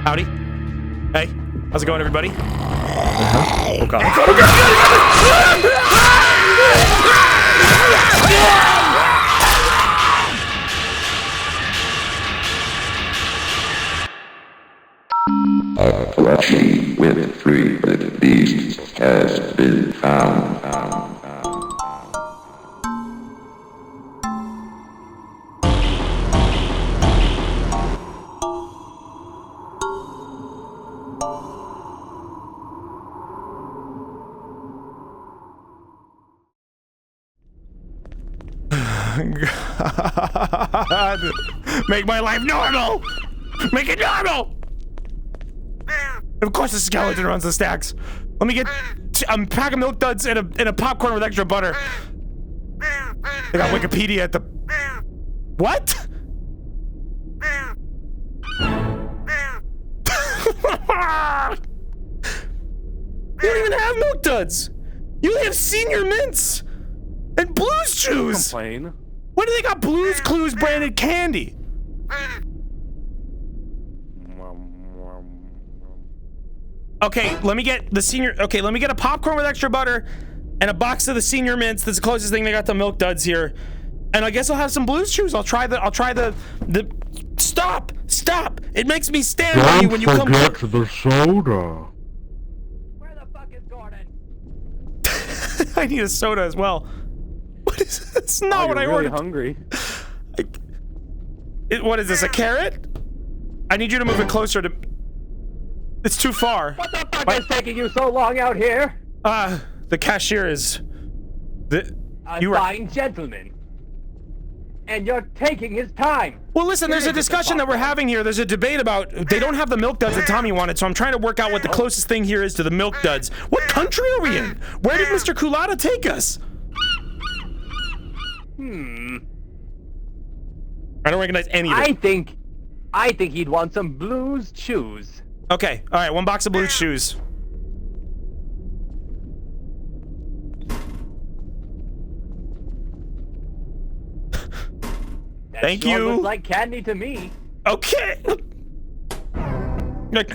Howdy. Hey, how's it going, everybody? Oh god. A plushie with 3 little beasts has been found. God. Make my life normal! Make it normal! Of course the skeleton runs the stacks. Let me get a pack of milk duds and a popcorn with extra butter. They got Wikipedia at the... What? You don't even have milk duds! You only have senior mints! And Blue's Chews! Complain. When do they got Blue's Clues branded candy? Okay, let me get the senior. Okay, let me get a popcorn with extra butter and a box of the senior mints. That's the closest thing they got to milk duds here. And I guess I'll have some Blue's Chews. I'll try the. Stop! Stop! It makes me stand by you when you come. Don't forget the soda. Where the fuck is Gordon? I need a soda as well. What is this? That's not what I really ordered. Hungry. What is this? A carrot? I need you to move it closer to. It's too far. What the fuck is taking you so long out here? The cashier is. A fine gentleman. And you're taking his time. Well, listen, there's a discussion that we're having here. There's a debate about they don't have the milk duds that Tommy wanted, so I'm trying to work out what the closest thing here is to the milk duds. What country are we in? Where did Mr. Culata take us? I don't recognize any of it. I think he'd want some Blue's Chews. Okay, all right, 1 box of Blue's Chews. Thank you. Looks like candy to me. Okay.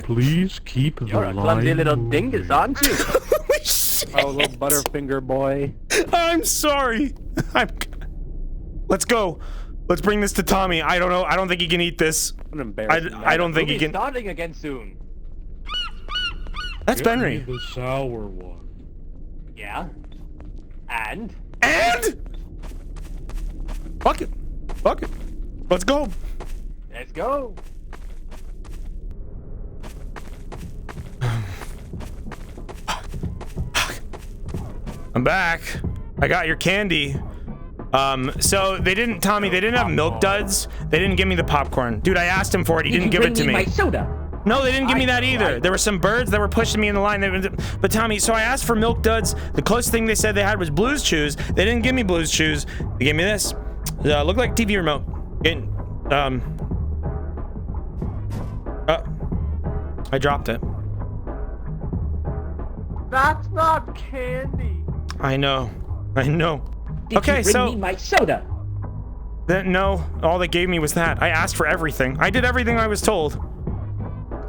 Please keep the You're a clumsy little dingus, aren't you? Holy shit. Oh, little Butterfinger boy. I'm sorry. Let's go. Let's bring this to Tommy. I don't know. I don't think he can eat this. What an embarrassment. I don't think he can. Starting again soon. That's Get me Benry. the sour one. Yeah. And? Fuck it. Fuck it. Let's go. Let's go. I'm back. I got your candy. So they didn't, Tommy, they didn't have milk duds. They didn't give me the popcorn. Dude, I asked him for it. He didn't give it to me. My soda. No, they didn't give me that either. There were some birds that were pushing me in the line. But Tommy, so I asked for milk duds. The closest thing they said they had was Blue's Chews. They didn't give me Blue's Chews. They gave me this. Looked like a TV remote. I dropped it. That's not candy. I know. I know. Did you bring me my soda? No, all they gave me was that. I asked for everything. I did everything I was told.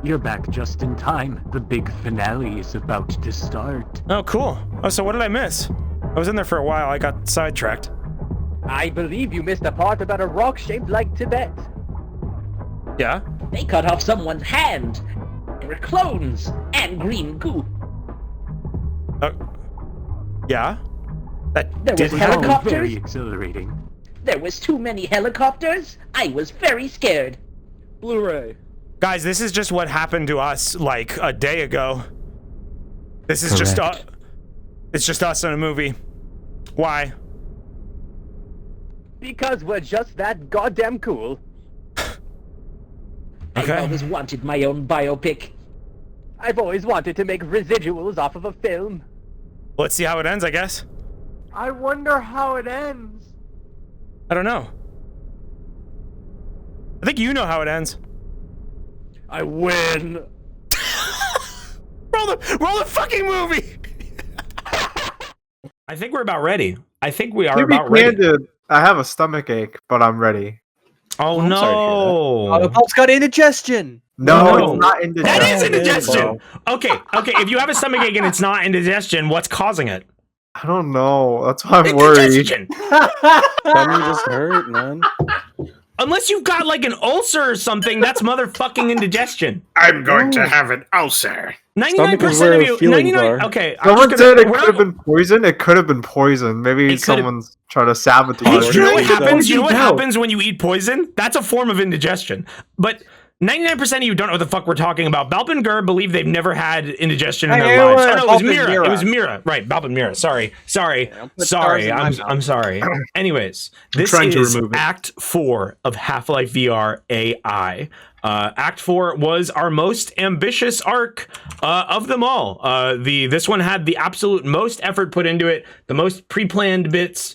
You're back just in time. The big finale is about to start. Oh, cool. Oh, so what did I miss? I was in there for a while. I got sidetracked. I believe you missed a part about a rock shaped like Tibet. Yeah? They cut off someone's hand. They were clones and green goo. Yeah? That There did was happen. helicopters. Very exhilarating. There was too many helicopters. I was very scared. Blu-ray. Guys, this is just what happened to us like a day ago. This is just it's just us in a movie. Why? Because we're just that goddamn cool. Okay. I always wanted my own biopic. I've always wanted to make residuals off of a film. Let's see how it ends, I guess. I wonder how it ends. I don't know. I think you know how it ends. I win. Roll the fucking movie. I think we're about ready. I think we are To be about ready. candid, I have a stomach ache, but I'm ready. Oh I'm sorry to hear no! The pulp's got indigestion. No, No. it's not indigestion. That is indigestion. Okay. If you have a stomach ache and it's not indigestion, what's causing it? I don't know. That's why I'm worried. Indigestion. Tummy just hurt, man. Unless you've got like an ulcer or something, that's motherfucking indigestion. I'm going to have an ulcer. 99% of you. feelings 99. are. Okay. Someone said it could have been poison. It could have been poison. Maybe It could've- someone's trying to sabotage Hey, it. you know what Sure. happens? You know what No. happens when you eat poison? That's a form of indigestion. But 99% of you don't know what the fuck we're talking about. Balp and Gur believe they've never had indigestion in their lives. Oh, no, it was Balp and Mira. Mira. It was Mira. Right, Balp and Mira. Sorry. don't put stars in my mouth. I'm sorry. Anyways, this trying to is remove it. Act 4 of Half-Life VR AI. Act 4 was our most ambitious arc of them all. This one had the absolute most effort put into it, the most pre-planned bits.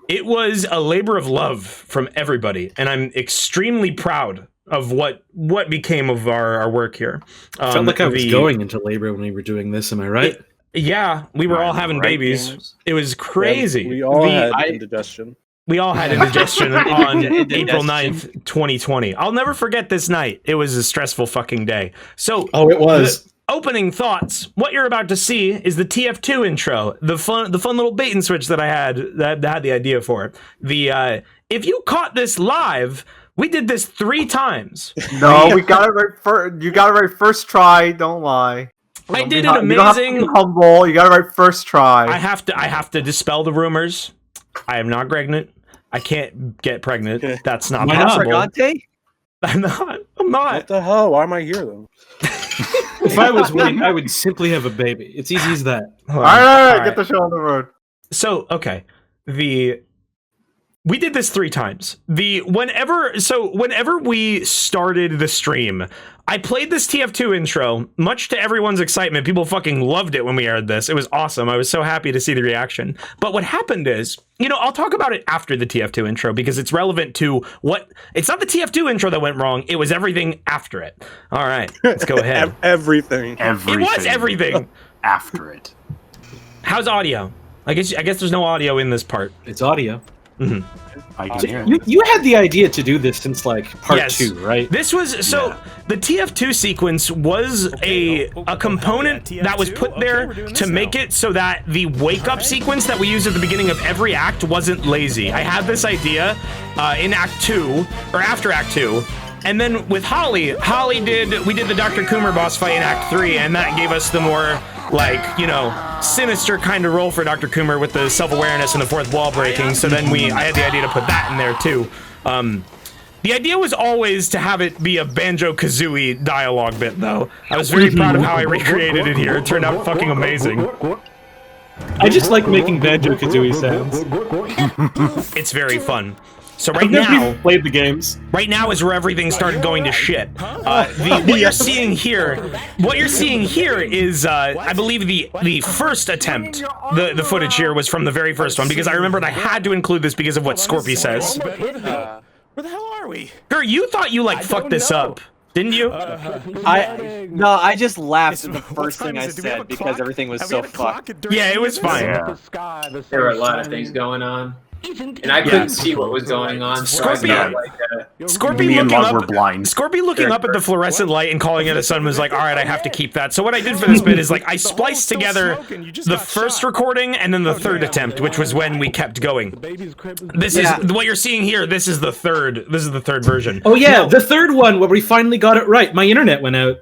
It was a labor of love from everybody, and I'm extremely proud of what became of our work here. Felt like I was going into labor when we were doing this. Am I right? Yeah, we were all having babies. gamers? It was crazy. We all had indigestion. We all had indigestion on April 9th, 2020. I'll never forget this night. It was a stressful fucking day. So, Oh, it was. the opening thoughts. What you're about to see is the TF2 intro, the fun little bait and switch that I had the idea for. If you caught this live, we did this 3 times. No, we got it right first. You got it right first try. Don't lie. I Don't did be an hu- You don't have to amazing. be humble. You got it right first try. I have to dispel the rumors. I am not pregnant. I can't get pregnant. That's not Why not? possible. Fragante? I'm not. I'm What not. the hell? Why am I here then? If I was winning, I would simply have a baby. It's easy as that. all right, get the show on the road. So, okay. We did this 3 times. Whenever we started the stream, I played this TF2 intro, much to everyone's excitement. People fucking loved it when we aired this. It was awesome. I was so happy to see the reaction. But what happened is, I'll talk about it after the TF2 intro because it's relevant to it's not the TF2 intro that went wrong. It was everything after it. All right, let's go ahead. Everything. It was everything. After it. How's audio? I guess there's no audio in this part. It's audio. I can hear it. You had the idea to do this since like part Yes. 2, right? This was the TF2 sequence was a component that was put there to make it so that the wake up sequence that we use at the beginning of every act wasn't lazy. I had this idea in Act 2 or after Act 2. And then with Holly we did the Dr. Coomer boss fight in Act 3, and that gave us the more sinister kind of role for Dr. Coomer with the self-awareness and the fourth wall breaking. So then I had the idea to put that in there too. The idea was always to have it be a Banjo-Kazooie dialogue bit, though. I was very proud of how I recreated it here. It turned out fucking amazing. I just like making Banjo-Kazooie sounds. It's very fun. So right I've never now, even played the games. right now is where everything started going to shit. What you're seeing here is, I believe the first attempt. The footage here was from the very first one because I remembered I had to include this because of what Scorpy says. Where the hell are we? Gur, you thought you fucked this up, didn't you? I just laughed at the first thing I said because everything was so fucked. Yeah, it was fine. There were a lot of things going on, and I couldn't see what was going on. So I got Scorpy Me and looking Lug up, were blind. Scorpy looking up at the fluorescent light and calling it a sun was like, all right, I have to keep that. So what I did for this bit is I spliced together the first recording and then the third attempt, which was when we kept going. This is what you're seeing here. This is the third version. Oh yeah, the third one where we finally got it right. My internet went out.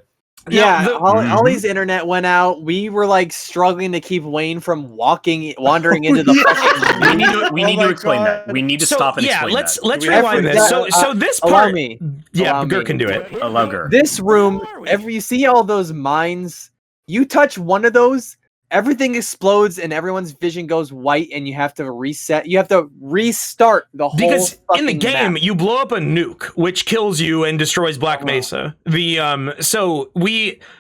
Yeah, Ollie's internet went out. We were struggling to keep Wayne from wandering into the fucking. We need to explain that. We need to stop and explain let's that. rewind this. So this allow part, me. yeah, Allow Gur me. can do it. Allow Gur. This room, you see all those mines. You touch one of those, everything explodes and everyone's vision goes white, and you have to reset. You have to restart the whole. Because in the fucking game, map. you blow up a nuke, which kills you and destroys Black Mesa.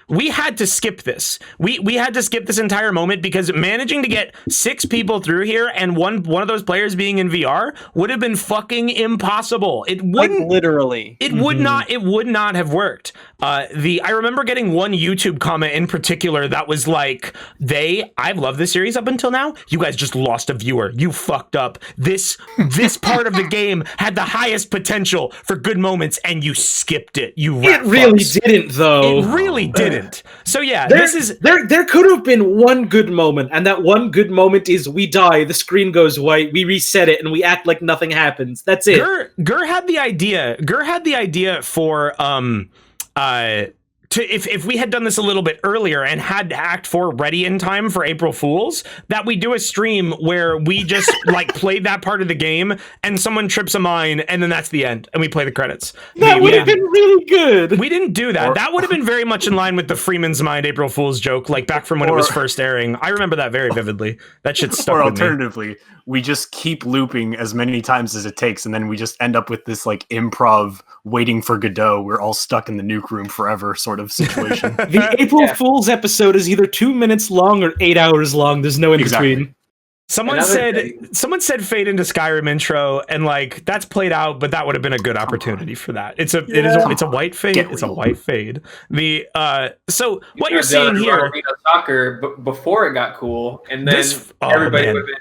we had to skip this. We had to skip this entire moment because managing to get 6 people through here and one of those players being in VR would have been fucking impossible. It wouldn't, like, literally. It would not have worked. I remember getting one YouTube comment in particular that was like, I've loved this series up until now. You guys just lost a viewer. You fucked up. This part of the game had the highest potential for good moments and you skipped it. It really didn't, though. It really didn't. So yeah, there could have been one good moment, and that one good moment is we die, the screen goes white, we reset it, and we act like nothing happens. That's it. Gur had the idea for if we had done this a little bit earlier and had Act 4 ready in time for April Fools, that we do a stream where we just like played that part of the game and someone trips a mine and then that's the end and we play the credits. That would have been really good. We didn't do that. That would have been very much in line with the Freeman's Mind April Fool's joke, like back from when it was first airing. I remember that very vividly. That shit stuck with me. Or alternatively, we just keep looping as many times as it takes, and then we just end up with this like improv waiting for Godot. We're all stuck in the nuke room forever sort of situation. The April Fool's episode is either 2 minutes long or 8 hours long. There's no in between. Someone said Fade into Skyrim intro, and like that's played out, but that would have been a good opportunity for that. It's a white fade. It's a white fade. So what you're seeing here, soccer before it got cool, and then everybody would have been,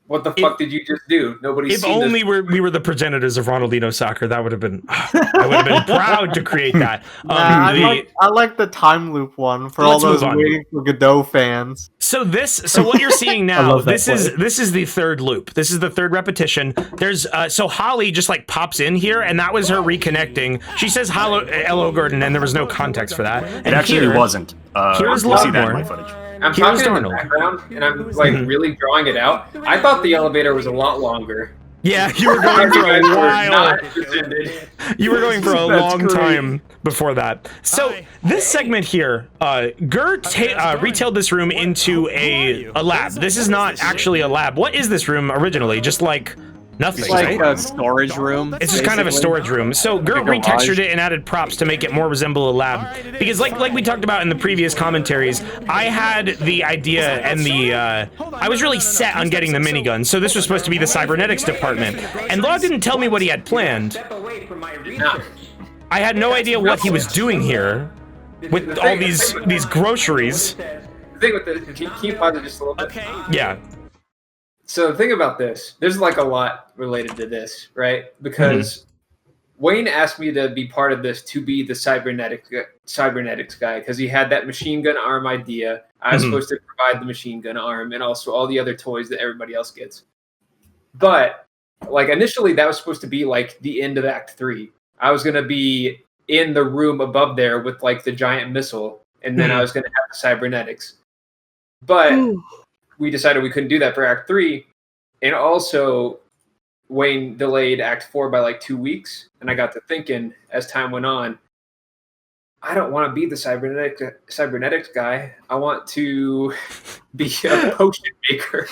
what the fuck did you just do? Nobody's seen only we were the progenitors of Ronaldinho soccer, that would have been. I would have been proud to create that. I like the time loop one for all those waiting for Godot fans. So what you're seeing now, this is the third loop. This is the third repetition. There's so Holly just like pops in here, and that was her reconnecting. She says hello, Gordon, and there was no context for that. And it actually wasn't. Here's we'll see that in Longmore. my footage. I'm talking in the background, and I'm like really drawing it out. I thought the elevator was a lot longer. Yeah, you were going for a while. You were going for a long time before that. So this segment here, Gur retailed this room into a lab. This is not actually a lab. What is this room originally? Just like nothing. It's like a storage room. It's just kind of a storage room. So Gur retextured it and added props to make it more resemble a lab. Because like we talked about in the previous commentaries, I had the idea and I was really set on getting the minigun. So this was supposed to be the cybernetics department. And Law didn't tell me what he had planned. I had no idea what he was doing here with all these groceries. The thing with this, can you pause it just a little bit? Yeah. So the thing about this, there's like a lot related to this, right? Because Wayne asked me to be part of this to be the cybernetics guy because he had that machine gun arm idea. I was supposed to provide the machine gun arm and also all the other toys that everybody else gets. But like initially that was supposed to be like the end of Act 3. I was going to be in the room above there with like the giant missile, and then I was going to have the cybernetics. But we decided we couldn't do that for Act 3, and also Wayne delayed Act 4 by like 2 weeks, and I got to thinking as time went on, I don't want to be the cybernetics guy. I want to be a potion maker.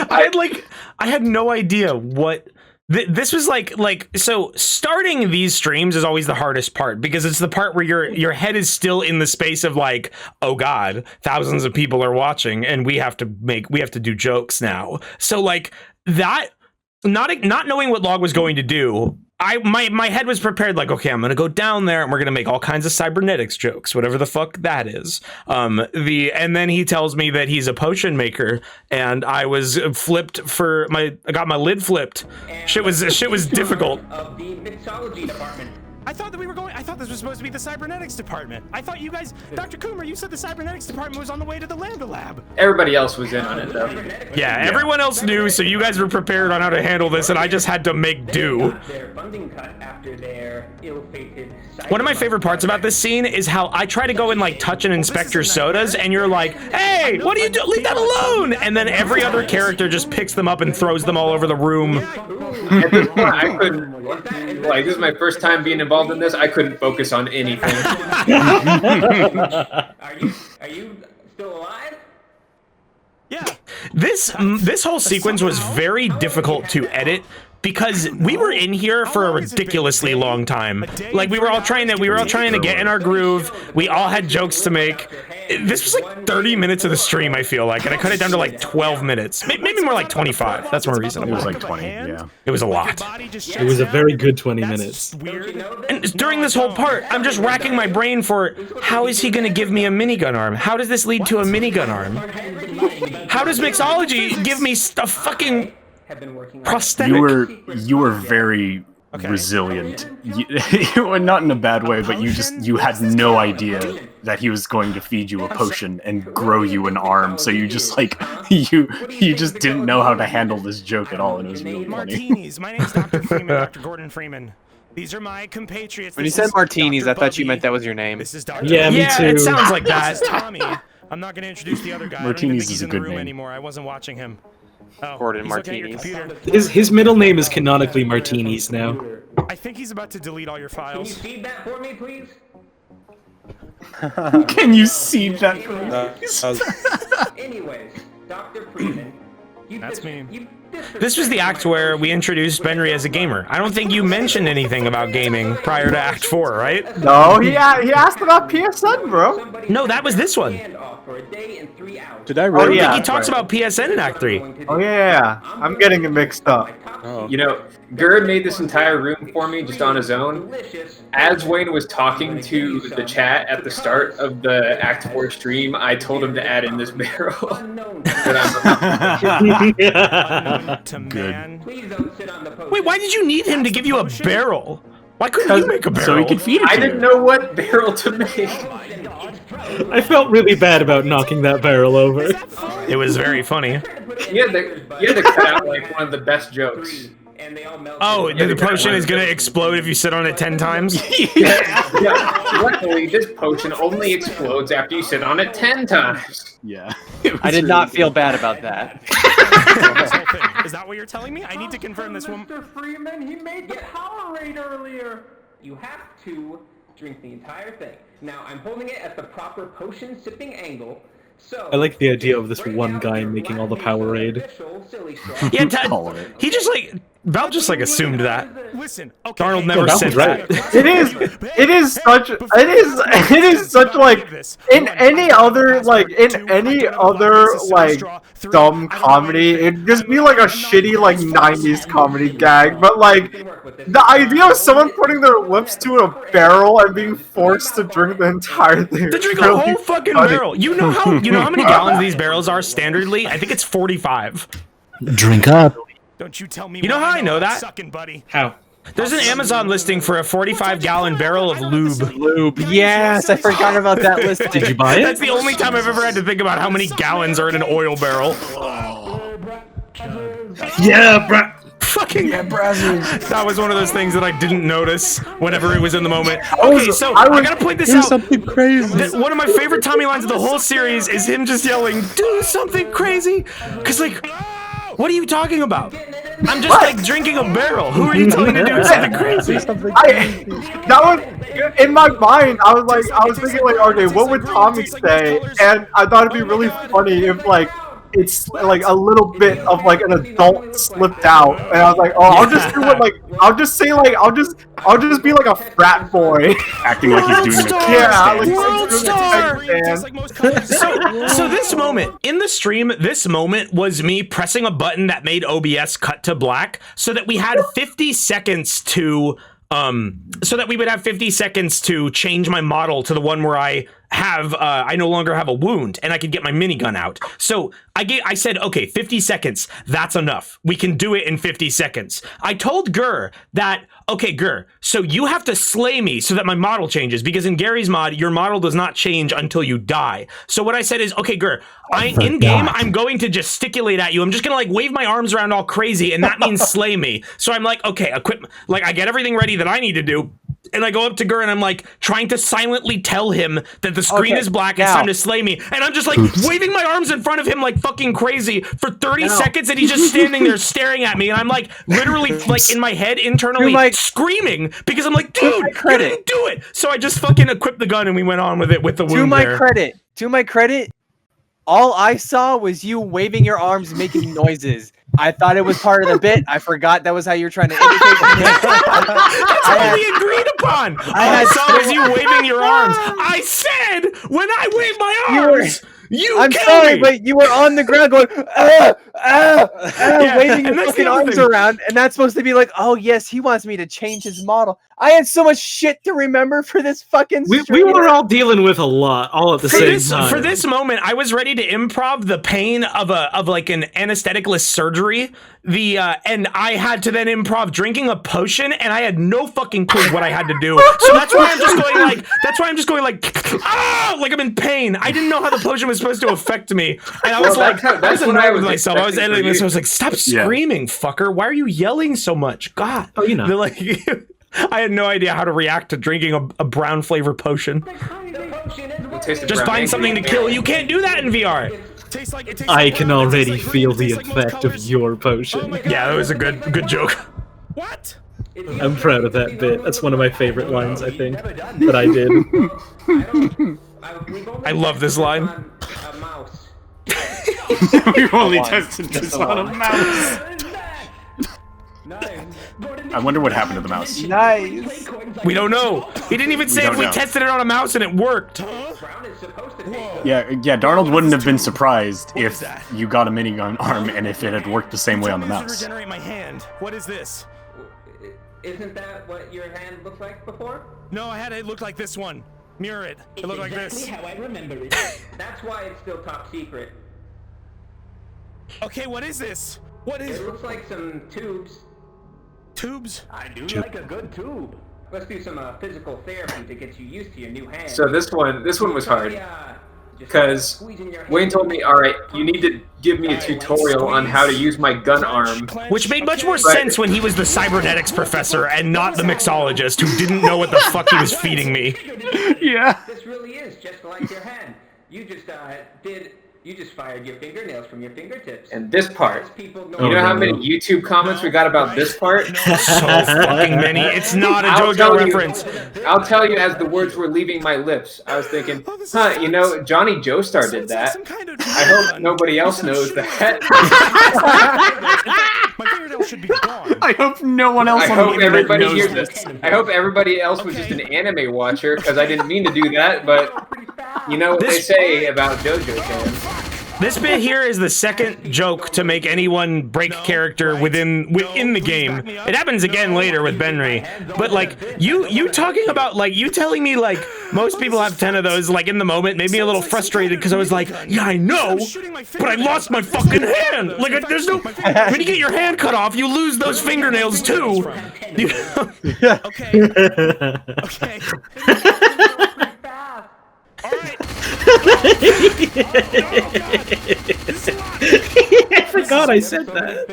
I had no idea what this was like. So starting these streams is always the hardest part because it's the part where your head is still in the space of like, oh God, thousands of people are watching and we have to do jokes now. So like that, not knowing what Log was going to do, my head was prepared like, okay, I'm gonna go down there and we're gonna make all kinds of cybernetics jokes, whatever the fuck that is. And then he tells me that he's a potion maker, and I was flipped I got my lid flipped. Shit was difficult. Of the mixology department. I thought this was supposed to be the cybernetics department. I thought you guys, Dr. Coomer, you said the cybernetics department was on the way to the Lambda lab. Everybody else was in on it though. Yeah, everyone else knew, so you guys were prepared on how to handle this, and I just had to make do. One of my favorite parts about this scene is how I try to go and like touch and inspect your sodas, and you're like, hey, what are you doing? Leave that alone! And then every other character just picks them up and throws them all over the room. At this point, I couldn't, like, this is my first time being involved in this. I couldn't focus on anything. Are you still alive? Yeah. This whole sequence was very difficult to edit because we were in here for a ridiculously long time. Like we were all trying to get in our groove. We all had jokes to make. This was like 30 minutes of the stream, I feel like, and I cut it down to like 12 minutes. Maybe more like 25. That's more reasonable. It was like 20, yeah. It was a lot. It was a very good 20 minutes. And during this whole part, I'm just racking my brain for how is he going to give me a minigun arm? How does this lead to a minigun arm? How does mixology give me a fucking prosthetic? You were very resilient. Not in a bad way, but you had no idea that he was going to feed you a potion and grow you an arm. So you just like you just didn't know how to handle this joke at all, and it was really funny. Martinis. My name's Dr. Freeman, Dr. Gordon Freeman. These are my compatriots. When you said martinis, I thought you meant that was your name. This is Dr. Yeah, me too. It sounds like that. This is Tommy. I'm not going to introduce the other guy. Martinis I don't even think he's is a in good the room name. anymore. I wasn't watching him. Oh, Gordon he's looking at your Martinis. computer. His middle name is canonically Martinis now. I think he's about to delete all your files. Can you feed that for me, please? Can you see that? Anyways, Dr. Freeman, That's me. This was the act where we introduced Benry as a gamer. I don't think you mentioned anything about gaming prior to Act 4, right? No, he asked about PSN, bro. No, that was this one. Did I I really? don't think he talks about PSN in Act 3. Oh yeah. I'm getting it mixed up. Oh. You know, Gerd made this entire room for me just on his own. As Wayne was talking to the chat at the start of the Act 4 stream, I told him to add in this barrel. To man. Wait, why did you need him to give you a barrel? Why couldn't you make a barrel? So he could feed it I to didn't you. know what barrel to make. I felt really bad about knocking that barrel over. It was very funny. You had to cut out like one of the best jokes. Oh, the potion is gonna explode if you sit on it 10 times? Yeah. Luckily, this potion only explodes after you sit on it 10 times. Yeah. I did not feel bad about that. This whole thing. Is that what you're telling me? I need to confirm this one. Mr. Freeman, he made the Powerade earlier. You have to drink the entire thing. Now, I'm holding it at the proper potion sipping angle. So I like the idea of this one guy making all the Powerade. Yeah, he just like Val just like assumed that. Listen, okay. Darnold never that said was right. that. It is such like in any other dumb comedy, it'd just be like a shitty like 90s comedy gag, but like the idea of someone putting their lips to a barrel and being forced to drink the entire thing. To drink really a whole fucking funny. barrel. You know how many gallons these barrels are standardly? I think it's 45. Drink up. Don't you tell me. You know how I know that? Sucking, buddy. How? There's an Amazon listing for a 45-gallon barrel of lube. Lube. Yes, I forgot about that list. Did you buy it? That's the only time I've ever had to think about how many gallons are in an oil barrel. Yeah, bruh. Fucking that was one of those things that I didn't notice whenever it was in the moment. Okay, so I gotta point this out. Something crazy. One of my favorite Tommy lines of the whole series is him just yelling, "Do something crazy!" Cause like, what are you talking about? I'm just like drinking a barrel. Who are you telling to do something crazy? That was in my mind. I was thinking like, okay, what would Tommy say? And I thought it'd be really funny if like it's like a little bit of like an adult slipped out, and I was like, oh, I'll just do what like I'll just say like I'll just be like a frat boy, acting like he's doing the yeah, like World doing Star! So this moment in the stream, this moment was me pressing a button that made OBS cut to black, so that we had 50 seconds to so that we would have 50 seconds to change my model to the one where I have I no longer have a wound and I could get my minigun out. So I said, okay, 50 seconds, that's enough. We can do it in 50 seconds. I told Gur that, okay, Gur, so you have to slay me so that my model changes, because in Gary's mod, your model does not change until you die. So what I said is, okay, Gur, in game, I'm going to gesticulate at you. I'm just gonna like wave my arms around all crazy, and that means slay me. So I'm like, okay, like I get everything ready that I need to do. And I go up to Gur and I'm like trying to silently tell him that the screen is black, it's time to slay me. And I'm just like waving my arms in front of him like fucking crazy for 30 seconds, and he's just standing there staring at me. And I'm like literally like in my head internally screaming because I'm like, dude, you didn't do it. So I just fucking equipped the gun and we went on with it with the wound. To my credit, all I saw was you waving your arms, making noises. I thought it was part of the bit. I forgot that was how you were trying to indicate. That's what we agreed upon. I saw was you waving your arms. I said when I wave my arms, I'm sorry, but you were on the ground going, waving your fucking arms around, and that's supposed to be like, oh yes, he wants me to change his model. I had so much shit to remember for this fucking we were all dealing with a lot, all at the same time. For this moment, I was ready to improv the pain of like an anestheticless surgery. And I had to then improv drinking a potion, and I had no fucking clue what I had to do. So that's why I'm just going like, ah, like I'm in pain. I didn't know how the potion was supposed to affect me, and I was I was annoyed with myself. I was editing this. I was like, stop screaming, fucker! Why are you yelling so much? God, they're like. I had no idea how to react to drinking a brown flavor potion. Just find something to kill. You can't do that in VR. I can already feel the effect of your potion. Yeah, that was a good joke. What? I'm proud of that bit. That's one of my favorite lines, I think, that I did. I love this line. We've only tested this on a mouse. I wonder what happened to the mouse. Nice. We don't know. He didn't even say if we tested it on a mouse and it worked. Yeah, Darnold wouldn't have been surprised if you got a minigun arm and if it had worked the same way on the mouse. Regenerate my hand. What is this? Isn't that what your hand looked like before? No, I had it look like this one. Mirror it. It looked like this. How I remember it. That's why it's still top secret. Okay, what is this? What is? It looks like some tubes. Tubes? I do like a good tube. Let's do some physical therapy to get you used to your new hand. So this one was hard. Because Wayne told me, all right, you need to give me a tutorial on how to use my gun arm. Which made much more sense when he was the cybernetics professor and not the mixologist who didn't know what the fuck he was feeding me. Yeah. This really is just like your hand. You just fired your fingernails from your fingertips. And this part. You know how many YouTube comments we got about this part? So fucking many. It's not a JoJo reference. I'll tell you as the words were leaving my lips. I was thinking, you know, Johnny Joestar did that. I hope nobody else knows that. My fingernails should be gone. I hope no one else on the internet knows this. I hope everybody else was just an anime watcher, because I didn't mean to do that, but you know what they say about JoJo fans. This bit here is the second joke to make anyone break character within the game. It happens again later with Benry. But like you talking about like you telling me like most people have 10 of those like in the moment made me a little frustrated because I was like, yeah, I know, but I lost my fucking hand. Like there's no when you get your hand cut off, you lose those fingernails too. Okay. Okay. All right. I forgot I said that.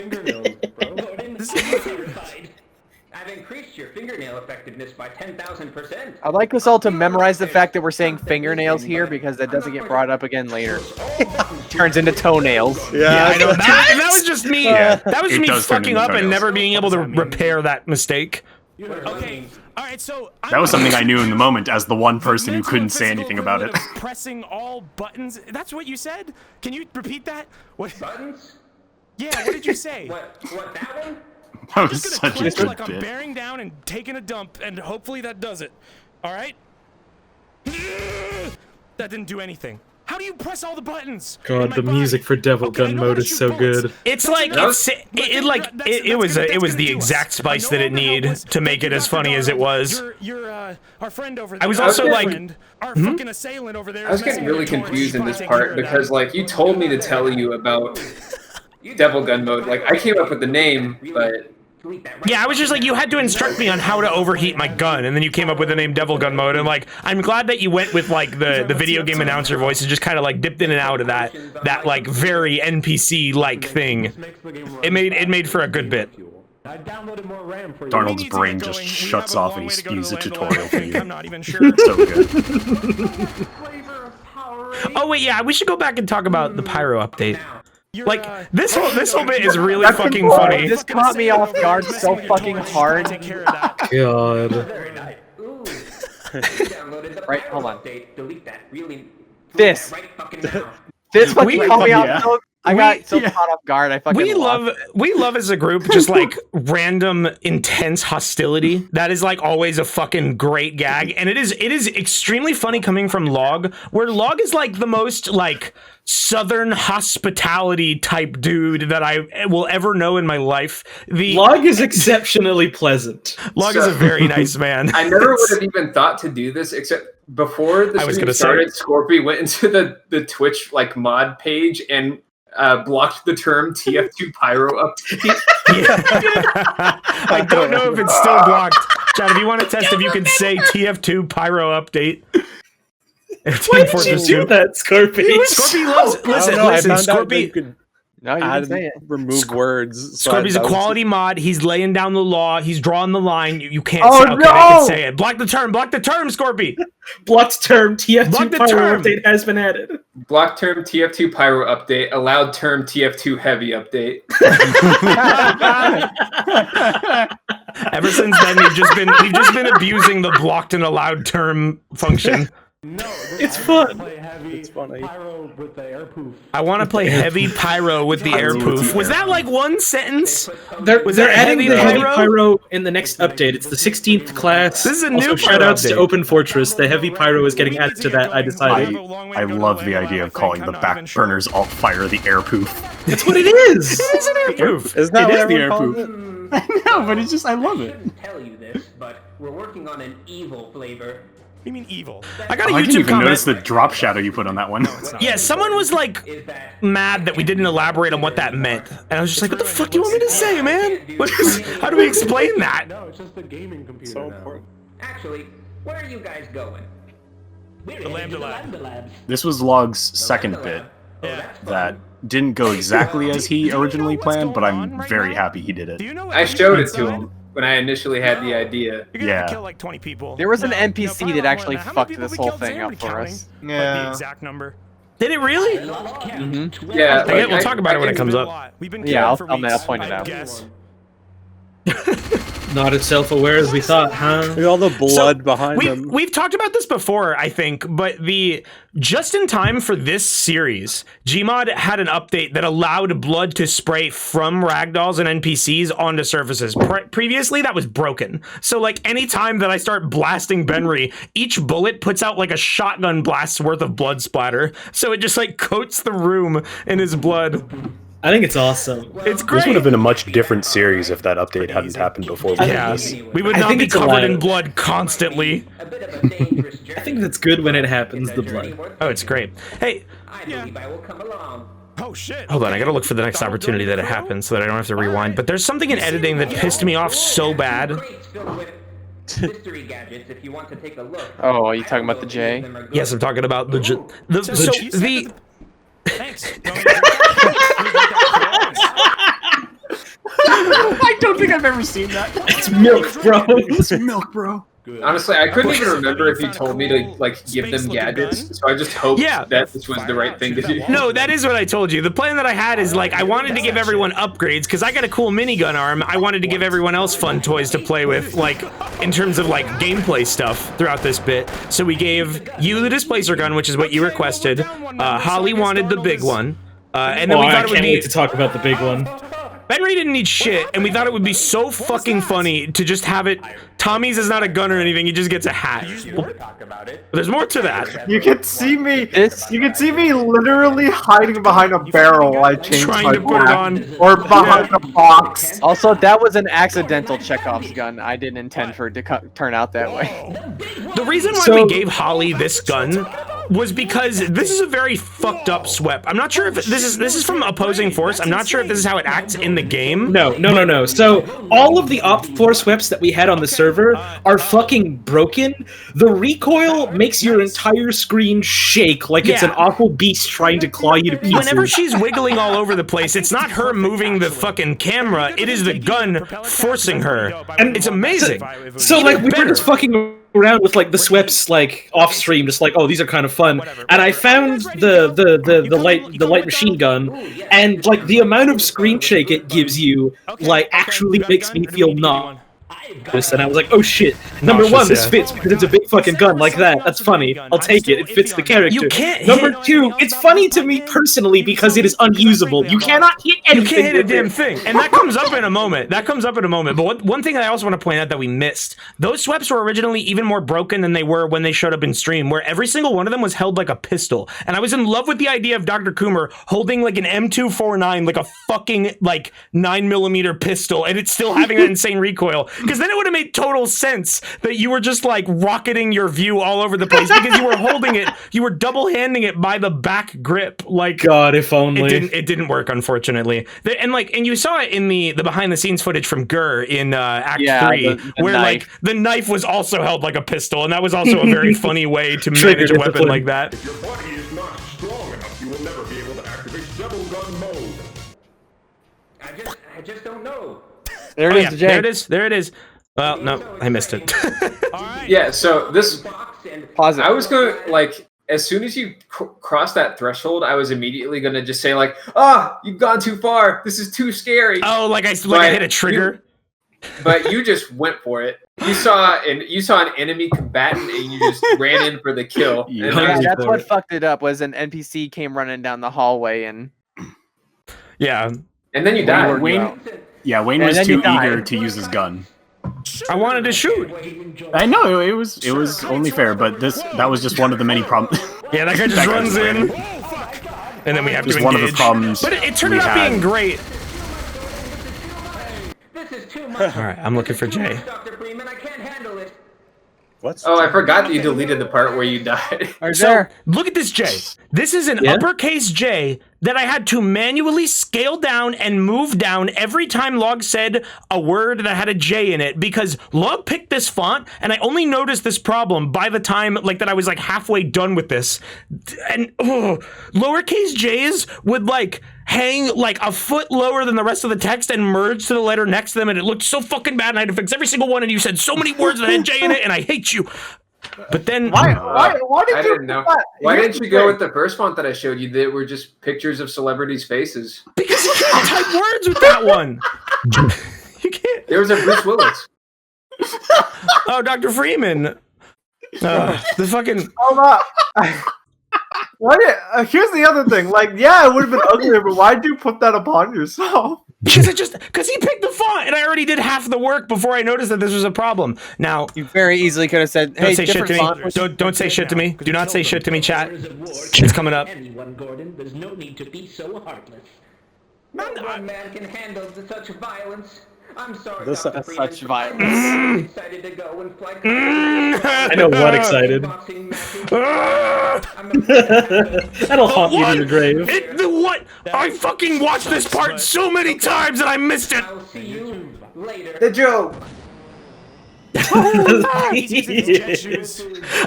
I've increased your fingernail effectiveness by 10,000%. I'd like us all to memorize the fact that we're saying fingernails here because that doesn't get brought up again later. Turns into toenails. Yeah, I know. That was just me. That was me fucking up and never being able to repair that mistake. Okay. All right, so that was something I knew in the moment as the one person who couldn't say anything about it. Pressing all buttons. That's what you said? Can you repeat that? What buttons? Yeah, what did you say? What that one? That was such a good like bit. I'm bearing down and taking a dump, and hopefully that does it. All right? That didn't do anything. How do you press all the buttons? God, the music for Devil Gun mode is so good. It's like it was the exact spice that it needed to make it as funny as it was. You're our friend over there. I was also like, our fucking assailant over there. I was getting really confused in this part because like you told me to tell you about Devil Gun mode. Like I came up with the name, but yeah, I was just like, you had to instruct me on how to overheat my gun, and then you came up with the name Devil Gun mode, and like, I'm glad that you went with like the video game announcer voice and just kind of like dipped in and out of that like very NPC like thing. It made for a good bit. Darnold's brain just shuts off and he spews a tutorial for you. I'm not even sure. So good. Oh wait, yeah, we should go back and talk about the pyro update. Like this whole bit is really fucking funny. This caught me off guard so fucking hard. God. Right, hold on. This fucking caught me off. I got so caught off guard. I fucking we lost love as a group just like random intense hostility. That is like always a fucking great gag, and it is extremely funny coming from Log, where Log is like the most like Southern hospitality type dude that I will ever know in my life. Log is exceptionally pleasant. Log is a very nice man. I never would have even thought to do this, except before the stream started, Scorpy went into the Twitch like mod page and blocked the term TF2 Pyro update. I don't know if it's still blocked. Chad, if you want to test if you can say TF2 Pyro update. Why did you do that, Scorpy? Scorpy loves. Listen, Scorpy. No, you didn't say it. Remove words. Scorpy's a quality mod. He's laying down the law. He's drawing the line. You can't Oh, say. Okay, no! I can say it. Block the term, Scorpy. Blocked term TF2 Block the Pyro term. update has been added. Block term TF2 Pyro update. Allowed term TF2 Heavy update. Ever since then, we've just been abusing the blocked and allowed term function. It's fun. It's funny. I want to play heavy pyro with the air poof. Was that like one sentence? They're that adding the heavy pyro? pyro in the next update. It's the 16th class. This is a also, new pyro shoutouts to update. Open Fortress. The heavy pyro is getting added to that. I decided. I love the idea of calling the back burners alt fire the air poof. That's what it is. It is an air poof. Isn't that It what is the everyone air calls poof. it? I know, but it's just I love it. Tell you this, but we're working on an evil flavor. You mean evil? I got a I didn't YouTube even comment. notice the drop shadow you put on that one. Yeah, someone was like mad that we didn't elaborate on what that meant, and I was just like, "What the fuck do you want me to say, man? How do we explain that?" No, it's just a gaming computer. So important. Actually, where are you guys going? We're The Lambda Lab. This was Log's second bit that didn't go exactly as he originally planned, but I'm very happy he did it. Do you know what I showed it means, to though? him when I initially had the idea. You're gonna Yeah. kill like 20 people. There was an No, NPC probably that not actually more than that. How many fucked people this we whole killed? thing Zero up for counting, us. like, the Yeah. exact number. Did it really? Mm-hmm. Yeah, Okay, like, we'll talk about it when it comes A up. lot. We've been Yeah, killing for I'll weeks, point it I out. guess. Not as self-aware as we thought, huh? Look at all the blood behind We've, them. we've talked about this before, I think, but just in time for this series, Gmod had an update that allowed blood to spray from ragdolls and NPCs onto surfaces. Previously, that was broken. So, like, anytime that I start blasting Benry, each bullet puts out like a shotgun blast's worth of blood splatter. So it just like coats the room in his blood. I think it's awesome. It's great. This would have been a much different series if that update hadn't happened before. Yeah, we would I not think be it's covered in allowed. blood constantly. I think that's good when it happens, the blood. Oh, it's great. Hey, I believe I will come along. Oh shit. hold on, I gotta look for the next opportunity that it happens so that I don't have to rewind. But there's something in editing that pissed me off so bad. Crates filled with mystery gadgets if you want to take a look. Oh, are you talking about the J? Yes, I'm talking about the Thanks. I don't think I've ever seen that. It's milk, bro. It's milk, bro. Honestly, I couldn't even remember if he told me to like give them gadgets, so I just hoped Yeah. that this was the right thing to do. No, that is what I told you. The plan that I had is like I wanted to give everyone upgrades because I got a cool minigun arm. I wanted to give everyone else fun toys to play with, like in terms of like gameplay stuff throughout this bit. So we gave you the displacer gun, which is what you requested. Holly wanted the big one, and then we I thought it would can't be. wait to talk about the big one. Benry didn't need shit, and we thought it would be so fucking funny to just have it. Tommy's is not a gun or anything; he just gets a hat. But there's more to that. You can see me. You can see me literally hiding behind a barrel while I change Trying my to put it back. on. Or behind a box. Also, that was an accidental Chekhov's gun. I didn't intend for it to turn out that way. The reason why we gave Holly this gun was because this is a very fucked up SWEP. I'm not sure if this is from opposing force. I'm not sure if this is how it acts in the game. No. So all of the Op 4 sweeps that we had on the server are fucking broken. The recoil makes your entire screen shake like it's an awful beast trying to claw you to pieces. Whenever she's wiggling all over the place, it's not her moving the fucking camera. It is the gun forcing her. And it's amazing. So like we were just fucking around with like the sweeps like off stream, just like, oh, these are kind of fun. And I found the light machine gun, and like the amount of screen shake it gives you like actually makes me feel numb. And I was like, oh shit. Number Nauseous, one, this yeah. fits because it's a big fucking gun like that. That's funny. I'll take it. It fits the character. You can't Number hit- two, it's funny to me personally because it is unusable. You cannot hit anything. You can't hit a with damn it. thing. And that comes up in a moment. But one thing I also want to point out that we missed, those sweeps were originally even more broken than they were when they showed up in stream, where every single one of them was held like a pistol. And I was in love with the idea of Dr. Coomer holding like an M249, like a fucking like 9mm pistol, and it's still having that insane recoil. Because then it would have made total sense that you were just like rocketing your view all over the place because you were holding it, you were double-handing it by the back grip. Like, God, if only. It didn't work, unfortunately. And you saw it in the behind-the-scenes footage from Gurr in Act 3, where knife. like the knife was also held like a pistol, and that was also a very funny way to manage a weapon like that. If your body is not strong enough, you will never be able to activate double gun mode. I just don't know. There Oh, it is, yeah, Jay. there it is. Well, no, I missed it. Yeah, so this, Pause it. I was going to, like, as soon as you cross that threshold, I was immediately going to just say, like, you've gone too far. This is too scary. Oh, like I hit a trigger? But you just went for it. You saw an enemy combatant and you just ran in for the kill. And Yeah, that's what fucked it up, was an NPC came running down the hallway and... Yeah. And then you died. Wayne And was then too you died. eager to use his gun. I wanted to shoot. I know it was only fair, but that was just one of the many problems. Yeah, that guy just runs in, and then we have Just to one engage. of the problems But it turned we out had. being great. This is too much. All right, I'm looking for Jay. Dr. Freeman, I can't handle it. What's Oh, I forgot that you deleted the part where you died. So look at this J. This is an uppercase J that I had to manually scale down and move down every time Log said a word that had a J in it, because Log picked this font and I only noticed this problem by the time like that I was like halfway done with this. And lowercase J's would like hang like a foot lower than the rest of the text and merge to the letter next to them, and it looked so fucking bad, and I had to fix every single one, and you said so many words that had J in it, and I hate you. But then Why did I you didn't know. do that? Why Here's didn't the you go thing. with the first font that I showed you that were just pictures of celebrities' faces? Because you can't type words with that one. You can't. There was a Bruce Willis. Oh, Dr. Freeman. The fucking. Hold up. Here's the other thing. Like, yeah, it would have been uglier, but why'd you put that upon yourself? Because he picked the font, and I already did half the work before I noticed that this was a problem. Now you very easily could have said, "Hey, don't say shit to me. Don't say shit to me. Do not say shit to me, chat. It's coming up. Anyone, Gordon, there's no need to be so heartless. No one man can handle such violence. I'm sorry, This Dr. Freeman. such violence. I'm excited to go and fly. I know what excited. That'll haunt you to your grave. What? I fucking watched this part so many times and I missed it. I'll see you later. The joke.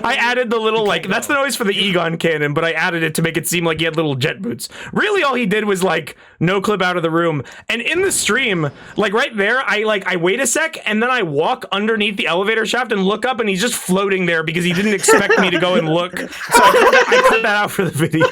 I added the little, like, that's the noise for the Egon cannon, but I added it to make it seem like he had little jet boots. Really, all he did was, like, no clip out of the room. And in the stream, like, right there, I wait a sec, and then I walk underneath the elevator shaft and look up, and he's just floating there because he didn't expect me to go and look. So I cut that out for the video.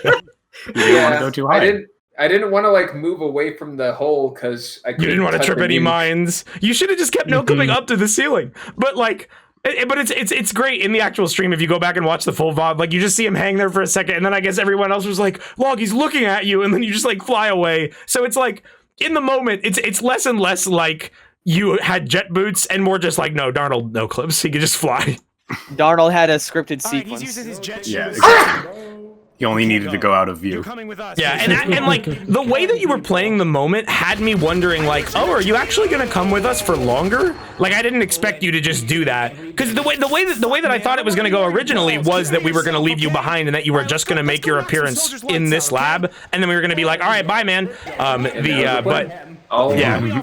You didn't want to go too high. I didn't want to like move away from the hole because I You didn't want to trip any mines. You should have just kept no clipping up to the ceiling. But like, it's great in the actual stream if you go back and watch the full VOD. Like you just see him hang there for a second, and then I guess everyone else was like, "Log, he's looking at you," and then you just like fly away. So it's like in the moment, it's less and less like you had jet boots and more just like no, Darnold, no clips. He could just fly. Darnold had a scripted sequence. He's using his jet Yeah, shoes. exactly. He only needed to go out of view. Yeah, and like the way that you were playing the moment had me wondering, like, oh, are you actually gonna come with us for longer? Like, I didn't expect you to just do that, because the way that I thought it was gonna go originally was that we were gonna leave you behind and that you were just gonna make your appearance in this lab, and then we were gonna be like, all right, bye, man. But yeah,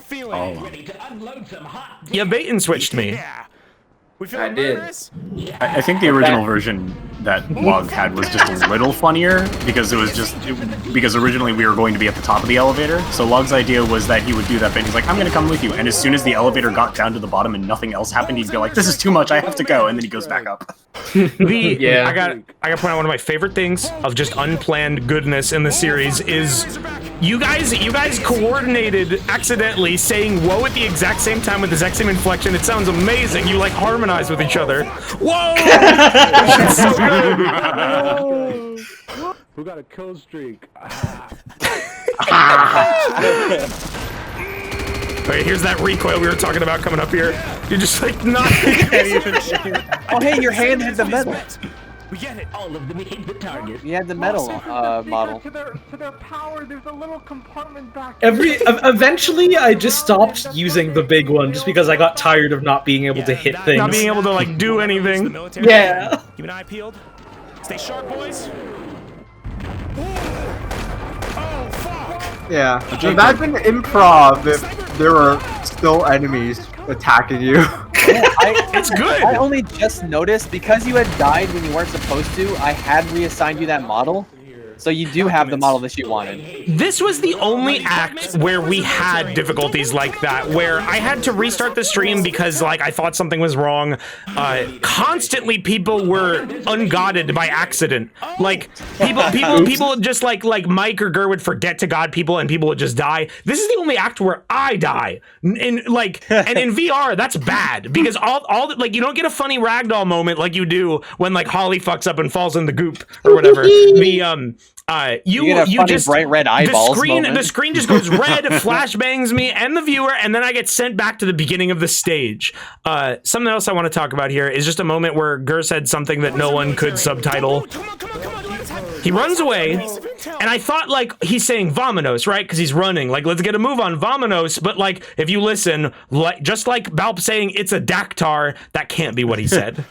you bait and switched me. I did. I think the original version that Log had was just a little funnier because because originally we were going to be at the top of the elevator. So Log's idea was that he would do that bit. He's like, I'm going to come with you. And as soon as the elevator got down to the bottom and nothing else happened, he'd go like, this is too much. I have to go. And then he goes back up. I got to point out one of my favorite things of just unplanned goodness in the series is you guys coordinated accidentally saying "whoa" at the exact same time with the exact same inflection. It sounds amazing. You like harmonize with each other. Whoa! That's so good. Who got a kill streak? Wait, here's that recoil we were talking about coming up here. You're just like not. Oh, hey, your hand hit the metal. We get it. All of them hit the target. You had the metal model. To their power, there's a little compartment back. Eventually, I just stopped using the big one just because I got tired of not being able to hit things. Not being able to like do anything. Yeah. Keep an eye peeled. Stay sharp, boys. Yeah. Imagine improv if there were still enemies attacking you. It's good. I only just noticed because you had died when you weren't supposed to. I had reassigned you that model, so you do have the model that you wanted. This was the only act where we had difficulties like that, where I had to restart the stream because like I thought something was wrong. Constantly, people were ungodded by accident. Like people just like Mike or Gur would forget to god people, and people would just die. This is the only act where I die. And in VR, that's bad because all like you don't get a funny ragdoll moment like you do when like Holly fucks up and falls in the goop or whatever. You get a funny just bright red eyeballs the screen just goes red, flashbangs me and the viewer, and then I get sent back to the beginning of the stage. Something else I want to talk about here is just a moment where Gur said something that no one could subtitle. He runs away, and I thought like he's saying "Vamonos," right? Because he's running. Like, let's get a move on "Vamonos." But like, if you listen, like just like Balp saying "it's a Dactar," that can't be what he said.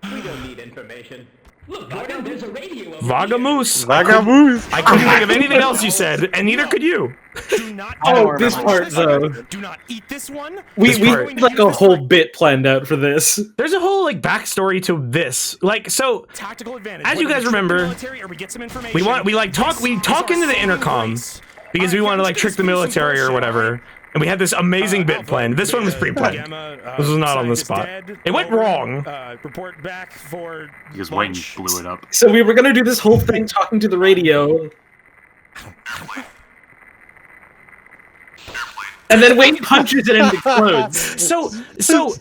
We don't need information. Look, Gordon, there's a radio over Vagamoose. Vagamoose. I couldn't think of anything else you said, and neither could you. Do not this part though. Do not eat this one. We had like a whole bit planned out for this. There's a whole like backstory to this. Like so, Tactical advantage. as you guys remember, we talk into the intercom because we want to like trick the military or whatever. And we had this amazing bit planned. This one was pre-planned. This was not on the spot. It went wrong. Report back for Because Wayne blew it up. So we were gonna do this whole thing talking to the radio. And then Wayne punches it and explodes. So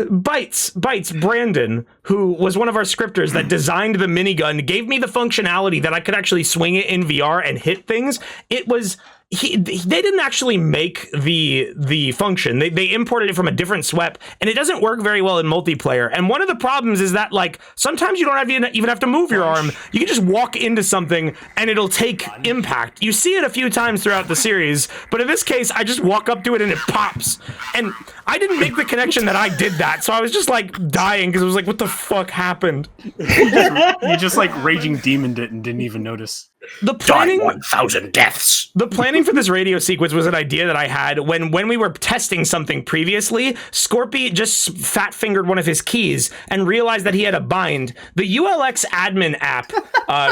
Bites Brandon, who was one of our scripters that designed the minigun, gave me the functionality that I could actually swing it in VR and hit things. It was they didn't actually make the function. They imported it from a different SWEP, and it doesn't work very well in multiplayer. And one of the problems is that like sometimes you don't even have to move your arm. You can just walk into something and it'll take impact. You see it a few times throughout the series, but in this case, I just walk up to it and it pops. And I didn't make the connection that I did that, so I was just like dying because I was like, what the fuck happened? You just like raging demoned it and didn't even notice. The planning 1,000 deaths. The planning for this radio sequence was an idea that I had when we were testing something previously. Scorpy just fat fingered one of his keys and realized that he had a bind. The ULX admin app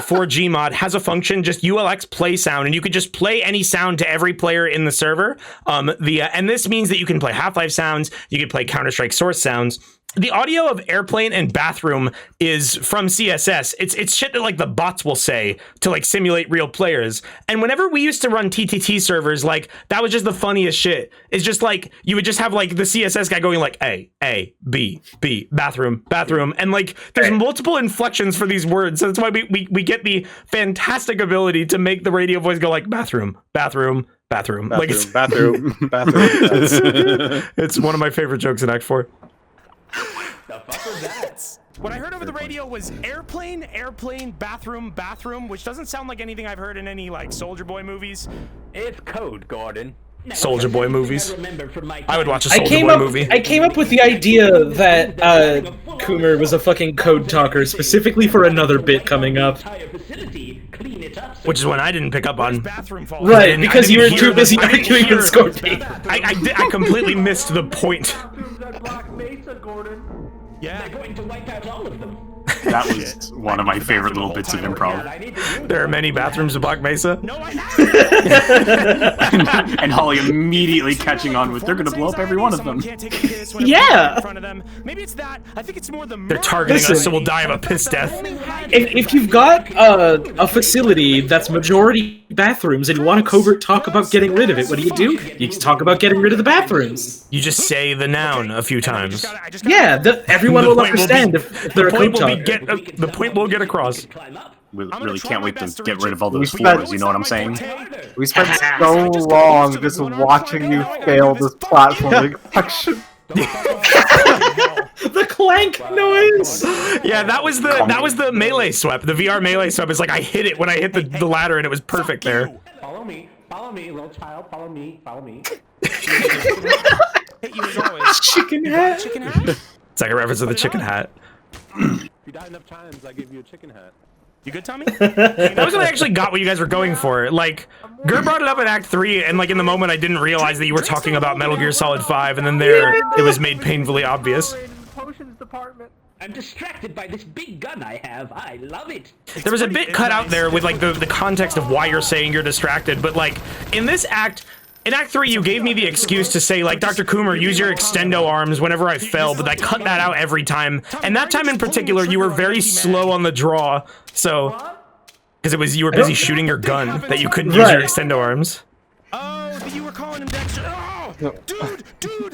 for Gmod has a function, just ULX play sound, and you could just play any sound to every player in the server. And this means that you can play Half-Life sounds, you can play Counter-Strike source sounds. The audio of airplane and bathroom is from CSS. It's shit that like the bots will say to like simulate real players. And whenever we used to run TTT servers, like that was just the funniest shit. It's just like you would just have like the CSS guy going like A, B, bathroom, and like there's multiple inflections for these words. So that's why we get the fantastic ability to make the radio voice go like bathroom. Like it's bathroom. It's one of my favorite jokes in Act 4. The fuck was that? What I heard over the radio was airplane, bathroom, which doesn't sound like anything I've heard in any like Soldier Boy movies. It's code, Gordon. Soldier Boy movies. I would watch a Soldier Boy movie. I came up with the idea that Coomer was a fucking code talker specifically for another bit coming up. Which is one I didn't pick up on. Right, because you were too busy arguing with Scorpion. I completely missed the point. Yeah. They're going to wipe out all of them. That was one of my favorite little bits of improv. There are many bathrooms in Black Mesa. No, I haven't. And Holly immediately catching on with, they're gonna blow up every one of them. Yeah. In front of them. Maybe it's that. I think it's more the They're targeting us, so we'll die of a piss death. If you've got a facility that's majority bathrooms and you want to covert talk about getting rid of it, what do? You talk about getting rid of the bathrooms. You just say the noun a few times. Yeah, everyone will understand if they're a code the point will get across. We really can't wait to get rid of all those floors, you know what I'm saying? We spent so long just watching you fail this platforming section. The clank noise. Yeah, that was the melee sweep. The VR melee sweep is like I hit it when I hit the ladder and it was perfect there. Follow me, little child. Follow me. Hit you as always. Chicken hat. Chicken hat? It's like a reference to the chicken hat. If you die enough times, I give you a chicken hat. You good, Tommy? That was when I actually got what you guys were going for. Like, Gur brought it up in Act 3, and like in the moment I didn't realize that you were talking about Metal Gear Solid 5, and then there it was made painfully obvious. I'm distracted by this big gun I have. I love it. There was a bit cut out there with like the context of why you're saying you're distracted, but like in this act, in Act 3, you gave me the excuse to say, like, Dr. Coomer, use your extendo arms whenever I fell, but I cut that out every time. And that time in particular, you were very slow on the draw, so... Because you were busy shooting your gun, that you couldn't use your extendo arms. Oh, you were calling him Dexter. Oh, dude.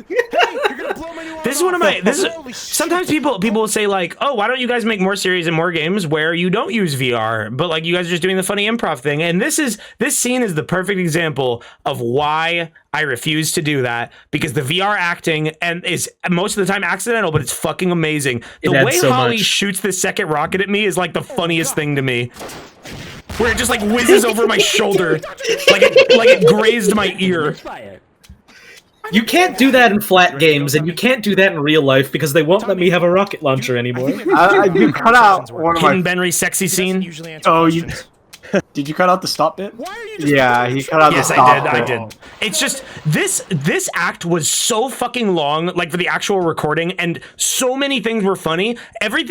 Hey, you're gonna blow my new arm This is one of my... off. Sometimes people will say, like, oh, why don't you guys make more series and more games where you don't use VR, but, like, you guys are just doing the funny improv thing. And this scene is the perfect example of why I refuse to do that, because the VR acting is most of the time accidental, but it's fucking amazing. The way Holly shoots this second rocket at me is, like, the funniest thing to me. Where it just, like, whizzes over my shoulder, like it grazed my ear. You can't do that in flat games, and you can't do that in real life because they won't let me have a rocket launcher anymore. You cut out one of my... Hidden Benry sexy scene. Oh, you... Did you cut out the stop bit? Yeah, he cut out the stop bit. I did. It's just, this act was so fucking long, like for the actual recording, and so many things were funny.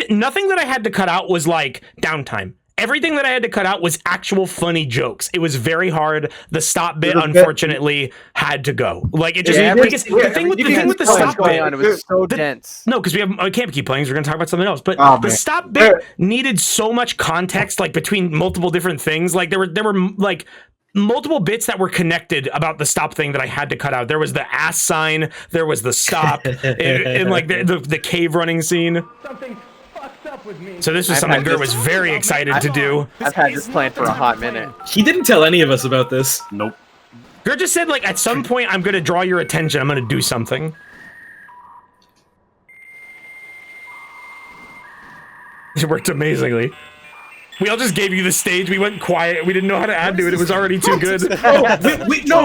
Nothing that I had to cut out was like downtime. Everything that I had to cut out was actual funny jokes. It was very hard. The stop bit, unfortunately, had to go. Like it just because the thing with the stop bit, it was so dense. No, because I can't keep playing. So we're gonna talk about something else. But the stop bit needed so much context, like between multiple different things. Like there were like multiple bits that were connected about the stop thing that I had to cut out. There was the ass sign. There was the stop, and like the cave running scene. So this was something Gur was very excited to do. I've had this planned for a hot minute. He didn't tell any of us about this. Nope. Gur just said, like, at some point, I'm going to draw your attention. I'm going to do something. It worked amazingly. We all just gave you the stage. We went quiet. We didn't know how to add to it. It was already too good. No,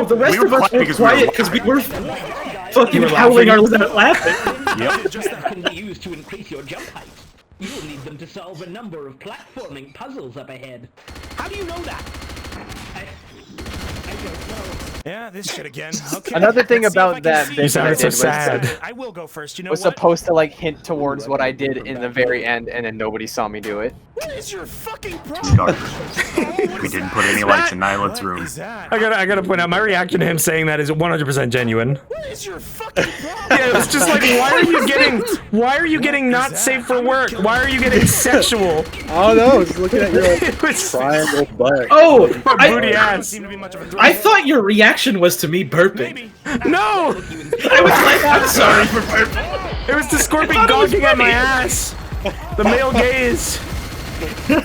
the rest of us were quiet because we were fucking howling our laughing. Yep. Just that can be used to increase your jump height. You will need them to solve a number of platforming puzzles up ahead. How do you know that? I don't know. Yeah, this shit again. Okay. Another thing about that bit that I did was I will go first. You know was what? supposed to like hint towards what I did in the very end, and then nobody saw me do it. What is your fucking problem? We didn't put any lights in Nyla's room. I gotta point out, my reaction to him saying that is 100% genuine. What is your fucking problem? Yeah, it was just like, why are you getting not safe for work? Why are you getting sexual? Oh no, I was looking at your triangle butt. Oh, booty ass. I thought your reaction was to me burping. No! I was like, I'm sorry for burping. It was the scorpion gawking at my ass. The male gaze. You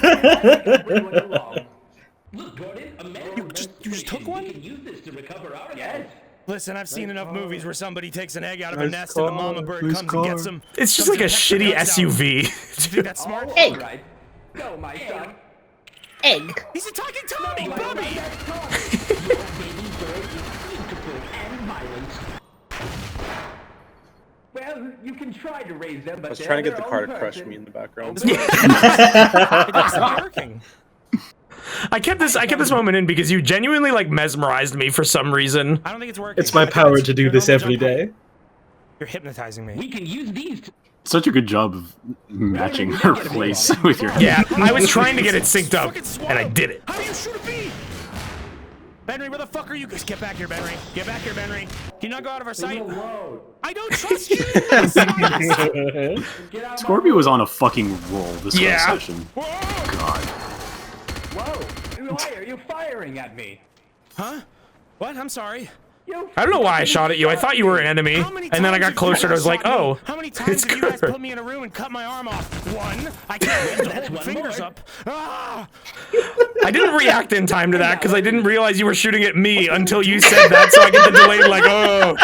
just took one? Listen, I've seen enough movies where somebody takes an egg out of a nest and the mama bird comes and gets them. It's just like a shitty SUV. You think that's smart? Egg. Go, my son. Egg. He's attacking Tommy, Bobby! Well, you can try to raise them, but I was trying to get the car to crush me in the background. It's not working. I kept this moment in because you genuinely like mesmerized me for some reason. I don't think it's working. It's my power to do this every day. You're hypnotizing me. We can use these to... Such a good job of matching her place with your head. Yeah, I was trying to get it synced up, and I did it. How do you shoot a bee? Benry, where the fuck are you? Get back here, Benry. Get back here, Benry. Can you not go out of our sight? I don't trust you. Scorpio was on a fucking roll this whole Yeah. session. God. Whoa! Why are you firing at me? Huh? What? I'm sorry. I don't know why I shot at you. I thought you were an enemy, and then I got closer and I was like, oh, how many times have you guys put me in a room and cut my arm off? One. I can't wait to hold my fingers up. Ah! I didn't react in time to that because I didn't realize you were shooting at me until you said that, so I get the delayed like, oh.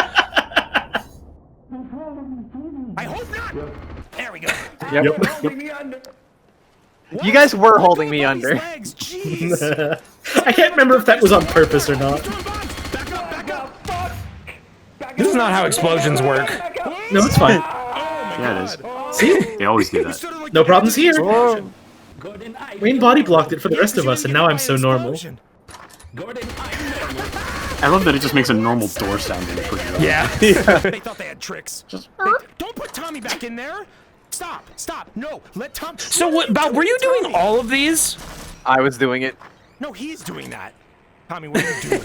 I hope not. There we go. Yep. You guys were holding me under. I can't remember if that was on purpose or not. This is not how explosions work. No, it's fine. Yeah, it is. See? They always do that. No problems here. Wayne body blocked it for the rest of us, and now I'm so normal. I love that it just makes a normal door sound input. Yeah. They thought they had tricks. Don't put Tommy back in there. Stop. Stop. No. Let Tom. So what? Bob, were you doing all of these? I was doing it. No, he's doing that. Tommy, what are you doing?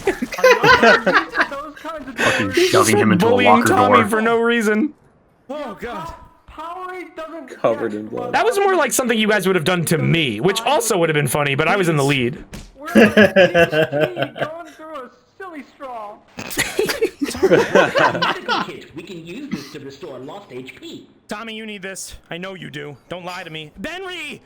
Fucking shoving him into a bullying locker Tommy door. for no reason. Oh god. Covered in blood. That was more like something you guys would have done to me, which also would have been funny, but I was in the lead. Going through a silly straw. Medical kit. We can use this to restore lost HP. Tommy, you need this. I know you do. Don't lie to me. Benry!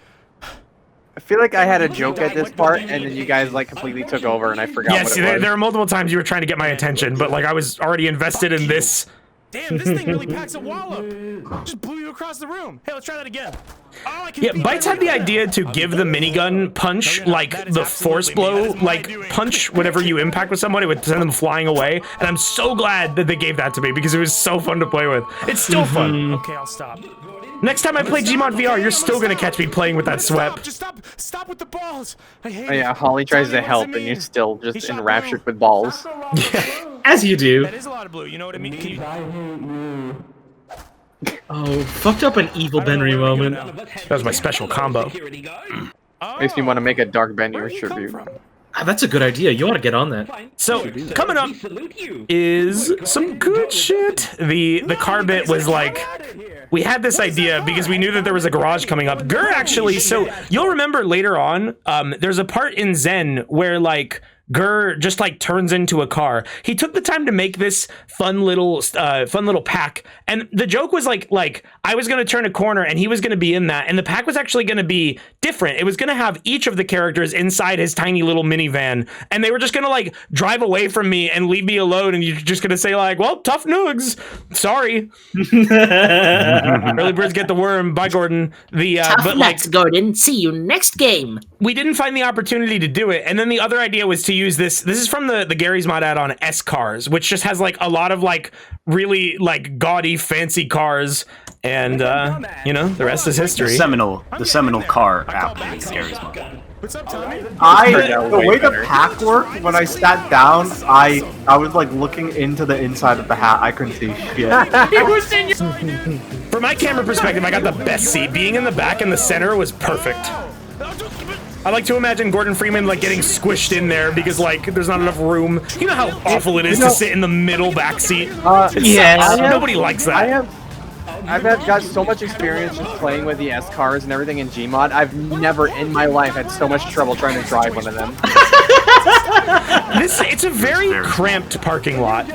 I feel like I had a joke at this part, and then you guys like completely took over, and I forgot Yeah, what see, it was. there were multiple times you were trying to get my attention, but like I was already invested in this. Damn, this thing really packs a wallop. Just blew you across the room. Hey, let's try that again. Oh, I can Yeah, beat Bites had the Benry. idea to give the minigun punch, like the force blow, like punch whenever you impact with someone, it would send them flying away. And I'm so glad that they gave that to me because it was so fun to play with. It's still fun. Okay, I'll stop. Next time I play Gmod VR, you're still gonna catch me playing with that sweat. Just stop with the balls. I hate Oh, yeah, Holly tries to help, and you're still just enraptured with balls. As you do. That is a lot of blue. You know what I mean? Can you... Oh, fucked up an evil Benry moment. That was my special combo. Makes me want to make a Dark Benry tribute. Ah, that's a good idea. You want to get on that. So, coming up is some good shit. The car bit was like, we had this idea because we knew that there was a garage coming up. Gur actually, so you'll remember later on, there's a part in Zen where like, Gur just like turns into a car. He took the time to make this fun little pack, and the joke was like I was gonna turn a corner and he was gonna be in that, and the pack was actually gonna be different. It was gonna have each of the characters inside his tiny little minivan, and they were just gonna like drive away from me and leave me alone, and you're just gonna say like, well, tough noogs, sorry. Early birds get the worm. Bye, Gordon. Tough but nuts, like, Gordon. See you next game. we didn't find the opportunity to do it, and then the other idea was to use this is from the Gary's Mod add-on S Cars, which just has like a lot of like really like gaudy fancy cars, and you know, the rest is history. The seminal car app in Gary's Mod. What's up, Tommy? The way the pack worked, when I sat down, I was like looking into the inside of the hat. I couldn't see shit. From my camera perspective, I got the best seat. Being in the back and the center was perfect. I like to imagine Gordon Freeman like getting squished in there because like there's not enough room. You know how awful it is to sit in the middle back seat? Yeah, Nobody likes that. I've got so much experience just playing with the S cars and everything in Gmod. I've never in my life had so much trouble trying to drive one of them. It's a very cramped parking lot.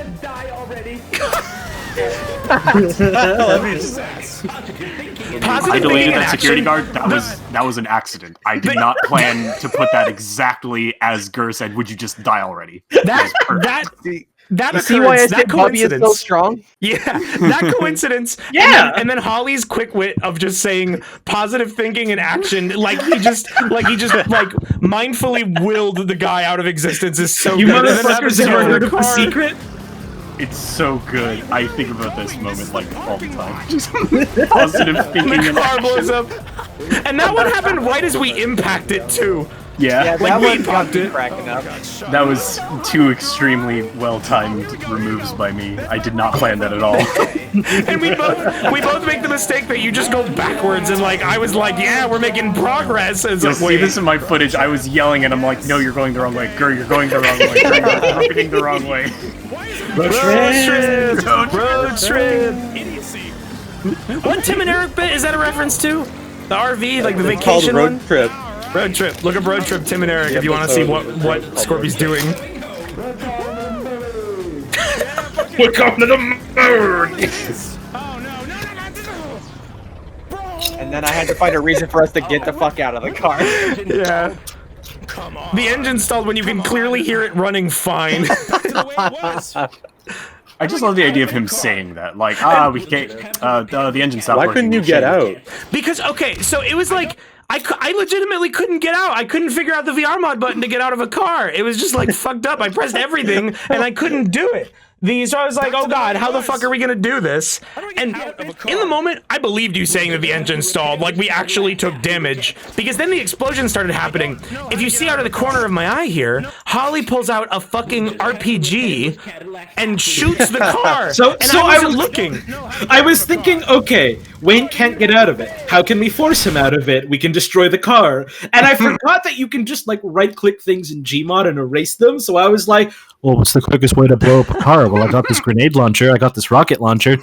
I deleted that security guard. That was an accident. I did not plan to put that exactly as Gur said. Would you just die already? You see why I said Bubby is so strong? Yeah, that coincidence. Yeah, and then Holly's quick wit of just saying positive thinking and action, like he just mindfully willed the guy out of existence is so you good. motherfuckers ever heard of The Secret? It's so good. I think about this moment like all the time. Just positive thinking The and car action. blows up. And that one happened right as we impact it too. Yeah, like that we one popped it. cracking up. That was 2 extremely well-timed removes by me. I did not plan that at all. And we both make the mistake that you just go backwards, and like I was like, yeah, we're making progress. And it's You'll like, see wait. this in my footage. I was yelling, and I'm like, no, you're going the wrong way. Gur, you're going the wrong way. Gur, you're rubbing the wrong way. Road trip. Idiocy. What Tim and Eric bit is that a reference to? The RV, like the It's called vacation Road one? Trip. Road trip. Look up Road Trip Tim and Eric if you want to see what Scorpy's doing. We're coming to the moon! And then I had to find a reason for us to get the fuck out of the car. Yeah. Come on. The engine stalled when you can clearly hear it running fine. I just love the idea of him saying that. Like, we can't. The engine stopped Why working. couldn't you get out? Because, okay, so it was like, I legitimately couldn't get out. I couldn't figure out the VR mod button to get out of a car. It was just like fucked up. I pressed everything and I couldn't do it. So I was like, oh god, how the fuck are we gonna do this? And in the moment, I believed you saying that the engine stalled, like we actually took damage, because then the explosion started happening. If you see out of the corner of my eye here, Holly pulls out a fucking RPG and shoots the car. So I was looking. I was thinking, okay, Wayne can't get out of it. How can we force him out of it? We can destroy the car. And I forgot that you can just like right-click things in Gmod and erase them. So I was like, well, what's the quickest way to blow up a car? Well, I got this grenade launcher. I got this rocket launcher.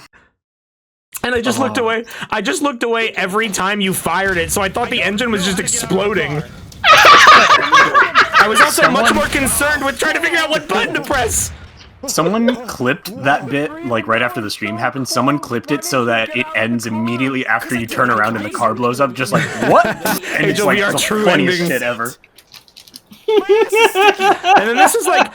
And I just looked away. I just looked away every time you fired it, so I thought the engine was just exploding. I was also much more concerned with trying to figure out what button to press. Someone clipped that bit, like right after the stream happened. Someone clipped it so that it ends immediately after you turn around and the car blows up. Just like, what? And it's like the funniest shit ever. And then this is like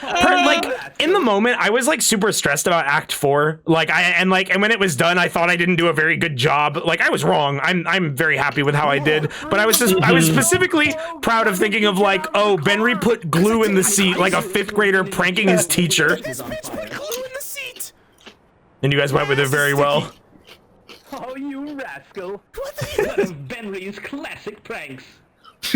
in the moment I was like super stressed about Act 4, and when it was done I thought I didn't do a very good job. Like I was wrong. I'm very happy with how I did, but I was specifically proud of thinking of like, oh, Benry put glue in the seat like a 5th grader pranking his teacher. And you guys went with it very well. Oh, you rascal! One of Benry's classic pranks. I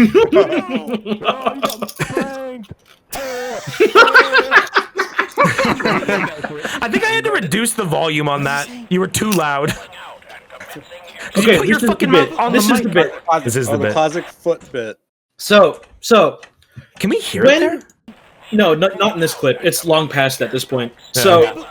think I had to reduce the volume on that. You were too loud. Okay, you put your fucking mouth on this the is mic. the bit. This is the bit. Classic foot bit. So can we hear it there? No, not in this clip. It's long past at this point. So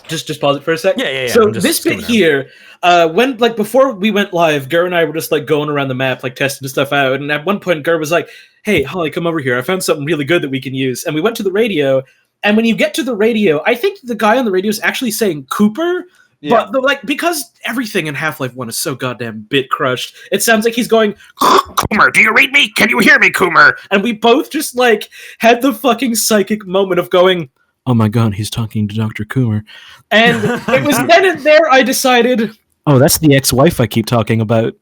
just pause it for a sec. Yeah. So this bit here, when like before we went live, Gur and I were just like going around the map, like testing stuff out. And at one point, Gur was like, "Hey, Holly, come over here. I found something really good that we can use." And we went to the radio. And when you get to the radio, I think the guy on the radio is actually saying Cooper. Yeah. But because everything in Half-Life 1 is so goddamn bit crushed, it sounds like he's going, "Coomer, do you read me? Can you hear me, Coomer?" And we both just like had the fucking psychic moment of going, "Oh my god, he's talking to Dr. Coomer." And it was then and there I decided, oh, that's the ex-wife I keep talking about.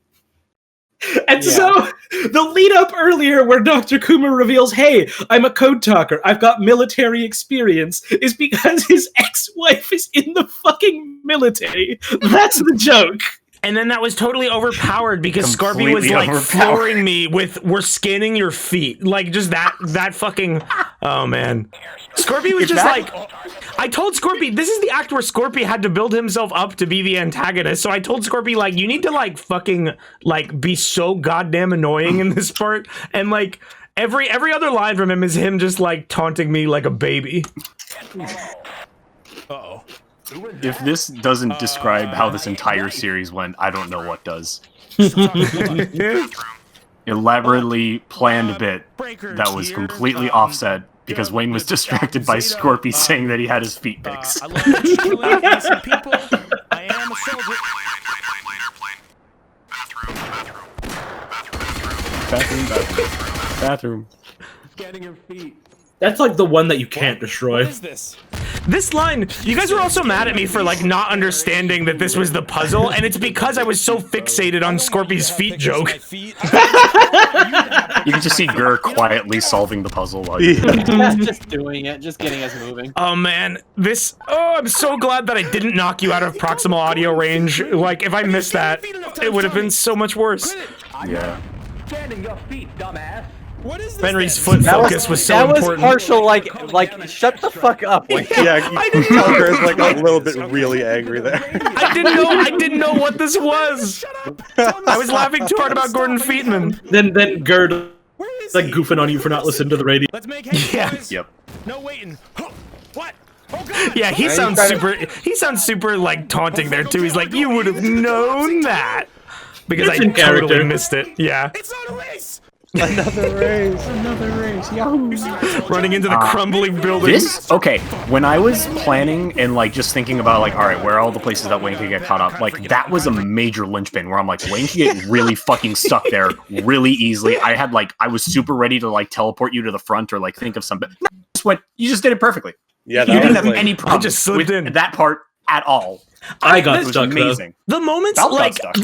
And so the lead up earlier where Dr. Coomer reveals, "Hey, I'm a code talker, I've got military experience," is because his ex-wife is in the fucking military. That's the joke. And then that was totally overpowered because Scorpy was like flooring me with, "We're scanning your feet." Like just that fucking, oh man. Scorpy was just like, I told Scorpy, this is the act where Scorpy had to build himself up to be the antagonist. So I told Scorpy, like, you need to like fucking like be so goddamn annoying in this part. And like every other line from him is him just like taunting me like a baby. Uh-oh. If this doesn't describe how this entire series went, I don't know what does. Elaborately planned bit that was completely offset because Wayne was distracted by Scorpy saying that he had his feet pics. I love killing innocent people. I am a soldier. Bathroom. Scanning your feet. That's like the one that you can't destroy. What is this? This line, you guys were also mad at me for like not understanding that this was the puzzle, and it's because I was so fixated on Scorpy's feet joke. You can just see Gur quietly solving the puzzle while Just doing it, just getting us moving. Oh man, I'm so glad that I didn't knock you out of proximal audio range. Like, if I missed that, it would have been so much worse. Yeah. Scanning your feet, dumbass. What is this? Henry's foot focus was so that important. was partial, like shut the fuck up. Wayne. Yeah, you can tell Gur's like a little bit really angry there. I didn't know what this was. I was laughing too hard about Gordon Feetman. Then Gerd like goofing on you for not listening to the radio. Let's make hay, Yeah. boys. Yep. No waiting. What? Oh God. Yeah, he sounds super like taunting there too. He's like, you would have known that. Because It's I in totally character. missed it. Yeah. It's not a race. Another race, Yahoo! Running into the crumbling building. Okay, when I was planning and like just thinking about like, all right, where are all the places that Wayne could get caught up? Like that was a major linchpin where I'm like, Wayne could get really fucking stuck there really easily. I was super ready to like teleport you to the front or like think of something. No, you just did it perfectly. Yeah, you didn't have any problem just slipped with in. that part at all. I got It was stuck amazing. The moments Val got like stuck.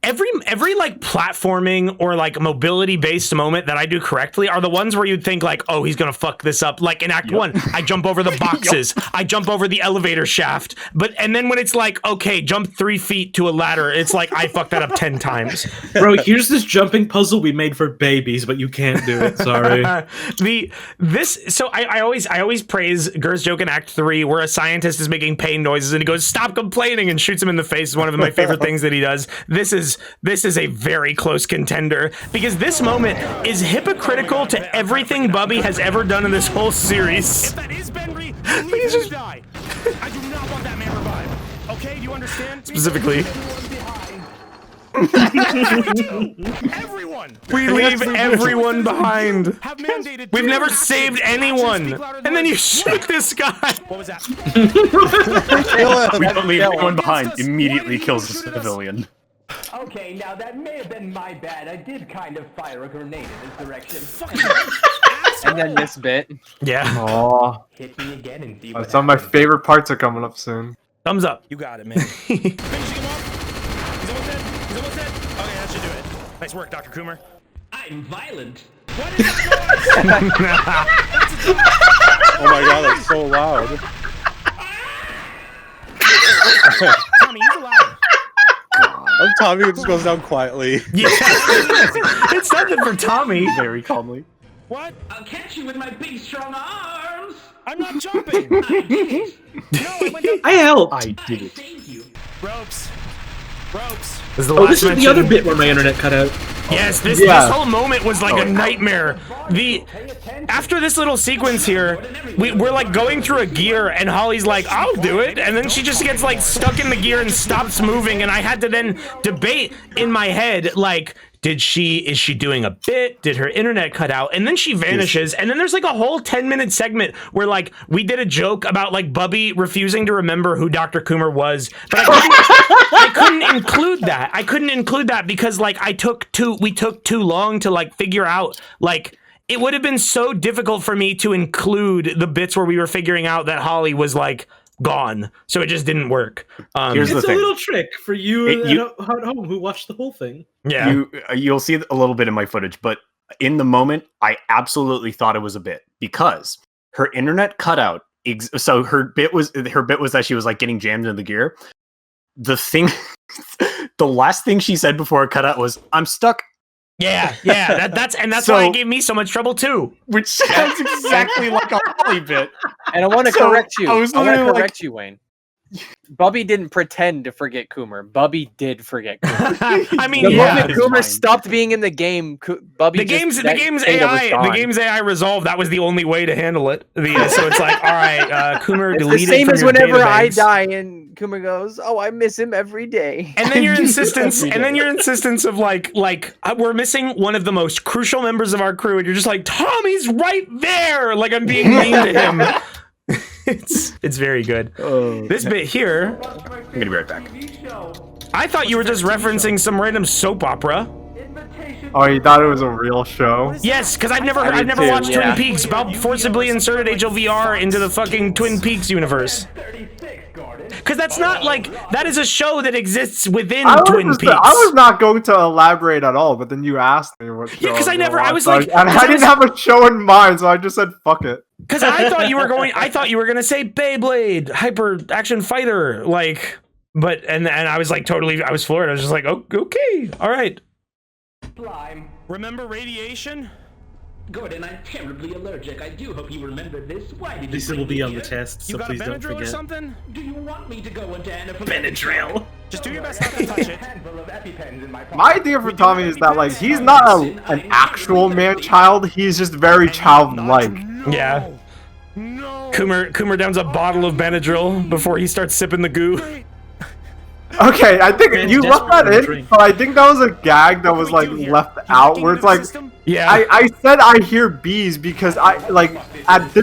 every like platforming or like mobility based moment that I do correctly are the ones where you'd think like, oh, he's gonna fuck this up. Like in Act 1, I jump over the boxes, I jump over the elevator shaft, and then when it's like, okay, jump 3 feet to a ladder, it's like I fucked that up 10 times. Bro, here's this jumping puzzle we made for babies, but you can't do it. Sorry. I always praise Gur's joke in Act 3 where a scientist is making pain noises and he goes, stop complaining, and shoots him in the face. Is one of my favorite things that he does. This is a very close contender because this moment is hypocritical to everything Bubby has ever done in this whole series. If that is Benry, please just die. I do not want that man revived. Okay, do you understand? Specifically. Everyone. We leave everyone behind. Have mandated We've never saved anyone. And then you shoot this guy. What was that? We don't leave anyone behind. Immediately kills the civilian. Okay, now that may have been my bad. I did kind of fire a grenade in his direction. And then this bit. Yeah. Oh, Hit me again and see what some of my favorite parts are coming up soon. Thumbs up. You got it, man. Finishing him off. He's almost dead. He's almost dead. Okay, that should do it. Nice work, Dr. Coomer. I'm violent. What is that noise? Oh my god, that's so loud. Tommy, use a louder. Tommy just goes down quietly. Yeah. It's nothing for Tommy. Very calmly. What? I'll catch you with my big strong arms. I'm not jumping. I did it. No, I went down. I helped. I did it. Saved you. Ropes. Ropes. This is the Oh, last this is the mention. other bit where my internet cut out. Yes, this whole moment was like a nightmare. After this little sequence here, we're like going through a gear and Holly's like, I'll do it, and then she just gets like stuck in the gear and stops moving, and I had to then debate in my head like, is she doing a bit? Did her internet cut out? And then she vanishes, and then there's like a whole 10-minute segment where like we did a joke about like Bubby refusing to remember who Dr. Coomer was, but I couldn't include that. I couldn't include that because like we took too long to like figure out like it would have been so difficult for me to include the bits where we were figuring out that Holly was like gone, so it just didn't work. Here's the It's a thing. little trick for you at home who watched the whole thing. Yeah. You'll see a little bit in my footage, but in the moment, I absolutely thought it was a bit because her internet cut out. So her bit was that she was like getting jammed in the gear. The last thing she said before it cut out was, "I'm stuck." Yeah. That's why it gave me so much trouble too. Which sounds exactly like a Holly bit. And I want to correct you. I want to correct you, Wayne. Bubby didn't pretend to forget Coomer. Bubby did forget Coomer. I mean, the yeah. moment Coomer stopped being in the game, Bubby The game's AI resolved. That was the only way to handle it. So it's like, all right, Coomer, It's delete the same it from as your whenever I database. die and Coomer goes, "Oh, I miss him every day." And then your insistence, of like we're missing one of the most crucial members of our crew, and you're just like, Tommy's right there. Like I'm being mean to him. It's very good. This bit here, I'm gonna be right back. I thought you were just referencing some random soap opera. Oh, you thought it was a real show? Yes, because I've never watched Twin Peaks. Bob forcibly inserted HLVR into the fucking Twin Peaks universe. Because that's not like that is a show that exists within Twin Peaks. I was not going to elaborate at all, but then you asked me what show. Yeah, because I was like, like, and I didn't have a show in mind, so I just said fuck it. Because I thought you were gonna say Beyblade, Hyper Action Fighter, like, but and I was like I was floored. I was just like, oh, okay, all right. Remember radiation? Gordon, I'm terribly allergic. I do hope you remember this. Why did you This will be on the test, so please don't forget. Or something? Do you want me to go into anaphylactic? Benadryl. Just do your best not to touch it. My idea for Tommy is that like he's not an actual man-child. He's just very childlike. Yeah. No. Coomer downs a bottle of Benadryl before he starts sipping the goo. Okay, I think you left that in, but I think that was a gag that was like left out, where it's like, yeah, I said I hear bees because I like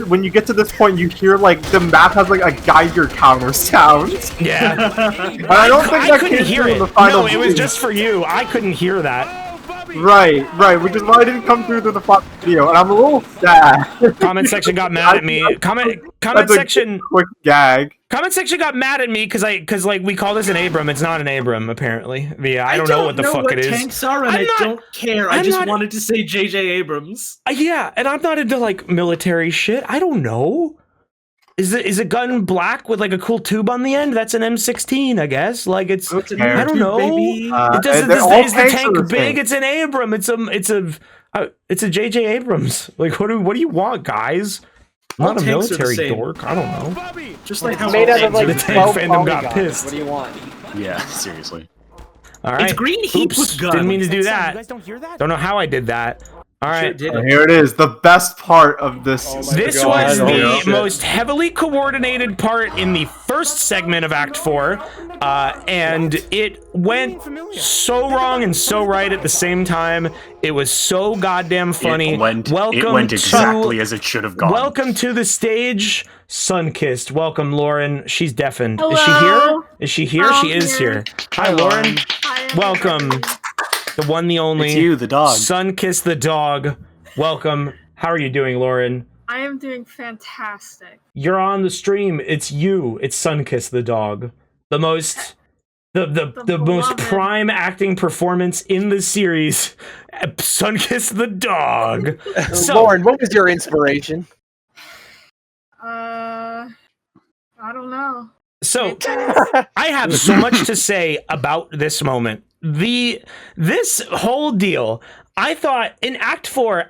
when you get to this point, you hear like the map has like a Geiger counter sound. Yeah, and I don't think that couldn't came hear through it. in the final. No, it was just for you. I couldn't hear that. Right, which is why I didn't come through the final video, and I'm a little sad. Comment section got mad at me. Comment section. Quick gag. Comment section got mad at me because like we call this an Abram. It's not an Abram apparently. Yeah, I don't know what the fuck it is. Tanks are, and I don't care. I just wanted to say J.J. Abrams. Yeah, and I'm not into like military shit. I don't know. Is a gun black with like a cool tube on the end? That's an M16, I guess. Like it's I don't know. It doesn't. Is the tank big? It's an Abram. It's a J.J. Abrams. Like what do you want, guys? I'm not a military dork. I don't know. Just like how made out of like the tank fandom got pissed. What do you want? Yeah, seriously. All right. It's green heap with guns. Didn't mean to do You that. guys don't hear that? Don't know how I did that. All right. Here it is, the best part of this. This was the most heavily coordinated part in the first segment of Act 4, and it went so wrong and so right at the same time. It was so goddamn funny. It went exactly as it should have gone. Welcome to the stage, Sunkissed. Welcome, Lauren. She's deafened. Hello. Is she here? Is she here? I'm She is here. here. Hi, Lauren. Welcome. The one, the only. It's you, the dog. Sunkissed the dog. Welcome. How are you doing, Lauren? I am doing fantastic. You're on the stream. It's you. It's Sunkissed the dog. The most most prime acting performance in the series. Sunkissed the dog. So, Lauren, what was your inspiration? I don't know. So I have so much to say about this moment. This whole deal, I thought in Act 4,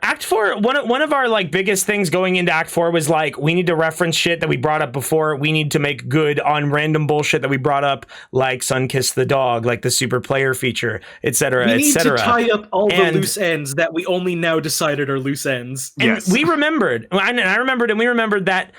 one of our like biggest things going into Act 4 was like, we need to reference shit that we brought up before. We need to make good on random bullshit that we brought up, like Sunkissed the dog, like the super player feature, etc., We need to etc. tie up all the loose ends that we only now decided are loose ends. And we remembered, and I remembered, and we remembered that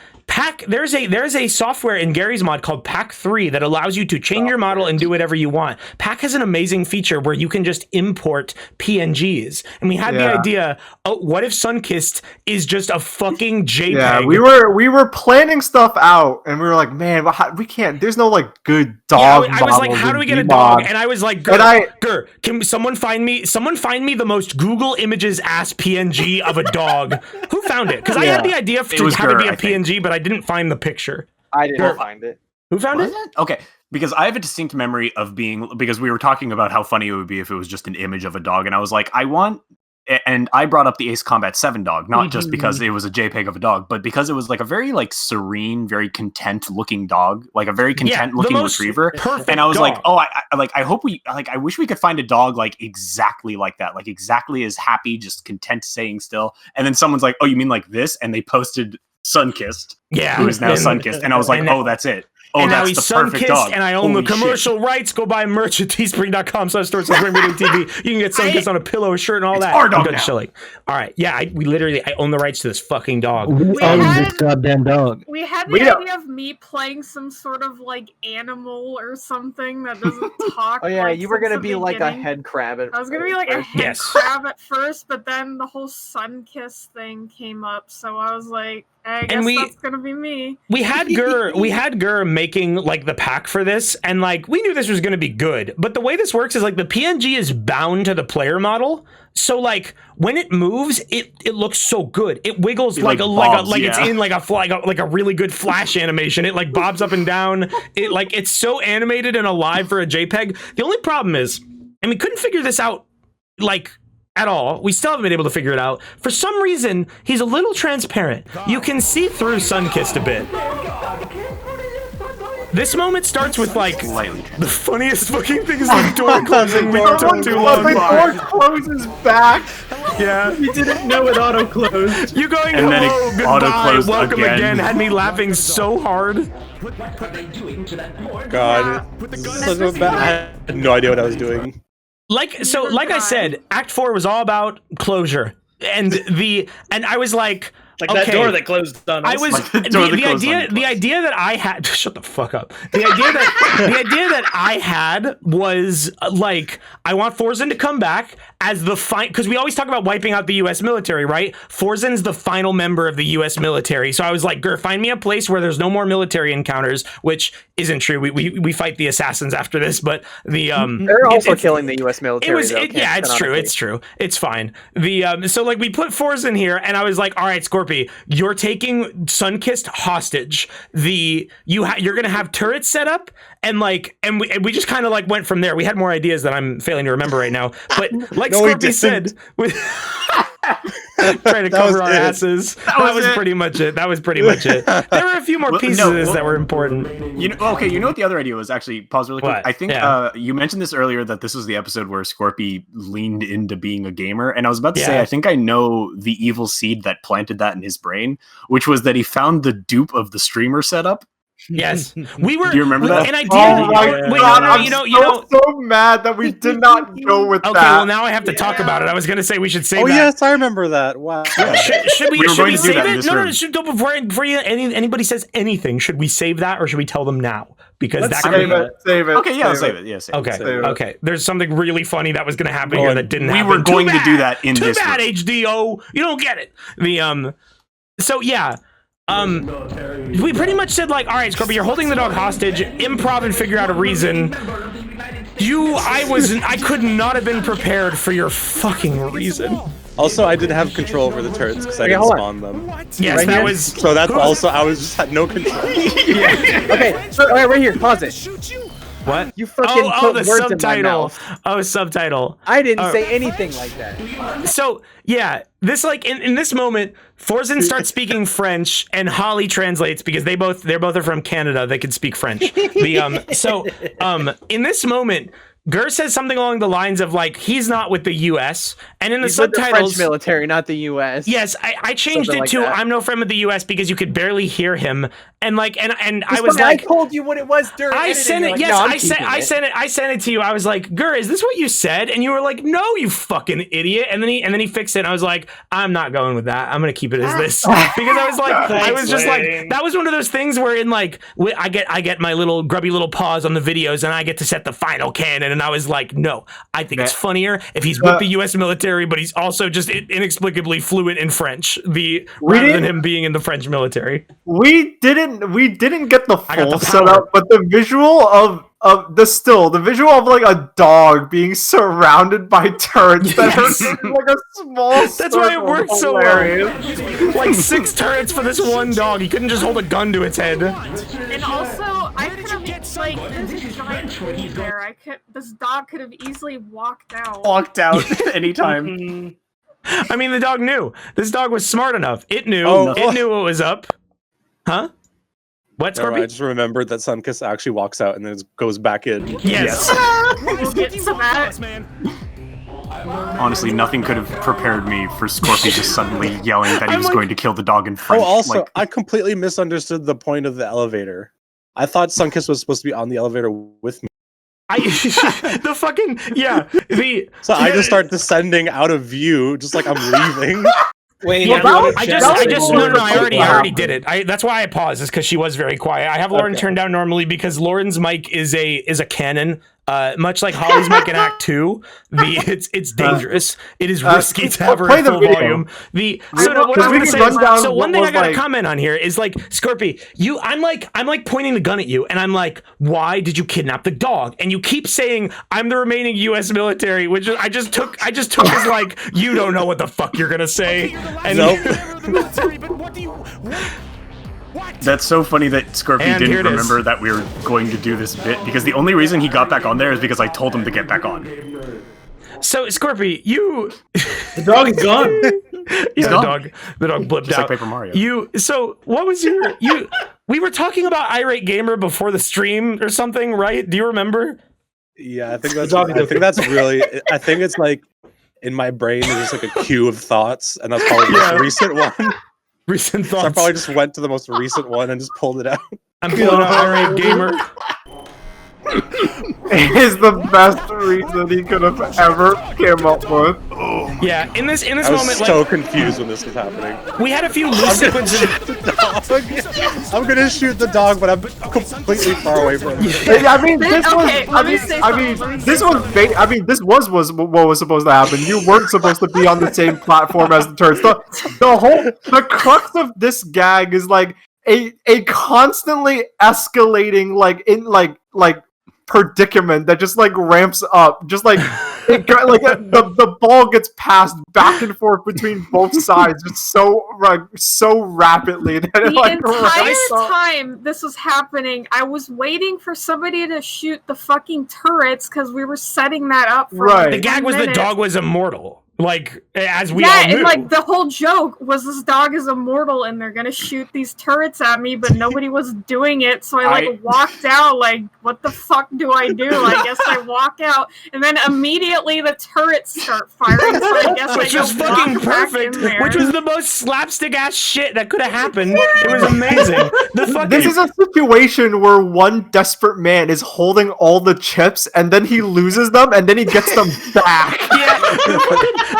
there's a software in Gary's mod called Pack 3 that allows you to change your model and do whatever you want. Pack has an amazing feature where you can just import PNGs. And we had the idea, what if Sunkissed is just a fucking JPEG? Yeah, we were planning stuff out, and we were like, man, we can't. There's no like good dog. I was like, how do we get a dog? And I was like, Gur, can someone find me the most Google Images ass PNG of a dog? Who found it? Because I had the idea to have it be a PNG, but I didn't find the picture. I didn't find it. Who found it? Okay, because I have a distinct memory of because we were talking about how funny it would be if it was just an image of a dog, and I was like, and I brought up the Ace Combat 7 dog, not just because it was a JPEG of a dog, but because it was like a very like serene, very content looking dog, like a very content looking retriever. And I was like, I wish we could find a dog like exactly like that, like exactly as happy, just content staying still. And then someone's like, oh, you mean like this? And they posted Sunkissed, who is now Sunkissed, and I was like, oh, that's it. Oh, and that's now he's the perfect dog. And I own the commercial rights. Go buy merch at teespring.com/TV. You can get Sunkissed on a pillow, a shirt, and all that. Our dog now. Chilling. All right, yeah, I own the rights to this fucking dog. We own this goddamn dog. We had the idea of me playing some sort of like animal or something that doesn't talk. Oh yeah, like, you were gonna since the be like a beginning. head crab. I was gonna be like a head crab at first, but then the whole Sunkissed thing came up, so I was like, I guess that's gonna be me. We had Gur making like the pack for this, and like we knew this was gonna be good. But the way this works is like the PNG is bound to the player model, so like when it moves, it looks so good. It wiggles like it's in like a really good flash animation. It like bobs up and down. It's so animated and alive for a JPEG. The only problem is, and we couldn't figure this out like at all. We still haven't been able to figure it out. For some reason, he's a little transparent. You can see through Sunkissed a bit. This moment starts with like the funniest fucking thing is the door closing. We took too long. The door closes back, Yeah. You didn't know it auto closed. You going And then it hello, goodbye, auto-closed welcome again. again. Had me laughing so hard. God, I had no idea what I was doing. Like I said, Act 4 was all about closure, and I was like that door that closed on us. I was the idea that I had. Shut the fuck up. The idea that I had was like, I want Forzen to come back as the because we always talk about wiping out the U.S. military, right? Forzen's the final member of the U.S. military, so I was like, find me a place where there's no more military encounters, which isn't true. We fight the assassins after this, but they're also killing the U.S. military. It's true. It's true. It's fine. So like we put Forzen here, and I was like, all right, Scorpy, you're taking Sunkissed hostage. You're gonna have turrets set up, and we just kind of like went from there. We had more ideas that I'm failing to remember right now, but like Scorpy said, trying to cover our asses. That was pretty much it. There were a few more pieces of this that were important. You know what the other idea was? Actually, pause really quick. What? I think you mentioned this earlier, that this was the episode where Scorpy leaned into being a gamer, and I was about to say, I think I know the evil seed that planted that in his brain, which was that he found the dupe of the streamer setup. Yes, we were. Do you remember that? And I did. Oh my God, I'm so mad that we did not go with that. Okay, well now I have to talk about it. I was going to say we should save that. Oh yes, I remember that. Wow. Should we save it? No. Before anybody says anything, should we save that or should we tell them now? Because that save it. Okay, yeah, save it. Yeah, save it. Okay. There's something really funny that was going to happen here that didn't happen. We were going to do that in this. Too bad, HDO. You don't get it. So yeah. We pretty much said like, all right, Scorpio, you're holding the dog hostage. Improv and figure out a reason. I could not have been prepared for your fucking reason. Also, I didn't have control over the turrets because I didn't spawn them. Yes, that was. So that's also I had no control. Okay, so right here, pause it. What? You fucking put the words subtitle. in my mouth. Oh, subtitle. I didn't say anything like that. So yeah, this like in this moment, Forzen starts speaking French, and Holly translates because they both are from Canada. They can speak French. In this moment, Gur says something along the lines of like, he's not with the U.S. and in the subtitles, with the French military, not the U.S. Yes, I changed it to I'm no friend with the U.S. because you could barely hear him, and like and I was like, I told you what it was during. I sent it. Like, yes, no, I sent it to you. I was like, Gur, is this what you said? And you were like, no, you fucking idiot. And then he fixed it. And I was like, I'm not going with that. I'm gonna keep it as this because I was like, I was just like, that was one of those things where in like I get my little grubby little paws on the videos and I get to set the final canon. And I was like, no, I think it's funnier if he's with the U.S. military, but he's also just inexplicably fluent in French, rather than him being in the French military. We didn't get the full setup, but the visual of the visual of like a dog being surrounded by turrets that are like a small. That's why it worked so well. Like 6 turrets for this one dog. He couldn't just hold a gun to its head. And also, I could have like there's a giant tree there. This dog could have easily walked out. Anytime. I mean, the dog knew. This dog was smart enough. It knew. It knew what was up. Huh? What, Scorpio? I just remembered that Sunkiss actually walks out and then goes back in. Yes. We'll get to that. Honestly, nothing could have prepared me for Scorpio just suddenly yelling that he was going to kill the dog in French. Oh, also, I completely misunderstood the point of the elevator. I thought Sunkiss was supposed to be on the elevator with me. I just start descending out of view, just like I'm leaving. Wait, I already did it. That's why I paused, is because she was very quiet. I have Lauren turned down normally because Lauren's mic is a cannon. Much like Holly's mic in Act 2, it's dangerous. It is risky to have her at full volume. So one thing I gotta comment on here is like, Scorpy, I'm like pointing the gun at you, and I'm like, why did you kidnap the dog? And you keep saying I'm the remaining U.S. military, which I just took as like, you don't know what the fuck you're gonna say. And That's so funny that Scorpio didn't remember that we were going to do this bit, because the only reason he got back on there is because I told him to get back on. So, Scorpio, you... The dog is gone. The dog blipped just out. Like Paper Mario. So, what was your... We were talking about Irate Gamer before the stream or something, right? Do you remember? Yeah, I think that's really... I think it's like... in my brain there's just like a queue of thoughts, and that's probably the most recent one. Recent thoughts. So I probably just went to the most recent one and just pulled it out. I'm pulling out Irate Gamer. It is the best reason he could have ever came up with. Yeah, in this I moment, was so confused when this was happening. We had a few loose sequences. I'm gonna shoot the dog, but I'm completely far away from it. I mean, this was what was supposed to happen. You weren't supposed to be on the same platform as the turrets. The crux of this gag is like a constantly escalating like predicament that just like ramps up, just like the ball gets passed back and forth between both sides just so rapidly that the entire time this was happening, I was waiting for somebody to shoot the fucking turrets because we were setting that up for right. The gag was the dog was immortal. Like, as we all knew. And like the whole joke was this dog is immortal and they're gonna shoot these turrets at me, but nobody was doing it, so I walked out like, what the fuck do I do? I guess I walk out, and then immediately the turrets start firing, so I guess which was fucking perfect, which was the most slapstick ass shit that could have happened. It was amazing. This is a situation where one desperate man is holding all the chips, and then he loses them, and then he gets them back. Yeah.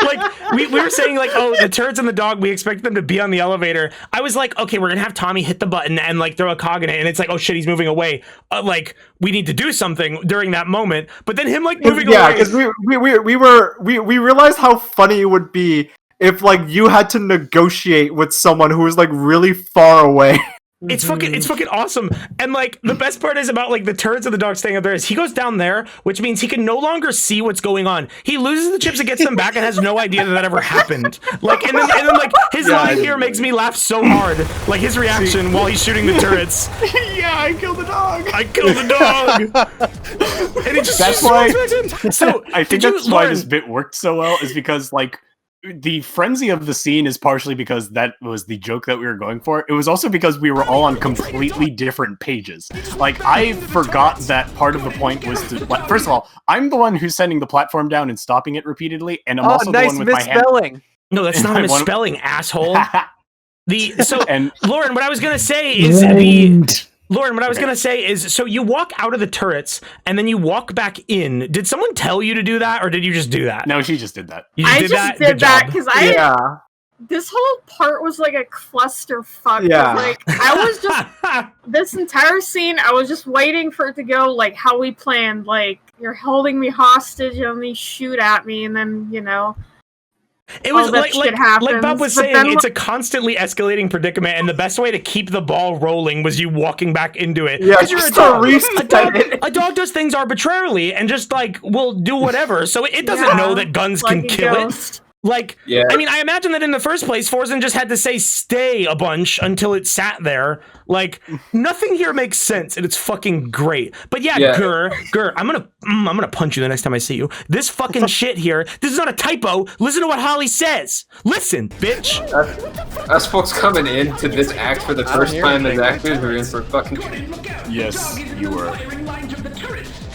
Like we were saying, like, oh, the turrets and the dog, we expect them to be on the elevator. I was like, okay, we're gonna have Tommy hit the button and like throw a cog in it, and it's like, oh shit, he's moving away. Like, we need to do something during that moment. But then him like moving away. Yeah, because we realized how funny it would be if like you had to negotiate with someone who was like really far away. It's fucking awesome. And like the best part is about like the turrets of the dog staying up there is he goes down there, which means he can no longer see what's going on. He loses the chips and gets them back and has no idea that ever happened. Like and then like his line here makes me laugh so hard. Like his reaction while he's shooting the turrets. Yeah, I killed the dog. I killed the dog. And he just that's why. So I think that's why this bit worked so well, is because like the frenzy of the scene is partially because that was the joke that we were going for. It was also because we were all on completely different pages. Like, I forgot that part of the point was to... First of all, I'm the one who's sending the platform down and stopping it repeatedly, and I'm also the one with my hand... No, that's not a misspelling, asshole. Lauren, what I was gonna say is Lauren, what I was going to say is, so you walk out of the turrets, and then you walk back in. Did someone tell you to do that, or did you just do that? No, she just did that. You just I did just that? did that, because this whole part was like a clusterfuck. Yeah. Like, I was just, this entire scene, I was just waiting for it to go, like, how we planned. Like, you're holding me hostage, and then you shoot at me, and then, you know... It was like Bob was saying, it's a constantly escalating predicament, and the best way to keep the ball rolling was you walking back into it. Yeah, you're a dog does things arbitrarily and just like will do whatever, so it doesn't know that guns can kill it. Like, I mean, I imagine that in the first place, Forzen just had to say stay a bunch until it sat there. Like, nothing here makes sense, and it's fucking great. But yeah, Gur, I'm gonna punch you the next time I see you. This fucking shit here, this is not a typo. Listen to what Holly says. Listen, bitch. Us folks coming into this act for the first time as actors, we're in for fucking... Yes, you were.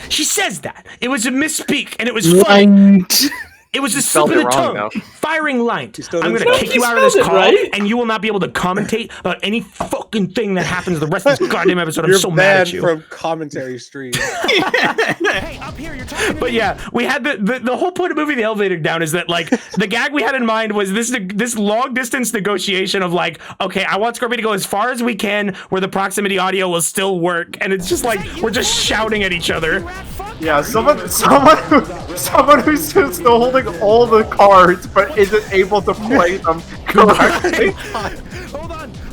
She says that. It was a misspeak, and it was funny. It was a slip of the tongue. Firing line. I'm going to kick you out of this call, and you will not be able to commentate about any fucking thing that happens the rest of this goddamn episode. I'm so mad at you. You're banned from commentary stream. Hey, up here, you're talking. But yeah, we had the whole point of moving the elevator down is that, like, the gag we had in mind was this long distance negotiation of like, okay, I want Scorpio to go as far as we can where the proximity audio will still work, and it's just like we're just shouting at each other. Yeah, someone who's still holding all the cards but isn't able to play them correctly.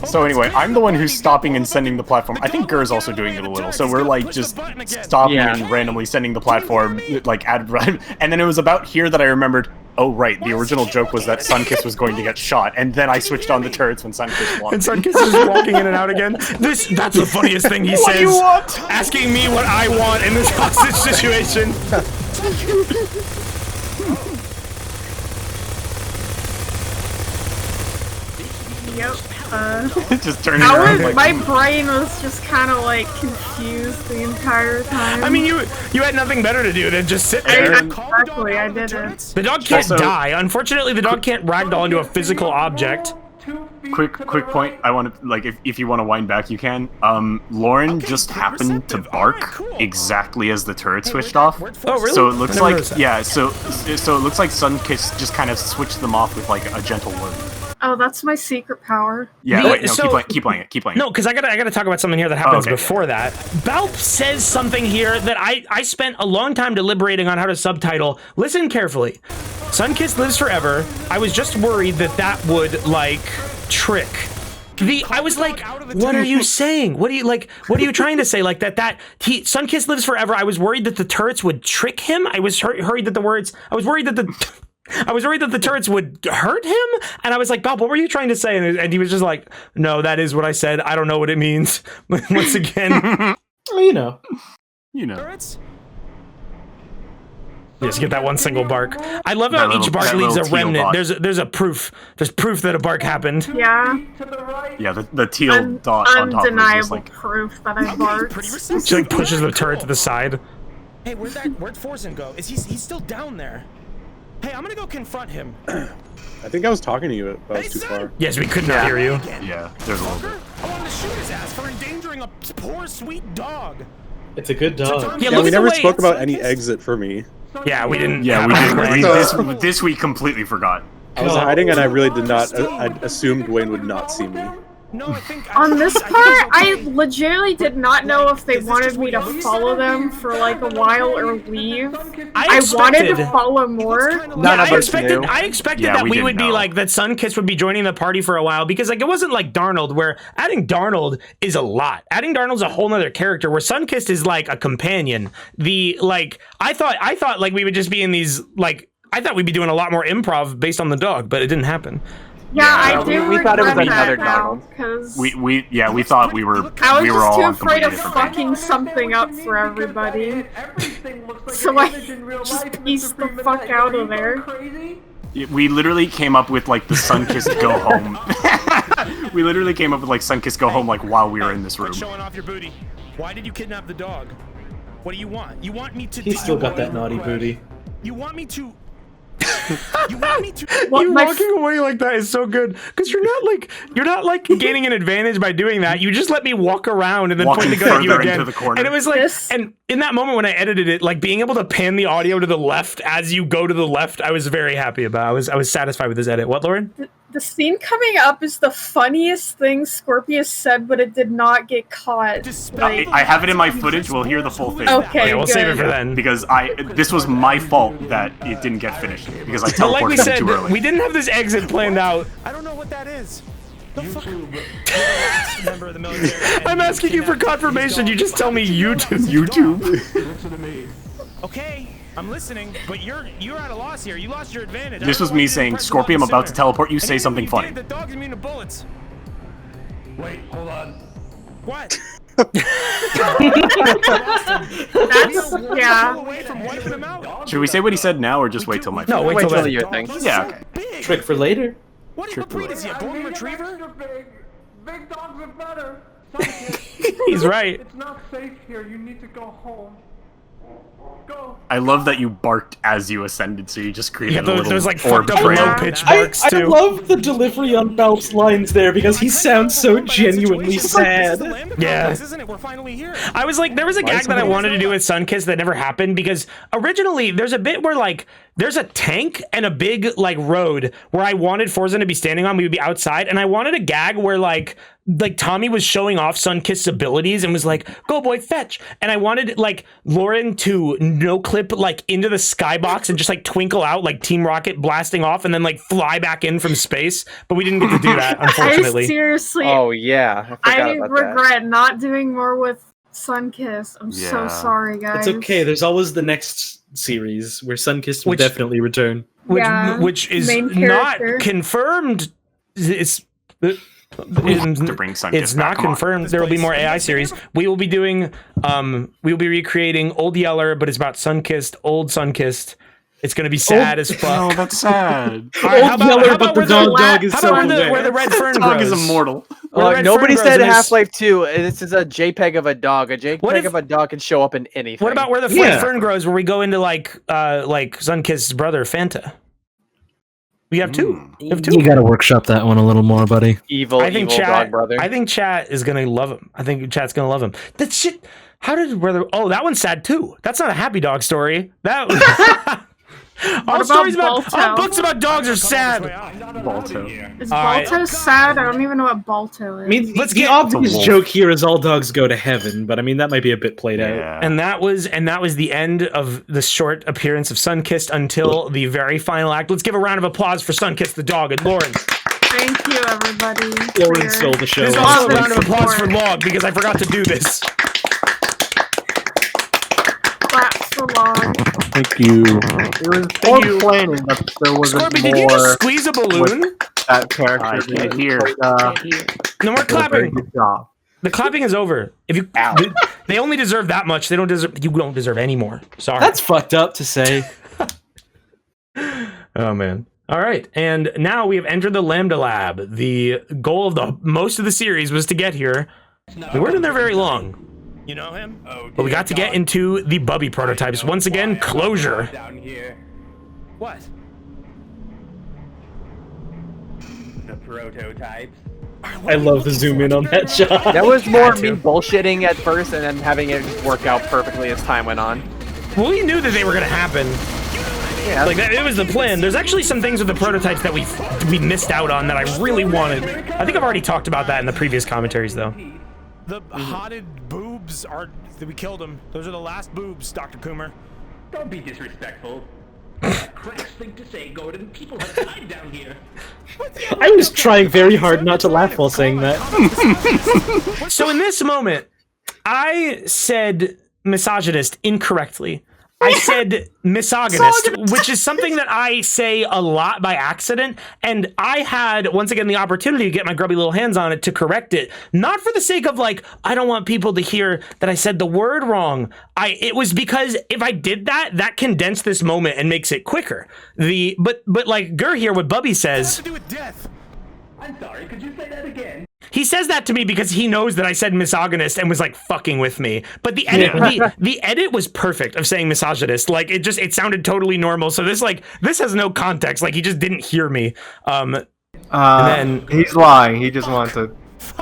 So anyway, I'm the one who's stopping and sending the platform. I think Gur's also doing it a little. So we're like just stopping and randomly sending the platform, like and then it was about here that I remembered, oh right, the original joke was that Sunkiss was going to get shot, and then I switched on the turrets when Sunkiss walked. And Sunkiss is just walking in and out again. That's the funniest thing he says. What do you want? Asking me what I want in this hostage situation. Yep. Just turning around. My brain was just kind of like confused the entire time. I mean, you had nothing better to do than just sit there. Exactly, I didn't. The dog can't die. Unfortunately, the dog can't ragdoll into a physical object. Quick point. I want to, like, if you want to wind back, you can. Lauren just happened to bark exactly as the turret switched off. Oh, really? So it looks like, yeah. So it looks like Sunkiss just kind of switched them off with like a gentle word. Oh, that's my secret power. Yeah. Wait, no, keep playing it. No, because I gotta talk about something here that happens before that. Balp says something here that I spent a long time deliberating on how to subtitle. Listen carefully. Sunkiss lives forever. I was just worried that would like trick. I was like, what are you saying? What are you trying to say? Like that Sunkiss lives forever. I was worried that the turrets would trick him. I was worried that the turrets would hurt him, and I was like, Bob, what were you trying to say? And he was just like, no, that is what I said. I don't know what it means. Once again, well, you know. Turrets? Just get that one single bark. I love how each bark leaves a remnant. There's a proof. There's proof that a bark happened. Yeah. Yeah, the teal dot on top of it is just like proof that I barked. She like pushes the turret to the side. Hey, where'd Forsen go? He's still down there? Hey, I'm gonna go confront him. I think I was talking to you, but I was too far. Yes, we could not hear you. Yeah, there's a little bit. I wanted to shoot his ass for endangering a poor, sweet dog. It's a good dog. Yeah, we never spoke about any exit for me. Yeah, we didn't. Yeah, we didn't. This we completely forgot. I was hiding, and I really did not. I assumed Wayne would not see me. On this part, I legitimately did not know if they wanted me to follow them for like a while or leave. I wanted to follow more. I expected that we would be like that Sunkiss would be joining the party for a while, because like it wasn't like Darnold, where adding Darnold is a lot. Adding Darnold's a whole nother character, where Sunkiss is like a companion. I thought like we would just be in these I thought we'd be doing a lot more improv based on the dog, but it didn't happen. Yeah, I do. We thought it was another Darnold. We thought we were. I was we were all just too on afraid of completely fucking something up for everybody. So I just pieced the fuck out of there. We literally came up with like the Sunkiss go home. We literally came up with like Sunkiss go home like while we were in this room. Showing off your booty. Why did you kidnap the dog? What do you want? You want me to? He's still got that naughty booty. You want me to? You want me to? You walking away like that is so good, because you're not like gaining an advantage by doing that. You just let me walk around and then point the gun at you again. And it was like, and in that moment when I edited it, like being able to pan the audio to the left as you go to the left, I was very happy about. I was satisfied with this edit. What, Lauren? The scene coming up is the funniest thing Scorpius said, but it did not get caught. I have it in my footage. We'll hear the full thing. Okay, we'll save it for then. Because this was my fault that it didn't get finished, because I teleported like we said, too early. we didn't have this exit planned out. I don't know what that is. The fuck? Member of the military. I'm asking you for confirmation. You just tell me YouTube. Listen to me. Okay, I'm listening, but you're at a loss here. You lost your advantage. This was me saying, Scorpion, I'm about to teleport. You say something funny. The dog's immune to bullets. Wait, hold on. What? Yeah. Should we say what he said now, or just wait till my? No, wait till your thing. Yeah. Okay. Trick for later. What breed is he? A golden retriever? Big dogs are better. He's right. It's not safe here. You need to go home. Go. I love that you barked as you ascended, so you just created a little those like orb fucked up trail. low pitch barks I too. love the delivery on Balp's lines there, because he sounds so genuinely sad. Yeah. Isn't it? We're finally here. I was like, there was a gag that I wanted to do with Sunkiss that never happened, because originally there's a bit where like there's a tank and a big like road where I wanted Forzen to be standing on. We would be outside, and I wanted a gag where like Tommy was showing off Sunkiss's abilities and was like, "Go boy, fetch!" And I wanted like Lauren to no clip like into the skybox and just like twinkle out like Team Rocket blasting off and then like fly back in from space. But we didn't get to do that, unfortunately. I seriously. Oh yeah, I regret not doing more with Sunkiss. I'm so sorry, guys. It's okay. There's always the next series where Sunkiss will definitely return. Which is not confirmed. It's not confirmed. There will be more AI series. We will be doing we will be recreating Old Yeller, but it's about Sunkissed, old Sunkissed. It's gonna be sad as fuck. No, that's sad. All right, how Old about, Yeller, how but about the where dog is how about self-aware. where the red fern Dog grows? is immortal. Where the red Nobody fern said grows in this- Half-Life 2. This is a JPEG of a dog. A JPEG of a dog can show up in anything. What about where the red fern grows, where we go into like Sunkiss's brother Fanta? We have two. We have two. You gotta workshop that one a little more, buddy. Evil dog brother. I think chat is gonna love him. I think chat's gonna love him. That shit. How did brother? Oh, that one's sad too. That's not a happy dog story. That. All stories about all books about dogs are sad. Balto. Is Balto sad? I don't even know what Balto is. I mean, the obvious joke here is all dogs go to heaven, but I mean that might be a bit played out. And that was the end of the short appearance of Sunkissed until the very final act. Let's give a round of applause for Sunkissed the dog and Lauren. Thank you, everybody. Lauren stole the show. There's also a round of applause for Log because I forgot to do this. Claps for Log. Thank you. It was poor planning that there wasn't Scorby, more. did you just squeeze a balloon? with That character. I can't hear. No more clapping. Good job. The clapping is over. If you, they only deserve that much. They don't deserve. You don't deserve any more. Sorry. That's fucked up to say. Oh man. All right, and now we have entered the Lambda Lab. The goal of most of the series was to get here. We weren't in there very long. You know him? But we got to get into the Bubby prototypes. Once again, closure. Down here. What? The prototypes. I love the zoom in on that shot. That was more me bullshitting at first and then having it work out perfectly as time went on. Well, we knew that they were going to happen. Yeah. Like that, it was the plan. There's actually some things with the prototypes that we missed out on that I really wanted. I think I've already talked about that in the previous commentaries, though. The hotted boobs are. We killed them. Those are the last boobs, Dr. Coomer. Don't be disrespectful. Crass thing to say, Gordon. People have died down here. I was trying very hard not to laugh while saying that. So in this moment, I said misogynist incorrectly. I said misogynist, which is something that I say a lot by accident, and I had, once again, the opportunity to get my grubby little hands on it to correct it. Not for the sake of, like, I don't want people to hear that I said the word wrong. It was because if I did that, that condensed this moment and makes it quicker. But like Gur here, what Bubby says... to do with death. I'm sorry, could you say that again? He says that to me because he knows that I said misogynist and was like fucking with me. But the edit, the edit was perfect of saying misogynist. Like it sounded totally normal. So this has no context. Like he just didn't hear me. And then He's lying. He just wants to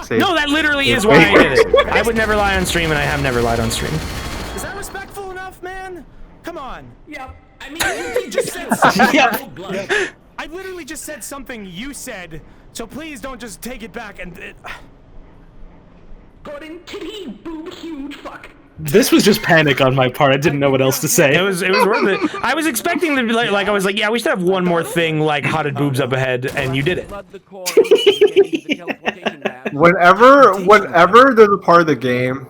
say. no, that literally is why I did it. I would never lie on stream, and I have never lied on stream. Is that respectful enough, man? Come on. Yep. I mean, You just said Yep. I literally just said something you said, so please don't just take it back and... Gordon, titty, boob, huge, fuck. This was just panic on my part. I didn't know what else to say. It was worth it. I was expecting to be like I was like, yeah, we should have one more thing like hotted boobs up ahead, and you did it. Whenever there's a part of the game,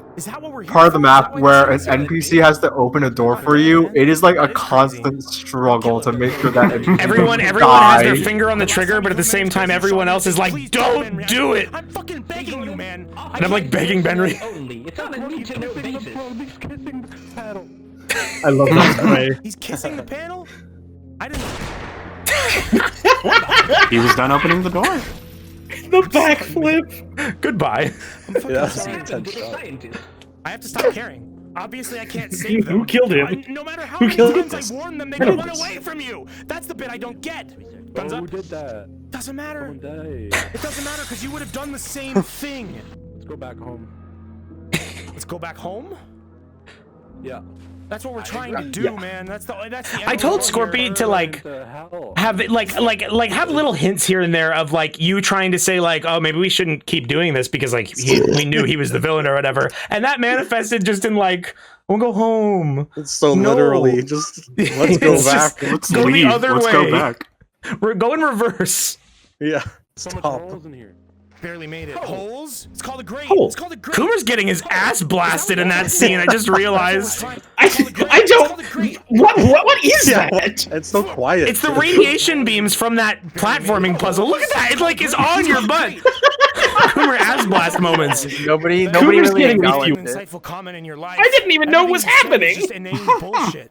part of the map where an NPC has to open a door for you, it is like a constant struggle to make sure that NPC everyone doesn't has die. their finger on the trigger, but at the same time, everyone else is like, don't do it. I'm fucking begging you, man. And I'm like begging Benry. It's on a need-to-know basis. I love that way. He's kissing the panel? I didn't... He was done opening the door. The backflip. Goodbye. I have to stop caring. Obviously, I can't save them. Who killed him? No matter how Who many killed times him? I warn them, they can run away from you. That's the bit I don't get. Thumbs up. Who did that? Doesn't matter. Someone died. It doesn't matter because you would have done the same thing. Let's go back home. Let's go back home. Yeah. That's what we're trying to do, man. That's the. I told Scorpy to like have it like have little hints here and there of like you trying to say like, oh, maybe we shouldn't keep doing this because like we knew he was the villain or whatever, and that manifested just in like, we'll go home. It's so literally just let's go back. Let's go the other way. Go back. We're going reverse. Yeah. So much holes in here. Barely made it. Holes? It's called a grate. Hole. It's called a grate. Coomer's getting his ass blasted in that scene. I just realized. I don't. What is that? It's so quiet. It's the radiation beams from that platforming puzzle. Look at that! It like is on your butt. Coomer ass blast moments. Nobody Coomer's really getting acknowledged with it. Insightful comment in your life. I didn't even know what was Everything you said happening. was just inane bullshit.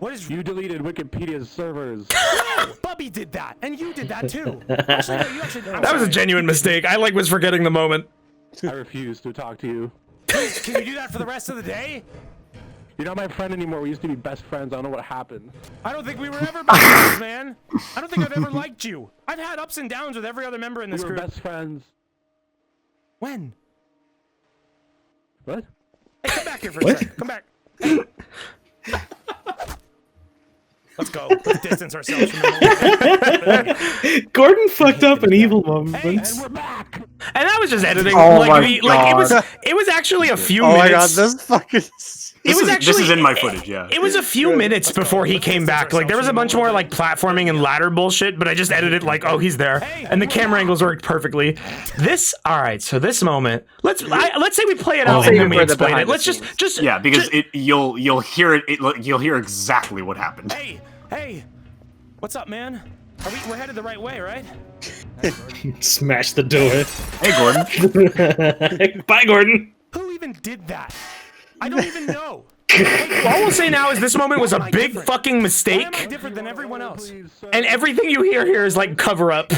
What is? You deleted Wikipedia's servers. No, Bubby did that, and you did that too. Actually, no, you actually. That was a genuine mistake. I was forgetting the moment. I refuse to talk to you. Please, can you do that for the rest of the day? You're not my friend anymore. We used to be best friends. I don't know what happened. I don't think we were ever best friends, man. I don't think I've ever liked you. I've had ups and downs with every other member in this We were group. best friends. When? What? Hey, come back here for a second. Come back. Let's go. Let's distance ourselves from the Gordon fucked up an evil moment. Hey, and we're back. And that was just editing. Oh like, my it was actually a few Oh my god, minutes. this fucking. This is in my footage, yeah. It was a few minutes before he came back. Like there was a bunch more like platforming and ladder bullshit, but I just edited like, oh, he's there, and the camera angles worked perfectly. All right. So this moment, let's say we play it out and then we explain it. Let's just yeah, because you'll hear it. You'll hear exactly what happened. Hey, what's up, man? We're headed the right way, right? Smash the door. Hey, Gordon. Bye, Gordon. Who even did that? I don't even know. All we'll say now is this moment was a big fucking Why am I mistake, different than everyone else? and everything you hear here is like cover up.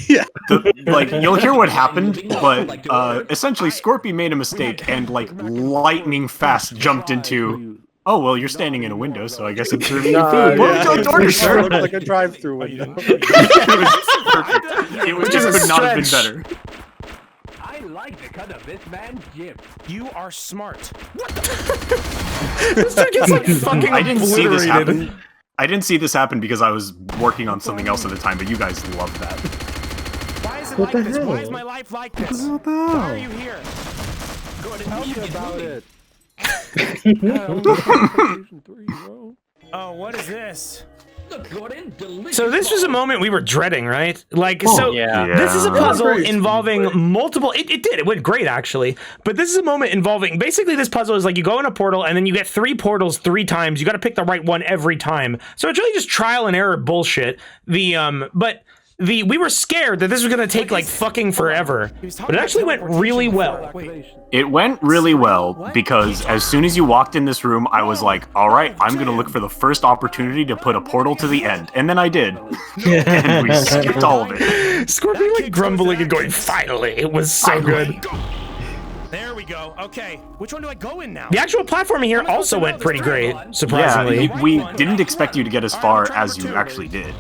Yeah. You'll hear what happened, but essentially Scorpy made a mistake and like lightning fast jumped into. Oh well, you're standing in a window, so I guess it's serving you food. It looked like a drive-through window. It just could not have been better. I like the cut of this man's jib. You are smart. What This dude gets like fucking I didn't see this obliterated. happen. I didn't see this happen because I was working on something else at the time, but you guys love that. Why is it like this? Why is my life like this? Why are you here? Tell me about it. Oh, what is this? So this was a moment we were dreading, right? Like, this is a puzzle involving multiple. It went great actually, but this is a moment involving basically this puzzle is like you go in a portal and then you get 3 portals 3 times. You got to pick the right one every time. So it's really just trial and error bullshit. We were scared that this was gonna take like fucking forever, but it actually went really well. It went really well because as soon as you walked in this room, I was like, all right, I'm going to look for the first opportunity to put a portal to the end. And then I did. And we skipped all of it. Scorpion like grumbling and going, finally, it was so good. There we go. Okay, which one do I go in now? The actual platforming here also went pretty great, surprisingly. Yeah, we didn't expect you to get as far as you actually did.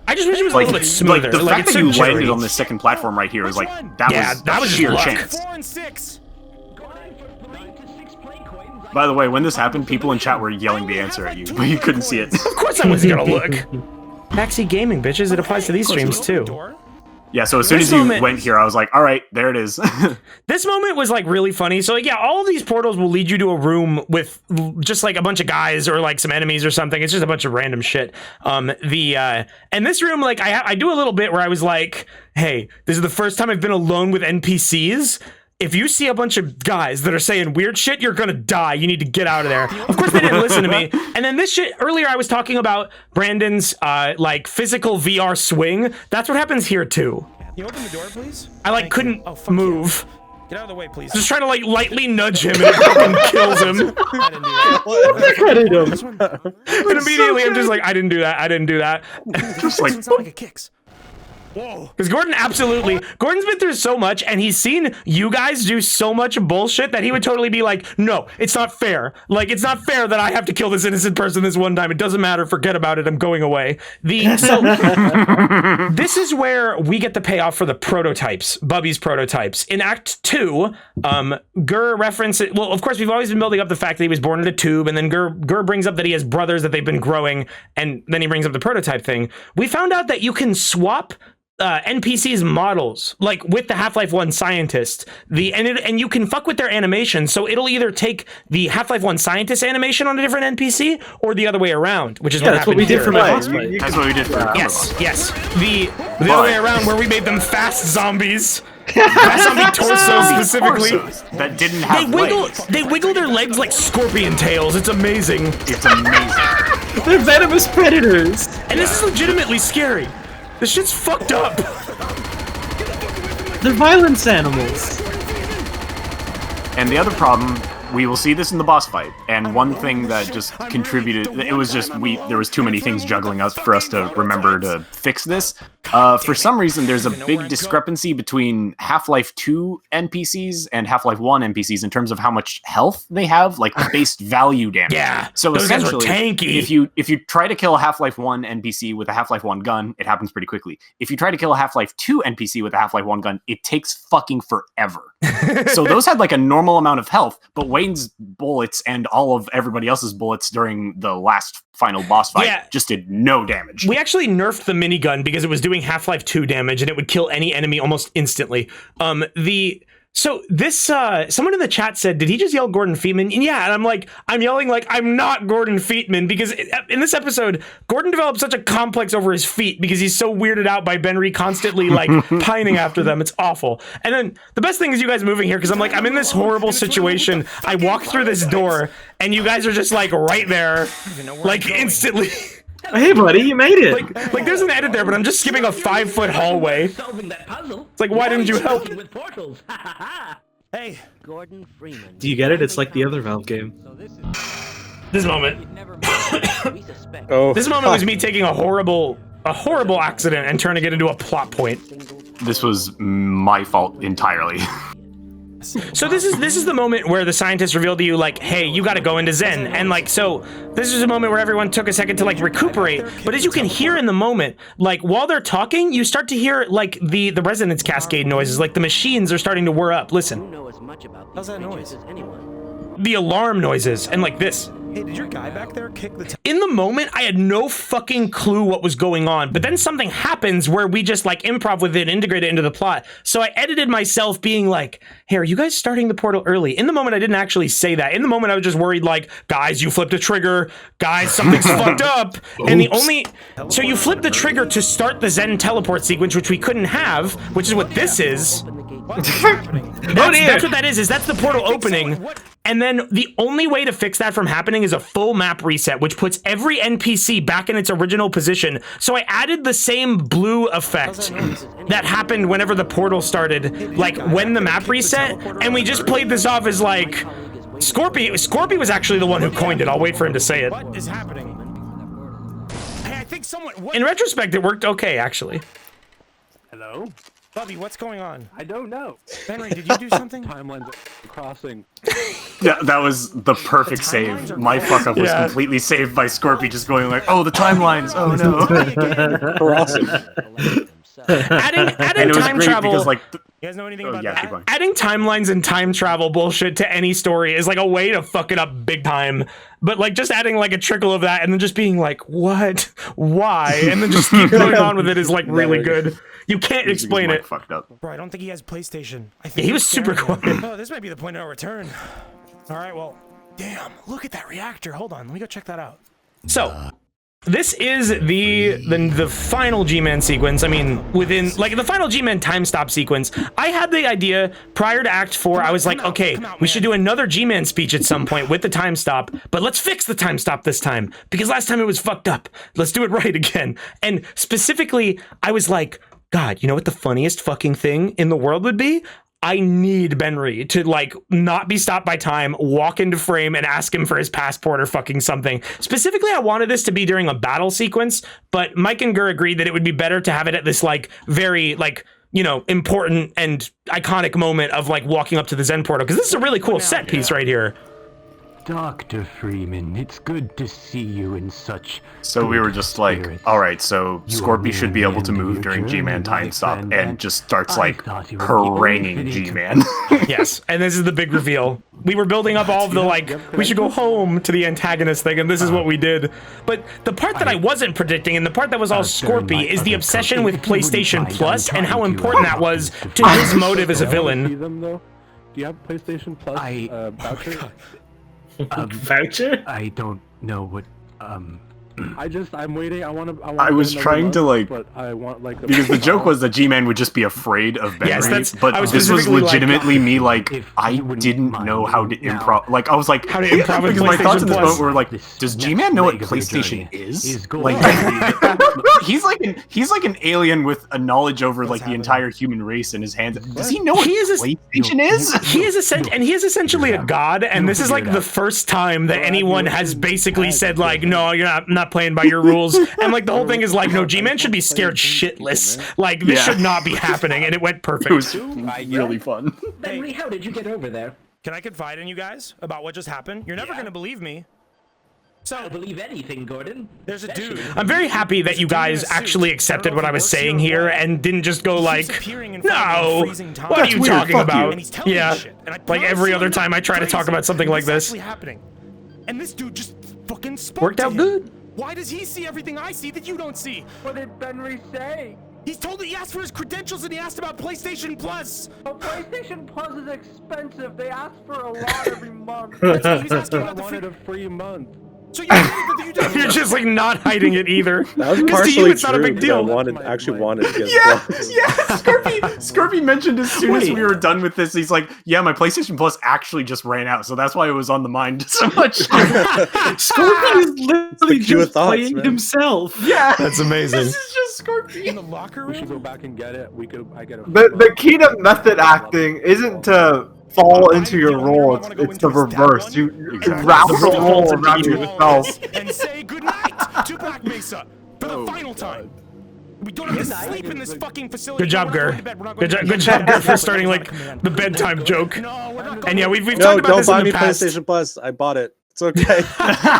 I just wish it was a little bit smoother. Like the fact that you landed on the second platform right here is like that was sheer chance. 4 and 6. By the way, when this happened, people in chat were yelling the answer at you, but you couldn't see it. Of course I wasn't gonna look. Backseat gaming, bitches. It applies to these streams too. Yeah, so as soon as you went here, I was like, all right, there it is. This moment was like really funny. So like, yeah, all of these portals will lead you to a room with just like a bunch of guys or like some enemies or something. It's just a bunch of random shit. And this room, like I do a little bit where I was like, hey, this is the first time I've been alone with NPCs. If you see a bunch of guys that are saying weird shit, you're gonna die. You need to get out of there. Of course, they didn't listen to me. And then this shit, earlier I was talking about Brandon's, like, physical VR swing. That's what happens here, too. You open the door, please? I, like, couldn't move. Get out of the way, please. Just trying to, like, lightly nudge him and it fucking kills him. I didn't do that. And immediately I'm just like, I didn't do that. I didn't do that. Just like, sound like it kicks. Whoa. Because Gordon's been through so much and he's seen you guys do so much bullshit that he would totally be like, no, it's not fair. Like, it's not fair that I have to kill this innocent person this one time. It doesn't matter. Forget about it. I'm going away. This is where we get the payoff for the prototypes, Bubby's prototypes. In Act 2, Gur references, well, of course, we've always been building up the fact that he was born in a tube, and then Gur brings up that he has brothers that they've been growing, and then he brings up the prototype thing. We found out that you can swap NPCs models, like with the Half-Life 1 scientist, and you can fuck with their animation, so it'll either take the Half-Life 1 scientist animation on a different NPC or the other way around, which is that's what we did for my boss fight. That's what we did for Yes. The other way around, where we made them fast zombies. Fast zombie torsos specifically. That didn't have legs. They wiggle their legs like scorpion tails. It's amazing. It's amazing. They're venomous predators. And this is legitimately scary. This shit's fucked up. They're violence animals. And the other problem we will see this in the boss fight. And one thing that just contributed, it was just there was too many things juggling us for us to remember to fix this. For some reason, there's a big discrepancy between Half-Life 2 NPCs and Half-Life 1 NPCs in terms of how much health they have, like base value damage. Yeah, so those guys were essentially, tanky. if you try to kill a Half-Life 1 NPC with a Half-Life 1 gun, it happens pretty quickly. If you try to kill a Half-Life 2 NPC with a Half-Life 1 gun, it takes fucking forever. So those had like a normal amount of health, but Wayne's bullets and all of everybody else's bullets during the last final boss fight just did no damage. We actually nerfed the minigun because it was doing Half-Life 2 damage and it would kill any enemy almost instantly. So this, someone in the chat said, did he just yell Gordon Feetman? And yeah, and I'm yelling like I'm not Gordon Feetman, because in this episode, Gordon developed such a complex over his feet because he's so weirded out by Benry constantly like pining after them. It's awful. And then the best thing is you guys moving here, because I'm in this horrible situation. I walk through this door and you guys are just like right there, like instantly. Hey, buddy, you made it. Like there's an edit there, but I'm just skipping a 5-foot hallway. It's like, why didn't you help? Hey, Gordon Freeman. Do you get it? It's like the other Valve game. This moment. This moment was me taking a horrible accident and turning it into a plot point. This was my fault entirely. So this is the moment where the scientists reveal to you, like, hey, you got to go into Zen, and like, so this is a moment where everyone took a second to like recuperate. But as you can hear in the moment, like while they're talking, you start to hear like the resonance cascade noises, like the machines are starting to whir up. Listen. How's that noise? The alarm noises and like this. Hey, did your guy back there kick the... In the moment, I had no fucking clue what was going on, but then something happens where we just like improv with it and integrate it into the plot. So I edited myself being like, hey, are you guys starting the portal early? In the moment, I didn't actually say that. In the moment, I was just worried like, guys, you flipped a trigger. Guys, something's fucked up. And the only... So you flip the trigger to start the Zen teleport sequence, which we couldn't have, which is what this is. That's what that is that's the portal opening. And then the only way to fix that from happening is a full map reset, which puts every NPC back in its original position. So I added the same blue effect that happened whenever the portal started, like when the map reset, and we just played this off as like Scorpy was actually the one who coined it. I'll wait for him to say it. What is happening? Hey, I think someone... In retrospect, it worked okay, actually. Hello? Bubby, what's going on? I don't know. Henry, did you do something? Timelines are crossing. Yeah, that was the perfect save. My fuck up was completely saved by Scorpy just going like, oh, the timelines. Oh no. Crossing. Adding time travel. Because, like, you guys know anything about that? Adding timelines and time travel bullshit to any story is like a way to fuck it up big time. But like just adding like a trickle of that and then just being like, what? Why? And then just keep going on with it is like really good. You can't explain it. Fucked up. Bro, I don't think he has PlayStation. I think yeah, he was super quiet. Oh, this might be the point of no return. All right, well, damn, look at that reactor. Hold on, let me go check that out. So, this is the final G-Man sequence. I mean, within like the final G-Man time stop sequence. I had the idea prior to Act 4. I was like, okay, we should do another G-Man speech at some point with the time stop, but let's fix the time stop this time because last time it was fucked up. Let's do it right again. And specifically, I was like, God, you know what the funniest fucking thing in the world would be? I need Benry to like not be stopped by time, walk into frame and ask him for his passport or fucking something. Specifically, I wanted this to be during a battle sequence, but Mike and Gur agreed that it would be better to have it at this like very like, you know, important and iconic moment of like walking up to the Zen portal, because this is a really cool set piece right here. Dr. Freeman, it's good to see you in such... So we were just like, alright, so Scorpy should be able to move during G-Man time stop, and just starts like haranguing G-Man. Yes, and this is the big reveal. We were building up all of the like, we should go home to the antagonist thing, and this is what we did. But the part that I wasn't predicting, and the part that was all Scorpy, is the obsession with PlayStation Plus, and how important that was to his motive as a villain. Do you have PlayStation Plus voucher? Voucher? I don't know what, I'm waiting. I was trying to like, but I want like because the joke was that G-Man would just be afed of Benry, Yes, but this was legitimately me like, I didn't know how to improv. Like I was like, how to improv because my thoughts in this moment were like, does G-Man know what PlayStation is? Like, he's like an alien with a knowledge over like the entire human race in his hands. Does he know what PlayStation is? He is essentially a god, and this is like the first time that anyone has basically said like, no, you're not playing by your rules, and like the whole thing is like, no, G-Man should be scared shitless. Like this should not be happening, and it went perfect. It was really fun. Benry, how did you get over there? Can I confide in you guys about what just happened? You're never gonna believe me. So I'll believe anything, Gordon. There's a dude. I'm very happy that you guys actually accepted what I was saying here and didn't just go like, no, what are you talking about? Yeah, like every other time I try to talk about something like this. And this dude just fucking spoke Worked to out him. good. Why does he see everything I see that you don't see? What did Benry say? He's told that he asked for his credentials and he asked about PlayStation Plus. Oh, PlayStation Plus is expensive. They ask for a lot every month. That's what he was asking I about the wanted a free month. So you're just like not hiding it either. That was Because to you, partially it's not a big true, deal. I actually wanted to get Scorpy mentioned as soon as we were done with this, he's like, yeah, my PlayStation Plus actually just ran out, so that's why it was on the mind so much. Scorpy is literally just playing himself. Yeah, that's amazing. This is just Scorpy. In the locker room? We should go back and get it. I get it. The key to method acting isn't to fall into your role. It's the reverse. You wrap the role around yourself. And say goodnight to Black Mesa for the final time. We don't have to sleep in this fucking facility. Good job, Gur. Good job, Gur, for starting like the bedtime joke. And yeah, we've talked about this in the past. Don't buy me PlayStation Plus. I bought it. It's okay.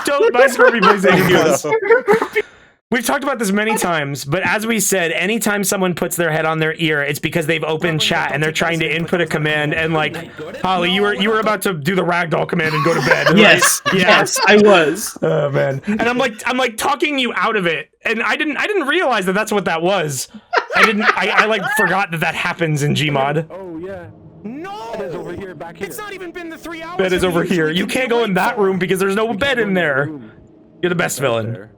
Don't buy Scorpy PlayStation Plus. We've talked about this many times, but as we said, anytime someone puts their head on their ear, it's because they've opened chat and they're trying to input a command. And like, Holly, you were about to do the ragdoll command and go to bed. Right? Yes, I was. Oh man, and I'm like talking you out of it, and I didn't realize that that's what that was. I like forgot that happens in Gmod. Oh yeah. No, bed is over here, back here. It's not even been the 3 hours. Bed is over here. You can't go in that room because there's no bed in there. You're the best villain.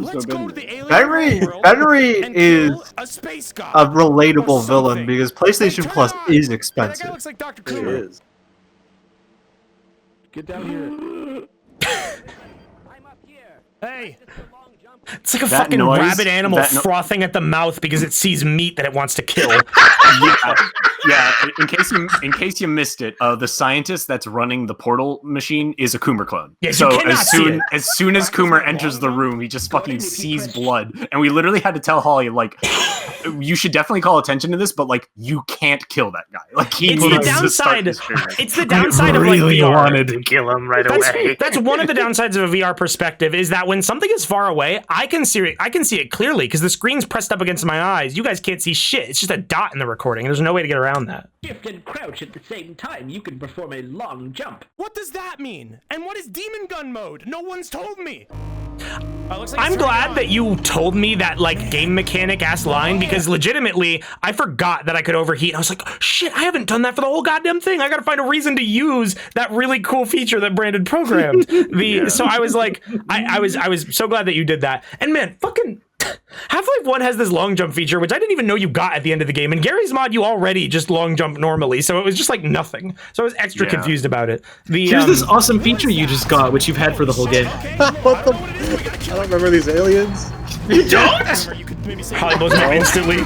Let's go to the alien Benry is a relatable villain because PlayStation Plus is expensive. That guy looks like Dr. It Coomer. is. Get down here. Hey. It's like a fucking rabid animal frothing at the mouth because it sees meat that it wants to kill. Yeah. In case you missed it, the scientist that's running the portal machine is a Coomer clone. Yeah, so as soon as Coomer enters the room, he just fucking sees blood, and we literally had to tell Holly like, you should definitely call attention to this, but like, you can't kill that guy. Like, it's the downside. It's the downside of like really VR. wanted to kill him right away. That's one of the downsides of a VR perspective is that when something is far away, I can see it clearly because the screen's pressed up against my eyes. You guys can't see shit. It's just a dot in the recording. There's no way to get around that. Shift and crouch at the same time. You can perform a long jump. What does that mean? And what is demon gun mode? No one's told me. I'm glad that you told me that like game mechanic ass line because legitimately I forgot that I could overheat. I was like, shit, I haven't done that for the whole goddamn thing. I gotta find a reason to use that really cool feature that Brandon programmed. So I was like, I was so glad that you did that. And man, fucking Half-Life 1 has this long jump feature, which I didn't even know you got at the end of the game. In Gary's mod, you already just long jump normally, so it was just like nothing. So I was extra confused about it. Here's this awesome feature you just got, which you've had for the whole game. What the? I don't remember these aliens. You don't? Probably blows up instantly.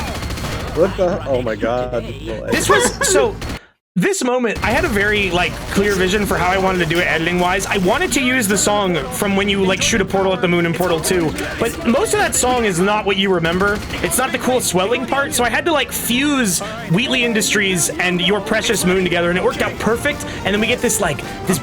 What the? Oh my god. This was so. This moment, I had a very like clear vision for how I wanted to do it editing-wise. I wanted to use the song from when you like shoot a portal at the moon in Portal 2, but most of that song is not what you remember. It's not the cool swelling part, so I had to like fuse Wheatley Industries and Your Precious Moon together, and it worked out perfect. And then we get this like this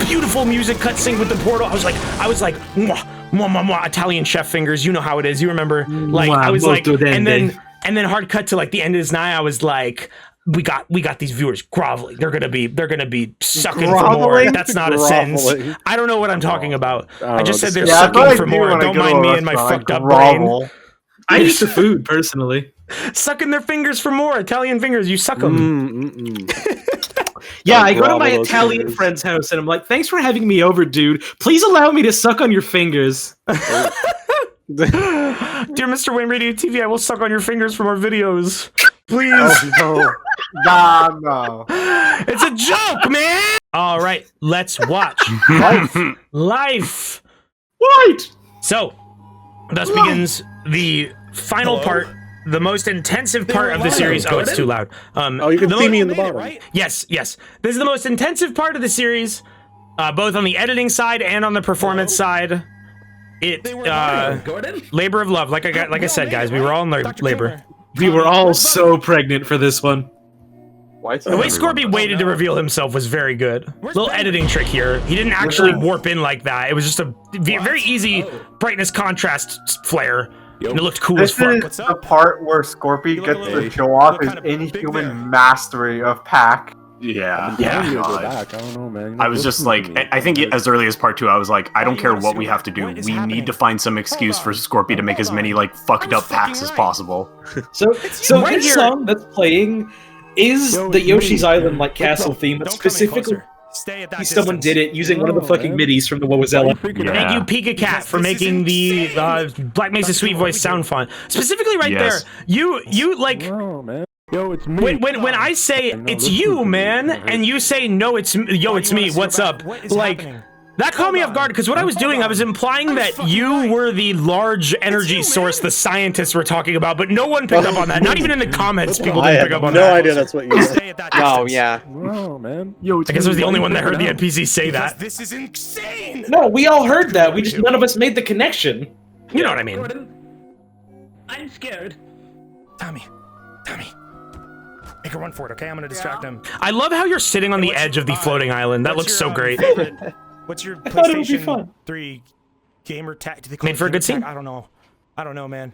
beautiful music cutscene with the portal. I was like, mwah, mwah, mwah, mwah, Italian chef fingers. You know how it is. You remember? Like I was like, and then hard cut to like the end of this night. I was like, we got these viewers groveling. They're gonna be sucking for more. That's not a sentence. I don't know what I'm talking about. I just said they're sucking for more. Don't mind me and my fucked up brain. I eat the food personally. Sucking their fingers for more. Italian fingers. You suck them. Yeah, I go to Bravo, my those Italian fingers. friend's house and I'm like, thanks for having me over, dude. Please allow me to suck on your fingers. Dear Mr. Wayne Radio TV, I will suck on your fingers from our videos. Please. Oh, no. No. It's a joke, man! All right, let's watch Life. What? So, thus begins the final part, the most intensive part of the series. Oh, it's too loud. Oh, you can see me in the bottom. Right? Yes, yes. This is the most intensive part of the series, both on the editing side and on the performance side. It labor of love, like I said, guys. We were all in labor. We were all so pregnant for this one. The way Scorpy waited to reveal himself was very good. Little editing trick here. He didn't actually warp in like that. It was just a very easy brightness contrast flare. And it looked cool as fuck. This is the part where Scorpy gets to show off his inhuman mastery of Pac. Yeah. I God. don't know, man. I was just like, I think as early as part 2, I was like, I don't care what we have to do. We need to find some excuse for Scorpy to make as many like fucked up packs as possible. So right this here- song that's playing is the Yoshi's Island like castle theme, but specifically Stay at that someone distance. did it using one of the fucking midis from the Wowazella. Thank you, Pika Cat, for making the Black Mesa Sweet Voice sound font. Specifically, right Yes. there, you like Oh, man. Yo, it's me. when I say it's you, man, and you say no, it's me. What's up? Like that caught me off guard because what I was doing, I was implying that you were the large energy source the scientists were talking about, but no one picked up on that. Not even in the comments, people I didn't had pick up on no that. idea that's what you said. Stay at that Oh distance. yeah. Oh, man. Yo, I guess I was the only one that heard the NPC say that. This is insane. No, we all heard that. We just none of us made the connection. You know what I mean? Gordon, I'm scared. Tommy, make a run for it, okay? I'm gonna distract him. I love how you're sitting on the edge of the floating island. That looks so great. What's your I thought it would be PlayStation fun. 3 gamer tag? Made for a good scene. I don't know. I don't know, man.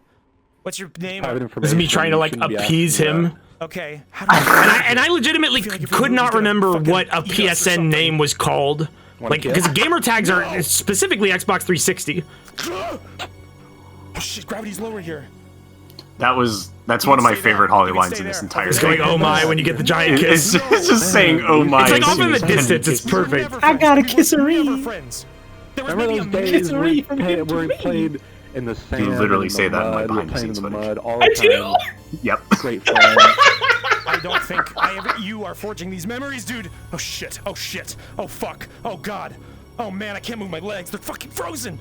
What's your name? This is me trying to like appease him. Okay. And I legitimately could not remember what a PSN name was called. Like, because gamer tags are specifically Xbox 360. Oh shit, gravity's lower here. That's one of my favorite Holly lines in this entire It's thing. going, oh my, when you get the giant kiss. It's just saying, oh my. It's like as off soon in the as Penny distance, it's kisses. perfect. I got a kisserie. Remember those days where we played in the sand? You literally in the say that in my mud, behind the playing scenes in the footage. mud all I the do. time. Yep. Great fun. I don't think you are forging these memories, dude. Oh shit. Oh shit. Oh fuck. Oh god. Oh man, I can't move my legs. They're fucking frozen.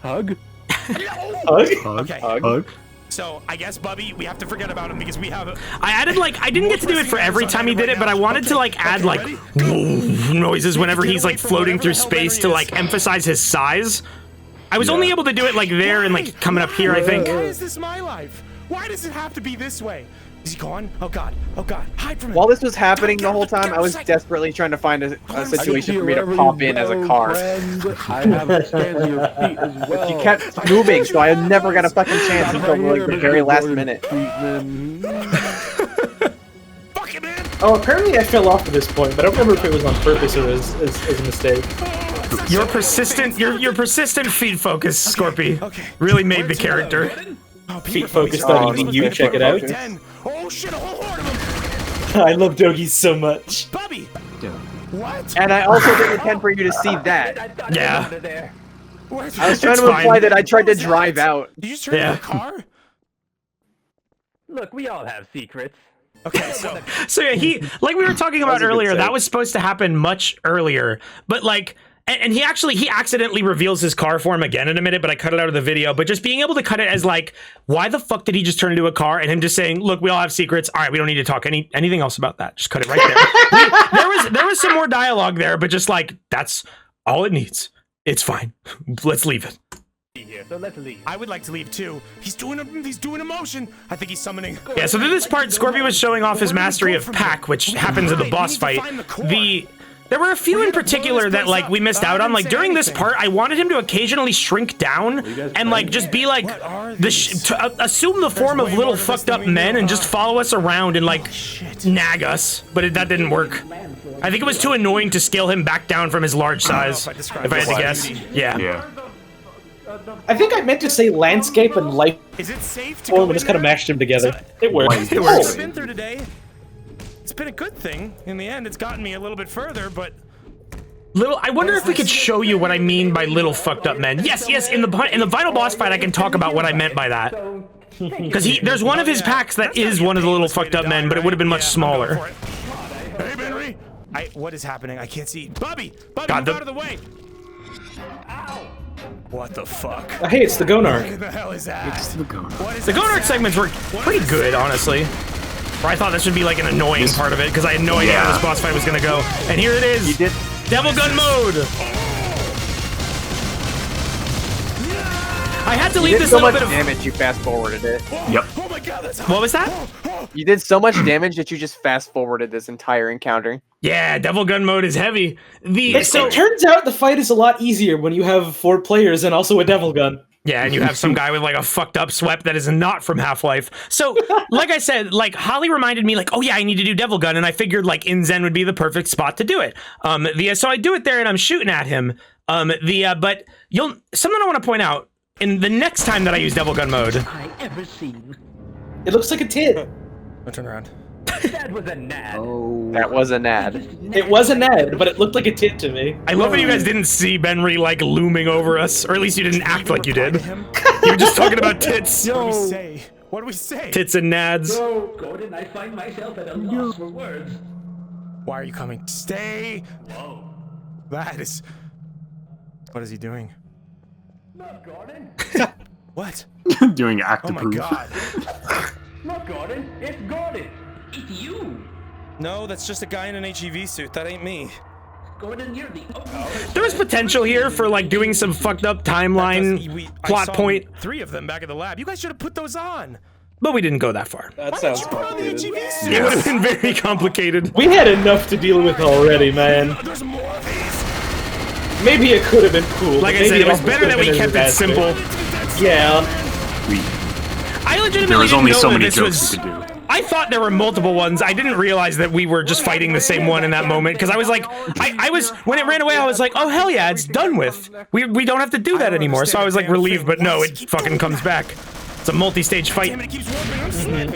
Hug? Hug? Okay. Hug. So I guess Bubby, we have to forget about him because we have. I added like, I didn't get to do it for every time he did it, but I wanted to like add like noises whenever he's like floating through space to like emphasize his size. I was only able to do it like there and like coming up here, I think. Why is this my life? Why does it have to be this way? Is he gone? Oh god. Oh god. Hide from him. While this was happening the whole time, I was desperately trying to find a situation for me to pop in as a car. I have a stand to your feet as well. She kept moving, so I never got a fucking chance until like the very last minute. Oh, apparently I fell off at this point, but I don't remember if it was on purpose or as a mistake. Your persistent feed focus, Scorpy, really made the character. Feet focused on even you, check it out. Oh shit, a whole horde of them. I love doggies so much. Bubby. What? And I also didn't intend for you to see that. Yeah. I was trying to imply that I tried to drive out. Did you turn the car? Look, we all have secrets. Okay, So yeah, he, like we were talking about earlier, that was supposed to happen much earlier, but like, and he accidentally reveals his car for him again in a minute, but I cut it out of the video. But just being able to cut it as like, why the fuck did he just turn into a car? And him just saying, look, we all have secrets. All right, we don't need to talk anything else about that. Just cut it right there. There was some more dialogue there, but just like, that's all it needs. It's fine. Let's leave it. So let's leave. I would like to leave too. He's doing a motion. I think he's summoning. Yeah, so in this part, Scorpio was showing off his mastery of Pac, which happens in the boss fight. There were a few in particular that like we missed out on. Like during this part, I wanted him to occasionally shrink down and like just be like assume the form of little fucked up men and just follow us around and like nag us. But that didn't work. I think it was too annoying to scale him back down from his large size. If I had to guess, yeah. I think I meant to say landscape and life Is it safe to form go and just kind of mashed them together. It worked. It works. Been through today. been a good thing. In the end, it's gotten me a little bit further, but... I wonder if we could show you what I mean by little fucked up men. Yes, in the final boss fight, I can talk about what I meant by that. Because there's one of his packs that is one of the little fucked up men, but it would have been much smaller. Hey, Henry! What is happening? I can't see. Bobby, move out of the way! Ow! What the fuck? Hey, it's the Gonark. What the hell is that? It's the Gonark. What is The Gonark segments were pretty good, honestly. Or I thought this would be like an annoying part of it, because I had no idea how this boss fight was gonna go. And here it is! You did. Devil Gun mode! I had to leave this so little much bit of damage. You fast forwarded it. Yep. Oh my god, that's What was that? You did so much damage that you just fast forwarded this entire encounter. Yeah, Devil Gun mode is heavy. It turns out the fight is a lot easier when you have 4 players and also a Devil Gun. Yeah, and you have some guy with like a fucked up swept that is not from Half-Life. So, like I said, like Holly reminded me, like, oh yeah, I need to do Devil Gun, and I figured like InZen would be the perfect spot to do it. So I do it there, and I'm shooting at him. But something I want to point out in the next time that I use Devil Gun mode. I ever seen. It looks like a tit. I'll turn around. That was a nad. Oh, that was a nad. It was a nad, but it looked like a tit to me. I love that you guys didn't see Benry like looming over us, or at least you didn't act like you did. You were just talking about tits. What do we say? What do we say? Tits and nads. No, Gordon, I find myself at a loss for words. Why are you coming? Stay. Whoa. That is. What is he doing? Not Gordon. What? Doing act Oh my approve. god. Not Gordon. It's Gordon. It's you. No, that's just a guy in an HEV suit. That ain't me. Gordon, you're the only person. There was potential here for like doing some fucked up timeline plot point. 3 of them back at the lab. You guys should have put those on. But we didn't go that far. That sounds Put on the complicated. HEV suit. It would have been very complicated. We had enough to deal with already, man. There's more of these. Maybe it could have been cool. Like I maybe said, it was also better could that have we been a kept it disaster. simple. Yeah. I legitimately There was didn't only know so that many this jokes was... you could do. I thought there were multiple ones. I didn't realize that we were just fighting the same one in that moment, because I was like, I was, when it ran away, I was like, oh hell yeah, it's done with. We don't have to do that anymore. So I was like relieved, but no, it fucking comes back. It's a multi-stage fight. Damn it, it keeps warping. I'm slipping. Don't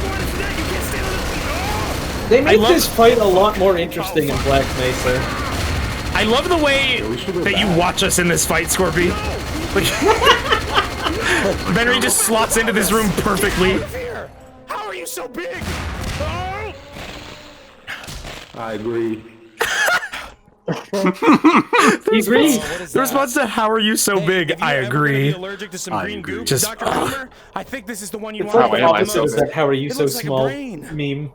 worry for that. You can't stay on the... They make this fight a lot more interesting in Black Mesa. I love the way that you watch us in this fight, Scorpy. Benry just slots into this room perfectly. How are you so big? I agree. The response to "How are you so big?" I agree. Allergic to some green goop? Just Dr. Homer, I think this is the one you It's want. like the opposite of that "How are you It so looks like a small" brain. meme.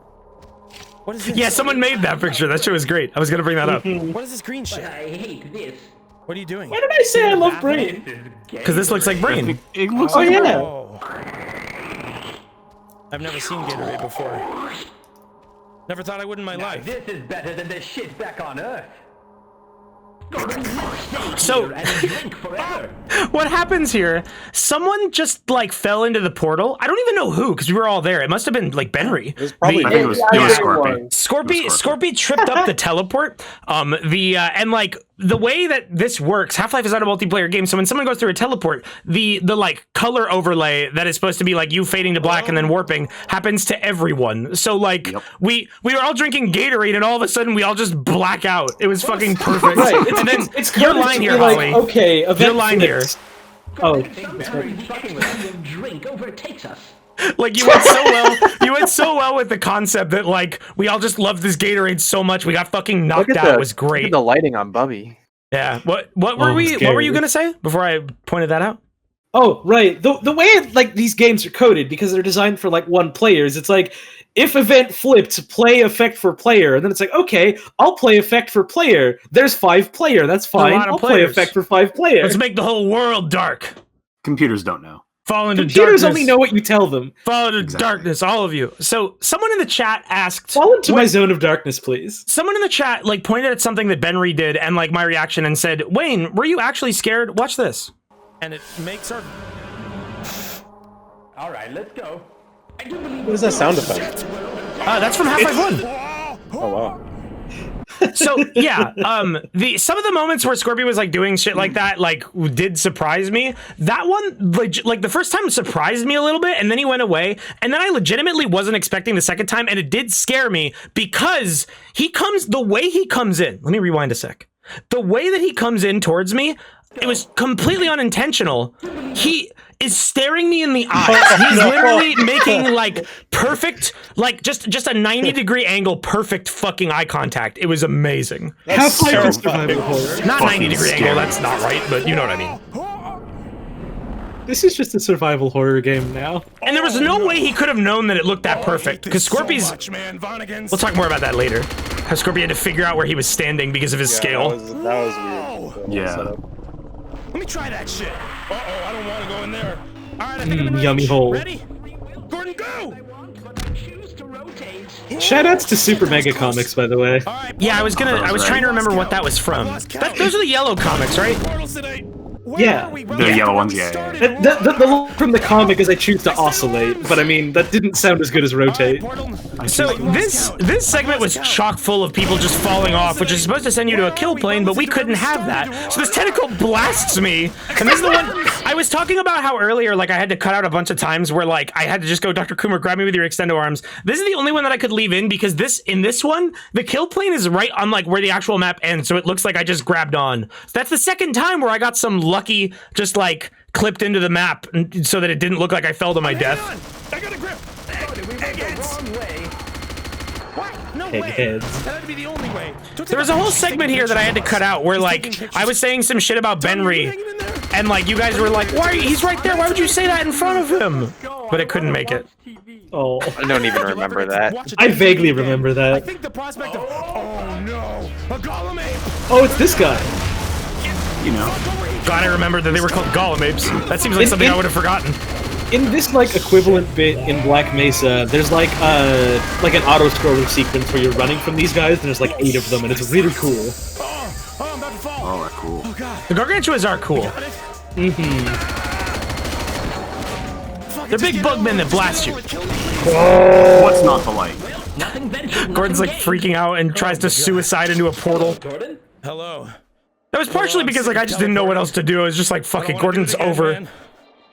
What is this? Yeah, someone made that picture. That shit was great. I was gonna bring that up. What is this green shit? I hate this. What are you doing? Why did I say I love Brain? Because this looks like brain. It looks Oh like yeah. Oh. I've never seen Gatorade before. Never thought I would in my life. This is better than the shit back on Earth. So, what happens here? Someone just like fell into the portal. I don't even know who, because we were all there. It must have been like Benry. It was probably I think it was Scorpy. Scorpy tripped up the teleport. And like the way that this works, Half-Life is not a multiplayer game, so when someone goes through a teleport, the like color overlay that is supposed to be like you fading to black and then warping happens to everyone. So like we were all drinking Gatorade and all of a sudden we all just black out. It was fucking perfect. Right. And then It's your coded line to here, be like, Holly. okay, Your line here. Oh. Drink overtakes us. Like you went so well. You went so well with the concept that like we all just loved this Gatorade so much we got fucking knocked out. It was Look great. at the lighting on Bubby. Yeah. What were you gonna say before I pointed that out? Oh, right. The way like these games are coded, because they're designed for like one players, it's like if event flipped, play effect for player, and then it's like, okay, I'll play effect for player. There's 5 player, that's fine. I'll play effect for 5 player. Let's make the whole world dark. Computers don't know. Fall into Computers darkness. only know what you tell them. Fall into darkness, all of you. So someone in the chat asked, fall into my zone of darkness, please. Someone in the chat like pointed at something that Benry did and like my reaction and said, Wayne, were you actually scared? Watch this. And it makes our... All right, let's go. What is that sound effect? That's from Half-Life 1. Oh wow. So yeah, some of the moments where Scorpio was like doing shit like that, like did surprise me. That one, like the first time surprised me a little bit, and then he went away, and then I legitimately wasn't expecting the second time, and it did scare me because the way he comes in. Let me rewind a sec. The way that he comes in towards me, it was completely unintentional. He is staring me in the eyes. He's literally making like perfect, like just a 90-degree angle, perfect fucking eye contact. It was amazing. Half-Life is survival horror. Not 90-degree angle, that's not right, but you know what I mean. This is just a survival horror game now. And there was no way he could have known that it looked that perfect, because Scorpy's... We'll talk more about that later. How Scorpy had to figure out where he was standing because of his scale. That was weird. Yeah. Let me try that shit. Uh-oh, I don't want to go in there. All right, I think I'm ready. Yummy hole. Ready? Gordon, go! Shoutouts to Super Mega Comics, by the way. Yeah, I was trying to remember what that was from. Those are the yellow comics, right? Yeah. The yellow ones, yeah. The line from the comic is I choose to oscillate, but I mean, that didn't sound as good as rotate. So this segment was chock full of people just falling off, which is supposed to send you to a kill plane, but we couldn't have that. So this tentacle blasts me, and this is the one I was talking about how earlier, like I had to cut out a bunch of times where like I had to just go, Dr. Coomer, grab me with your extendo arms. This is the only one that I could leave in because in this one, the kill plane is right on like where the actual map ends, so it looks like I just grabbed on. So that's the second time where I got some lucky, just like clipped into the map so that it didn't look like I fell to my death. I got a grip. Eggheads. That had to be the only way. There was a whole segment here that I had to cut out where like I was saying some shit about Benry, and like you guys were like, "Why? He's right there. Why would you say that in front of him?" But it couldn't make it. Oh, I don't even remember that. I vaguely remember that. I think the prospect of oh no, a Golem ape. Oh, it's this guy. You know. God, I remember that they were called Golem apes. That seems like something I would have forgotten. In this like equivalent bit in Black Mesa, there's like an auto-scroller sequence where you're running from these guys, and there's like 8 of them, and it's really cool. Oh, I'm about to fall. Oh, they're cool. Oh god. The Gargantuas are cool. They're big bugmen that blast you. What's not the light? Gordon's like freaking out and tries to suicide into a portal. Hello. That was partially because like I just didn't know what else to do. I was just like, fuck it, Gordon's over.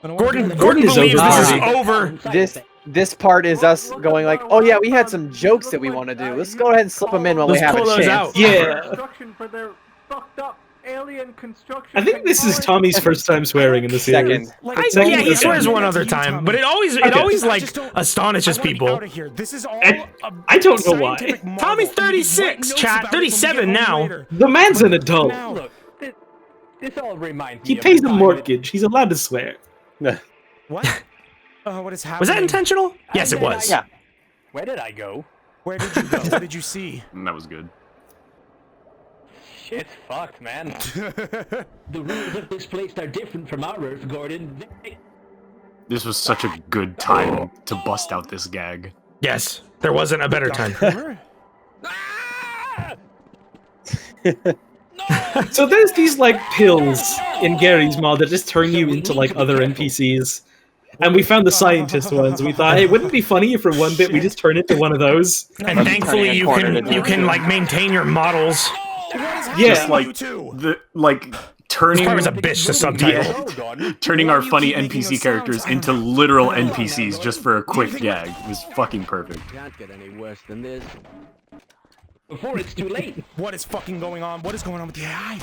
Gordon is believes this is over. over. This part is us going like, oh yeah, we had some jokes that we want to do. Let's go ahead and slip them in while we have a chance. Out. Yeah. I think this is Tommy's first time swearing in the series. Second. Yeah, he swears one other time, but it always like astonishes people. I don't know why. Tommy's 36, chat, 37 now. The man's an adult. Look, this all reminds me He pays a mortgage. He's allowed to swear. What? What is happening? Was that intentional? Yes, it was. Yeah. Where did I go? Where did you go? What did you see? That was good. Shit's fucked, man. The rules of this place are different from ours, Gordon. This was such a good time to bust out this gag. Yes, there wasn't a better time. So there's these like pills in Gary's mod that just turn you into like other NPCs. And we found the scientist ones. We thought, hey, wouldn't it be funny if for one bit we just turn into one of those? And thankfully you can like maintain your models. Yeah, just like turning. This part was a bitch to subtitle. Turning our funny NPC characters into literal NPCs just for a quick gag was fucking perfect. Can't get any worse than this. Before it's too late. What is fucking going on? What is going on with the AI?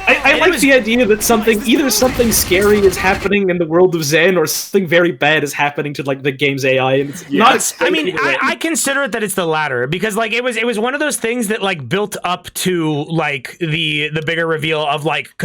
I like the idea that either something scary is happening in the world of Zen, or something very bad is happening to like the game's AI. And it's not. I mean, I consider it that it's the latter because like it was one of those things that like built up to like the bigger reveal of like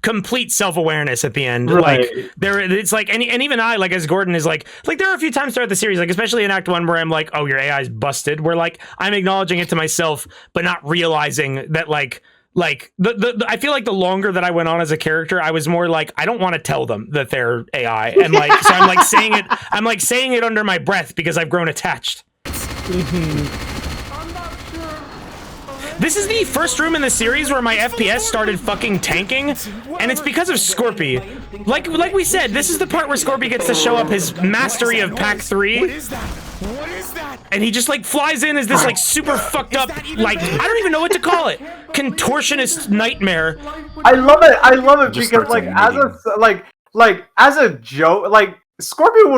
complete self-awareness at the end. Right. Like it's like and even I like as Gordon is like there are a few times throughout the series, like especially in Act 1 where I'm like, oh, your AI is busted. Where like I'm acknowledging it to myself, but not realizing that like the I feel like the longer that I went on as a character, I was more like I don't want to tell them that they're AI, and like so I'm like saying it under my breath because I've grown attached. This is the first room in the series where my FPS started fucking tanking, and it's because of Scorpy. Like we said, this is the part where Scorpy gets to show up his mastery of Pack 3. What is that? What is that? and he just like flies in as this like super fucked up, like I don't even know what to call it, contortionist nightmare. I love it because like as a joke, like Scorpion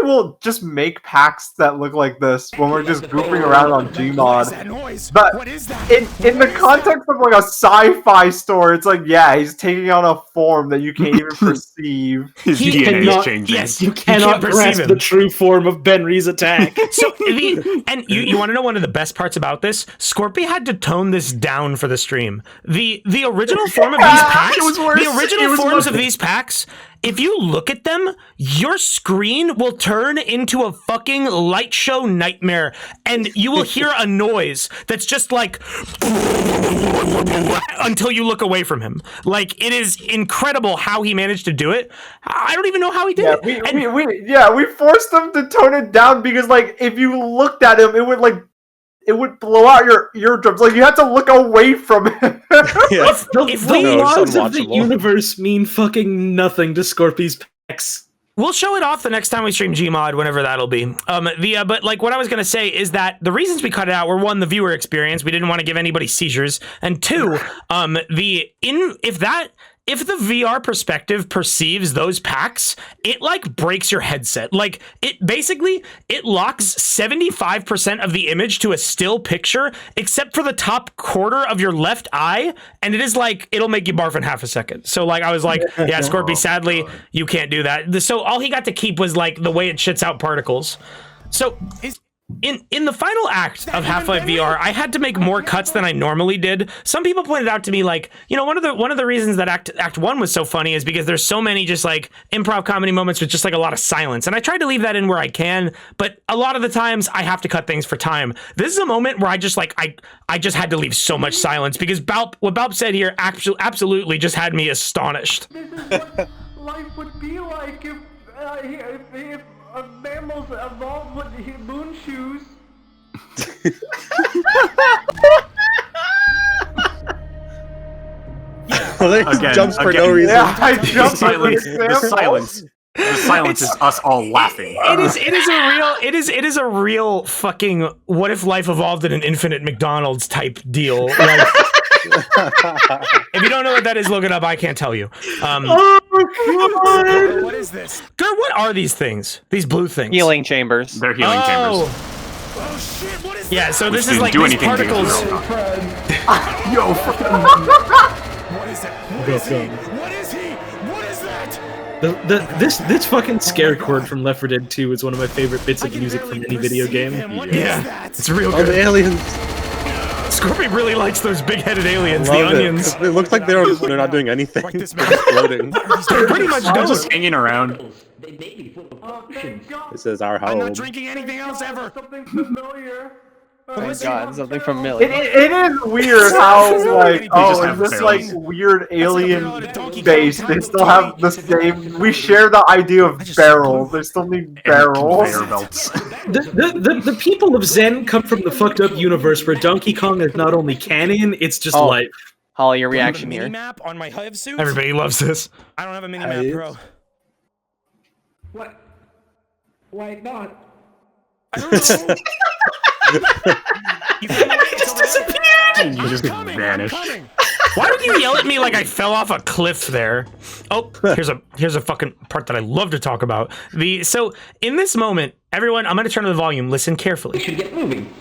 will just make packs that look like this when we're just goofing around on Gmod. But in the context of like a sci-fi story, it's like, yeah, he's taking on a form that you can't even perceive. His DNA is changing. Yes, you cannot grasp the true form of Benry's attack. So you want to know one of the best parts about this? Scorpy had to tone this down for the stream. The original form of these packs, the original forms of these packs, if you look at them, your screen will turn into a fucking light show nightmare, and you will hear a noise that's just like until you look away from him. Like, it is incredible how he managed to do it. I don't even know how he did it. We forced him to tone it down because, like, if you looked at him, it would blow out your eardrums. Like, you have to look away from him. If the laws of the universe mean fucking nothing to Scorpy's packs. We'll show it off the next time we stream Gmod, whenever that'll be. But like what I was gonna say is that the reasons we cut it out were, one, the viewer experience. We didn't want to give anybody seizures, and two, if the VR perspective perceives those packs, it like breaks your headset. Like it locks 75% of the image to a still picture, except for the top quarter of your left eye, and it is like it'll make you barf in half a second. So like I was like, yeah, Scorpy, sadly you can't do that. So all he got to keep was like the way it shits out particles. So in the final act of Half-Life VR, I had to make more cuts than I normally did. Some people pointed out to me, like, you know, one of the reasons that Act 1 was so funny is because there's so many just like improv comedy moments with just like a lot of silence. And I tried to leave that in where I can, but a lot of the times I have to cut things for time. This is a moment where I just like I just had to leave so much silence because what Balp said here absolutely just had me astonished. This is what life would be like if mammals evolved with moon shoes. Again, jumps for no reason. Yeah, I jumped for The silence is us all laughing. It is a real fucking what if life evolved in an infinite McDonald's type deal. Like, if you don't know what that is, look it up. I can't tell you. Oh God! What is this? Gur, what are these things? These blue things? Healing chambers. They're healing chambers. Oh shit! What is Yeah, so Which this is like didn't do these anything to particles. Yo, What is it? What is he? What is he? What is that? This fucking scare chord from Left 4 Dead 2 is one of my favorite bits of music from any video game. Yeah, it's real Oh, good. the aliens. Scorpion really likes those big-headed aliens, Love the it. onions. It looks like they're not doing anything. They're just floating. They're pretty much They're done. just hanging around. This is our I'm home. not drinking anything else ever. Something familiar. Thank God, something familiar. it is weird how like just in have this barrels. like weird alien base they still have the same. We share the idea of barrels. They still need barrels. Conveyor belts. The people of Zen come from the fucked up universe where Donkey Kong is not only canon, it's just life. Holly, your reaction here. Map on my Hive suit. Everybody loves this. I don't have a mini map, bro. What? Why not? I don't know. You just disappeared. You just vanished. Why would you yell at me like I fell off a cliff there? Oh, here's a fucking part that I love to talk about. So in this moment, everyone, I'm gonna turn the volume. Listen carefully. We should get moving.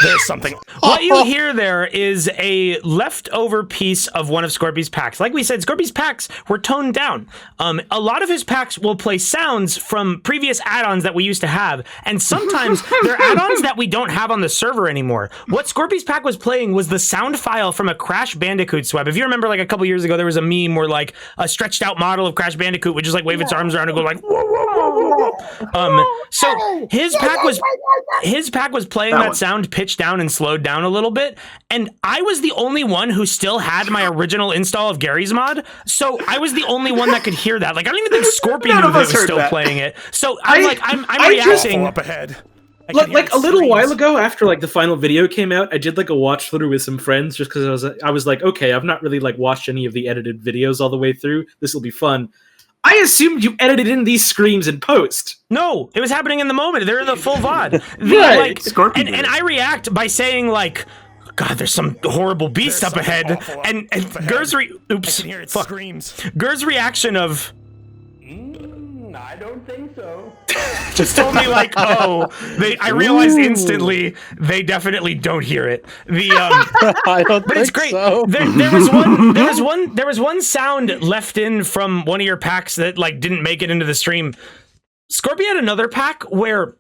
There's something. What you hear there is a leftover piece of one of Scorpy's packs. Like we said, Scorpy's packs were toned down. A lot of his packs will play sounds from previous add-ons that we used to have, and sometimes they're add-ons that we don't have on the server anymore. What Scorpy's pack was playing was the sound file from a Crash Bandicoot swap. If you remember, like a couple years ago, there was a meme where like a stretched out model of Crash Bandicoot would just like wave its arms around and go like, whoa, whoa, whoa, whoa. So his pack was playing that sound pitched down and slowed down a little bit, and I was the only one who still had my original install of Gary's mod, so I was the only one that could hear that. Like, I don't even think Scorpion knew that it was still playing it. So I'm reacting up ahead. Like a little while ago, after like the final video came out, I did like a watch through with some friends just because I was like, okay, I've not really like watched any of the edited videos all the way through. This will be fun. I assumed you edited in these screams in post. No, it was happening in the moment. They're in the full VOD. Right. And I react by saying like, God, there's some horrible beast up ahead. And Gur's Gur's reaction of, I don't think so. just told me like, oh, I realized instantly they definitely don't hear it. I don't but it's great. So. There was one sound left in from one of your packs that like didn't make it into the stream. Scorpio had another pack where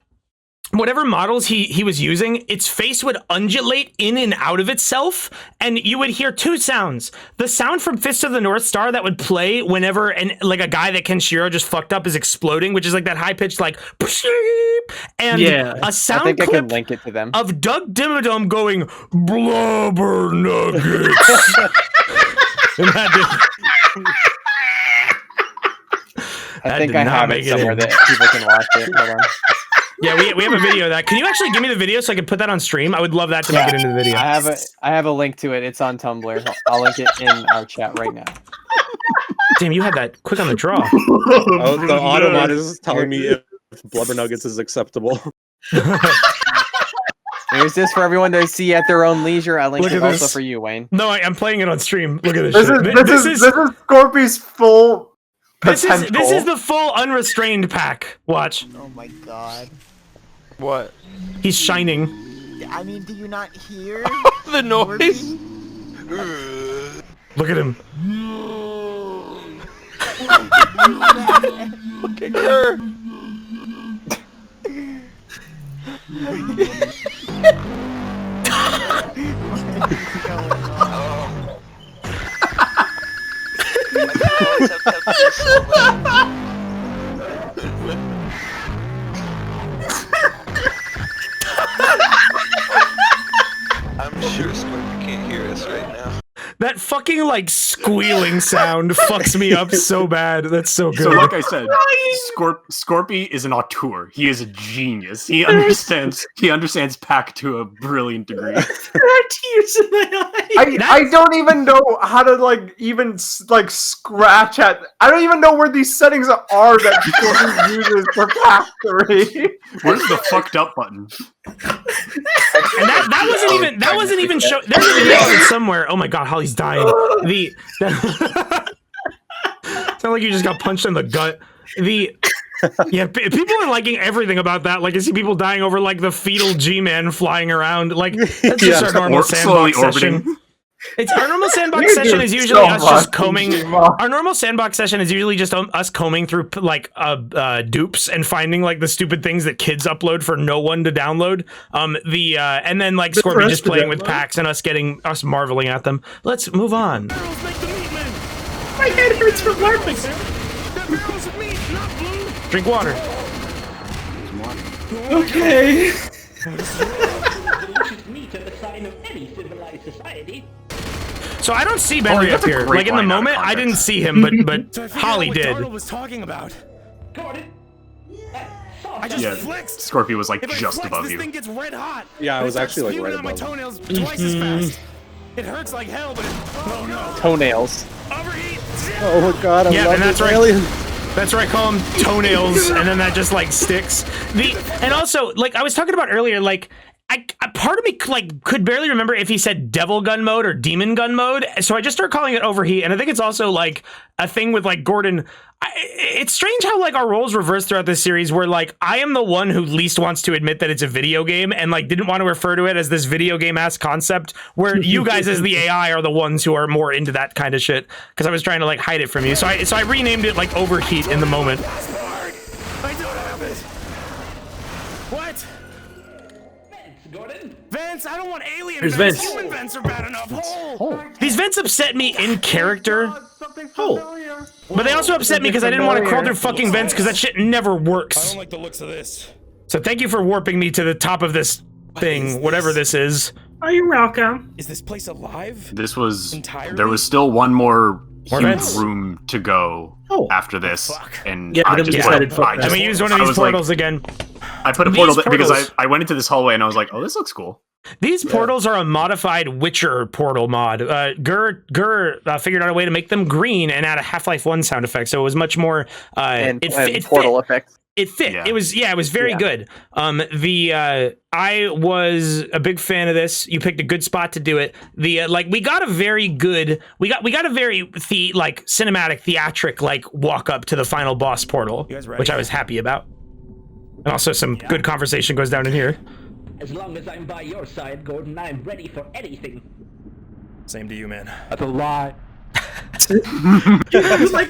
whatever models he was using, its face would undulate in and out of itself, and you would hear two sounds. The sound from Fist of the North Star that would play whenever like a guy that Kenshiro just fucked up is exploding, which is like that high-pitched like, and a sound I clip can link it to them. of Doug Dimmadome going, blubber nuggets. And I think I have it somewhere that people can watch it. Hold on. Yeah, we have a video of that. Can you actually give me the video so I can put that on stream? I would love that to make it into the video. I have a link to it. It's on Tumblr. I'll link it in our chat right now. Damn, you had that quick on the draw. Oh, the Autobot is telling me if blubber nuggets is acceptable. Here's this for everyone to see at their own leisure. I linked Look it at also this. for you, Wayne. No, I'm playing it on stream. Look at this. This shit. is Scorpy's full potential. This is the full unrestrained pack. Watch. Oh my god. What? He's shining. I mean, do you not hear the noise? Look at him. Look at her. I'm sure Scorpy can't hear us right now. That fucking like squealing sound fucks me up so bad. That's so good. So like I said, Scorpy is an auteur. He is a genius. He understands pack to a brilliant degree. There are tears in my eyes. I don't even know how to even scratch at. I don't even know where these settings are that Scorpy uses for pack 3. Where's the fucked up button? And that wasn't even show. There's a video of it somewhere. Oh my god, Holly's dying. Sound like you just got punched in the gut. People are liking everything about that. Like I see people dying over like the fetal G-man flying around. Like that's just our normal sandbox session. It's our normal sandbox session is usually us just combing. Our normal sandbox session is usually just us combing through like dupes and finding like the stupid things that kids upload for no one to download. And then like Scorpy just playing with packs and us marveling at them. Let's move on. My head hurts from laughing. Drink water. Okay. Delicious meat are the sign of any civilized society. So I don't see Benry up here. Like in the moment, I didn't see him, but Holly did. What was talking about? I just flexed. Scorpio was like If just I flex, above this you. thing gets red hot. Yeah, I was actually like right on my above. toenails twice as fast. It hurts like hell, but oh no. Toenails. Oh my god, I Yeah, love and that's this right. alien. That's right, I call them toenails, and then that just like sticks. And also, like I was talking about earlier, like part of me like could barely remember if he said devil gun mode or demon gun mode, so I just started calling it overheat. And I think it's also like a thing with like Gordon. It's strange how like our roles reverse throughout this series, where like I am the one who least wants to admit that it's a video game and like didn't want to refer to it as this video game ass concept, where you guys as the AI are the ones who are more into that kind of shit, because I was trying to like hide it from you. So I renamed it like overheat in the moment. I don't have it. What? Vents, I don't want alien There's vents. vents. Human vents are bad enough. These vents upset me in character. But they also upset me because I didn't want to crawl through fucking vents because that shit never works. I don't like the looks of this. So thank you for warping me to the top of this thing, whatever this is. Oh, you're welcome. Is this place alive? There was still one more huge vents? room to go after this, and Yeah, I then we just decided fuck I that. just- And we used one of I these was like- portals again. I put a These portal there because portals. I went into this hallway and I was like, oh, this looks cool. These portals are a modified Witcher portal mod. Gur figured out a way to make them green and add a Half-Life 1 sound effect, so it was much more and it portal fit. effects. It fit. Yeah. It was very good. I was a big fan of this. You picked a good spot to do it. We got a very good cinematic theatric walk up to the final boss portal, which I was happy about. And also some good conversation goes down in here. As long as I'm by your side, Gordon, I'm ready for anything. Same to you, man. That's a lie. You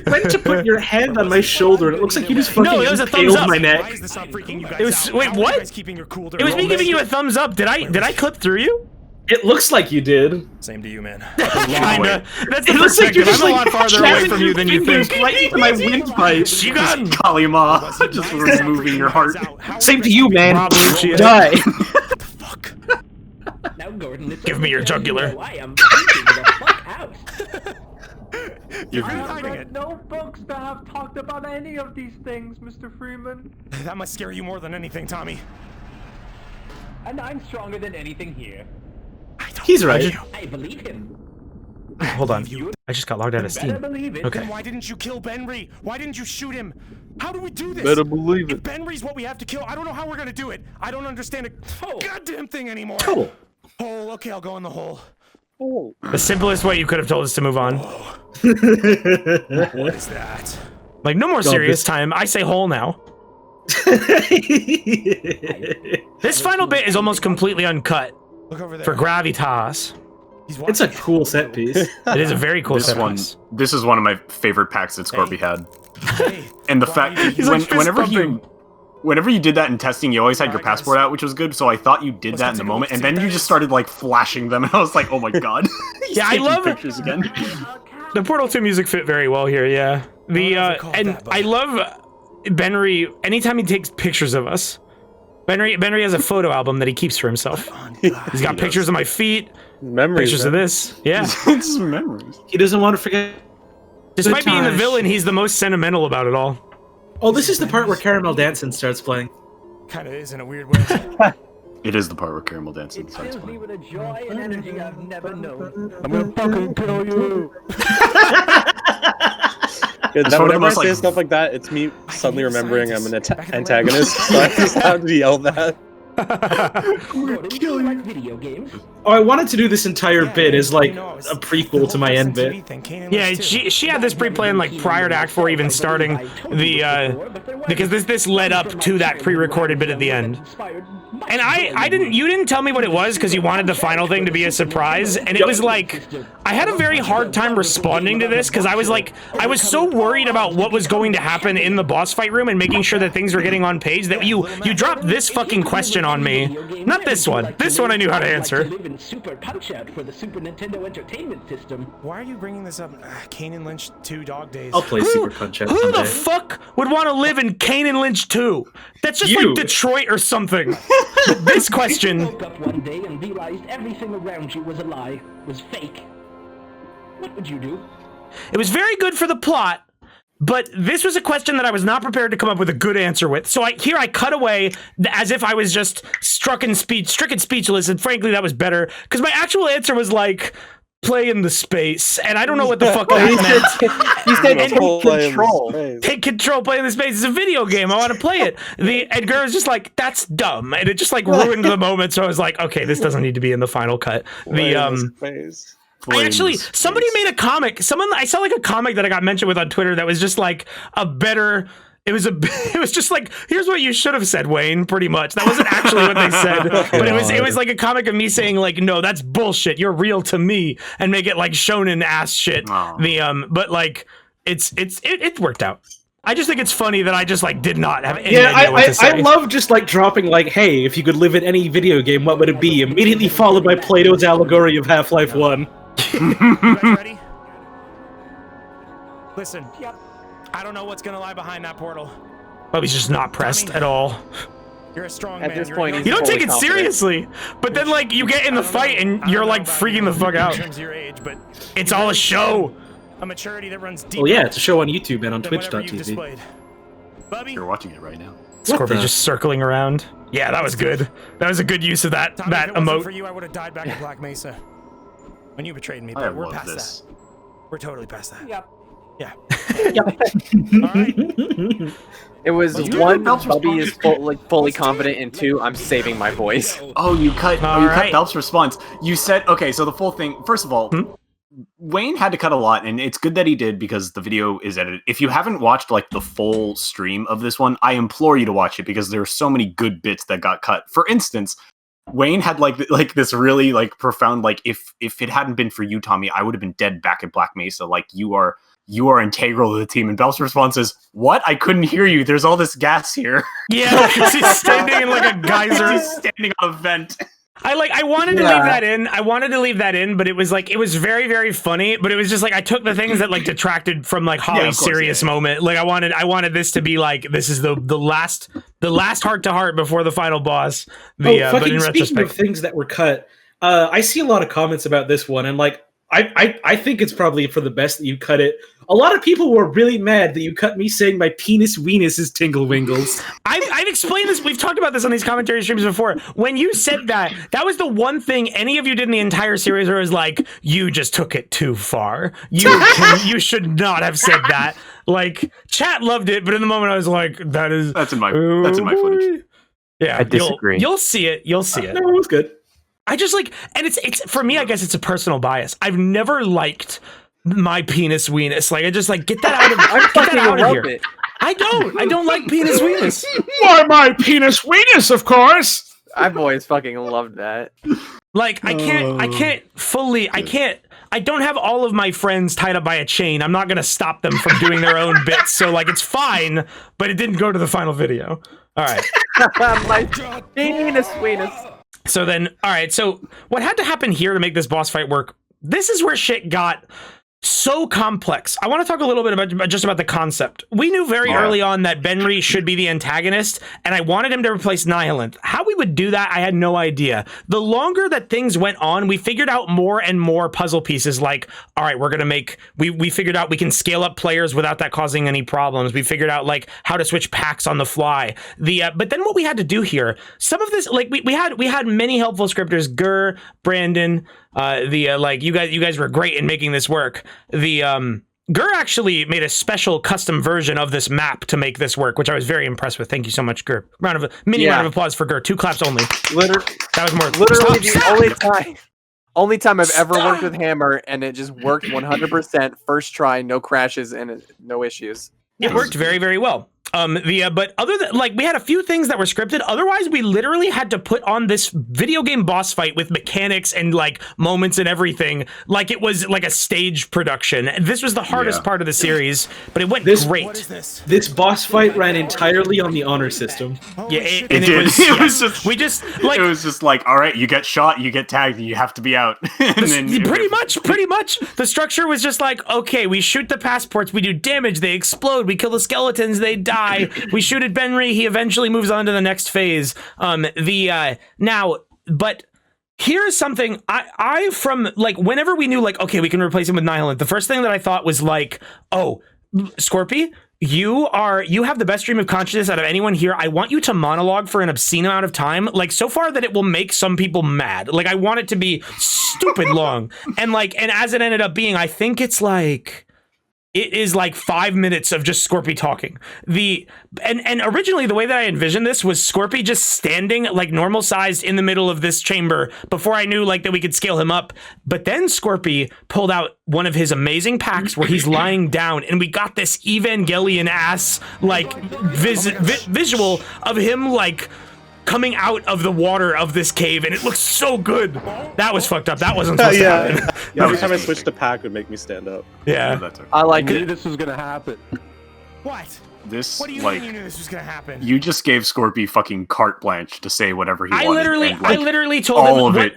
went to put your hand on my shoulder, and it looks like you just fucking it was a thumbs up. my neck. Why is this not freaking you guys It was out? wait, How are what? you guys keeping your cool It was me giving you a thumbs up. Did I clip through you? It looks like you did. Same to you, man. Kinda. That's the It looks like perspective. you're just I'm a lot farther away from you than you think. Right into my windpipe. You got Kalima, just removing your heart. Same to you, man. Rob Lucci. Die. Now, Gordon, it's Give me your jugular. I am freaking the fuck out. You're I hiding read it. no books that have talked about any of these things, Mr. Freeman. That must scare you more than anything, Tommy. And I'm stronger than anything here. He's right. I believe him. Hold on. I just got logged out of Better Steam. believe it. Okay. Then why didn't you kill Benry? Why didn't you shoot him? How do we do this? Better believe If it. Benry's what we have to kill, I don't know how we're gonna do it. I don't understand a goddamn thing anymore. Hole. Hole. Okay, I'll go in the hole. The simplest way you could have told us to move on. What is that? Like, no more serious time. I say hole now. This final bit is almost completely uncut Look over there. for gravitas. It's a cool set piece. It is a very cool This set one, piece. this is one of my favorite packs that Scorpy had. Hey, And the fact He's like fist whenever you did that in testing, you always had your passport out, which was good. So I thought you did that in the moment, and then you just started flashing them, and I was like, "Oh my god!" He's Yeah, I taking love pictures again. The Portal 2 music fit very well here. Yeah, I love Benry. Anytime he takes pictures of us, Benry has a photo album that he keeps for himself. He's got pictures of my feet, Memories. pictures of this. Yeah, It's memories. He doesn't want to forget. despite being the times. villain, he's the most sentimental about it all. Oh, this is the part where Caramel Dancing starts playing. Kind of is in a weird way. It is the part where Caramel dancing starts Fills me playing. with a joy and energy I've never known. I'm gonna fucking kill you. Yeah, It's that, one of the whenever I most, say like- stuff like that, it's me suddenly remembering I'm an antagonist, so I just have to yell that. Gordon, do you like video games? Oh, I wanted to do this entire bit as like a prequel to my end bit. Yeah, she had this pre-planned prior to Act 4 even starting because this led up to that pre-recorded bit at the end. And you didn't tell me what it was because you wanted the final thing to be a surprise, and it was like I had a very hard time responding to this because I was so worried about what was going to happen in the boss fight room and making sure that things were getting on page that you dropped this fucking question on me. Not this one. This one I knew how to answer. Live in Super Punch-Out for the Super Nintendo Entertainment System. Why are you bringing this up? Kane and Lynch 2 Dog Days. I'll play Super Punch-Out Who someday. the fuck would want to live in Kane and Lynch 2? That's just like Detroit or something. This question. You woke up one day and realized everything around you was a lie, was fake. What would you do? It was very good for the plot, but this was a question that I was not prepared to come up with a good answer with. So I cut away as if I was just stricken speechless, and frankly that was better because my actual answer was play in the space, and I don't know what the fuck that meant. He said take control. Take control, play in the space. It's a video game. I want to play it. The Edgar was just like, that's dumb, and it just ruined the moment. So I was like, okay, this doesn't need to be in the final cut. Somebody made a comic. I saw a comic that I got mentioned with on Twitter that was just a better. It was just here's what you should have said, Wayne, pretty much. That wasn't actually what they said, but it was like a comic of me saying no, that's bullshit. You're real to me, and make it shonen ass shit. But it worked out. I just think it's funny that I just did not have any idea what to say. I love just dropping hey, if you could live in any video game, what would it be? Immediately followed by Plato's allegory of Half-Life 1. You guys ready? Listen. Yep. I don't know what's gonna lie behind that portal. Oh, he's just not pressed at all. You're a strong At man. this point, You don't take it seriously, but then you get in the fight and you're freaking the fuck out. In terms of your age, but It's all a show. a maturity that runs deep. Well, yeah, it's a show on YouTube and on than whatever you've Twitch.tv. displayed. Bubby, You're watching it right now. Scorpion's just circling around. Yeah, that was good. That was a good use of that Tommy, that if it wasn't emote. for you, I would have died back in Black Mesa. When you betrayed me, I but we're love past this. that. We're totally past that. Yep. Yeah. It was Well, you one, did Belp's Bubby is response. fully confident, and two, I'm saving my voice. Oh, you cut right. Belp's response. You said, okay, so the full thing, first of all, Wayne had to cut a lot, and it's good that he did because the video is edited. If you haven't watched like the full stream of this one, I implore you to watch it because there are so many good bits that got cut. For instance, Wayne had like this really like profound, like if it hadn't been for you, Tommy, I would have been dead back at Black Mesa. Like you are integral to the team. And Belp's response is, "What? I couldn't hear you. There's all this gas here." Yeah, he's standing in like a geyser. He's standing on a vent. I wanted to leave that in. I wanted to leave that in, but it was like it was very, very funny. But it was just like I took the things that like detracted from like Holly's serious moment. Like I wanted this to be like this is the last heart to heart before the final boss. But in Speaking retrospect, of things that were cut, I see a lot of comments about this one, and like I think it's probably for the best that you cut it. A lot of people were really mad that you cut me saying my penis weenus is tingle wingles. I've explained this. We've talked about this on these commentary streams before. When you said that, that was the one thing any of you did in the entire series where it was like, you just took it too far. You should not have said that. Like, chat loved it, but in the moment I was like, that's in my footage. Yeah, I disagree. You'll see it. You'll see it. No, it was good. I just like, and it's for me, I guess it's a personal bias. I've never liked my penis weenus. Like, I just like, get that out of here. It. I don't like penis weenus. Why my penis weenus, of course. I've always fucking loved that. Like, I don't have all of my friends tied up by a chain. I'm not going to stop them from doing their own bits. So, like, it's fine, but it didn't go to the final video. All right. My penis weenus. So then, all right. So what had to happen here to make this boss fight work? This is where shit got so complex. I want to talk a little bit about the concept. We knew very early on that Benry should be the antagonist, and I wanted him to replace Nihilanth. How we would do that, I had no idea. The longer that things went on, we figured out more and more puzzle pieces. Like, all right, we're gonna make. We figured out we can scale up players without that causing any problems. We figured out like how to switch packs on the fly. But then what we had to do here, some of this, like we had many helpful scripters. Gur, Brandon. Like you guys were great in making this work. Gur actually made a special custom version of this map to make this work, which I was very impressed with. Thank you so much, Gur. Round of applause for Gur. 2 claps only. That was more. Literally the only time I've ever worked with Hammer, and it just worked 100%. First try, no crashes and no issues. It worked very, very well. But other than like we had a few things that were scripted. Otherwise, we literally had to put on this video game boss fight with mechanics and like moments and everything, like it was like a stage production. This was the hardest part of the series, but it went great. What is this? This boss fight ran entirely on the honor system. Yeah, It did. It was just we just like it was just like, all right, you get shot, you get tagged, and you have to be out. And then pretty much the structure was just like, okay, we shoot the passports, we do damage, they explode, we kill the skeletons, they die. We shoot at Benry, he eventually moves on to the next phase. Now, but here's something I from like whenever we knew like, okay, we can replace him with Nihilanth, the first thing that I thought was like, oh, Scorpy, you have the best stream of consciousness out of anyone here. I want you to monologue for an obscene amount of time, like so far that it will make some people mad. Like I want it to be stupid long. And as it ended up being, I think it's like it is like 5 minutes of just Scorpy talking. And originally the way that I envisioned this was Scorpy just standing like normal sized in the middle of this chamber before I knew like that we could scale him up. But then Scorpy pulled out one of his amazing packs where he's lying down, and we got this Evangelion ass like visual of him like coming out of the water of this cave, and it looks so good. That was fucked up. That wasn't supposed to happen. Yeah, every time I switched to pack, it would make me stand up. Yeah. I like I knew this was gonna happen. What? This What do you like mean you knew this was gonna happen? you just gave Scorpy fucking carte blanche to say whatever he wanted. I literally told all him of it.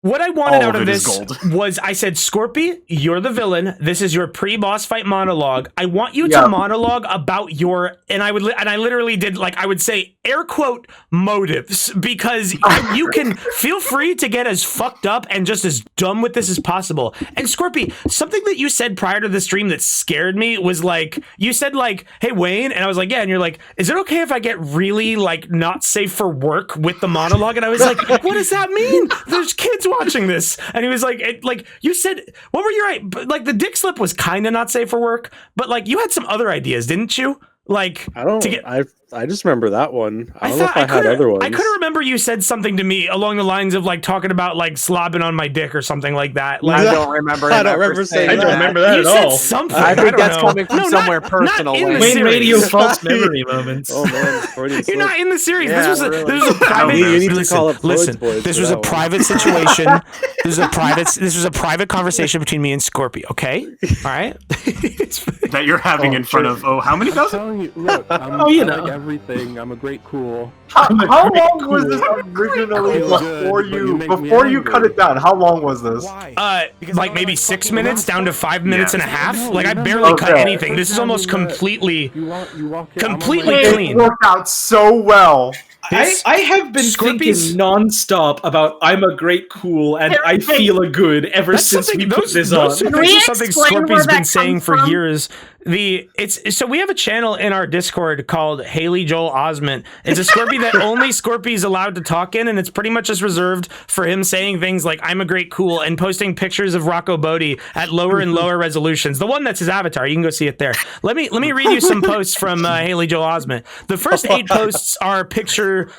What I wanted All out of of it is this gold. was I said, Scorpy, you're the villain. This is your pre-boss fight monologue. I want you Yeah. to monologue about your, and I literally did, like, I would say air quote motives, because you can feel free to get as fucked up and just as dumb with this as possible. And Scorpy, something that you said prior to the stream that scared me was like, you said like, hey Wayne, and I was like, yeah, and you're like, is it okay if I get really like not safe for work with the monologue? And I was like, what does that mean? There's kids watching this. And he was like, like you said, what were your, like the dick slip was kind of not safe for work, but like you had some other ideas, didn't you? Like, I don't. I just remember that one. I don't know if I had couldn't- other ones. I couldn't remember you said something to me along the lines of like talking about like slobbing on my dick or something like that. Like, I don't remember. I don't remember saying I don't remember that you at said all. something. I think don't that's know. coming from No, somewhere not personal. in the Wayne series. Radio false memory moments. Oh man, Freudian You're not in the series. Yeah, this was a private. You need to listen, call up Freud's listen. boys This for was a that one. private situation. This was a private conversation between me and Scorpy. Okay, all right. That you're having in front of how many I'm dozen? telling you, look, I'm, Oh, you I know. like everything. I'm a great cool. How long was this originally Cool. before Good, but you make me before you cut angry. it down? How long was this? Like maybe 6 minutes down to 5 minutes and a half. No, Like I no, barely no. cut Okay. anything. This is almost completely, You walk in, I'm on completely my- It clean. worked out so well. I have been Scorpies- thinking nonstop about I'm a great cool and I feel a good ever That's since we something- put those- this those on. are we something explain where Scorpy's that been saying comes for from? years. So we have a channel in our Discord called Haley Joel Osment. It's a Scorpy that only Scorpy's allowed to talk in, and it's pretty much just reserved for him saying things like "I'm a great cool" and posting pictures of Rocco Bodie at lower and lower resolutions. The one that's his avatar, you can go see it there. Let me read you some posts from Haley Joel Osment. The first 8 posts are pictures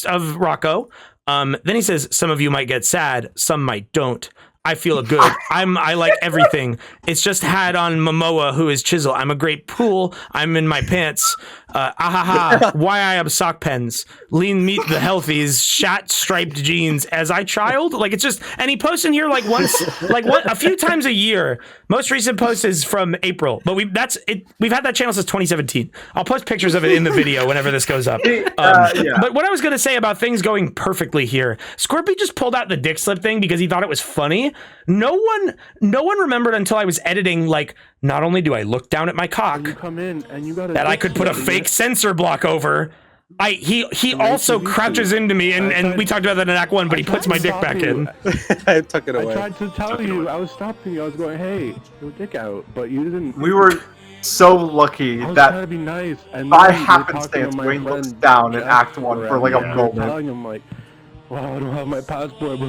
of Rocco. Then he says, some of you might get sad, some might don't. I feel good. I like everything. It's just had on Momoa, who is Chisel. I'm a great pool. I'm in my pants. Ahaha. Why I have sock pens. Lean meat the healthies. Shat striped jeans. As I child. Like it's just, and he posts in here like once, a few times a year. Most recent post is from April, but we've had that channel since 2017. I'll post pictures of it in the video whenever this goes up. Yeah. But what I was gonna say about things going perfectly here, Scorpy just pulled out the dick slip thing because he thought it was funny. No one remembered until I was editing. Like, not only do I look down at my cock, You come in and you got that I could put a fake sensor block over. He also crouches into me, and we talked about that in Act 1, but he puts my dick back in. I took it I away. tried to tell you. I was stopping you. I was going, hey, your dick out, but you didn't. We were so lucky I was trying to that be nice, and by then you're talking happenstance to my Wayne friend looks down in Jeff Act 1 for like a and moment. telling him like, "Wow, I don't have my passport."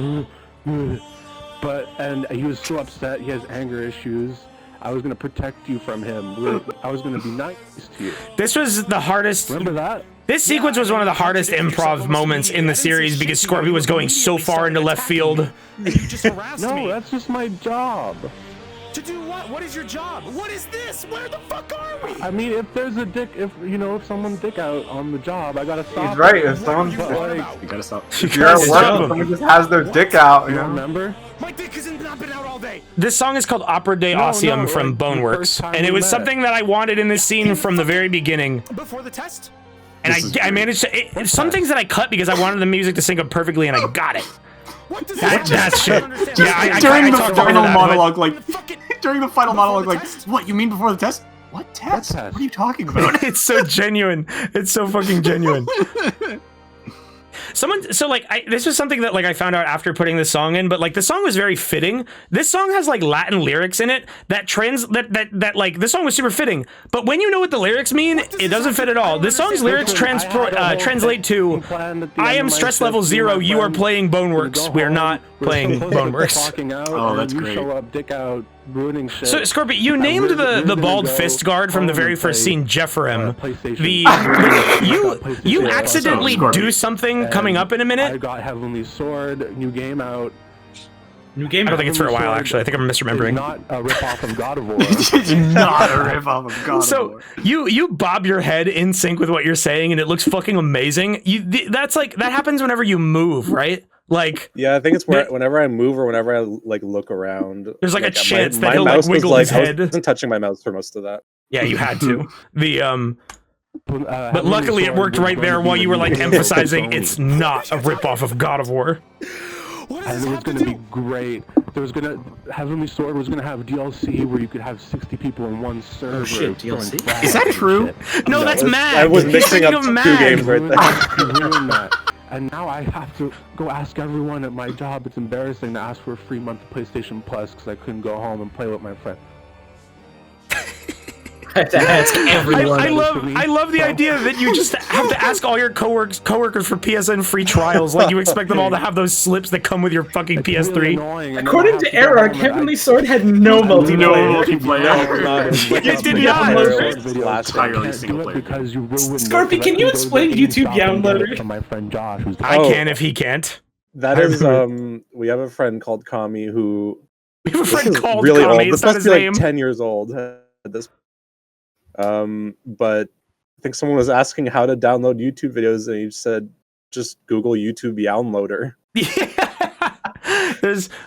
But and he was so upset. He has anger issues. I was gonna protect you from him. I was gonna be nice to you. This was the hardest. Remember that? This sequence was one of the hardest improv moments in the series because Scorpy was going so far into left field. And you just harassed No, me. that's just my job. To do what? What is your job? What is this? Where the fuck are we? I mean, if there's a dick, if someone's dick out on the job, I gotta stop. He's right. it. If someone's But, like, You gotta stop. if you're at work and someone just has their dick out, you you know. remember? My dick has not been out all day. This song is called Opera de Ossium no, from like, the Boneworks, first time and it we was met. something that I wanted in this scene from the very beginning. Before the test? And This is I managed to. Some things that I cut because I wanted the music to sync up perfectly, and I got it. What does That shit. Yeah, I During the talked over final that, monologue, Fucking- during the final Before monologue, the like, test? what, you mean before the test? What test? test? What are you talking about? but it's so genuine. It's so fucking genuine. This was something that like I found out after putting this song in, but like the song was very fitting. This song has like Latin lyrics in it that like this song was super fitting. But when you know what the lyrics mean, it doesn't fit at all. This song's lyrics translate to I am stress level 0, you are playing Boneworks. We're not playing Boneworks. Oh, that's you great. Show up, dick out, ruining shit. So Scorpio, you named the bald fist guard from the very first scene Jeffrem. You accidentally do something coming up in a I minute. got Heavenly Sword, new game out. New game. I don't think it's for a while, actually. I think I'm misremembering. Not a ripoff of God of War. It's not a ripoff of God of So War. you bob your head in sync with what you're saying, and it looks fucking amazing. That happens whenever you move, right? Like, Yeah, I think it's whenever I move or whenever I like look around. There's, like, a chance that my he'll, like, mouse was, wiggle his head. I wasn't touching my mouse for most of that. yeah, you had to. But luckily it worked right there while you were like emphasizing it's not a ripoff of God of War. And it was going to be great. There was going to Heavenly Sword was going to have DLC where you could have 60 people in one server. Oh shit, DLC? Is that true? No, that's Mag. I was mixing up 2 games right You there. ruined that. And now I have to go ask everyone at my job. It's embarrassing to ask for a free month of PlayStation Plus because I couldn't go home and play with my friend. I have to ask everyone. I love the idea that you just have to ask all your coworkers for PSN free trials. Like you expect them all to have those slips that come with your fucking PS3. According to Error, Heavenly Sword had no multiplayer. It did not. Entirely single player. Scorpy, can you explain YouTube Downloader? My friend Josh, who's I can if he can't. That is we have a friend called Kami who We have a friend called really Kami. old. This That's must not be his like name. 10 years old at this. But I think someone was asking how to download YouTube videos, and he said, "Just Google YouTube Downloader."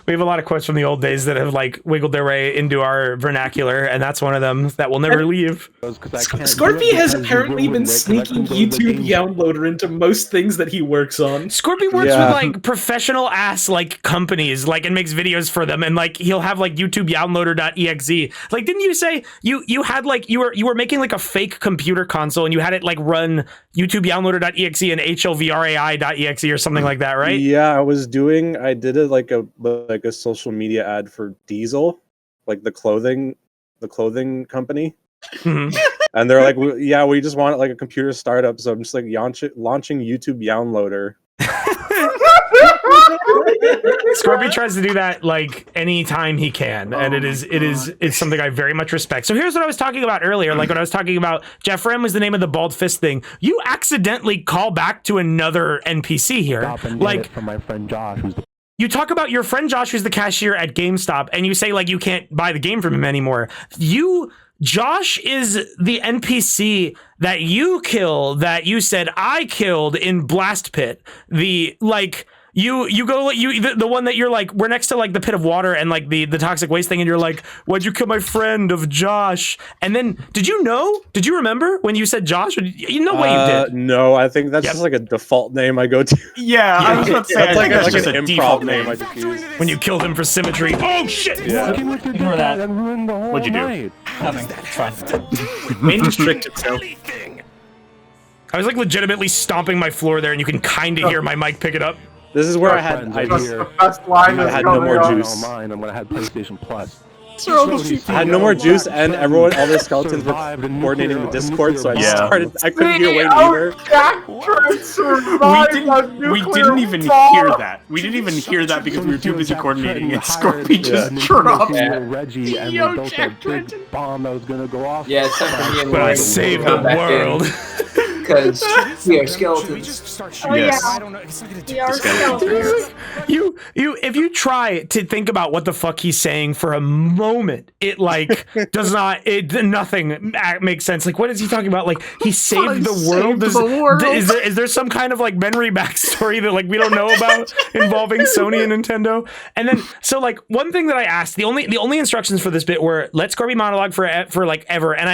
We have a lot of quotes from the old days that have like wiggled their way into our vernacular, and that's one of them that will never leave. Scorpy has apparently been sneaking YouTube Downloader into most things that he works on. Scorpy works with like professional ass like companies, like and makes videos for them, and like he'll have like YouTube Downloader.exe. Like, didn't you say you had like you were making like a fake computer console and you had it like run YouTube Downloader.exe and HLVR.exe or something like that, right? Yeah, I did it like a social media ad for Diesel, like the clothing company. Mm-hmm. And they're like, we just want it like a computer startup, so I'm just like launching YouTube Downloader. Scorpy tries to do that like anytime he can, and it's something I very much respect. So here's what I was talking about earlier, like when I was talking about Jeff Rem was the name of the bald fist thing. You accidentally call back to another NPC here, like from my friend Josh, who's the you talk about your friend Josh, who's the cashier at GameStop, and you say like you can't buy the game from him anymore. Josh is the NPC that you kill, that you said I killed in Blast Pit. The like the one that you're like, we're next to like the pit of water and like the toxic waste thing, and you're like, why'd you kill my friend of Josh? And then did you remember when you said Josh? You know way you did. No, I think that's just like a default name I go to. Yeah, I was about to say, that's like just an a improv default name I just use. When you killed him for symmetry. Oh shit! Yeah. Ignore that. What'd you do? Nothing. Fun. Main district itself. I was like legitimately stomping my floor there, and you can kind of hear my mic pick it up. This is where I had no more juice. Mine, and when I had PlayStation Plus. I had no more juice, and all the skeletons were coordinating the Discord, so I couldn't be awake either. We didn't even hear that. We didn't even hear that because we were too busy coordinating, and Scorpy just dropped. Reggie, and we built a big bomb that was gonna go off. Yeah, it's time for me and But I Lauren saved to the come back in. world. Because we are skeletons. Oh Yes. yeah, we are skeletons. If you try to think about what the fuck he's saying for a moment, it like nothing makes sense. Like, what is he talking about? Like, he saved the world. Is there some kind of like memory backstory that like we don't know about involving Sony and Nintendo? And then so like one thing that I asked, the only instructions for this bit were let Scorpy monologue for like ever, and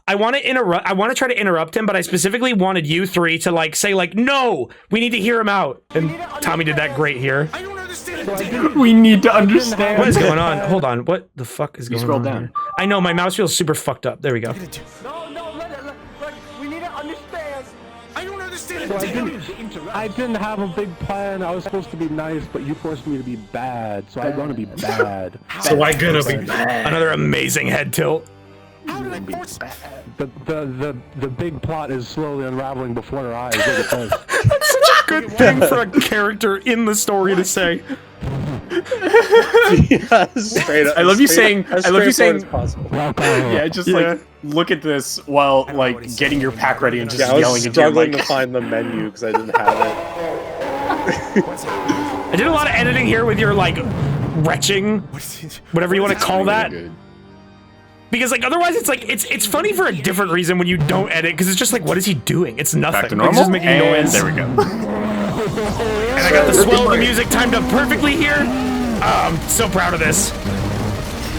I want to try to interrupt him, but I specifically wanted you three to like say like, no, we need to hear him out. And Tommy did that great here. I don't understand. We need to understand. What is going on? Hold on. What the fuck is going on? Scroll down. Here? I know my mouse feels super fucked up. There we go. No, we need to understand. I don't understand. I didn't have a big plan. I was supposed to be nice, but you forced me to be bad, so I'm gonna be bad. So I'm gonna be bad. Another amazing head tilt. How did I force that? The big plot is slowly unraveling before our eyes. Look at this. That's such a good thing for a character in the story to say. Yeah, straight up. I love you saying. Yeah, just like look at this while like getting your pack ready and just I was yelling into your struggling mic. to find the menu because I didn't have it. I did a lot of editing here with your like retching, whatever you want to call that. Because like otherwise it's like it's funny for a different reason when you don't edit, because it's just like, what is he doing? It's nothing. Back to Like, he's normal. just making noise. There we go. And I got the swell of the music timed up perfectly here. I'm so proud of this.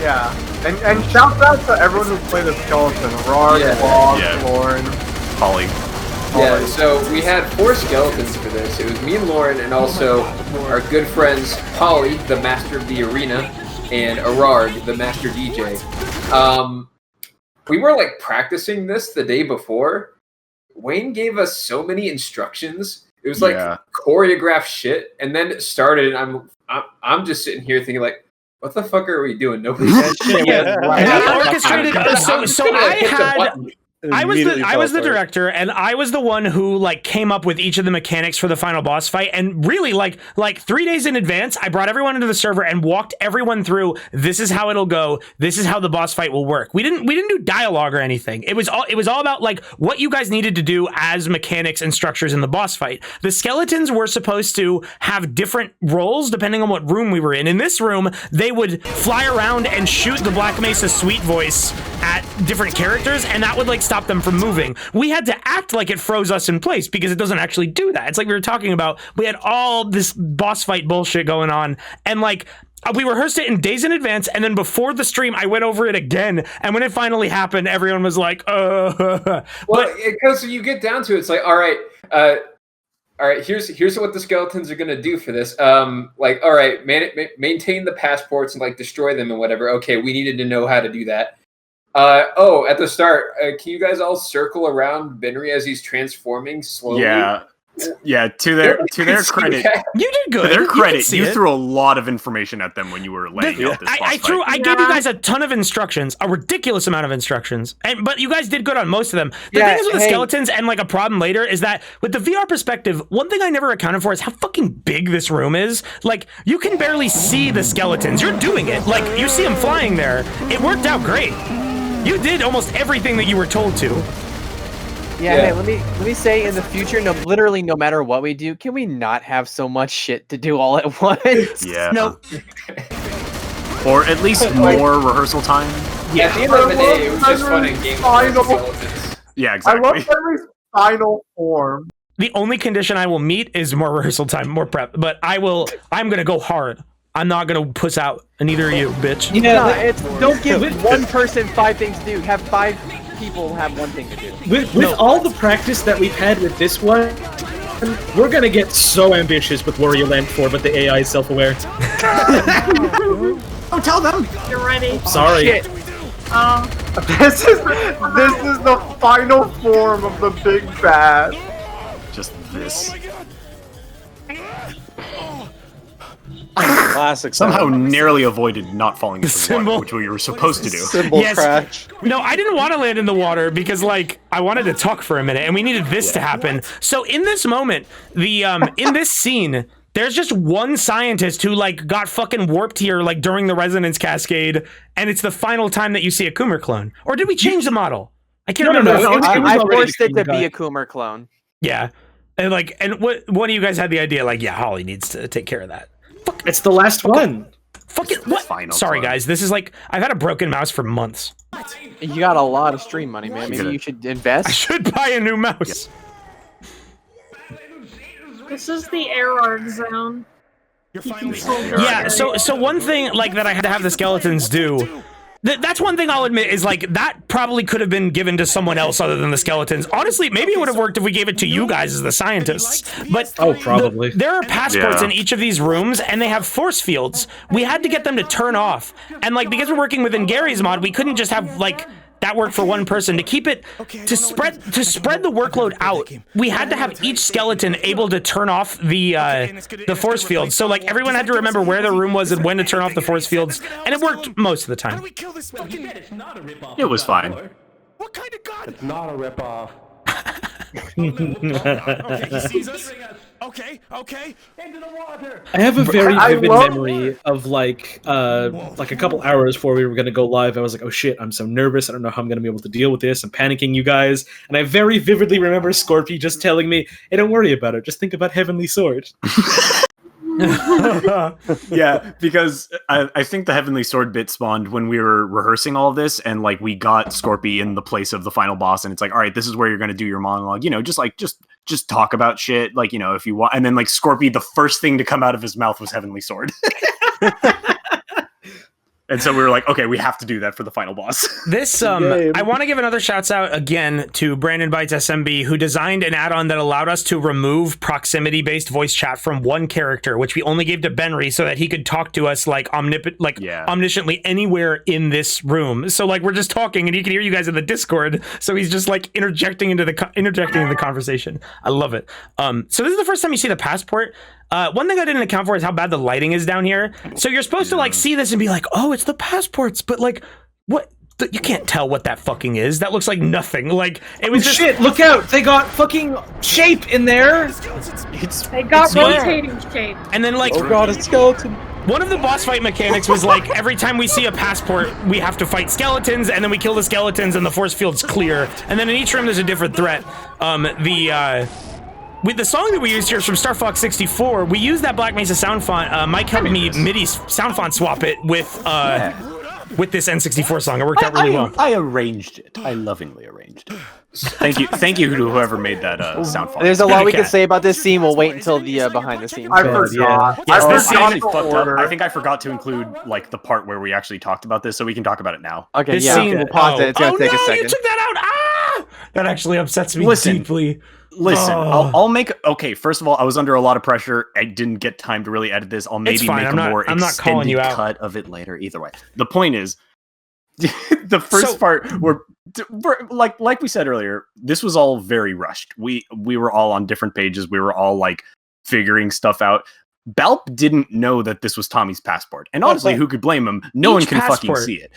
Yeah, and shout out to everyone who played the skeleton. Rard, Log, Lauren. Polly. Yeah, so we had 4 skeletons for this. It was me and Lauren, and also our good friends Polly, the master of the arena, and Arard, the master DJ. We were like practicing this the day before. Wayne gave us so many instructions. It was like choreographed shit, and then it started, and I'm just sitting here thinking like, what the fuck are we doing? Nobody. Orchestrated. I was the director, and I was the one who like came up with each of the mechanics for the final boss fight. And really, like 3 days in advance, I brought everyone into the server and walked everyone through. This is how it'll go. This is how the boss fight will work. We didn't do dialogue or anything. It was all about like what you guys needed to do as mechanics and structures in the boss fight. The skeletons were supposed to have different roles depending on what room we were in. In this room, they would fly around and shoot the Black Mesa Sweet Voice at different characters, and that would like stop them from moving. We had to act like it froze us in place because it doesn't actually do that. It's like we were talking about, we had all this boss fight bullshit going on, and like we rehearsed it in days in advance, and then before the stream I went over it again, and when it finally happened, everyone was like, Well, because you get down to it, it's like, all right, here's what the skeletons are gonna do for this. Like, all right, maintain the passports and like destroy them and whatever. Okay, we needed to know how to do that. At the start, can you guys all circle around Benry as he's transforming slowly? Yeah. To their credit, you did good. To their credit, you it. threw a lot of information at them when you were laying out this boss fight. I gave you guys a ton of instructions, a ridiculous amount of instructions, but you guys did good on most of them. The thing is with the skeletons, and like a problem later, is that with the VR perspective, one thing I never accounted for is how fucking big this room is. Like, you can barely see the skeletons. You're doing it. Like, you see them flying there. It worked out great. You did almost everything that you were told to. Hey, let me say, in the future, literally no matter what we do, can we not have so much shit to do all at once? Yeah. No. Or at least more rehearsal time. Yeah, at the end of the day, it was just fun and games. Yeah, exactly. I love Henry's final form. The only condition I will meet is more rehearsal time, more prep. But I'm gonna go hard. I'm not gonna puss out, and neither are you, bitch. Don't give one person 5 things to do. Have 5 people have one thing to do. With all the practice that we've had with this one, we're gonna get so ambitious with Warrior Land 4, but the AI is self-aware. Don't tell them. You're ready. Sorry. This is the final form of the big bad. Just this. Classic. Somehow narrowly avoided not falling into the water, which we were supposed to do. Symbol crash. No, I didn't want to land in the water because, like, I wanted to talk for a minute, and we needed this to happen. So in this moment, in this scene, there's just one scientist who like got fucking warped here, like during the resonance cascade, and it's the final time that you see a Coomer clone. Or did we change the model? I can't remember. I forced it to be a Coomer clone. Yeah, and what one of you guys had the idea? Like, yeah, Holly needs to take care of that. It's the last one. Fucking what? Sorry, guys. This is like, I've had a broken mouse for months. You got a lot of stream money, man. Maybe you should invest. I should buy a new mouse. This is the error zone. Yeah. So one thing like that I had to have the skeletons do. That's one thing I'll admit is like that probably could have been given to someone else other than the skeletons. Honestly, maybe it would have worked if we gave it to you guys as the scientists. But probably. There are passports in each of these rooms, and they have force fields. We had to get them to turn off, and like because we're working within Gary's mod, we couldn't just have like that work for one person. To keep it to spread the workload out, we had to have each skeleton able to turn off the force fields. So like everyone had to remember where their room was and when to turn off the force fields, and it worked most of the time. It was fine. What kind of god? It's not a ripoff. Okay, he sees us. Okay. Into the water. I have a very vivid memory of like a couple hours before we were gonna go live. I was like, oh shit, I'm so nervous. I don't know how I'm gonna be able to deal with this. I'm panicking, you guys. And I very vividly remember Scorpy just telling me, hey, don't worry about it. Just think about Heavenly Sword. Yeah, because I think the Heavenly Sword bit spawned when we were rehearsing all of this, and like we got Scorpy in the place of the final boss, and it's like, all right, this is where you're gonna do your monologue, you know, just talk about shit, like, you know, if you want. And then like Scorpy, the first thing to come out of his mouth was Heavenly Sword. And so we were like, okay, we have to do that for the final boss. This, I want to give another shouts out again to Brandon Bites SMB, who designed an add-on that allowed us to remove proximity-based voice chat from one character, which we only gave to Benry so that he could talk to us like omnisciently anywhere in this room. So like we're just talking and he can hear you guys in the Discord. So he's just like interjecting into the conversation. I love it. So this is the first time you see the passport. One thing I didn't account for is how bad the lighting is down here. So you're supposed to like see this and be like, oh, it's the passports, but like, what? You can't tell what that fucking is. That looks like nothing. Like it was just shit. Look out! They got fucking shape in there. They got rotating shape. And then like, oh god, a skeleton. One of the boss fight mechanics was like every time we see a passport, we have to fight skeletons, and then we kill the skeletons, and the force field's clear. And then in each room, there's a different threat. With the song that we used here is from Star Fox 64. We used that Black Mesa sound font. Mike helped me MIDI sound font swap it with this N64 song. It worked out really well. I arranged it. I lovingly arranged it. Thank you to whoever made that sound font. There's a lot we can say about this scene. We'll wait until the behind the scenes. I forgot. I think I forgot to include like the part where we actually talked about this, so we can talk about it now. Okay, we'll pause it. It's gonna take a second. You took that out! Ah! That actually upsets me deeply. Listen, I'll make. Okay, first of all, I was under a lot of pressure. I didn't get time to really edit this. I'll maybe make a more extended cut of it later. Either way, the point is, the first part where, like we said earlier, this was all very rushed. We were all on different pages. We were all like figuring stuff out. Balp didn't know that this was Tommy's passport, and honestly, who could blame him? No one can fucking see it.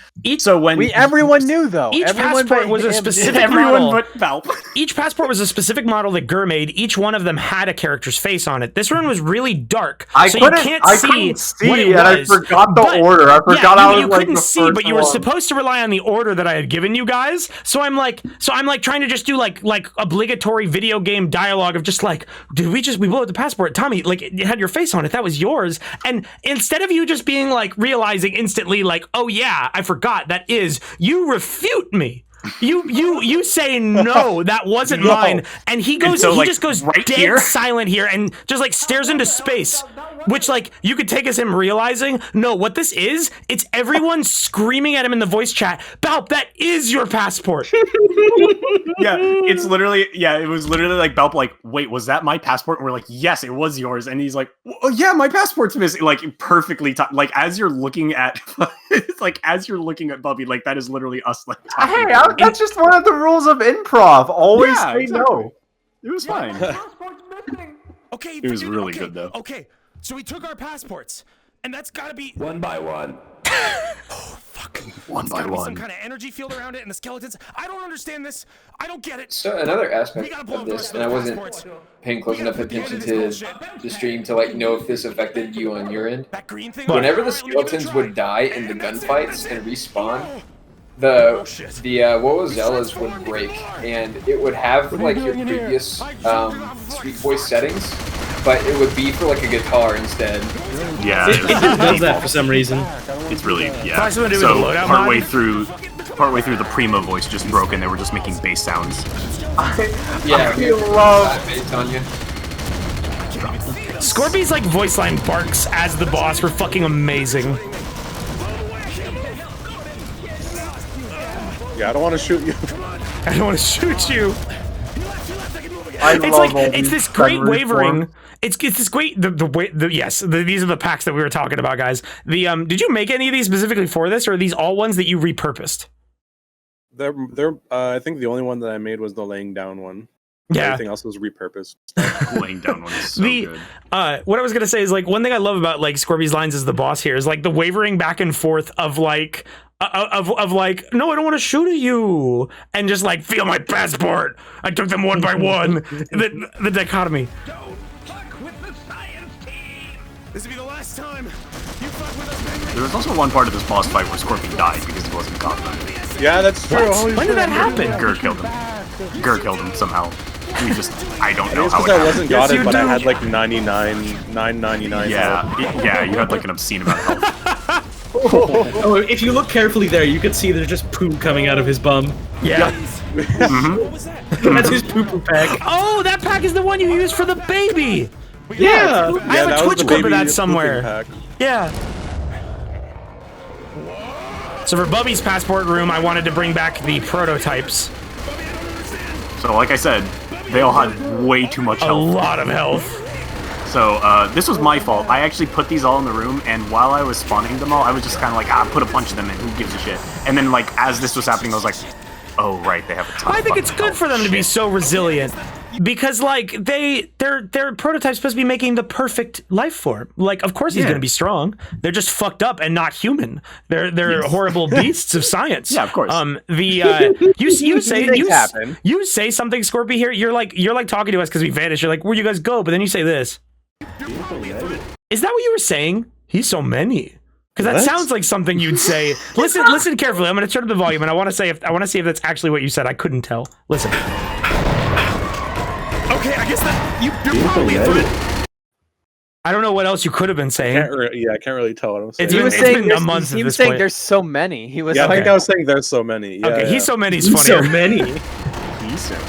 Everyone knew though. Each passport was a specific model. But Balp. Each passport was a specific model that Gur made. Each one of them had a character's face on it. This one was really dark, so you can't see what it was. And I forgot the order. I forgot I was you like couldn't the see, first but you were one. supposed to rely on the order that I had given you guys. So I'm like trying to just do like obligatory video game dialogue of just like, did we blow up the passport, Tommy? Like it had your face on it. That was yours. And instead of you just being like realizing instantly like, oh yeah, I forgot that is, you refute me. You say no, that wasn't mine, and he just goes right dead here? silent here and just like stares into space, which like you could take as him realizing no, what this is, it's everyone screaming at him in the voice chat, Balp, that is your passport. It was literally like Balp like, wait, was that my passport? And we're like, yes, it was yours. And he's like, oh yeah, my passport's missing. Like perfectly like as you're looking at Bubby, like that is literally us like talking. Hey, that's just one of the rules of improv. Always say no. It was fine. Okay, it was really good though. Okay, so we took our passports, and that's gotta be one by one. Oh fuck! One by one. Some one. kind of energy field around it, and the skeletons. I don't understand this. I don't get it. So another aspect of this, and I wasn't paying close enough attention to the stream to like know if this affected you on your end. Whenever the skeletons would die in the gunfights and respawn, the Wowozellas would break, and it would have like your previous sweet voice settings, but it would be for like a guitar instead. Yeah, it just does that for some reason. It's really So partway through the Primo voice just broke, and they were just making bass sounds. Yeah, I love bass on you. Scorpy's like voice line barks as the boss were fucking amazing. Yeah, I don't want to shoot you. I don't want to shoot you. It's this great wavering. It's this great these are the packs that we were talking about, guys. Did you make any of these specifically for this, or are these all ones that you repurposed? They're I think the only one that I made was the laying down one. Yeah. Everything else was repurposed. Laying down one is so good. What I was gonna say is like one thing I love about like Scorby's lines as the boss here is like the wavering back and forth of like of like, no, I don't want to shoot at you, and just like, feel my passport. I took them one by one. The dichotomy. This will be the last time you fuck with us. There was also one part of this boss fight where Scorpion died because he wasn't confident. Yeah, that's true. When did that happen? Gur killed him. Gur killed him somehow. I don't know how it happened. I wasn't godded, but I had like 999. Yeah, you had like an obscene amount of health. Oh, if you look carefully there, you can see there's just poop coming out of his bum. Yeah. That's his poo-poo pack. Oh, that pack is the one you used for the baby. Yeah. I have a Twitch clip of that somewhere. Yeah. So for Bubby's passport room, I wanted to bring back the prototypes. So like I said, they all had way too much health. A lot of health. So this was my fault. I actually put these all in the room, and while I was spawning them all, I was just kind of like, put a bunch of them in. Who gives a shit? And then like as this was happening, I was like, oh right, they have a ton. I think it's good for them to be so resilient, because like their prototype's supposed to be making the perfect life form. Like of course he's gonna be strong. They're just fucked up and not human. They're horrible beasts of science. Yeah, of course. You say something, Scorpy, here. You're like talking to us because we vanished. You're like, where you guys go? But then you say this. Is that what you were saying? He's so many. Because that sounds like something you'd say. Listen carefully. I'm going to turn up the volume, and I want to see if that's actually what you said. I couldn't tell. Listen. Okay, I guess that you're probably into it. I don't know what else you could have been saying. I can't really tell what I'm saying. It's been a month. He was saying there's so many. He was. Yeah, I think I was saying there's so many. Yeah, okay, he's so many's funnier. So many. He's so many.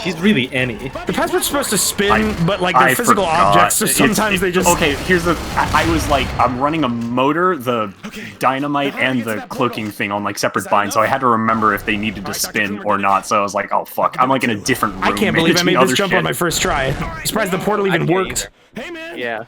She's really any. The passport's supposed to spin, but like they're physical objects, so sometimes they just... Okay, here's the... I was like, I'm running a motor, the dynamite, and the cloaking thing on like separate binds, so I had to remember if they needed to spin or not, so I was like, oh fuck, I'm like in a different room. I can't believe I made this jump on my first try. I'm surprised the portal even worked. Hey man. Yeah.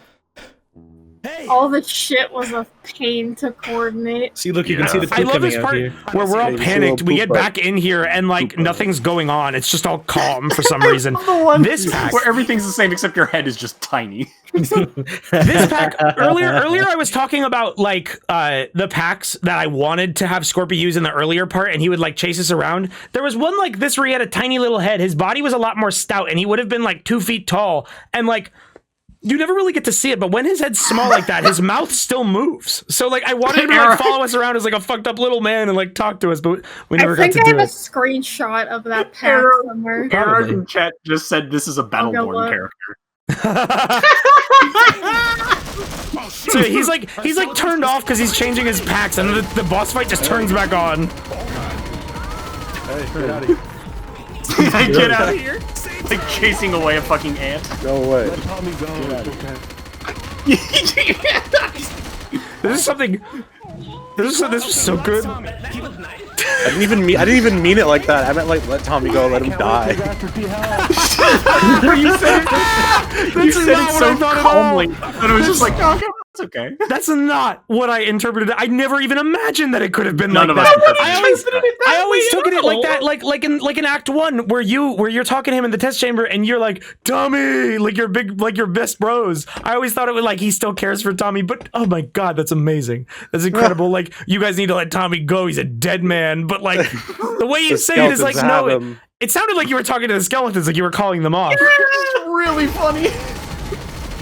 All the shit was a pain to coordinate. See, look, you can see the poop I love coming this out part here. where we're all panicked. We get back in here and like nothing's going on. It's just all calm for some reason. This pack, where everything's the same except your head is just tiny. This pack earlier I was talking about like the packs that I wanted to have Scorpio use in the earlier part, and he would like chase us around. There was one like this where he had a tiny little head. His body was a lot more stout, and he would have been like 2 feet tall, and like you never really get to see it, but when his head's small like that, his mouth still moves. So like I wanted him to like follow us around as like a fucked up little man and like talk to us, but we never got to do it. I think I have a screenshot of that pack somewhere. Eric in chat just said this is a Battleborn character. So he's like turned off because he's changing his packs, and the boss fight just turns back on. Hey, get out of here. Get out of here. Like chasing away a fucking ant. No way. Let Tommy go. This is something. This was so good. I didn't even mean it like that. I meant like let Tommy go, let him die. You said it so calmly, but it was just like, oh, it's okay. That's not what I interpreted. I never even imagined that it could have been None like of that. us I always took it like that, like in Act 1, where you're talking to him in the test chamber, and you're like, Tommy, like your best bros. I always thought it was like he still cares for Tommy, but oh my god, that's amazing. That's incredible. Like you guys need to let Tommy go. He's a dead man. But like the way you say it is like no. It sounded like you were talking to the skeletons, like you were calling them off. It's really funny.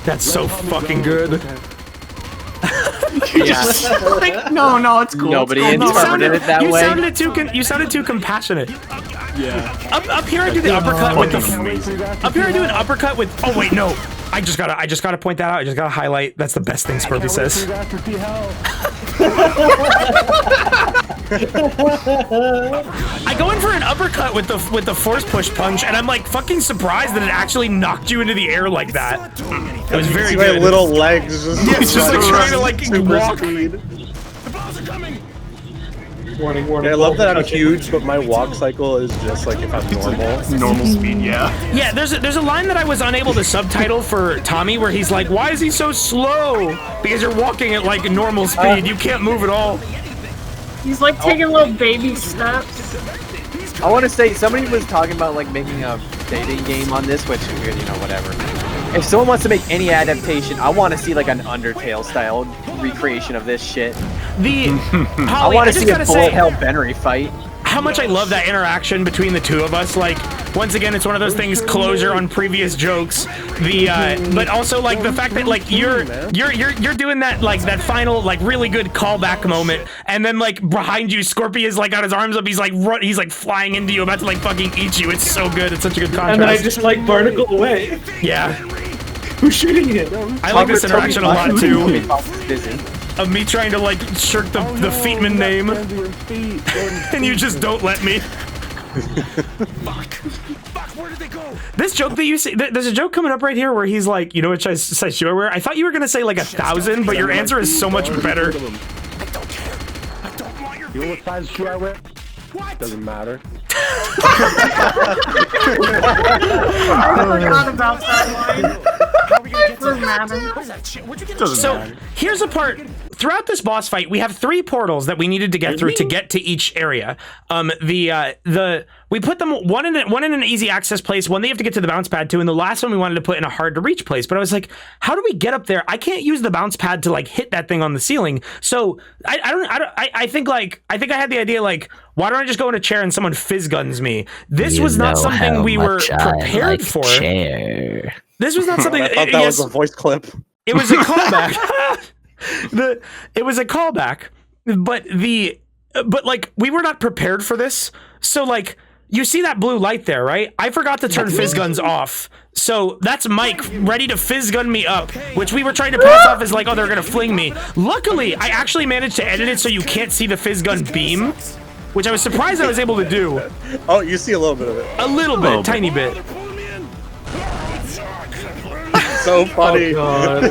That's so fucking good. Yes. Like, no, it's cool. Nobody it's cool. interpreted it that way. You sounded too compassionate. Yeah. Up here I do the uppercut with the. Up here I do an uppercut with. Oh wait, no. I just gotta point that out. I just gotta highlight. That's the best thing Scorpio says. I go in for an uppercut with the force push punch, and I'm like fucking surprised that it actually knocked you into the air like that. It was very good. My little legs just it's just like trying to like walk. Warning. I love that I'm huge, but my walk cycle is just like if I'm normal speed. Yeah. Yeah, there's a line that I was unable to subtitle for Tommy where he's like, "Why is he so slow?" Because you're walking at like normal speed. You can't move at all. He's like taking little baby steps. I want to say somebody was talking about like making a dating game on this, which whatever. If someone wants to make any adaptation, I want to see like an Undertale style recreation of this shit. I want to see a full hell Benry fight. How much I love that interaction between the two of us. Like, once again, it's one of those things, closure on previous jokes. But also like the fact that like you're doing that like that final like really good callback moment, and then like behind you, Scorpion's like got his arms up. He's like flying into you, about to like fucking eat you. It's so good. It's such a good contrast. And then I just like barnacle away. Yeah. Who's shooting it? I like this interaction a lot too. Of me trying to like shirk the Feetman name, and you just don't let me. Fuck, where did they go? This joke that you say, there's a joke coming up right here where he's like, you know which size shoe I wear? I thought you were gonna say like 1,000, but your answer is so much better. I don't care. You know what size shoe I wear? What? Doesn't matter. I forgot about that line. How are we gonna get to Doesn't that? matter. What is that shit? Where'd you get So here's a part. Throughout this boss fight, we have 3 portals that we needed to get through to get to each area. We put them one in an easy access place, one they have to get to the bounce pad to, and the last one we wanted to put in a hard to reach place. But I was like, how do we get up there? I can't use the bounce pad to like hit that thing on the ceiling. So I think I had the idea like, why don't I just go in a chair and someone fizz guns me? This was not something we were prepared for. Chair. This was not something. I thought that was a voice clip. It was a callback. It was a callback, but like we were not prepared for this. So like you see that blue light there, right? I forgot to turn fizz guns off. So that's Mike ready to fizz gun me up, which we were trying to pass off as like, oh, they're gonna fling me. Luckily, I actually managed to edit it so you can't see the fizz gun beam, which I was surprised I was able to do. Oh, you see a little bit of it. A little bit, tiny bit. So funny. Oh,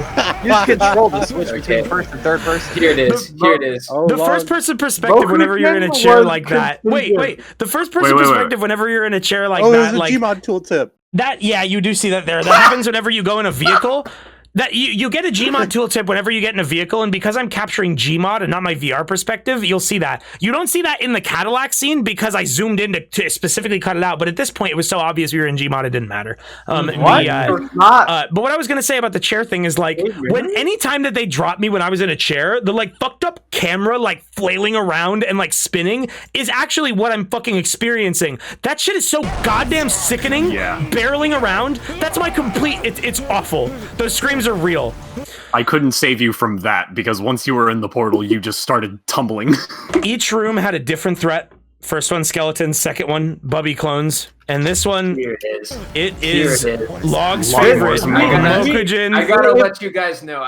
you just control the switch between first and third person. Here it is. Here it is. The first person perspective whenever you're in a chair like that. Wait. The first person perspective whenever you're in a chair like that. Oh, there's a like Gmod tooltip. that. Yeah, you do see that there. That happens whenever you go in a vehicle. That you get a Gmod tooltip whenever you get in a vehicle, and because I'm capturing Gmod and not my VR perspective, you'll see that. You don't see that in the Cadillac scene because I zoomed in to specifically cut it out, but at this point it was so obvious we were in Gmod it didn't matter. What? Not. But what I was gonna say about the chair thing is like, when any time that they dropped me when I was in a chair, the like fucked up camera like flailing around and like spinning is actually what I'm fucking experiencing. That shit is so goddamn sickening. Yeah. Barreling around. That's my complete. It's awful. Those screams are real. I couldn't save you from that because once you were in the portal, you just started tumbling. Each room had a different threat. First one, skeletons. Second one, Bubby clones. And this one, Here it is. It is Log's favorite, Mokujin. I gotta let you guys know.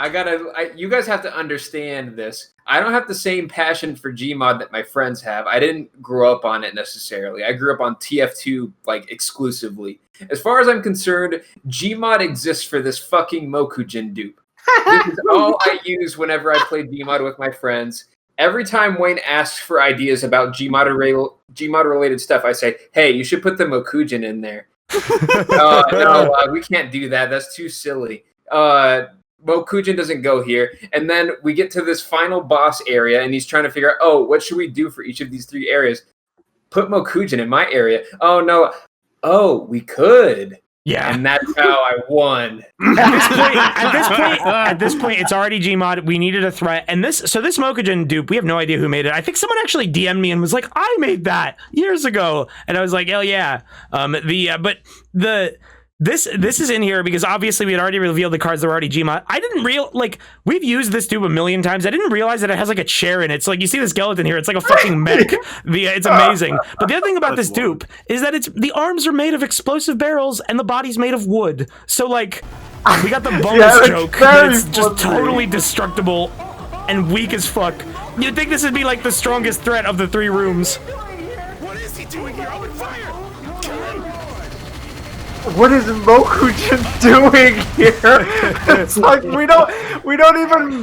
You guys have to understand this. I don't have the same passion for Gmod that my friends have. I didn't grow up on it necessarily. I grew up on TF2 like exclusively. As far as I'm concerned, Gmod exists for this fucking Mokujin dupe. This is all I use whenever I play Gmod with my friends. Every time Wayne asks for ideas about Gmod related stuff, I say, "Hey, you should put the Mokujin in there." No, we can't do that. That's too silly. Mokujin doesn't go here. And then we get to this final boss area, and he's trying to figure out, oh, what should we do for each of these 3 areas? Put Mokujin in my area. Oh, no. Oh, we could. Yeah. And that's how I won. At this point, it's already Gmod. We needed a threat. And this Mokujin dupe, we have no idea who made it. I think someone actually DM'd me and was like, I made that years ago. And I was like, hell yeah. This is in here because obviously we had already revealed the cards that were already Gmod. I didn't we've used this dupe a million times. I didn't realize that it has like a chair in it. So like you see the skeleton here, it's like a fucking mech. It's amazing. But the other thing about this dupe is that the arms are made of explosive barrels and the body's made of wood. So like we got the bonus joke that it's just totally destructible and weak as fuck. You'd think this would be like the strongest threat of the 3 rooms. What is he doing here? I'm on fire! What is Mokujin doing here? It's like we don't even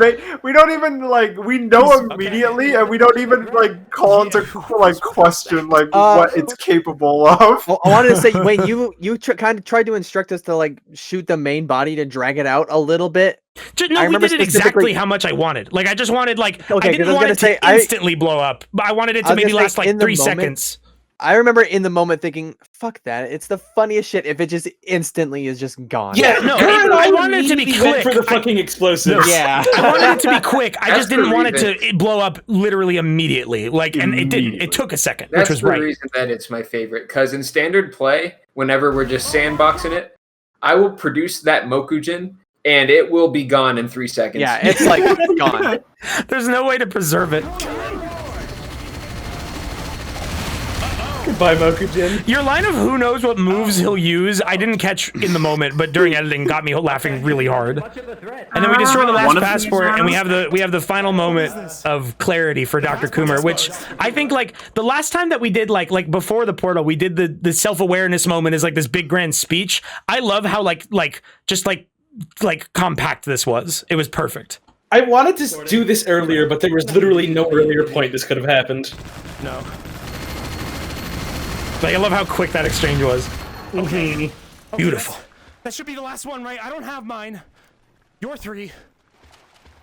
know immediately, and we don't even like call into like question like what it's capable of. Well, I wanted to say, Wayne, you kind of tried to instruct us to like shoot the main body to drag it out a little bit. No, we did it exactly how much I wanted. Like I just wanted I didn't want it to instantly blow up, but I wanted it to maybe last like 3 seconds. I remember in the moment thinking, fuck that. It's the funniest shit if it just instantly is just gone. Yeah, no, I wanted it to be quick. For the fucking explosives. Yeah. I wanted it to be quick. I just didn't want it to blow up literally immediately. And it didn't. It took a second, That's which was the right. reason that it's my favorite. Because in standard play, whenever we're just sandboxing it, I will produce that Mokujin, and it will be gone in 3 seconds. Yeah, it's like gone. There's no way to preserve it. Goodbye, Mokujin. Your line of who knows what moves he'll use, I didn't catch in the moment, but during editing got me laughing really hard. And then we destroy the last passport, and we have the final moment of clarity for Dr. Coomer, which I think like the last time that we did like before the portal, we did the self-awareness moment is like this big grand speech. I love how like just compact this was. It was perfect. I wanted to do this earlier, but there was literally no earlier point this could have happened. No. Like, I love how quick that exchange was. Okay. Beautiful. That should be the last one, right? I don't have mine. Your 3.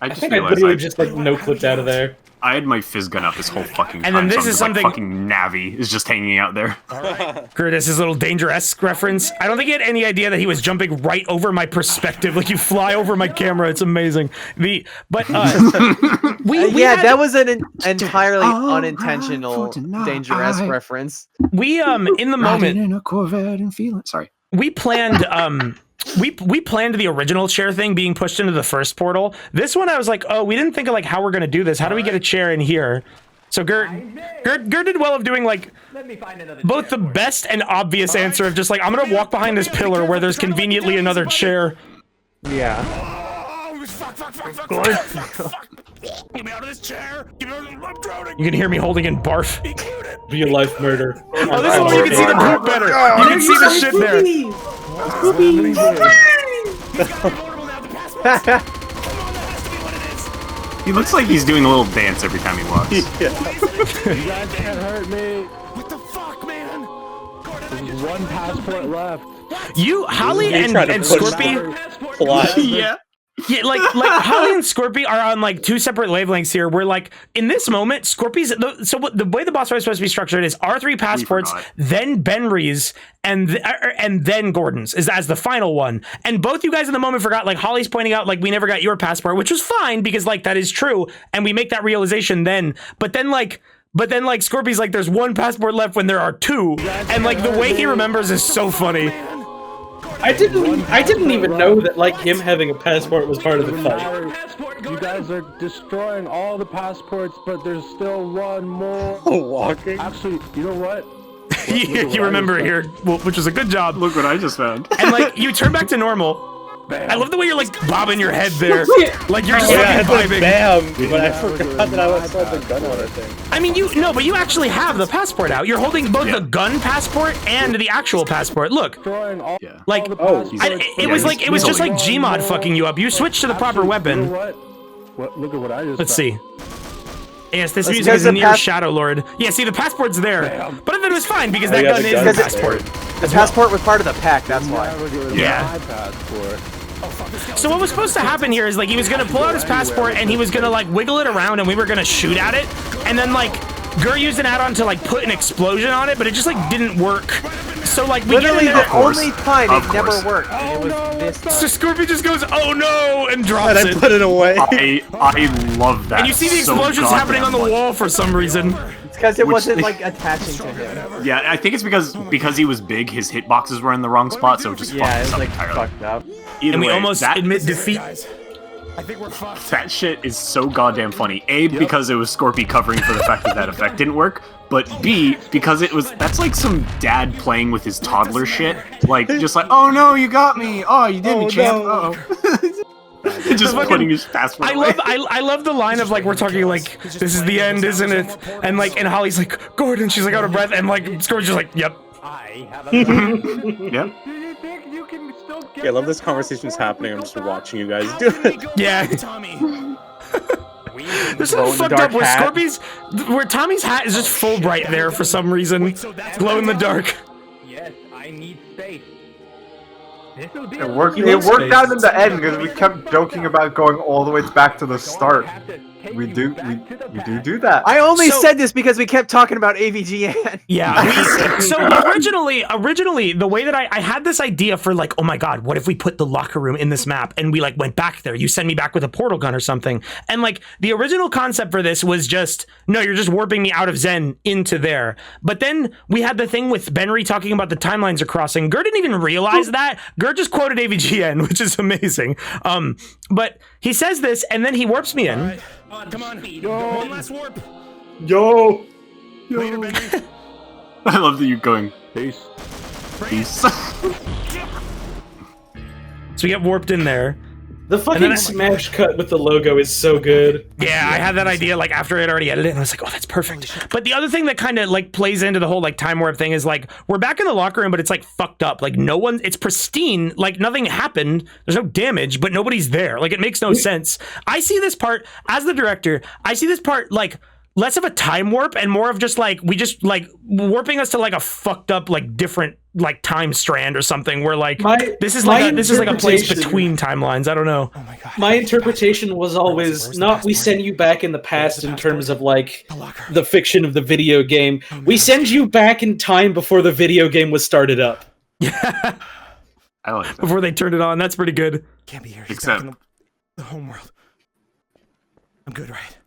I think I literally just like no-clipped out of there. I had my fizz gun out this whole fucking time. And then this so is I'm just, something- like, fucking Navi is just hanging out there. Curtis's little Danger-esque reference. I don't think he had any idea that he was jumping right over my perspective. Like, you fly over my camera. It's amazing. Yeah, that was an entirely unintentional Danger-esque reference. We in the moment in a Corvette and feeling. Sorry. We planned we planned the original chair thing being pushed into the first portal. This one I was like, oh, we didn't think of like how we're gonna do this. How do we get a chair in here? So Gert did well of doing like both the best and obvious answer of just like, I'm gonna walk behind this pillar where there's conveniently another chair. Yeah. Get me out of this chair! I'm drowning! You can hear me holding in barf. Real life murder. Oh, this is where you can see the poop better. You can see the shit there. He looks like he's doing a little dance every time he walks. You guys can't hurt me. What the fuck, man? There's 1 passport left. You, Holly and Scorpy. Yeah. Yeah, like Holly and Scorpy are on like 2 separate wavelengths here. Where like in this moment, Scorpy's the way the boss fight is supposed to be structured is R3 passports, then Benry's, and then Gordon's is as the final one. And both you guys in the moment forgot. Like Holly's pointing out like we never got your passport, which was fine because like that is true, and we make that realization then. But then Scorpy's like there's 1 passport left when there are 2, and like the way he remembers is so funny. I didn't even know that like him having a passport was part of the fight. You guys are destroying all the passports, but there's still 1 more. Walking. Actually, you know what? You remember it here, which was a good job. Look what I just found. And like you turn back to normal. I love the way you're like bobbing your head there, like you're just vibing. Bam! But I forgot that I was holding the gun on it thing. I mean, but you actually have the passport out. You're holding both the gun passport and the actual passport. Look, like it was just like Gmod fucking you up. You switched to the proper weapon. You know what? Look at what I just. Let's see. Yes, this music is near Shadow Lord. Yeah, see the passport's there, but then it was fine because that gun is the passport. The passport was part of the pack. That's why. Yeah. So what was supposed to happen here is like he was gonna pull out his passport and he was gonna like wiggle it around and we were gonna shoot at it, and then like Gur used an add-on to like put an explosion on it, but it just like didn't work. So like we literally the only time it never worked. Oh, it was this time. So Scorpio just goes, oh no, and drops it. And I put it away. I love that. And you see the explosions happening on the wall for some reason. It's because it wasn't like attaching to him. Yeah, I think it's because he was big, his hitboxes were in the wrong spot, so it just fucked us up entirely. Fucked up. Either and we way, almost admit defeat. I think we're fucked. That shit is so goddamn funny. A, because it was Scorpy covering for the fact that effect didn't work, but B, because that's like some dad playing with his toddler shit. Like, just like, oh no, you got me. Oh, you did me, champ. Uh-oh. Just putting his passport away. I love the line of like we're talking like this is the end, isn't it? And like and Holly's like Gordon, she's like out of breath, and like Scorpio's just like yep. Yep. Yeah, I love this conversation's happening. I'm just watching you guys do it. Yeah. There's something fucked up where Tommy's hat is just full bright there for some reason. Glow in the dark. Yes, I need space. It worked out in the end because we kept joking about going all the way back to the start. We do that. I only said this because we kept talking about AVGN. Yeah. So originally, the way that I had this idea for like, oh my god, what if we put the locker room in this map and we like went back there? You send me back with a portal gun or something. And like the original concept for this was just, no, you're just warping me out of Zen into there. But then we had the thing with Benry talking about the timelines are crossing. Gur didn't even realize that. Gur just quoted AVGN, which is amazing. But he says this and then he warps me in. Come on. Yo. One last warp. Yo. Later, Benry. I love that you're going. Peace. Peace. So we get warped in there. The fucking smash cut with the logo is so good. Yeah, I had that idea like after I had already edited it, and I was like, oh, that's perfect. But the other thing that kind of like plays into the whole like time warp thing is like we're back in the locker room, but it's like fucked up. Like no one, it's pristine. Like nothing happened. There's no damage, but nobody's there. Like it makes no sense. I see this part as the director. I see this part like less of a time warp and more of just like we just like warping us to like a fucked up like different like time strand or something where like this is like a place between timelines. I don't know. Oh my god. My interpretation was always not we send you back in the past in terms of like the fiction of the video game. We send you back in time before the video game was started up. Yeah. I like that. Before they turned it on. That's pretty good. Can't be here. Except the home world. I'm good, right?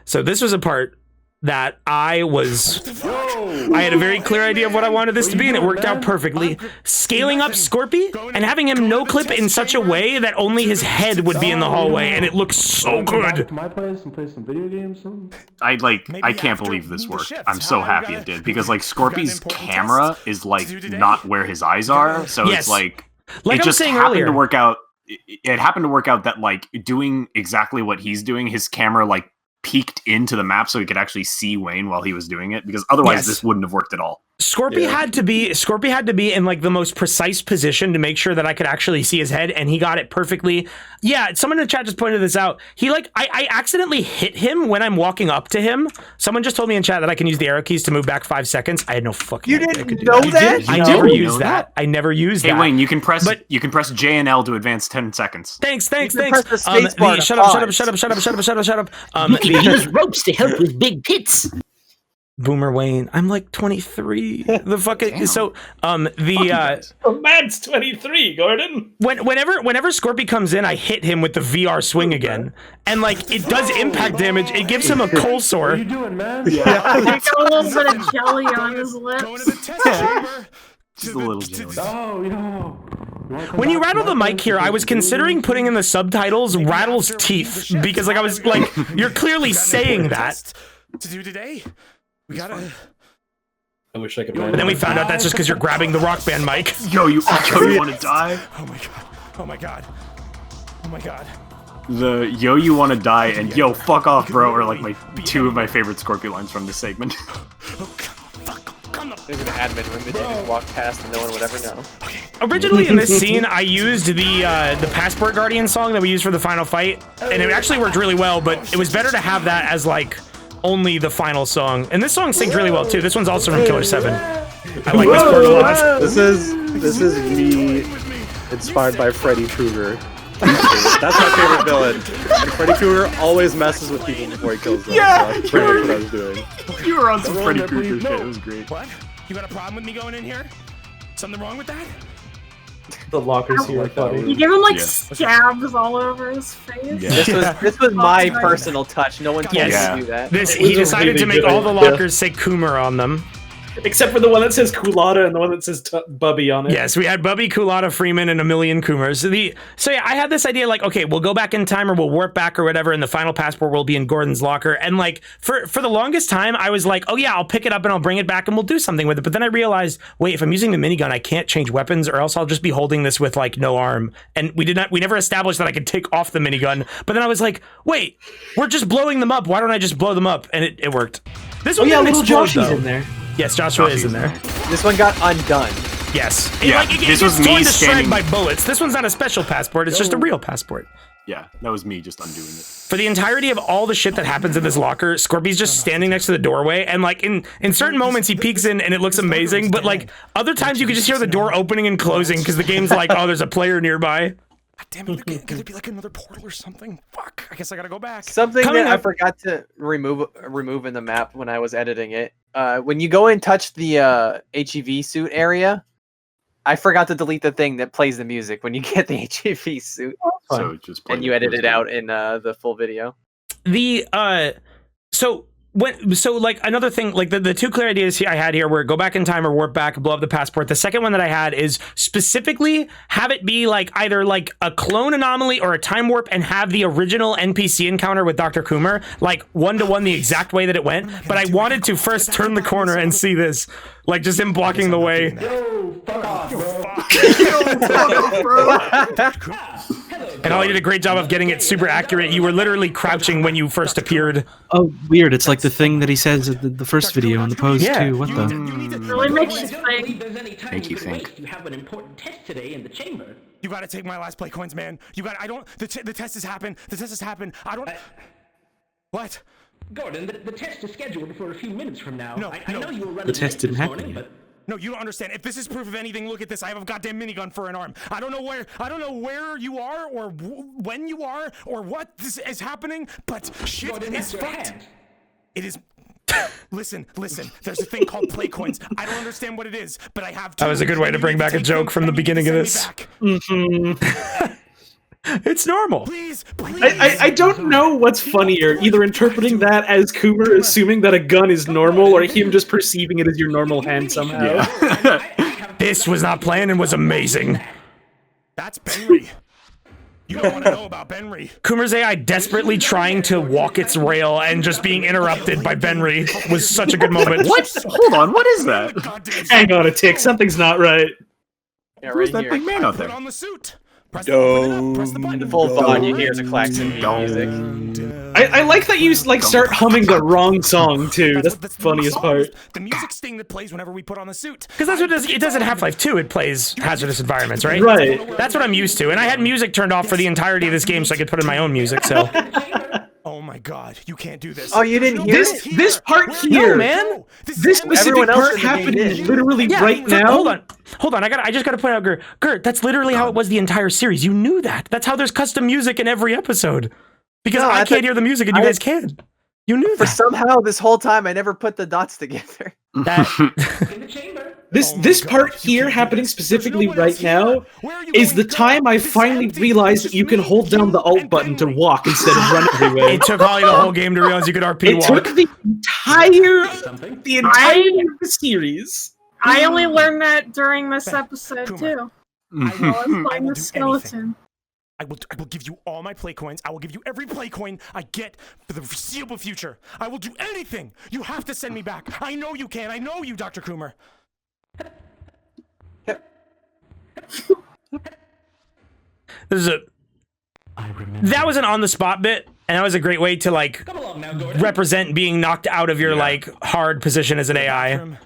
So this was a part that I had a very clear idea of what I wanted this to be, and it worked out perfectly. Scaling up Scorpy and having him no clip in such a way that only his head would be in the hallway, and it looks so good. My place and play some video games. I can't believe this worked. I'm so happy it did because like Scorpy's camera is like not where his eyes are, so it's like it just happened to work out. It happened to work out that like doing exactly what he's doing, his camera like peeked into the map so he could actually see Wayne while he was doing it, because otherwise this wouldn't have worked at all. Scorpy had to be in like the most precise position to make sure that I could actually see his head, and he got it perfectly. Yeah, someone in the chat just pointed this out. He like I accidentally hit him when I'm walking up to him. Someone just told me in chat that I can use the arrow keys to move back 5 seconds. I had no fucking idea. You didn't know that? I never used that. I never used that. Hey Wayne, you can press J and L to advance 10 seconds. Thanks. Press the space bar to Shut up. You can use ropes to help with big tits. Boomer Wayne, I'm like 23. The fucking man's 23, Gordon. Whenever Scorpy comes in, I hit him with the VR swing again, and like it does impact damage. It gives him a cold sore. What are you doing, man? Yeah. He got a little bit of jelly on his lips. Going to the test chamber. Just a little jelly. Oh, yo. When you rattle the mic here, I was considering putting in the subtitles "rattles teeth" because like I was like, you're clearly saying that. To do today, we gotta. I wish I could. And then we found out that's just because you're grabbing the Rock Band mic. Yo, you want to die? Oh my god! Oh my god! Oh my god! The yo, you want to die, and yo, fuck off, bro, are like two of my favorite Scorpio lines from this segment. There's an admin room that you just walk past and no one would ever know. Originally in this scene, I used the Passport Guardian song that we used for the final fight, and it actually worked really well, but it was better to have that as like only the final song. And this song sings really well too. This one's also from Killer 7. I like this part a lot. This is me inspired by Freddy Krueger. That's my favorite villain. And Freddy Krueger always messes with people before he kills them. Yeah, so that's pretty much what I was doing. You were on some Freddy Krueger shit. It was great. What? You got a problem with me going in here? Something wrong with that? The lockers here are funny. You give him like stabs all over his face. Yeah. This was my personal touch. No one told me to do that. He decided to make all the lockers say Coomer on them. Except for the one that says Kulada and the one that says Bubby on it. Yes, we had Bubby, Kulada, Freeman, and a million Coomers. So yeah, I had this idea like, okay, we'll go back in time or we'll warp back or whatever, and the final passport will be in Gordon's locker. And like, for the longest time, I was like, oh yeah, I'll pick it up and I'll bring it back and we'll do something with it. But then I realized, wait, if I'm using the minigun, I can't change weapons, or else I'll just be holding this with like no arm. And we never established that I could take off the minigun. But then I was like, wait, we're just blowing them up. Why don't I just blow them up? And it worked. This one little Joshy's in there. Yes, Joshua is in there. This one got undone. Yes. This was me standing by bullets. This one's not a special passport. It's just a real passport. Yeah, that was me just undoing it. For the entirety of all the shit that happens in this locker, Scorpy's just standing next to the doorway, and like in certain moments he peeks in and it looks amazing, but like other times you can just hear the door opening and closing because the game's like, oh, there's a player nearby. God damn it, could there be like another portal or something? Fuck, I guess I gotta go back. Something that I forgot to remove in the map when I was editing it. When you go and touch the HEV suit area, I forgot to delete the thing that plays the music when you get the HEV suit. So it just and you edit it out in the full video. So like another thing, like the two clear ideas I had here were go back in time or warp back, blow up the passport. The second one that I had is specifically have it be like either like a clone anomaly or a time warp and have the original NPC encounter with Dr. Coomer, like 1-to-1 the exact way that it went. But I wanted to first turn the corner and see this, like just him blocking the way. Yo, fuck off, bro. And Holly did a great job of getting it super accurate. You were literally crouching when you first appeared. Oh, weird. It's like the thing that he says in the first video in the pose, too. What the? Really makes you think. Make you think. You have an important test today in the chamber. You gotta take my last play coins, man. You got. I don't. The test has happened. The test has happened. I don't. What? Gordon, the test is scheduled for a few minutes from now. No, I know you were running The test didn't happen morning, yet. but No, you don't understand. If this is proof of anything, look at this. I have a goddamn minigun for an arm. I don't know where you are, or when you are, or what this is happening. But shit Gordon, is that's your fucked. hand. It is. Listen. There's a thing called play coins. I don't understand what it is, but I have. That was a good way to bring back a joke from the beginning of this. It's normal. Please. I don't know what's funnier, either interpreting that as Coomer assuming that a gun is normal, or him just perceiving it as your normal hand somehow. This was not planned and was amazing. That's Benry. You don't want to know about Benry. Coomer's AI desperately trying to walk its rail and just being interrupted by Benry was such a good moment. What? Hold on, what is that? Hang on a tick, something's not right. Yeah, Who's right that big here. man out Put there? on the suit. Press the button. Full volume, you hear the klaxon music. I like that you like start humming the wrong song too. That's the funniest part. The music sting that plays whenever we put on the suit. Because that's what it does in Half-Life 2. It plays hazardous environments, right? Right. That's what I'm used to. And I had music turned off for the entirety of this game so I could put in my own music, so. Oh my god, you can't do this. Oh, you didn't hear it? This part here, No, man. This specific Everyone else part in the game happening did. literally right now. Hold on. I just gotta point out, Gert, that's literally how it was the entire series. You knew that. That's how there's custom music in every episode. Because No, I I can't hear the music and you guys can. You knew For that. somehow this whole time I never put the dots together. This part here happening specifically right now is the time I finally realized that you can hold down the alt button to walk instead of run everywhere. It took Holly the whole game to realize you could RP It walk. took the entire series. I only learned that during this episode too. While I was playing the skeleton. I will give you all my play coins. I will give you every play coin I get for the foreseeable future. I will do anything. You have to send me back. I know you can. I know you, Dr. Coomer. That was an on-the-spot bit, and that was a great way to like represent being knocked out of your like hard position as an AI.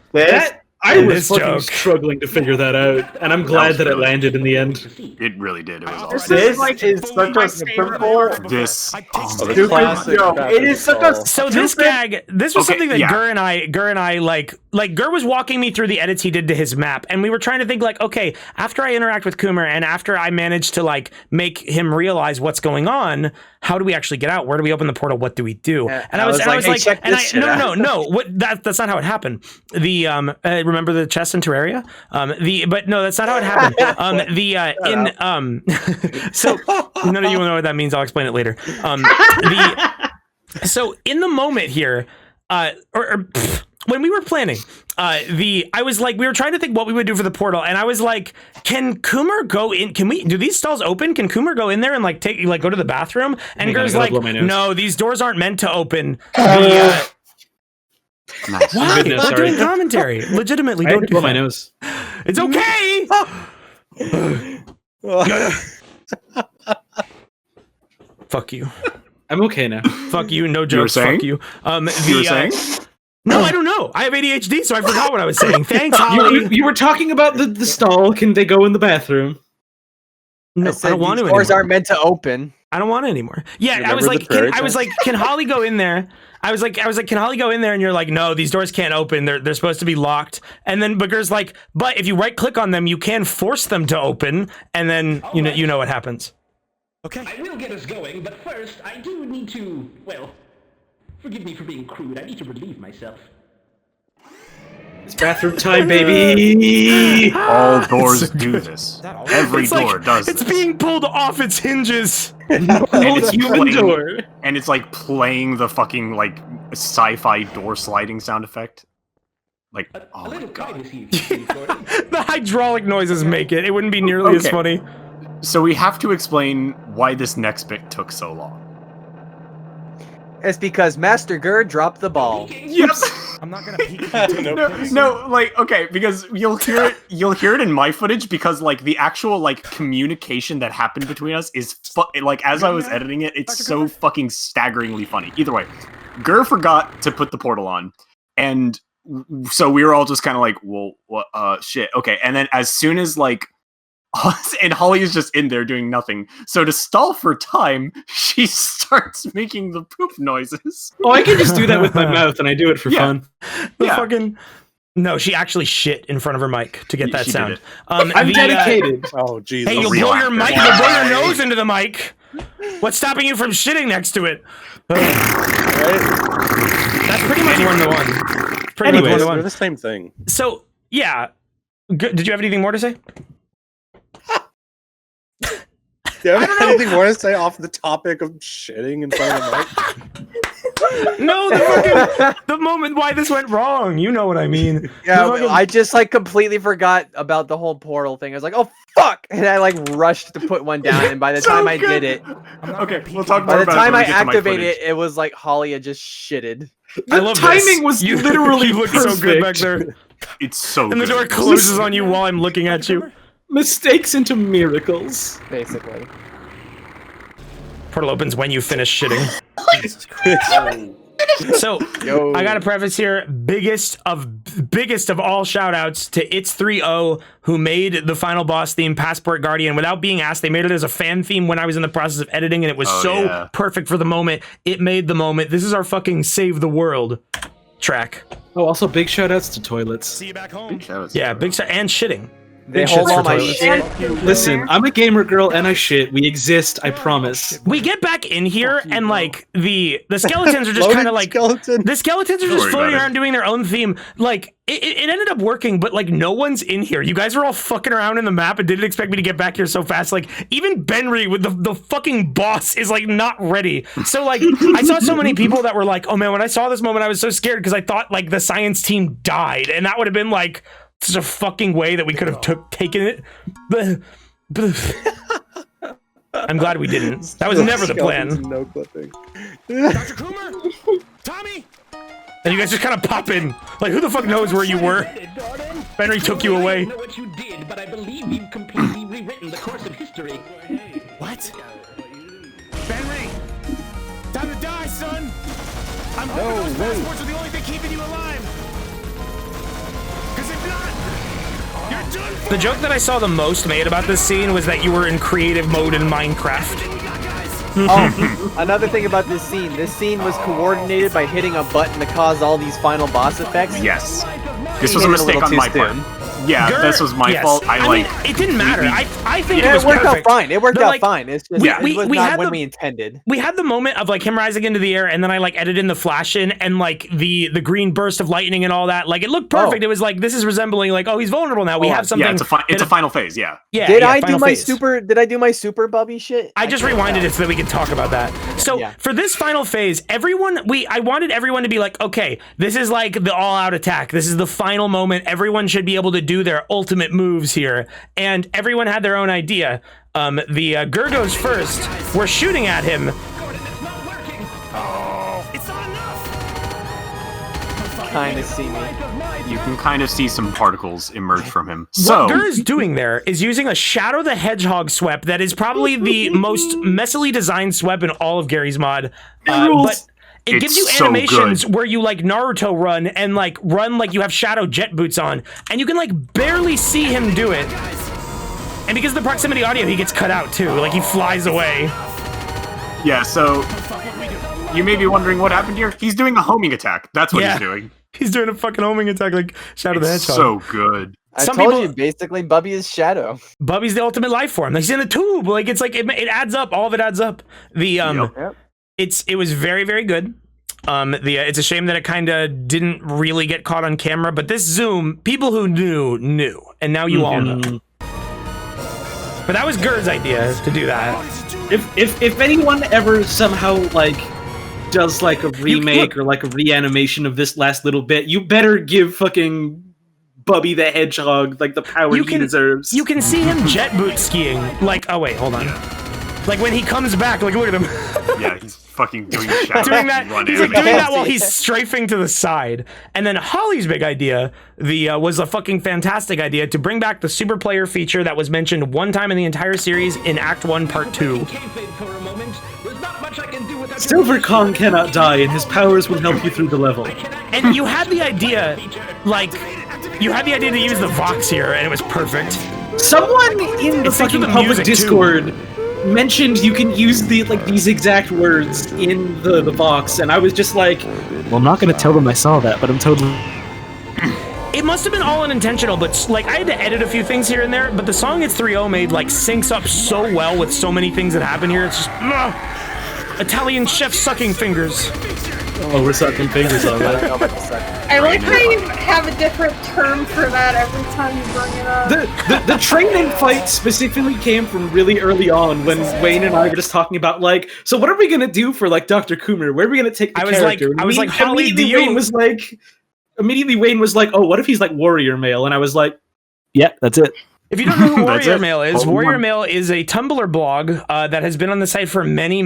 I was This fucking joke. struggling to figure that out, and I'm glad that it landed in the end. It really did. It was This awesome. is like is such a simple. This. Stupid joke. It is such a So this gag, this was Okay, something that yeah. Gur and I like Gur was walking me through the edits he did to his map, and we were trying to think like, okay, after I interact with Coomer and after I manage to like make him realize what's going on, how do we actually get out? Where do we open the portal? What do we do? Yeah, And I was hey, like, check and this shit out. no, what that's not how it happened. The remember the chest in Terraria? But no, that's not how it happened. So none of you will know what that means. I'll explain it later. So in the moment here, when we were planning, I was like, we were trying to think what we would do for the portal, and I was like, can Coomer go in? Do these stalls open? Can Coomer go in there and like go to the bathroom? And Gur's like, no, these doors aren't meant to open. Nice. Why? Goodness, We're sorry. doing commentary. Legitimately, I had don't to do blow my that. nose. It's okay. Fuck you. I'm okay now. Fuck you. No You were jokes. saying? Fuck you. You were saying? No, I don't know. I have ADHD, so I forgot what I was saying. Thanks, Holly. You were talking about the stall. Can they go in the bathroom? No, I don't want to Doors anymore. aren't meant to open. I don't want it anymore. Yeah, I was Remember like, the prairie can Holly go in there? I was like, can Holly go in there? And you're like, no, these doors can't open. They're supposed to be locked. And then Booger's like, but if you right click on them, you can force them to open. And then you know what happens. Okay. I will get us going, but first, I do need to, well, forgive me for being crude. I need to relieve myself. It's bathroom time, baby. All doors do this. Every door does It's this. being pulled off its hinges. And it's human playing- door. And it's like playing the fucking like sci-fi door sliding sound effect. Like, oh my god. The hydraulic noises make it. It wouldn't be nearly as Okay. funny. So we have to explain why this next bit took so long. It's because Master Gur dropped the ball. Yep. I'm not gonna peek. No, like, okay, because you'll hear it in my footage, because like the actual like communication that happened between us is like, as I was editing it, it's so fucking staggeringly funny. Either way, Gur forgot to put the portal on, and so we were all just kind of like, well, what, shit, okay. And then as soon as like, and Holly is just in there doing nothing. So to stall for time, she starts making the poop noises. Oh, I can just do that with my mouth, and I do it for fun. Fucking. No, she actually shit in front of her mic to get that She sound. did it. I'm dedicated. Oh, jeez. Hey, you'll blow your mic. You'll blow your nose into the mic. What's stopping you from shitting next to it? That's pretty much 1-to-1. Pretty much Anyways, 1-to-1. they're the same thing. So yeah, did you have anything more to say? Do you have anything more to say off the topic of shitting in front of the mic? No, the moment why this went wrong. You know what I mean. Yeah, I just like completely forgot about the whole portal thing. I was like, oh fuck, and I like rushed to put one down, and by the time I did it, okay, we'll talk by more the about time it when I we get to my activated footage. it, it was like Holly had just shitted. I love timing this. was You literally look so good back there. It's so And the door closes on you while I'm looking at you. Mistakes into miracles. Basically. Portal opens when you finish shitting. So I got to preface here: biggest of all shout outs to It's 3-0, who made the final boss theme Passport Guardian without being asked. They made it as a fan theme when I was in the process of editing, and it was perfect for the moment. It made the moment. This is our fucking save the world track. Oh, also big shout outs to toilets. See you back home. Yeah, big shout and shitting. They Big hold shits all for my toilets. shit. Listen, I'm a gamer girl and I shit. We exist, I promise. We get back in here and like the skeletons are just kind of like the skeletons are just floating around doing their own theme. Like it ended up working, but like no one's in here. You guys are all fucking around in the map and didn't expect me to get back here so fast. Like even Benry with the fucking boss is like not ready. So like I saw so many people that were like, oh man, when I saw this moment, I was so scared because I thought like the science team died, and that would have been like such a fucking way that we could have taken it. I'm glad we didn't. That was never the plan. No clipping. Dr. Coomer! Tommy! And you guys just kind of pop in. Like, who the fuck knows where you were? Henry took you away. I don't know what you did, but I believe you've completely rewritten the course of history. What? Benry! Time to die, son! I'm hoping those passports are the only thing keeping you alive! Because if not, you're done for! The joke that I saw the most made about this scene was that you were in creative mode in Minecraft. Oh, another thing about this scene was coordinated by hitting a button to cause all these final boss effects. Yes. This was a mistake on my part. Yeah, this was my fault. I mean, it didn't matter. I think it was worked perfect. out fine. It worked But, out like, fine. It's just it was not when we intended. We had the moment of like him rising into the air, and then I like edited in the flash in, and like the green burst of lightning and all that. Like it looked perfect. It was like this is resembling like, oh, he's vulnerable now. We have something. Yeah, it's a final phase. Yeah. Yeah. Did I do my super Bubby shit? I just rewinded it so that we could talk about that. So for this final phase, I wanted everyone to be like, okay, this is like the all-out attack. This is the final moment. Everyone should be able to do their ultimate moves here, and everyone had their own idea. The Gur goes first. We're shooting at him. It's not enough! Kind of see me. You can kind of see some particles emerge from him. So What Gur is doing there is using a Shadow the Hedgehog sweep that is probably the most messily designed sweep in all of Gary's mod. But it gives you animations where you like Naruto run and like run like you have Shadow jet boots on, and you can like barely see him do it. And because of the proximity audio, he gets cut out too. Like he flies away. Yeah, so you may be wondering what happened here. He's doing a homing attack. That's what he's doing. He's doing a fucking homing attack like Shadow the Hedgehog. So good. I told you, basically, Bubby is Shadow. Bubby's the ultimate life form. Like, he's in a tube. Like it adds up. All of it adds up. It was very, very good. It's a shame that it kind of didn't really get caught on camera, but this zoom, people who knew, and now you all know. But that was Gur's idea to do that. If anyone ever somehow like does like a remake or like a reanimation of this last little bit, you better give fucking Bubby the Hedgehog like the power he deserves. You can see him jet boot skiing. Like, oh wait, hold on. Like when he comes back, like look at him. Yeah, he's fucking doing shadows. doing that. Run He's in. like doing that while he's strafing to the side. And then Holly's big idea, was a fucking fantastic idea to bring back the super player feature that was mentioned one time in the entire series in Act 1, Part 2. Silver Kong cannot die, and his powers will help you through the level. And you had the idea, to use the Vox here, and it was perfect. Someone in the fucking public Discord mentioned you can use these exact words in the Vox, and I was just like, well, I'm not gonna tell them I saw that, but I'm totally. It must have been all unintentional, but like I had to edit a few things here and there. But the song It's 3-0 made like syncs up so well with so many things that happen here. It's just Italian chef sucking fingers. Oh, we're sucking fingers on that. I like how you have a different term for that every time you bring it up. The training fight specifically came from really early on when Wayne and I were just talking about like, so what are we gonna do for like Dr. Coomer? Where are we gonna take the character? I was like, Holly, immediately Wayne was like, oh, what if he's like Warrior Mail? And I was like, yeah, that's it. If you don't know who Warrior Mail is, Warrior Mail is a Tumblr blog that has been on the site for many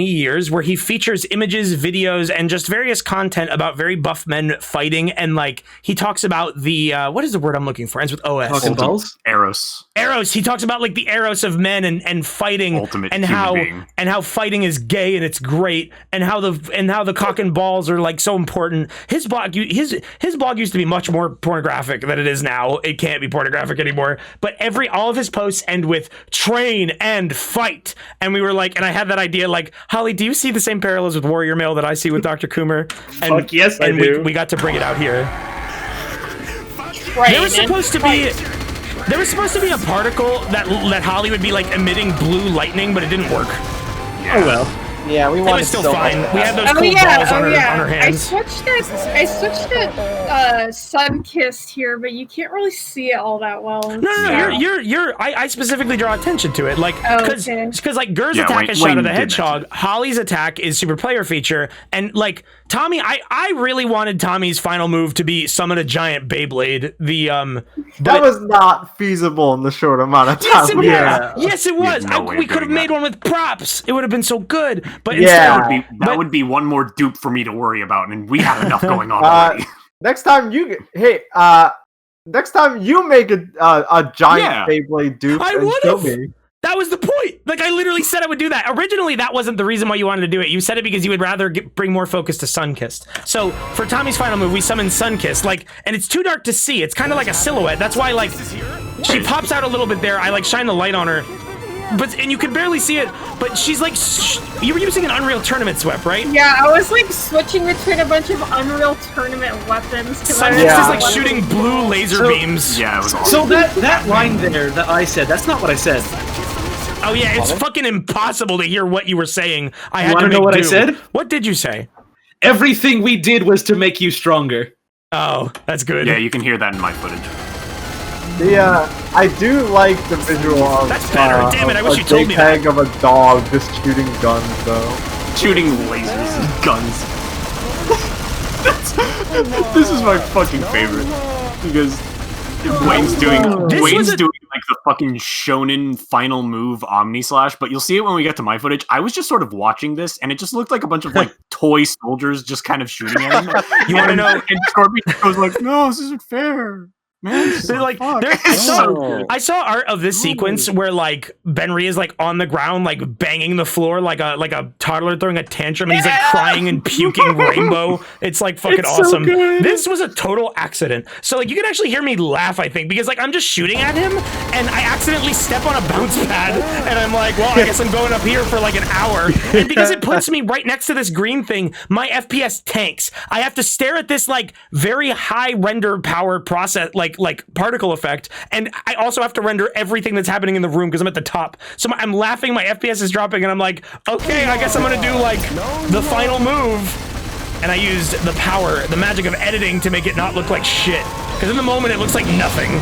years, where he features images, videos, and just various content about very buff men fighting. And like he talks about the what is the word I'm looking for? Ends with OS. Talking balls? Eros. Eros. He talks about like the Eros of men and fighting, ultimate and how fighting is gay and it's great, and how the cock and balls are like so important. His blog used to be much more pornographic than it is now. It can't be pornographic anymore, but all of his posts end with train and fight, and we were like, and I had that idea like, Holly, do you see the same parallels with Warrior Mail that I see with Dr. Coomer? And, fuck yes, I do. We got to bring it out here. Train There was supposed to be a particle that Holly would be like emitting blue lightning, but it didn't work. Oh well. Yeah, we It wanted was still so fine. much We had those Oh cool yeah, balls on her I hands. switched it sun-kissed here, but you can't really see it all that well. No, I specifically draw attention to it, like, because like Gur's attack is Shadow the Hedgehog, Holly's attack is super player feature, and like Tommy, I really wanted Tommy's final move to be summon a giant Beyblade. That was not feasible in the short amount of time. Yes, it was. We could have made one with props. It would have been so good. But that would be one more dupe for me to worry about, and we have enough going on already. Next time you make a giant Beyblade dupe and show me. That was the point. Like, I literally said I would do that. Originally, that wasn't the reason why you wanted to do it. You said it because you would rather bring more focus to Sunkissed. So, for Tommy's final move, we summon Sunkissed. Like, and it's too dark to see. It's kind of like a silhouette. That's why, like, she pops out a little bit there. I, like, shine the light on her. And you can barely see it, but she's like, you were using an Unreal Tournament sweep, right? Yeah, I was like switching between a bunch of Unreal Tournament weapons. Sunkissed is like shooting blue laser beams. Yeah, it was awesome. So that line there that I said, that's not what I said. Oh yeah, it's fucking impossible to hear what you were saying. I had to know what I said? What did you say? Everything we did was to make you stronger. Oh, that's good. Yeah, you can hear that in my footage. I do like the visual of that's better. Damn it! I wish you a told me that. JPEG of a dog just shooting guns, though. Shooting lasers and guns. This is my fucking favorite because Wayne's doing like the fucking shonen final move Omni Slash, but you'll see it when we get to my footage. I was just sort of watching this, and it just looked like a bunch of like toy soldiers just kind of shooting at him. You want to know? And Scorpion goes like, "No, this isn't fair." Man, they're like, I saw art of this sequence where like Benry is like on the ground, like banging the floor like a toddler throwing a tantrum, and he's like crying and puking rainbow. It's like fucking awesome. This was a total accident. So like you can actually hear me laugh, I think, because like I'm just shooting at him and I accidentally step on a bounce pad and I'm like, well, I guess I'm going up here for like an hour. And because it puts me right next to this green thing, my FPS tanks. I have to stare at this like very high render power process, like particle effect, and I also have to render everything that's happening in the room because I'm at the top. So I'm laughing, my FPS is dropping, and I'm like, okay, I guess I'm gonna do like the final move. And I used the magic of editing to make it not look like shit. Because in the moment it looks like nothing.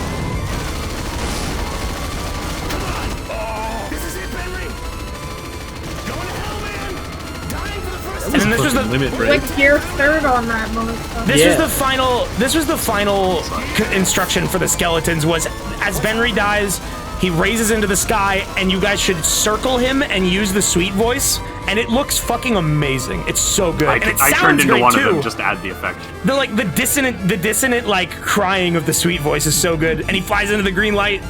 And then this was the like gear third on that motherfucker. This was the final instruction for the skeletons was as Benry dies, he raises into the sky and you guys should circle him and use the sweet voice and it looks fucking amazing. It's so good. And it I sounds turned into great one too. of them just to add the effect. The dissonant like crying of the sweet voice is so good, and he flies into the green light.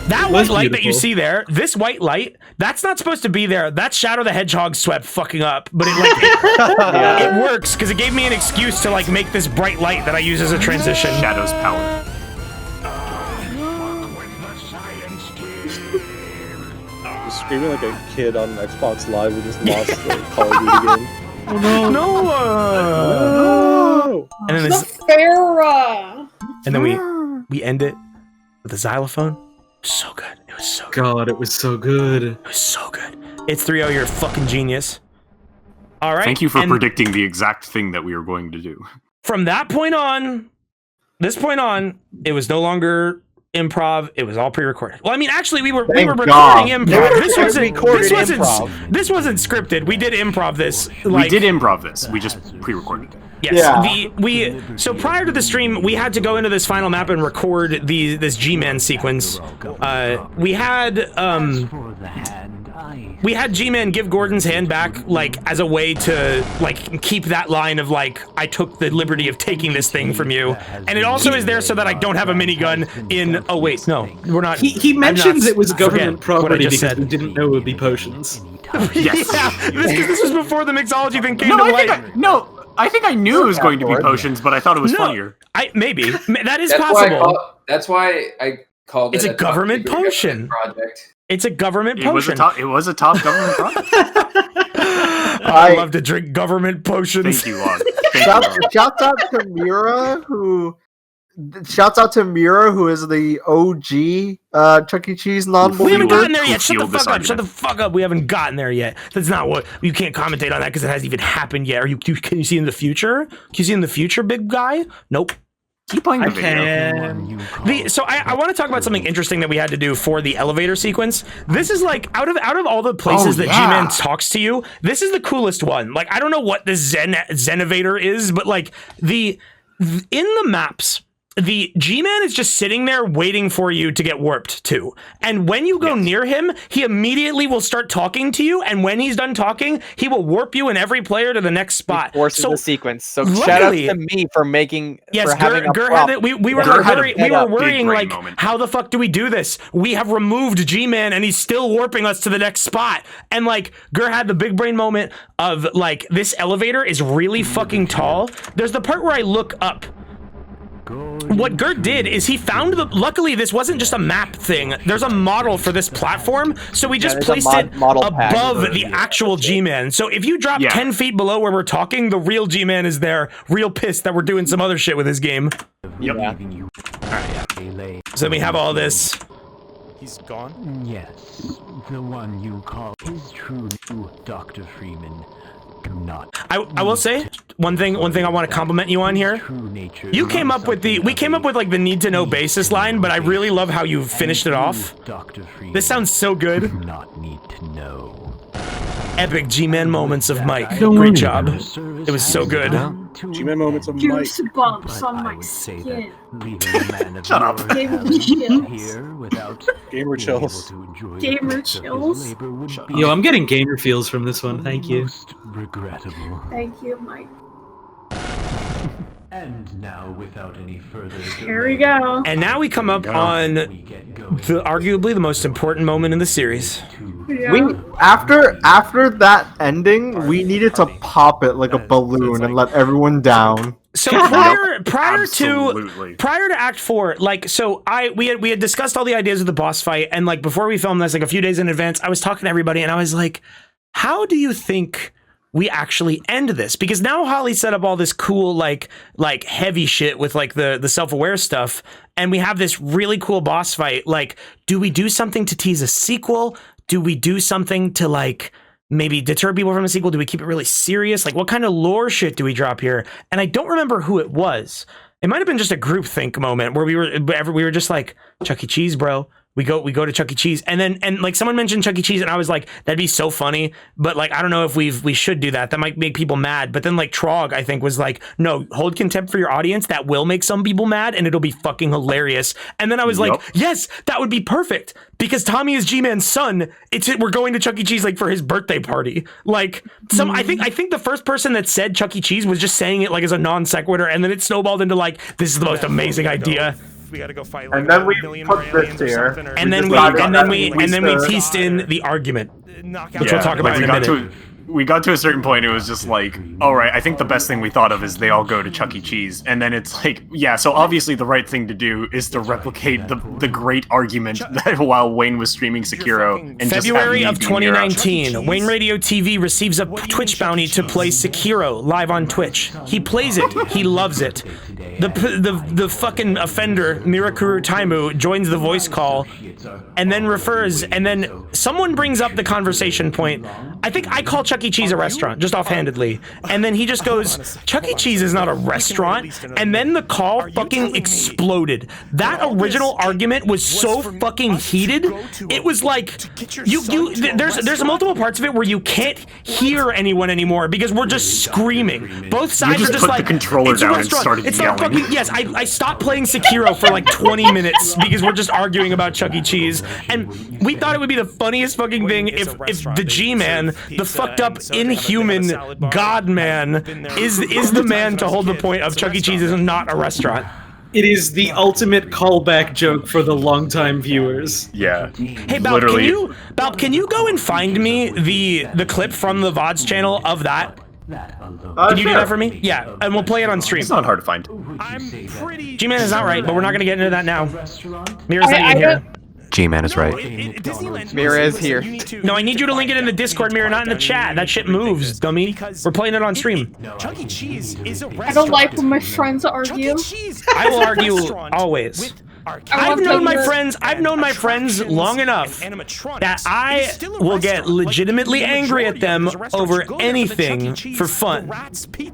That white light that you see there, this white light, that's not supposed to be there. That's Shadow the Hedgehog swept fucking up, but it works because it gave me an excuse to like make this bright light that I use as a transition. Shadow's power. Just screaming like a kid on Xbox Live who just lost the Call of Duty game. Oh no! No! And then this, and then we end it with a xylophone. So good. It was so good. God, it was so good. It was so good. It's 3-0, you're a fucking genius. All right. Thank you for predicting the exact thing that we were going to do. From that point on, this point on, it was no longer improv. It was all pre-recorded. Well, I mean, actually, we were recording improv. This wasn't scripted. We did improv this. We did improv this. We just pre-recorded it. Yes. Yeah. So prior to the stream, we had to go into this final map and record this G-Man sequence. We had G-Man give Gordon's hand back, like, as a way to, like, keep that line of, like, I took the liberty of taking this thing from you. And it also is there so that I don't have a minigun in... Oh, wait, no. We're not... He mentions it was government property because he didn't know it would be potions. Yes. Yeah, this was before the mixology thing came to light. I think I knew it was going to be potions, but I thought it was funnier. Maybe. That is possible. That's why I called it a government potion. Project. It's a government potion. It was a top government project. I love to drink government potions. Thank you, Lon. Shouts out to Mira, who is the OG Chuck E. Cheese non-believer. We haven't gotten there yet. Shut the fuck up. Shut the fuck up. We haven't gotten there yet. That's not what... You can't commentate on that because it hasn't even happened yet. Can you see in the future? Can you see in the future, big guy? Nope. Keep playing the video. So I want to talk about something interesting that we had to do for the elevator sequence. This is like out of all the places that G-Man talks to you, this is the coolest one. Like, I don't know what this Zenovator is, but like in the maps, the G-Man is just sitting there waiting for you to get warped to. And when you go near him, he immediately will start talking to you. And when he's done talking, he will warp you and every player to the next spot. Forces the sequence. So shout out to me for making. Yes, having a Gur had it. We were worrying like, how the fuck do we do this? We have removed G-Man and he's still warping us to the next spot. And like, Gur had the big brain moment of like, this elevator is really fucking tall. There's the part where I look up. What Gert did is he found luckily this wasn't just a map thing. There's a model for this platform, so we just placed it above the actual G-Man. So if you drop 10 feet below where we're talking, the real G-Man is there, real pissed that we're doing some other shit with his game. Yep. Alright, so we have all this. He's gone? Yes, the one you call is true, Dr. Freeman. I will say one thing I want to compliment you on here. We came up with like the need to know basis line, but I really love how you finished it off. This sounds so good. Epic G-Man moments of Mike. Great job. It was so good. G-Man moments of Mike. Goosebumps on my skin. Shut up. Gamer chills. Gamer chills. Yo, I'm getting gamer feels from this one. Thank you. Thank you, Mike. And now, without any further Here we go. And now we come up on arguably the most important moment in the series. Yeah. We after that ending, we needed to pop it like a balloon and let everyone down. So prior to Act 4, like, so we had discussed all the ideas of the boss fight, and like before we filmed this, like a few days in advance, I was talking to everybody and I was like, how do you think we actually end this? Because now Holly set up all this cool like heavy shit with like the self-aware stuff, and we have this really cool boss fight. Like, do we do something to tease a sequel? Do we do something to like maybe deter people from a sequel? Do we keep it really serious? Like, what kind of lore shit do we drop here? And I don't remember who it was. It might have been just a groupthink moment where we were just like, Chuck E. Cheese, bro. We go to Chuck E. Cheese, and like someone mentioned Chuck E. Cheese, and I was like, that'd be so funny, but like I don't know if we should do that. That might make people mad. But then like Trog, I think, was like, no, hold contempt for your audience. That will make some people mad, and it'll be fucking hilarious. And then I was like, yes, that would be perfect because Tommy is G-Man's son. We're going to Chuck E. Cheese like for his birthday party. Like I think the first person that said Chuck E. Cheese was just saying it like as a non sequitur, and then it snowballed into like this is the most amazing idea. We gotta go fight. And then we put this here, and then we pieced in the argument, which we'll talk about in a minute. We got to a certain point, it was just like, all right, I think the best thing we thought of is they all go to Chuck E. Cheese. And then it's like, yeah, so obviously the right thing to do is to replicate the great argument that while Wayne was streaming Sekiro. And February of 2019, Wayne Radio TV receives a Twitch bounty to play Sekiro live on Twitch. He plays it. He loves it. The fucking offender, Mirakuru Taimu, joins the voice call and then someone brings up the conversation point. I think I call Chuck E. Cheese a restaurant, just offhandedly. And then he just goes, Chuck E. Cheese is not a restaurant. And then the call fucking exploded. That original argument was so fucking heated. It was like, there's multiple parts of it where you can't hear anyone anymore because we're just screaming. Both sides are just like, the controller down and started yelling. Yes, I stopped playing Sekiro for like 20 minutes because we're just arguing about Chuck E. Cheese. And we thought it would be the funniest fucking thing if the G-Man, the fucked up inhuman god man, is the man to hold the point of Chuck E. Cheese is not a restaurant. It is the ultimate callback joke for the longtime viewers. Yeah. Hey, Balp, can you go and find me the clip from the VODs channel of that? Can you do that for me? Yeah, and we'll play it on stream. It's not hard to find. G-Man is not right, but we're not going to get into that now. Mira's not even here. G-Man is right. Mira is here. No, I need you to link it in the Discord, Mira, not in the chat. That shit moves, dummy. We're playing it on stream. Chuck E. Cheese is a restaurant. I don't like when my friends argue. I will argue always. I've known my friends long enough that I will get legitimately angry at them over anything for fun.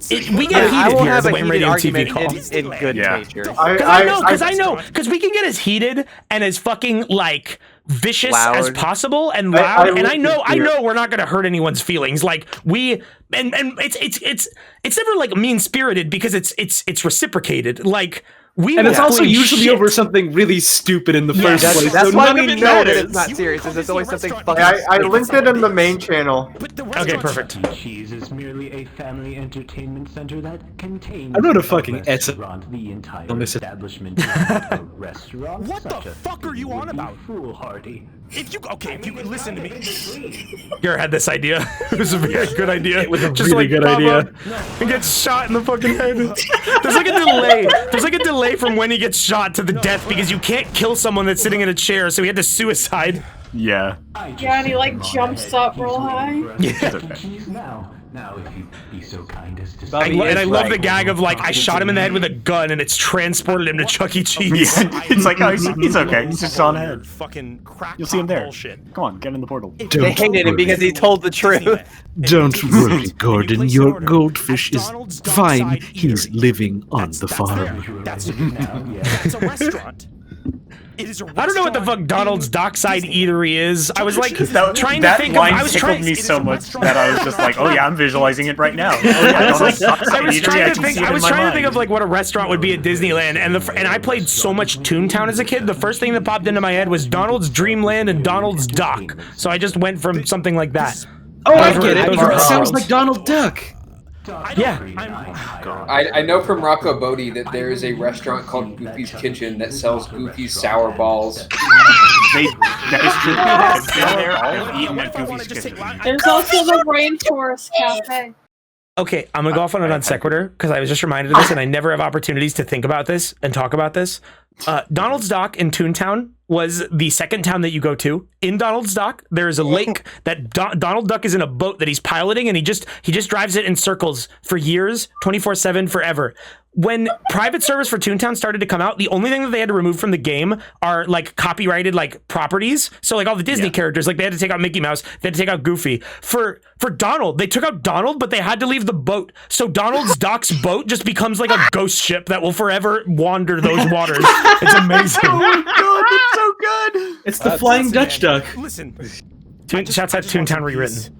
We get heated here as a Wayne Radio TV call. In good nature. Because we can get as heated and as fucking like vicious as possible and loud. And I know we're not gonna hurt anyone's feelings. Like it's never like mean spirited because it's reciprocated. Like. And it's also usually over something really stupid in the first place. That's why we know that it's not serious. It's always something fucking. I linked it in the main channel. Okay, perfect. Cheese is merely a family entertainment center that contains. I wrote a fucking essay the entire establishment is a restaurant. What the fuck are you on about? Foolhardy. If you listen to me. Garrett had this idea. It was a very good idea. It was a really good idea. And gets shot in the fucking head. There's like a delay. There's like a delay from when he gets shot to the death because you can't kill someone that's sitting in a chair, so he had to suicide. Yeah. Yeah, and he like jumps up real high. Yeah. Now, if you'd be so kind as to I love the gag of like I shot him in the head with a gun and it's transported him to Chuck E. Cheese. Yeah, it's like, oh, he's okay. He's just on head. Fucking crack. You'll see him there. Bullshit. Come on, get in the portal. They hated him because he told the truth. Don't worry, Gordon. Your goldfish is fine. He's living on the farm. That's a restaurant. It is a restaurant. I don't know what the fuck Donald's Dockside Eatery is. I was like trying to think. I was tickled me so much that I was just like, oh yeah, I'm visualizing it right now. Oh, yeah, I was trying to think of like what a restaurant would be at Disneyland, and I played so much Toontown as a kid. The first thing that popped into my head was Donald's Dreamland and Donald's Dock. So I just went from something like that. Oh, I get it. It sounds like Donald Duck. Yeah. I know from Rocco Bodie that there is a restaurant called Goofy's Kitchen that sells Goofy's sour balls. That is true. I've eaten at Goofy's Kitchen. There's also the Rainforest Cafe. Okay, I'm gonna go off on a non sequitur because I was just reminded of this, and I never have opportunities to think about this and talk about this. Donald's Dock in Toontown was the second town that you go to. In Donald's Dock, there is a lake that Donald Duck is in a boat that he's piloting, and he just drives it in circles for years, 24/7, forever. When private service for Toontown started to come out, the only thing that they had to remove from the game are like copyrighted like properties. So like all the Disney characters, like they had to take out Mickey Mouse, they had to take out Goofy. For Donald, they took out Donald, but they had to leave the boat. So Donald's Dock's boat just becomes like a ghost ship that will forever wander those waters. It's amazing. Oh my god, that's so good. It's the Flying Dutch Duck. Listen. Shouts out Toontown rewritten.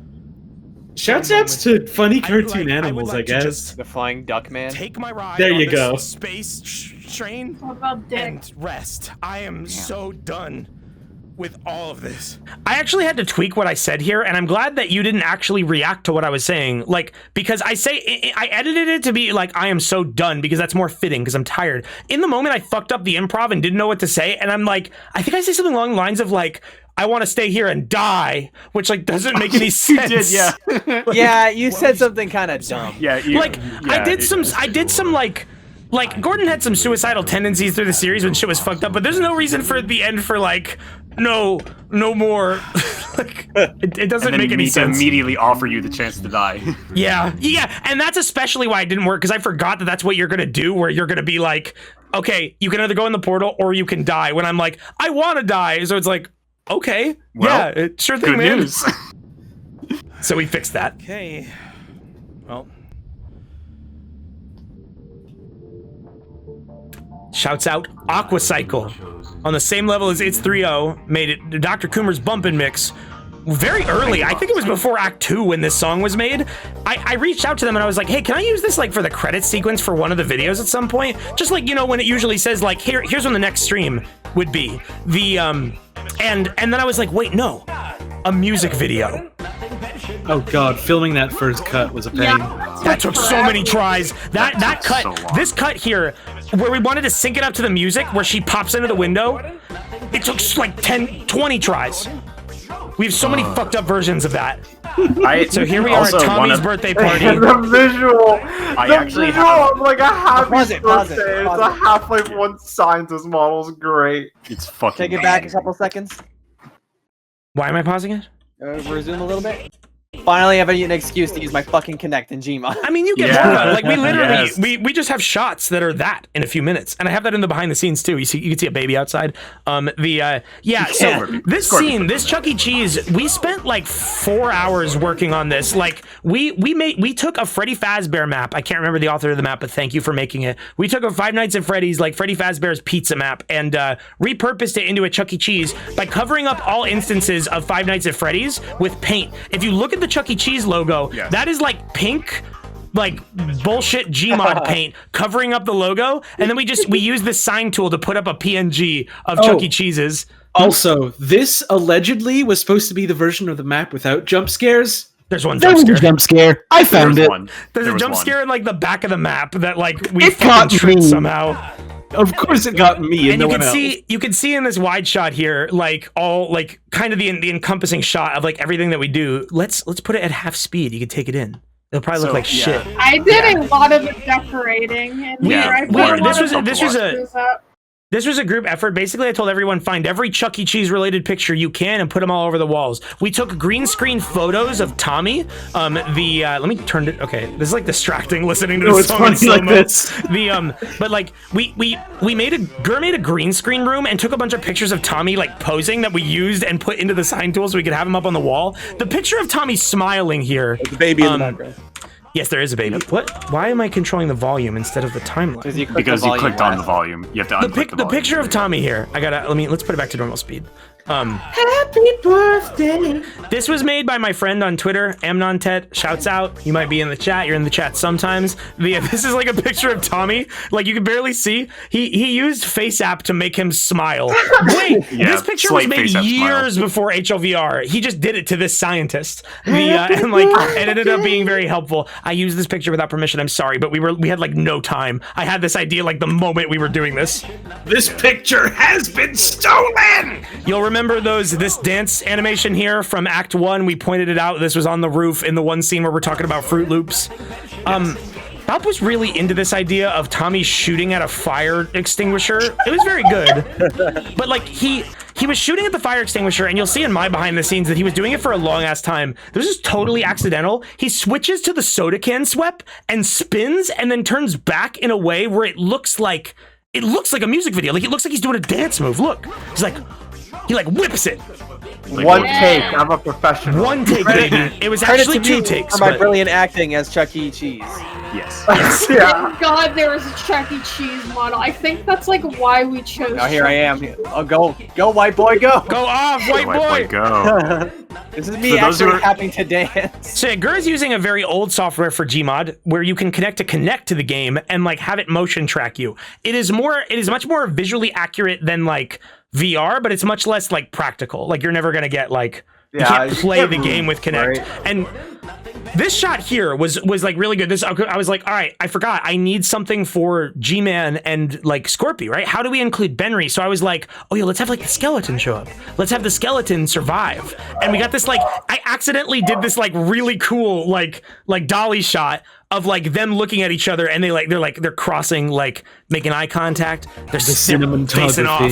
Shouts outs to funny cartoon animals, I guess. The Flying Duck Man. Take my ride There on you this go. space train What about Dick? and rest. I am so done with all of this. I actually had to tweak what I said here, and I'm glad that you didn't actually react to what I was saying. Like, because I edited it to be like, I am so done, because that's more fitting, because I'm tired. In the moment, I fucked up the improv and didn't know what to say, and I'm like, I think I say something along the lines of like, I want to stay here and die, which like doesn't make any sense. You did, yeah. Yeah, you said something kind of dumb. Yeah, I did some like Gordon had some suicidal tendencies through the series when shit was fucked up, but there's no reason for the end for like, no more. Like, it doesn't make any sense. Immediately offer you the chance to die. Yeah, and that's especially why it didn't work, because I forgot that that's what you're gonna do, where you're gonna be like, okay, you can either go in the portal or you can die. When I'm like, I want to die, so it's like, okay, well, yeah, sure thing, good man. news. So we fixed that. Okay. Well. Shouts out Aquacycle. On the same level as It's 3.0, made it Dr. Coomer's Bumpin' Mix. Very early, I think it was before Act 2 when this song was made. I reached out to them and I was like, hey, can I use this like for the credit sequence for one of the videos at some point? Just like, you know, when it usually says like, here's when the next stream would be. The, and then I was like, wait, no, a music video. Oh god, filming that first cut was a pain. Yeah. That took so many tries. That cut, this cut here, where we wanted to sync it up to the music, where she pops into the window, it took like 10, 20 tries. We have so many fucked up versions of that. So here we are at Tommy's birthday party. The visual. actually have of like a happy Pause it, birthday. It's a Half-Life 1 scientist model. It's great. It's fucking. Take it back a couple seconds. Why am I pausing it? Resume a little bit. Finally have an excuse to use my fucking Kinect in Gmod. I mean, you get more of it. Like, we literally, we just have shots that are that in a few minutes. And I have that in the behind the scenes too. You can see a baby outside. So this scene, this Chuck E. Cheese, we spent like 4 hours working on this. Like, we took a Freddy Fazbear map. I can't remember the author of the map, but thank you for making it. We took a Five Nights at Freddy's, like Freddy Fazbear's pizza map, and repurposed it into a Chuck E. Cheese by covering up all instances of Five Nights at Freddy's with paint. If you look at the Chuck E. Cheese logo, that is like pink, like bullshit Gmod paint covering up the logo, and then we use this sign tool to put up a PNG of Chuck E. Cheese's. Also, this allegedly was supposed to be the version of the map without jump scares. There's one jump scare. I found it. There's a jump scare in like the back of the map that like we fucking tricked somehow. Of course it got me, and you can see in this wide shot here, like all like kind of the encompassing shot of like everything that we do. Let's put it at half speed. You can take it in. It'll probably look like shit. I did a lot of the decorating. And This was a group effort. Basically, I told everyone, find every Chuck E. Cheese related picture you can and put them all over the walls. We took green screen photos of Tommy. Let me turn it. Okay, this is like distracting listening to this song in slow-mo. But like we made a green screen room and took a bunch of pictures of Tommy like posing that we used and put into the sign tool so we could have him up on the wall. The picture of Tommy smiling here. The baby in the background. Yes, there is a baby. What? Why am I controlling the volume instead of the timeline? Because you clicked on the volume. You have to unclick the picture of Tommy here. Let's put it back to normal speed. Happy birthday. This was made by my friend on Twitter, Amnontet. Shouts out. You might be in the chat. You're in the chat sometimes. This is like a picture of Tommy. Like you can barely see. He used FaceApp to make him smile. Wait, this picture was made years before HLVR. He just did it to this scientist. And like it ended up being very helpful. I used this picture without permission. I'm sorry, but we had like no time. I had this idea like the moment we were doing this. This picture has been stolen. You'll remember this dance animation here from Act 1. We pointed it out. This was on the roof in the one scene where we're talking about Fruit Loops. Bob was really into this idea of Tommy shooting at a fire extinguisher. It was very good. But like he was shooting at the fire extinguisher, and you'll see in my behind the scenes that he was doing it for a long ass time. This is totally accidental. He switches to the soda can sweep and spins and then turns back in a way where it looks like a music video. Like it looks like he's doing a dance move. Look. He's like He like whips it. One take. I'm a professional. One take, baby. It was Credit actually to me 2 takes. for my but- brilliant acting as Chuck E. Cheese. Yes. Thank God there was a Chuck E. Cheese model. I think that's like why we chose. Now here I am. Oh, go, white boy, go! Go off, white boy! Go. This is me actually having to dance. So Gur's using a very old software for Gmod where you can connect to the game and like have it motion track you. It is much more visually accurate than like VR, but it's much less like practical. Like you're never gonna get like you can't play the game with Kinect. Right. And this shot here was like really good. I was like, all right, I forgot. I need something for G-Man and like Scorpy, right? How do we include Benry? So I was like, oh yeah, let's have like the skeleton show up. Let's have the skeleton survive. And we got this like, I accidentally did this like really cool like dolly shot of like them looking at each other and they're crossing, like making eye contact. They're facing off.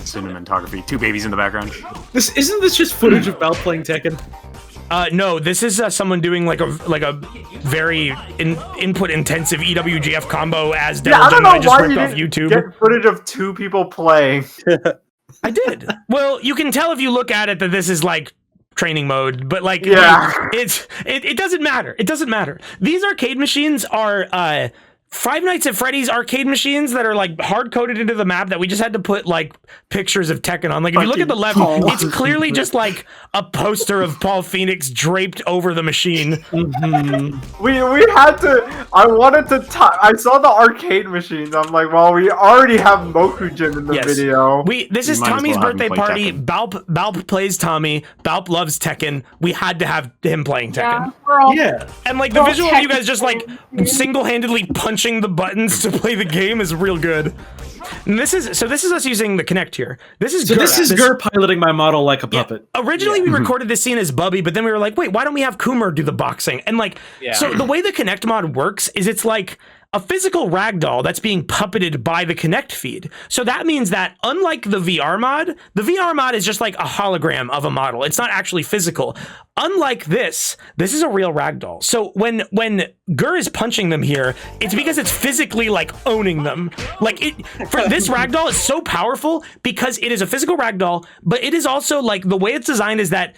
Cinematography. 2 babies in the background. Isn't this just footage of Val playing Tekken? No, this is someone doing like a very input intensive EWGF combo as Devil I don't know I just why ripped you off didn't YouTube. get footage of 2 people playing. I did. Well, you can tell if you look at it that this is like training mode, but like it doesn't matter. It doesn't matter. These arcade machines are Five Nights at Freddy's arcade machines that are like hard coded into the map that we just had to put like pictures of Tekken on. Like if you look at the level, it's clearly just like a poster of Paul Phoenix draped over the machine. We had to. I wanted to. I saw the arcade machines. I'm like, well, we already have Mokujin in the video. This is Tommy's birthday party. Balp plays Tommy. Balp loves Tekken. We had to have him playing Tekken. Yeah. And like the visual of you guys just like single-handedly punching the buttons to play the game is real good. And this is us using the Kinect here. This is Gur piloting my model like a puppet. Originally we recorded this scene as Bubby, but then we were like, wait, why don't we have Coomer do the boxing? And like, so the way the Kinect mod works is it's like a physical ragdoll that's being puppeted by the Kinect feed. So that means that unlike the VR mod is just like a hologram of a model. It's not actually physical. Unlike this is a real ragdoll. So when Gur is punching them here, it's because it's physically like owning them. Like for this ragdoll is so powerful because it is a physical ragdoll, but it is also like the way it's designed is that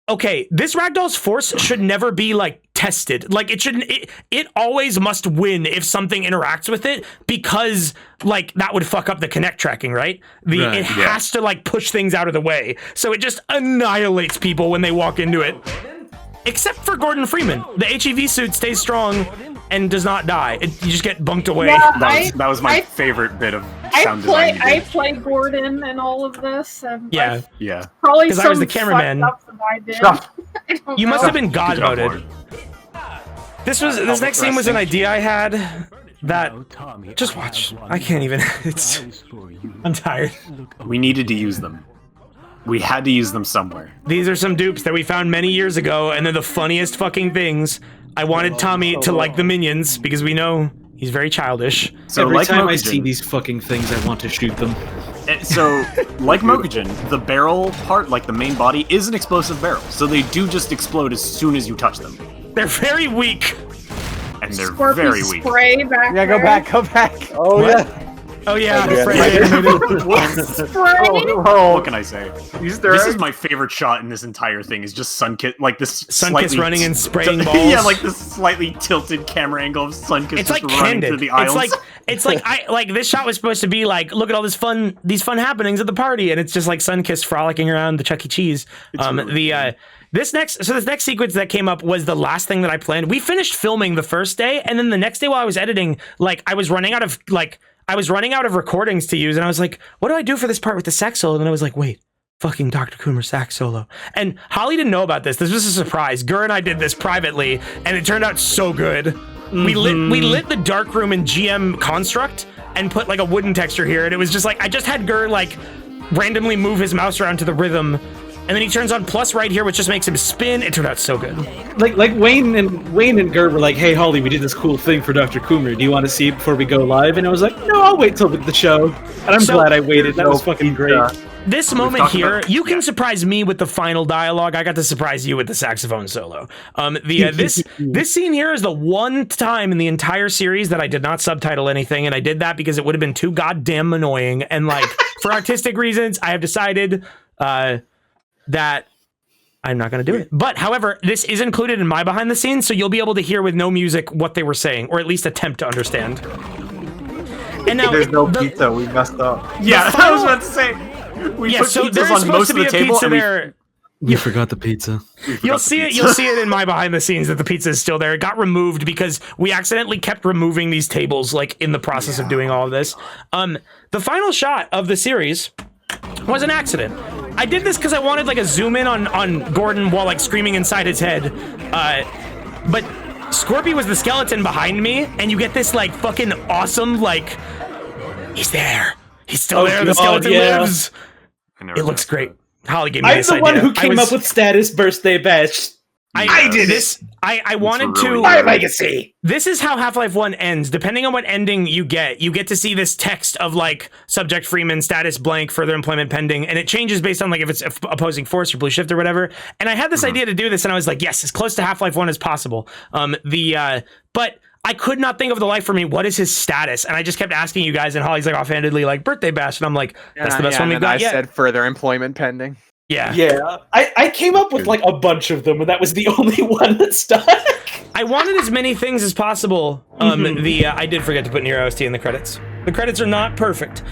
okay, this ragdoll's force should never be like tested. Like it always must win if something interacts with it because like that would fuck up the Kinect tracking, right? It has to like push things out of the way. So it just annihilates people when they walk into it. Except for Gordon Freeman. The HEV suit stays strong and does not die. You just get bunked away. Yeah, that was my favorite bit of sound design. I play Gordon and all of this. And yeah. Probably because I was the cameraman. You must have been God moded. This next scene was an idea I had that just watch. I can't even. I'm tired. We needed to use them. We had to use them somewhere. These are some dupes that we found many years ago, and they're the funniest fucking things. I wanted Tommy to like the minions because we know he's very childish. So every time I see these fucking things, I want to shoot them. So, like Mokujin, the barrel part, like the main body, is an explosive barrel. So they do just explode as soon as you touch them. They're very weak. And they're very weak. Spray back go back. Oh yeah. Oh yeah. What can I say? This is my favorite shot in this entire thing. Is just Sunkiss, like this Sunkiss running and spraying balls. Yeah, like this slightly tilted camera angle of Sunkiss just like running through the aisles. It's like this shot was supposed to be like, look at all these fun happenings at the party, and it's just like Sunkiss frolicking around the Chuck E. Cheese. This next sequence that came up was the last thing that I planned. We finished filming the first day, and then the next day while I was editing, like I was running out of recordings to use, and I was like, what do I do for this part with the sax solo? And then I was like, wait, fucking Dr. Coomer sax solo. And Holly didn't know about this. This was a surprise. Gur and I did this privately, and it turned out so good. Mm-hmm. We lit the dark room in GM Construct and put like a wooden texture here, and it was just like I just had Gur like randomly move his mouse around to the rhythm. And then he turns on plus right here, which just makes him spin. It turned out so good. Like Wayne and Gur were like, "Hey Holly, we did this cool thing for Dr. Coomer. Do you want to see it before we go live?" And I was like, "No, I'll wait till the show." And I'm glad I waited. That was fucking great. this moment here, you can surprise me with the final dialogue. I got to surprise you with the saxophone solo. This scene here is the one time in the entire series that I did not subtitle anything, and I did that because it would have been too goddamn annoying. And like for artistic reasons, I have decided that I'm not going to do it. But however, this is included in my behind the scenes, so you'll be able to hear with no music what they were saying, or at least attempt to understand. And now there's no pizza. We messed up. Yeah, I was about to say. We put pizzas on most of the table, and we forgot the pizza. You'll see it. You'll see it in my behind the scenes that the pizza is still there. It got removed because we accidentally kept removing these tables, like in the process of doing all of this. The final shot of the series was an accident. I did this because I wanted like a zoom in on Gordon while like screaming inside his head, but Scorpy was the skeleton behind me, and you get this like fucking awesome like he's there. He's still there. The skeleton lives. It looks great. Holly gave me this idea. I'm the one who came up with status birthday bash. I did this. I wanted to. My legacy. This is how Half-Life 1 ends. Depending on what ending you get to see this text of like subject Freeman, status blank, further employment pending, and it changes based on like if it's opposing force or blue shift or whatever. And I had this idea to do this, and I was like, yes, as close to Half-Life 1 as possible. But I could not think of the life for me. What is his status? And I just kept asking you guys, and Holly's like offhandedly like birthday bash, and I'm like, that's the best one we've got yet. I said further employment pending. Yeah. I came up with like a bunch of them, and that was the only one that stuck. I wanted as many things as possible. I did forget to put Nero OST in the credits. The credits are not perfect.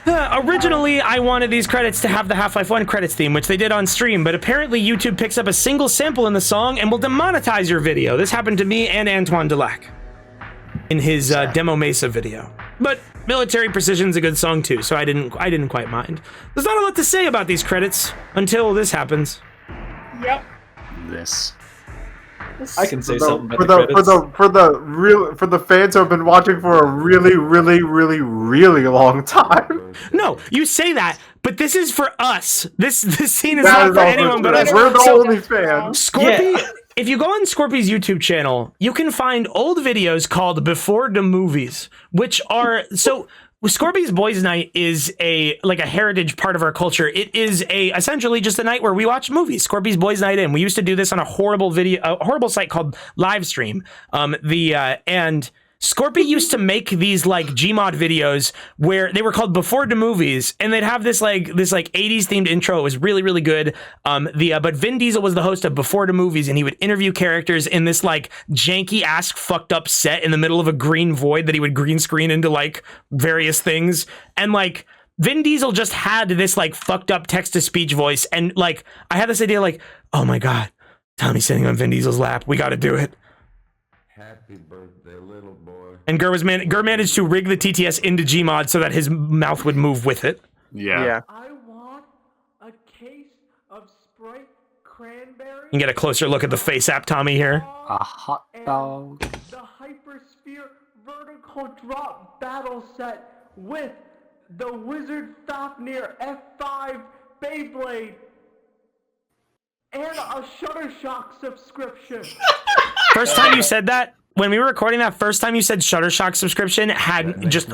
Originally, I wanted these credits to have the Half-Life 1 credits theme, which they did on stream, but apparently YouTube picks up a single sample in the song and will demonetize your video. This happened to me and Antoine Delac in his Demo Mesa video. But Military Precision's a good song too, so I didn't quite mind. There's not a lot to say about these credits until this happens. Yep. I can say something about for the fans who have been watching for a really, really, really, really long time. No, you say that, but this is for us. This scene is not for anyone but us. We're the only fans. Scorpy, if you go on Scorpy's YouTube channel, you can find old videos called Before the Movies, which are Scorpy's Boys Night is a heritage part of our culture. It is essentially just a night where we watch movies. Scorpy's Boys Night In. We used to do this on a horrible site called Livestream. And Scorpy used to make these like Gmod videos where they were called Before the Movies, and they'd have this 80s themed intro. It was really, really good. But Vin Diesel was the host of Before the Movies, and he would interview characters in this like janky ass fucked up set in the middle of a green void that he would green screen into like various things. And like Vin Diesel just had this like fucked up text to speech voice, and like I had this idea like, oh my god, Tommy's sitting on Vin Diesel's lap. We got to do it. Happy birthday, little boy. And Gur managed to rig the TTS into Gmod so that his mouth would move with it. Yeah. I want a case of Sprite cranberry. You can get a closer look at the face app Tommy here. A hot dog. The Hypersphere vertical drop battle set with the Wizard Fafnir F5 Beyblade. And a Shuttershock subscription. First time you said that, when we were recording that, first time you said Shuttershock subscription had just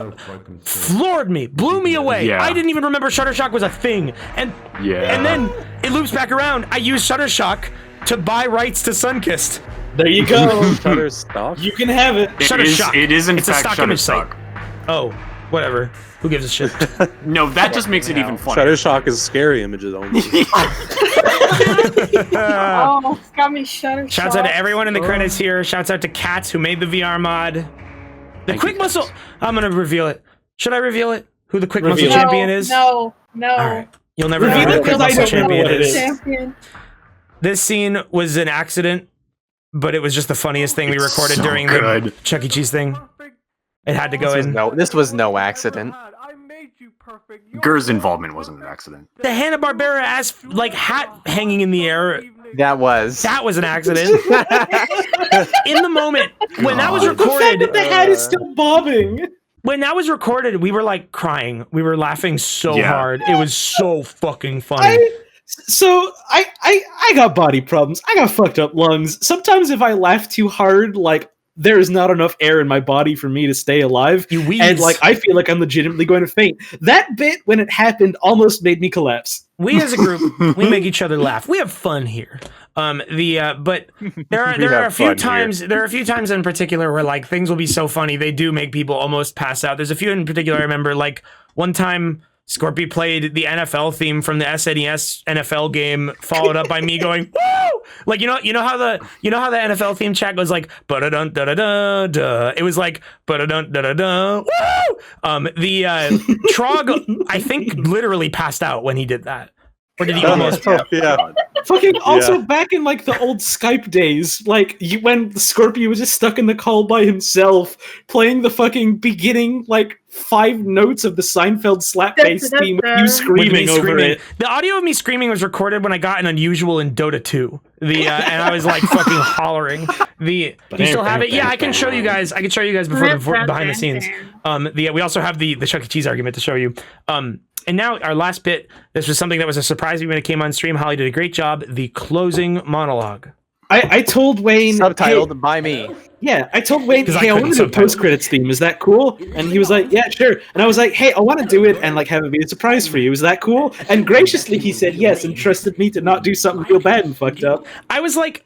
floored me, blew me away. Yeah. I didn't even remember Shuttershock was a thing. And then it loops back around. I used Shuttershock to buy rights to Sunkissed. There you go. Shutterstock? You can have it. Shuttershock. It is in it's fact a stock image site. Shutterstock. Oh, whatever. Who gives a shit? No, that just makes it even funnier. Shuttershock is scary images only. Oh, it's got me Shuttershock. Shouts out to everyone in the credits here. Shouts out to Katz who made the VR mod. The Quick Muscle. I'm gonna reveal it. Should I reveal it? Who the Quick Muscle champion is? No. All right. You'll never know who the Quick Muscle champion is. This scene was an accident, but it was just the funniest thing we recorded during the Chuck E. Cheese thing. It had to go in. This was no accident. Gur's involvement wasn't an accident. The Hanna-Barbera ass like hat hanging in the air. That was an accident. In the moment when that was recorded, the fact that the hat is still bobbing. When that was recorded, we were like crying. We were laughing so hard. It was so fucking funny. I got body problems. I got fucked up lungs. Sometimes if I laugh too hard, like there is not enough air in my body for me to stay alive. You wheeze. And like I feel like I'm legitimately going to faint. That bit when it happened almost made me collapse. We as a group, we make each other laugh. We have fun here. But there are a few times in particular where like things will be so funny they do make people almost pass out. There's a few in particular I remember. Like one time Scorpy played the NFL theme from the SNES NFL game, followed up by me going woo! Like you know how the NFL theme chat goes like ba-da-dun da-da-da da. It was like ba-da-dun da-da-da woo! The Trog I think literally passed out when he did that. Or did he almost? Fucking also back in like the old Skype days, like when Scorpio was just stuck in the call by himself, playing the fucking beginning like 5 notes of the Seinfeld slap bass theme with you screaming over it. The audio of me screaming was recorded when I got an unusual in Dota 2. And I was like fucking hollering. Do you still have it? Yeah, I can show you guys. I can show you guys before behind the scenes. We also have the Chuck E. Cheese argument to show you. And now our last bit, this was something that was a surprise to me when it came on stream. Holly did a great job. The closing monologue. I told Wayne... Subtitled by me. Yeah, I told Wayne, hey, I want to do a post-credits theme. Is that cool? And he was like, yeah, sure. And I was like, hey, I want to do it and like have it be a surprise for you. Is that cool? And graciously he said yes and trusted me to not do something real bad and fucked up. I was like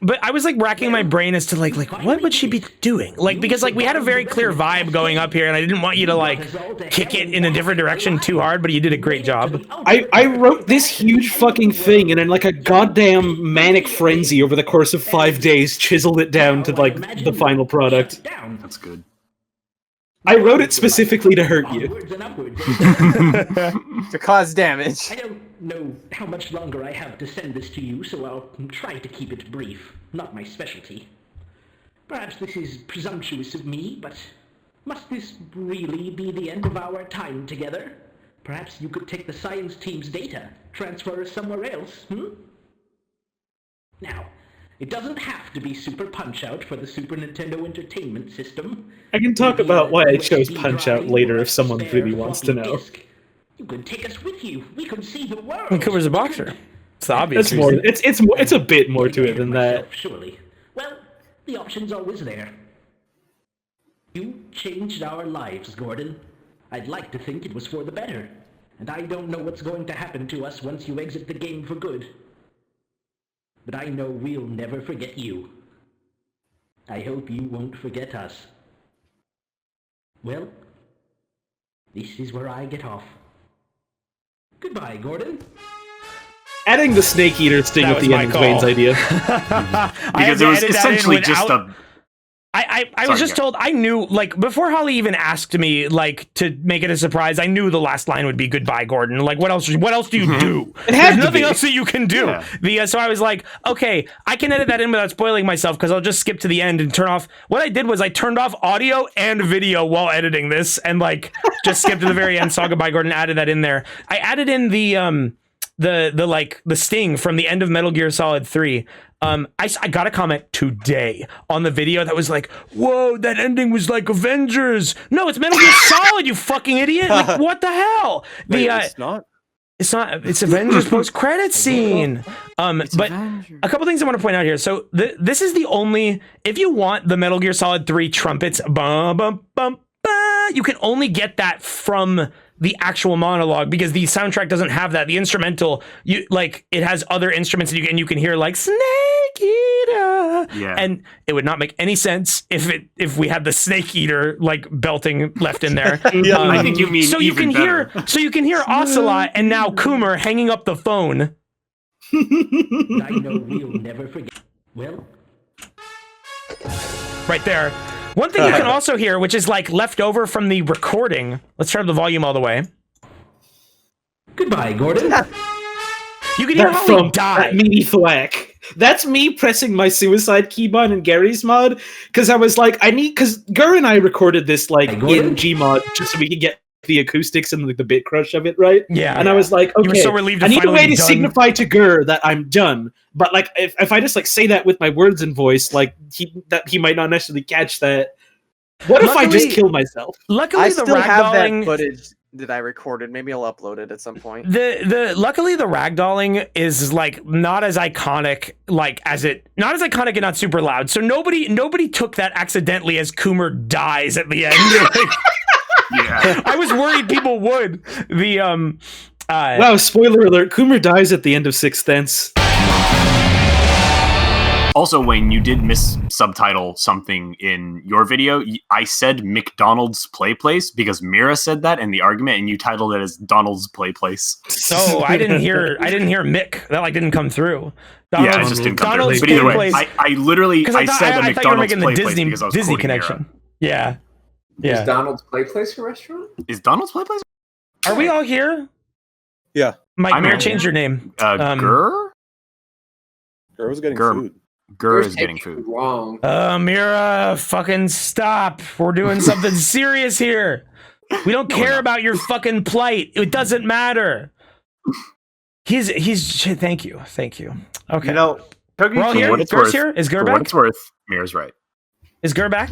racking my brain as to like what would she be doing? Like, because like we had a very clear vibe going up here and I didn't want you to like kick it in a different direction too hard, but you did a great job. I wrote this huge fucking thing and in like a goddamn manic frenzy over the course of 5 days chiseled it down to like the final product. That's good. I wrote it specifically to hurt you. To cause damage. I don't know how much longer I have to send this to you, so I'll try to keep it brief. Not my specialty. Perhaps this is presumptuous of me, but must this really be the end of our time together? Perhaps you could take the science team's data, transfer it somewhere else, Now, it doesn't have to be Super Punch-Out for the Super Nintendo Entertainment System. I can talk about why I chose Punch-Out later if someone really wants to know. You could take us with you. We could see the world. Cooper's a boxer. It's the obvious. It's more. It's a bit more to it than that. Surely. Well, the option's always there. You changed our lives, Gordon. I'd like to think it was for the better. And I don't know what's going to happen to us once you exit the game for good. But I know we'll never forget you. I hope you won't forget us. Well, this is where I get off. Goodbye, Gordon. Adding the Snake Eater sting at the end was Wayne's idea. Because it was essentially just a... I was just told, I knew, like, before Holly even asked me, like, to make it a surprise, I knew the last line would be goodbye, Gordon. Like, what else do you do? There's nothing else that you can do. Yeah. So I was like, okay, I can edit that in without spoiling myself because I'll just skip to the end and turn off. What I did was I turned off audio and video while editing this and, like, just skipped to the very end, saw goodbye, Gordon, added that in there. I added in the sting from the end of Metal Gear Solid 3. I got a comment today on the video that was like, whoa, that ending was like Avengers. No, it's Metal Gear Solid, you fucking idiot. Like, what the hell? It's not. It's not. It's Avengers post-credit scene. But a couple things I want to point out here. So this is the only, if you want the Metal Gear Solid 3 trumpets, bum, bum, bum, bum, you can only get that from the actual monologue because the soundtrack doesn't have that. The instrumental, it has other instruments and you can hear like Snake Eater. Yeah. And it would not make any sense if we had the Snake Eater like belting left in there. I think you mean so you can hear Ocelot and now Coomer hanging up the phone. I know we'll never forget. Well, right there. One thing you can also hear, which is like left over from the recording. Let's turn up the volume all the way. Goodbye, Gordon. You can hear Holly die. That meaty thwack. That's me pressing my suicide keybind in Gary's mod because I was like, because Gur and I recorded this like in Gmod just so we could get the acoustics and like the bit crush of it, right? Yeah. And I was like, okay, you were so relieved to I need a way to done. signify to Gur that I'm done. But like, if I just like say that with my words and voice, like he might not necessarily catch that. What if I just kill myself? Luckily, I still have that footage that I recorded. Maybe I'll upload it at some point. Luckily the ragdolling is like not as iconic and not super loud. So nobody took that accidentally as Coomer dies at the end. Yeah. I was worried people would. Wow, spoiler alert, Coomer dies at the end of Sixth Sense. Also, Wayne, you did subtitle something in your video. I said McDonald's Play Place because Mira said that in the argument, and you titled it as Donald's Play Place. Oh, I didn't hear Mick. That didn't come through. Yeah, it just didn't come through. But either way, I literally said a McDonald's Play Place because I was Disney quoting connection. Mira. Yeah. Is Donald's Play Place a restaurant? Is Donald's Play Place? Are we all here? Yeah. Mike, Mira, change your name. Gur? Gur was getting food. Gur is getting food. Wrong. Mira, fucking stop. We're doing something serious here. We don't care about your fucking plight. It doesn't matter. He's thank you. Okay. You know, we're all here. Gur's here? Is Gur For back? what it's worth, Mira's right. Is Gur back?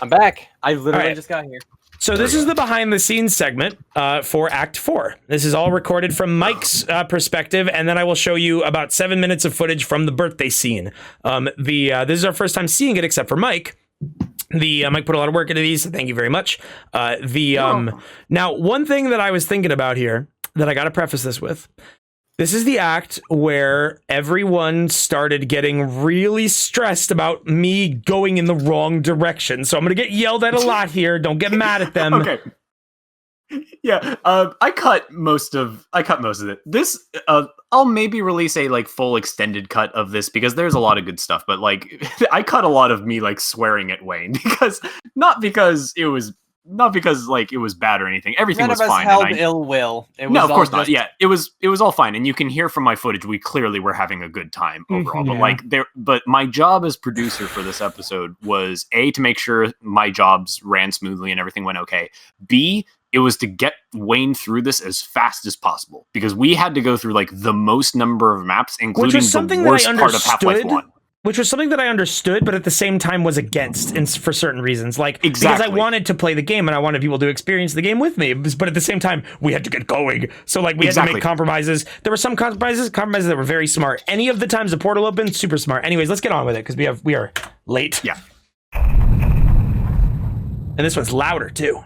I'm back. I literally right. just got here. So this is the behind the scenes segment for Act 4. This is all recorded from Mike's perspective, and then I will show you about 7 minutes of footage from the birthday scene. This is our first time seeing it, except for Mike. Mike put a lot of work into these, so thank you very much. Now, one thing that I was thinking about here that I got to preface this with. This is the act where everyone started getting really stressed about me going in the wrong direction. So I'm going to get yelled at a lot here. Don't get mad at them. Okay. Yeah, I cut most of it. This I'll maybe release a full extended cut of this because there's a lot of good stuff, but I cut a lot of me swearing at Wayne because not because it was bad or anything. Everything was fine. None of us held ill will. No, of course not. Yeah, it was all fine, and you can hear from my footage we clearly were having a good time overall. But my job as producer for this episode was A, to make sure my jobs ran smoothly and everything went okay. B, it was to get Wayne through this as fast as possible because we had to go through the most number of maps, including the worst part of Half-Life 1. Which was something that I understood, but at the same time was against for certain reasons. Because I wanted to play the game and I wanted people to experience the game with me. But at the same time, we had to get going. So we had to make compromises. There were some compromises that were very smart. Any of the times the portal opened, super smart. Anyways, let's get on with it because we are late. Yeah. And this one's louder too.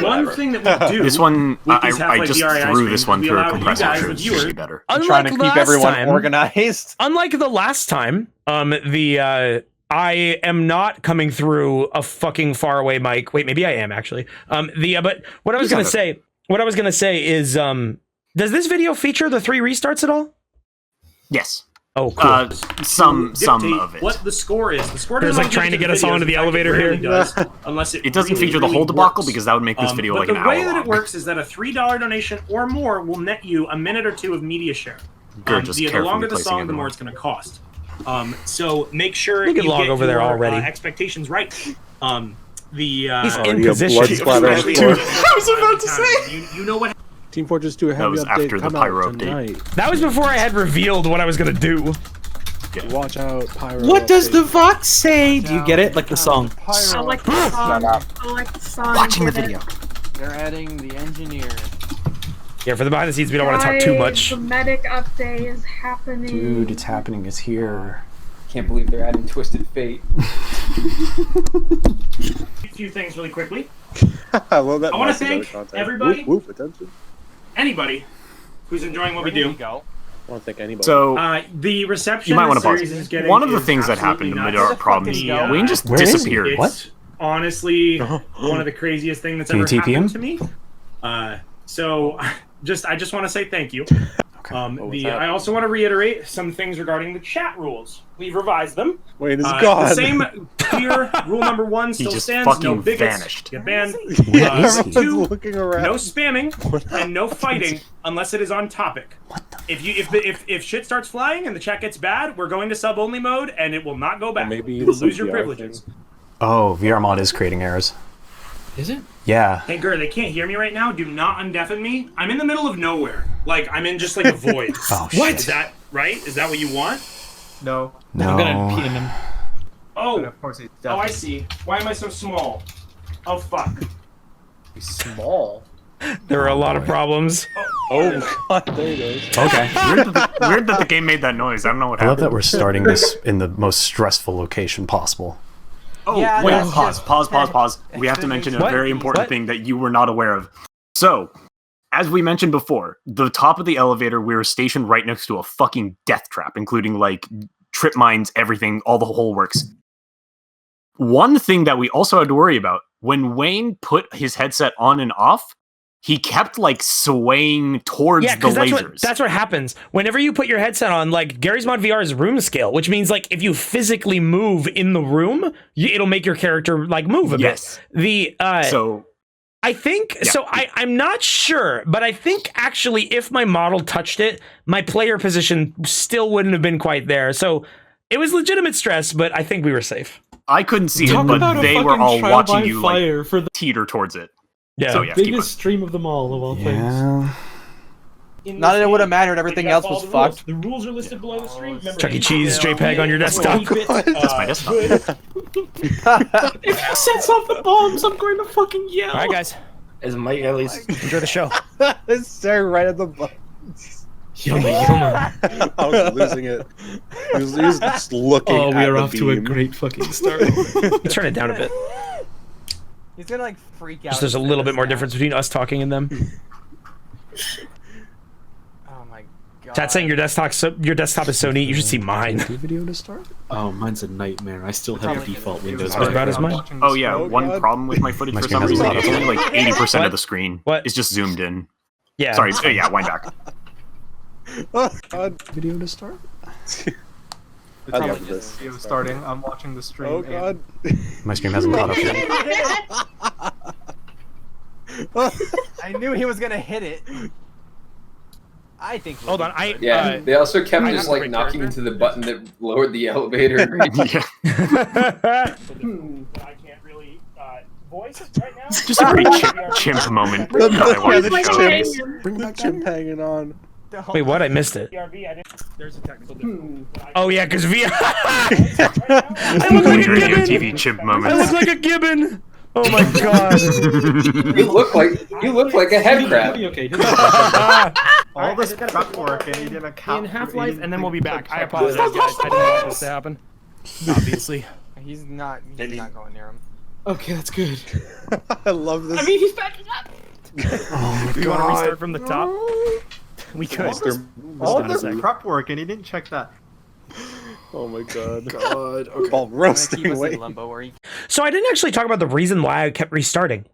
One thing that we do. This one, I just threw this one through a compressor. Sure, it's just better. I'm trying to keep everyone organized. Unlike the last time, I am not coming through a fucking faraway mic. Wait, maybe I am actually. But what I was gonna say is, does this video feature the 3 restarts at all? Yes. Oh, cool. Some of it. What the score is? The score is trying to get us onto the elevator here. Unless it doesn't feature the whole debacle because that would make this video an hour long. But the way that it works is that a $3 donation or more will net you a minute or 2 of media share. The longer the song, the more it's going to cost. So make sure you get over there already. Expectations right. He's in position. I was about to say. You know what? Team Fortress 2 that was after the pyro update. That was before I had revealed what I was gonna do. Yeah. Watch out, pyro. What does the Vox say? Do you get it? Like the song. I like the song. I like the song. Watching the video. They're adding the engineer. Yeah, for the behind the scenes, we don't want to talk too much. The medic update is happening. Dude, it's happening. It's here. Can't believe they're adding Twisted Fate. A few things really quickly. I love that. I want to thank everybody. Whoop, attention. Anybody who's enjoying what we do. I want to thank anybody. So the reception you might want to pause. is getting One of the things that happened in Mid-Art Problems, Wayne just disappeared. It's honestly one of the craziest things that's ever happened to me. So I just want to say thank you. I also want to reiterate some things regarding the chat rules. We've revised them. Wait, is gone. The same clear rule number 1 still stands. No bigots. Vanished. Get banned. 2, looking around. no spamming and no fighting unless it is on topic. If shit starts flying and the chat gets bad, we're going to sub only mode and it will not go back. Maybe you will lose your privileges. Oh, VR mod is creating errors. Is it? Yeah. Hey, Gur, they can't hear me right now. Do not undeafen me. I'm in the middle of nowhere. I'm in just a void. Oh, what? Is that right? Is that what you want? No. I'm gonna PM him. Oh. But of course he's I see. Why am I so small? Oh, fuck. Small. There are a lot of problems. Oh god, there it is. Okay. Weird that the game made that noise. I don't know what I love happened. that we're starting this in the most stressful location possible. Oh, Yeah, wait, that's pause. We have to mention a very important thing that you were not aware of. So, as we mentioned before, the top of the elevator, we were stationed right next to a fucking death trap, including like trip mines, everything, all the whole works. One thing that we also had to worry about, when Wayne put his headset on and off, he kept like swaying towards the lasers. That's what happens. Whenever you put your headset on, like Gary's Mod VR is room scale, which means like if you physically move in the room, it'll make your character like move a bit. I think so. I'm not sure, but I think actually if my model touched it, my player position still wouldn't have been quite there. So it was legitimate stress, but I think we were safe. I couldn't see it, but they were all watching you like teeter towards it. Yeah, so, yeah, biggest stream of them all of all things. Not that it would have mattered. Everything else was fucked. The rules are listed below the stream. Chuck E. Cheese JPEG on your desktop. That's my desktop. If you set something bombs, I'm going to fucking yell. All right, guys. As Mike at least enjoy the show. It's staring right at the buttons. Yummy. I was losing it. He was just looking Oh, we at are the off to a beam. great fucking start. Turn it down a bit. He's gonna like freak out. Just there's a little bit more difference between us talking and them. Oh my god. Chat saying your desktop is so neat. You should see mine. Video to start? Oh, mine's a nightmare. I still have the default Windows. As bad as mine. Oh yeah, one problem with my footage for some reason, it's only like 80% of the screen. What? It's just zoomed in. Yeah. Sorry, yeah, wind back. Video to start? I love this. Video starting. I'm watching the stream. Oh god. My stream hasn't caught up yet. I knew he was gonna hit it. I think. Hold on, they also kept just like knocking into the button that lowered the elevator. I can't really voice it right now. Just a pretty chimp moment. The chimp. Bring the chimp hanging on. Wait, what? I missed it. There's a technical difficulty. Oh yeah, because VR. I look like a gibbon. TV chimp moment. I look like a gibbon. Oh my god. You look like a head crab. Okay. All this prep work and he didn't account in Half-Life, and then we'll be back. I apologize, guys. I didn't want this to happen. Obviously. He's not going near him. Okay, that's good. I love this. I mean, he's backing up. Oh my You want to god. restart from the top? We could. All this prep work and he didn't check that. Oh my god. God. Okay. Ball roasting away. So I didn't actually talk about the reason why I kept restarting.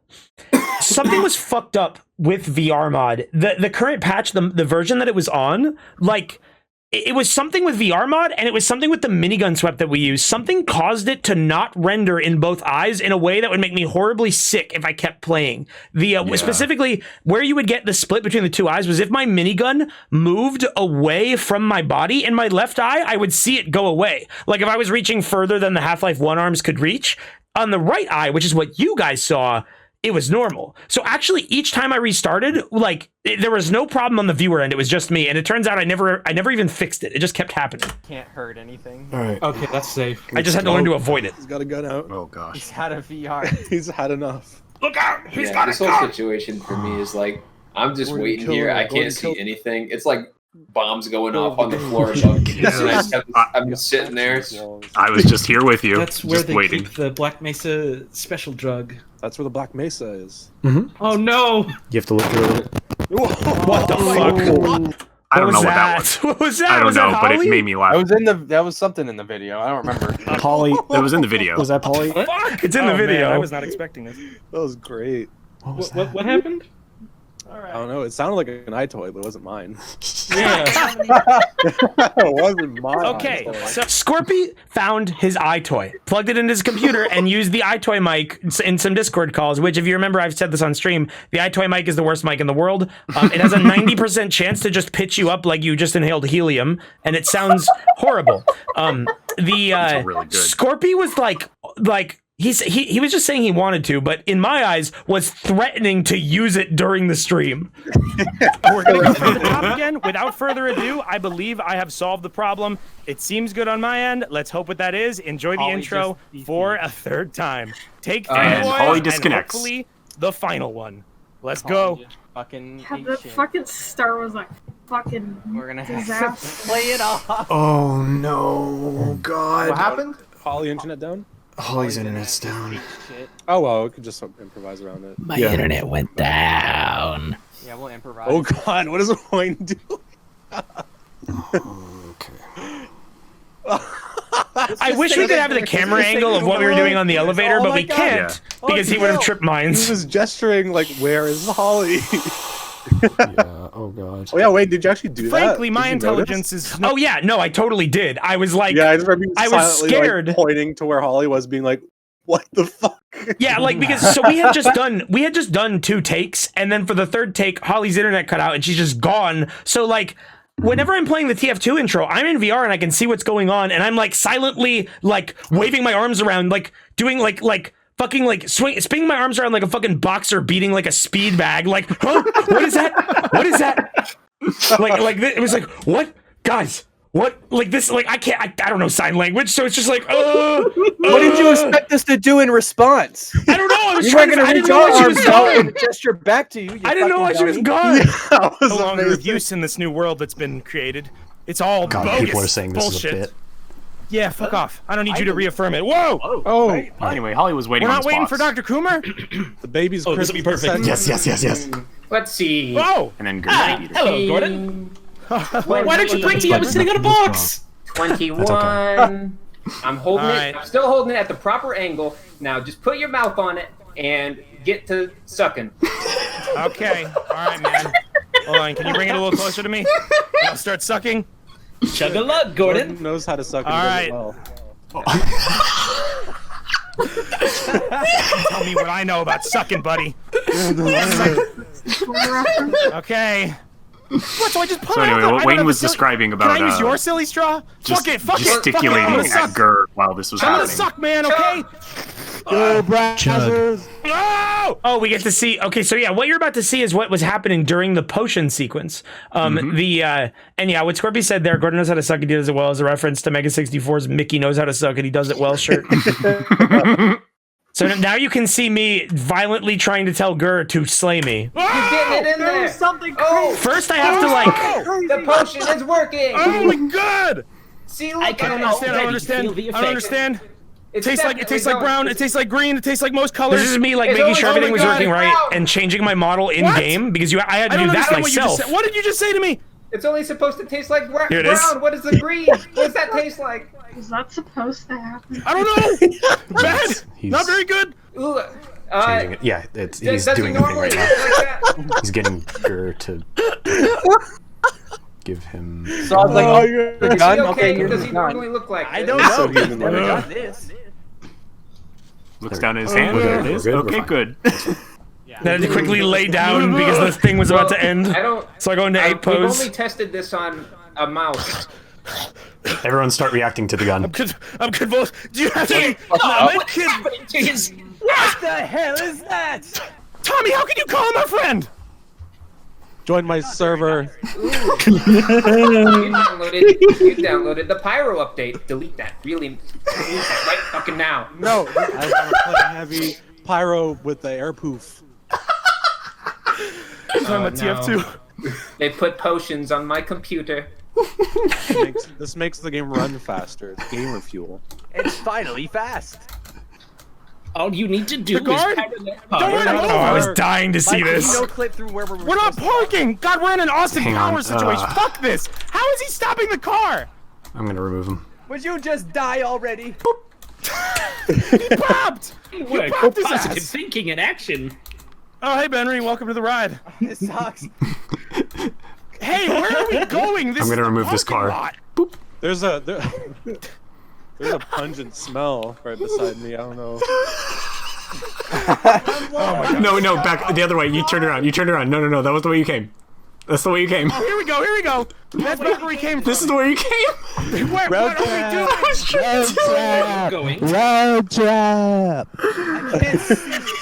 Something was fucked up with VR mod. The current patch, the version that it was on, like it was something with VR mod, and it was something with the minigun swept that we use. Something caused it to not render in both eyes in a way that would make me horribly sick if I kept playing. Specifically, where you would get the split between the two eyes was if my minigun moved away from my body in my left eye, I would see it go away. Like if I was reaching further than the Half-Life 1 arms could reach, on the right eye, which is what you guys saw, it was normal. So actually, each time I restarted, like there was no problem on the viewer end. It was just me, and it turns out I never even fixed it. It just kept happening. Can't hurt anything. All right. Okay, that's safe. I just had to learn to avoid it. He's got a gun out. Oh gosh. He's had a VR. He's had enough. Look out! He's got this whole situation for me is like I'm just waiting here. I can't see anything. It's like bombs going off on the floor above me. I'm just sitting there. I was just here with you. That's where just they waiting. keep the Black Mesa special drug. That's where the Black Mesa is. Oh no! You have to look through it. What the fuck? I don't know what that was. What was that? I don't Was know, that but it Holly? made me laugh. That was something in the video. I don't remember. Polly. That was in the video. Was that Polly? Fuck! It's in the video. Man, I was not expecting this. That was great. What happened? I don't know. It sounded like an iToy, but it wasn't mine. Yeah. It wasn't mine. Okay, so Scorpy found his iToy, plugged it into his computer, and used the iToy mic in some Discord calls, which, if you remember, I've said this on stream, the iToy mic is the worst mic in the world. It has a 90% chance to just pitch you up like you just inhaled helium, and it sounds horrible. Really good. Scorpy was like he was just saying he wanted to, but in my eyes was threatening to use it during the stream. We're gonna go from the top again. Without further ado, I believe I have solved the problem. It seems good on my end. Let's hope what that is. Enjoy the intro for a third time. Take 3, and boys, Holly and disconnects. hopefully the final one. Let's go. Fucking Yeah, the fucking start was like fucking We're gonna have disaster. to play it off. Oh no, God. What happened? Holly, internet down? Holly's internet's down. Oh well, we could just improvise around it. My internet went down. Yeah, we'll improvise. Oh God, what does Wayne do? I wish we could have the camera angle of what we were doing on the elevator, but we can't because he would have tripped mines. He was gesturing like, "Where is Holly?" Yeah. Oh God. Oh yeah, wait. Did you actually do that? Frankly, my Did you intelligence notice? is. Oh yeah, no, I totally did. I was like, Yeah, I just remember you I was silently, scared. like, pointing to where Holly was, being like, "What the fuck?" Yeah, like because so we had just done 2 takes, and then for the 3rd take, Holly's internet cut out and she's just gone. So like, whenever I'm playing the TF2 intro, I'm in VR and I can see what's going on, and I'm like silently like waving my arms around, like doing like fucking like spinning my arms around like a fucking boxer beating like a speed bag. Like, huh? What is that? What is that? It was like, what, guys? What, like this? Like I don't know sign language, so it's just like, What did you expect us to do in response? I don't know. I was You trying weren't to. gonna I reach didn't know our why she was arms out gone. and gesture back to you. I didn't know why she was dummy. gone. No longer of use in this new world that's been created. It's all God, bogus. people are saying this bullshit. is a bit. Yeah, fuck off. I don't need you to reaffirm it. Whoa! Oh, Anyway, Holly was waiting We're on not his waiting box. for Dr. Coomer? the baby's. Oh, this will be perfect. Yes. Let's see. Whoa! And then Hello, Gordon. Why didn't you bring me? I was sitting on a box. 21. I'm holding All it. right. I'm still holding it at the proper angle. Now just put your mouth on it and get to sucking. Okay. All right, man. Hold on. Can you bring it a little closer to me? I'll start sucking. Chug a lug, Gordon. Gordon knows how to suck. All and right. does it well. Tell me what I know about sucking, buddy. Okay. What? So I just put So it anyway, out what the- Wayne was silly- describing about Can I use your silly straw? just Fuck it. Fuck it. gesticulating I'm gonna at suck. Gert while this was I'm gonna happening. suck, man. Okay. No! Oh, we get to see. Okay, so yeah, what you're about to see is what was happening during the potion sequence. And yeah, what Scorpy said there, Gordon knows how to suck, he does it well, as a reference to Mega 64's Mickey knows how to suck and he does it well shirt. So now you can see me violently trying to tell Gur to slay me. You're getting it in there. Something First, I have to like. The potion is working. Oh my god! See, I look don't at understand. I don't it. understand. I don't understand. It It's tastes like definitely brown. going. It tastes like green. It tastes like most colors. This is me like It's making always- sure oh everything my was God, working it's right brown. and changing my model in What? game because I had to I do don't that understand what you just myself. said. What did you just say to me? It's only supposed to taste like Here it is. brown. What is the green? What does that taste like? Is that supposed to happen? I don't know. Bad. He's Not very good. Ooh, changing it. Yeah, he's does he doing a thing normally right taste now. like that? He's getting Gur to give him. So I was like, oh, you're Is he done? okay? Okay, What you're does he done. normally look like? I don't this? know. So human Never like done this. Looks down at his hand. There it is. We're Okay, fine. good. Then I had to quickly lay down because the thing was about to end. I don't. So I go into ape We've pose. only tested this on a mouse. Everyone start reacting to the gun. I'm convulsed. Do you have to? What's happening to his? What the hell is that? Tommy, how can you call him a friend? Join my server. You downloaded the Pyro update. Delete that. Really, delete that right fucking now. No, I want to play heavy pyro with the air poof. I'm talking about TF2. They put potions on my computer. This makes the game run faster. It's gamer fuel. It's finally fast. All you need to do The guard? is power that Don't power. worry, Oh, I was dying to see this. No clip through where We're not parking. God, we're in an Austin Hang on, Powers situation. Fuck this. How is he stopping the car? I'm gonna remove him. Would you just die already? He popped. What You a popped his positive ass. thinking in action. Oh, hey, Benry. Welcome to the ride. This sucks. Hey, where are we going? This I'm gonna is a remove this parking car. lot. There's a pungent smell right beside me. I don't know. No, back the other way. You turn around. No. That was the way you came. That's the way you came. Oh, here we go. That's back where we came from. This is the way you came. What are we doing? Going. Road trap!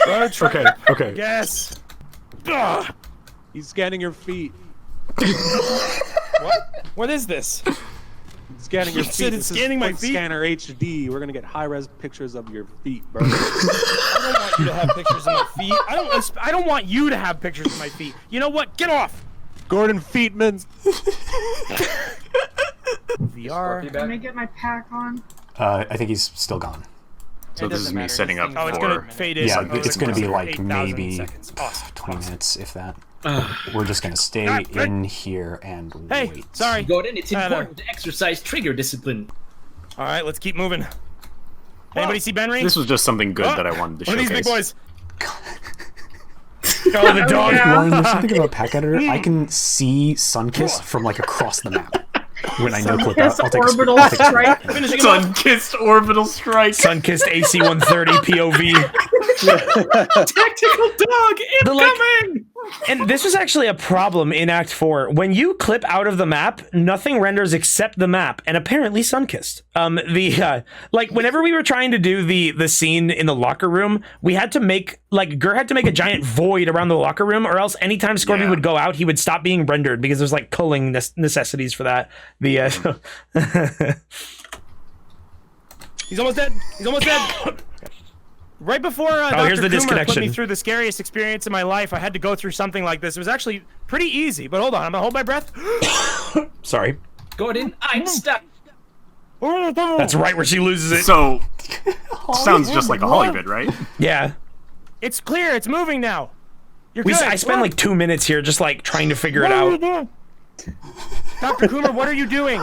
Road trip. Okay. Yes. Ugh. He's scanning your feet. What? What is this? He's scanning your You feet. said This it's is scanning my Foot feet? Scanner HD. We're gonna get high-res pictures of your feet, bro. I don't want you to have pictures of my feet. I don't want you to have pictures of my feet. You know what? Get off. Gordon Feetman. VR. Let me get my pack on. I think he's still gone. So this is me setting up Oh, it's gonna fade in. Yeah, over it's the gonna be course of like 8,000 maybe seconds. Awesome. 20 minutes, if that. We're just gonna stay in here and Hey, wait. sorry. Gordon, it's important to exercise trigger discipline. All right, let's keep moving. Anybody see Benry? This was just something good that I wanted to What are showcase. these big boys? Oh, the dog. Lauren, there's something about Pack Editor. I can see Sunkissed from like across the map. When I know clip out, I'll take orbital a strike. Sunkissed orbital strike. Sunkissed AC-130 POV. Tactical dog incoming! And this was actually a problem in Act 4. When you clip out of the map, nothing renders except the map, and apparently Sunkissed. Like whenever we were trying to do the scene in the locker room, we had to make Gur had to make a giant void around the locker room, or else anytime Scorpion would go out, he would stop being rendered because there's like culling necessities for that. He's almost dead. He's almost dead. Right before Dr. here's the Coomer disconnection. put me through the scariest experience in my life, I had to go through something like this. It was actually pretty easy, but hold on, I'm gonna hold my breath. Sorry. Gordon, I'm stuck. That's right where she loses it. So, sounds just like a Holly bit, right? Yeah. It's clear, it's moving now. You're good. I spent like 2 minutes here just like trying to figure it out. Dr. Coomer, what are you doing?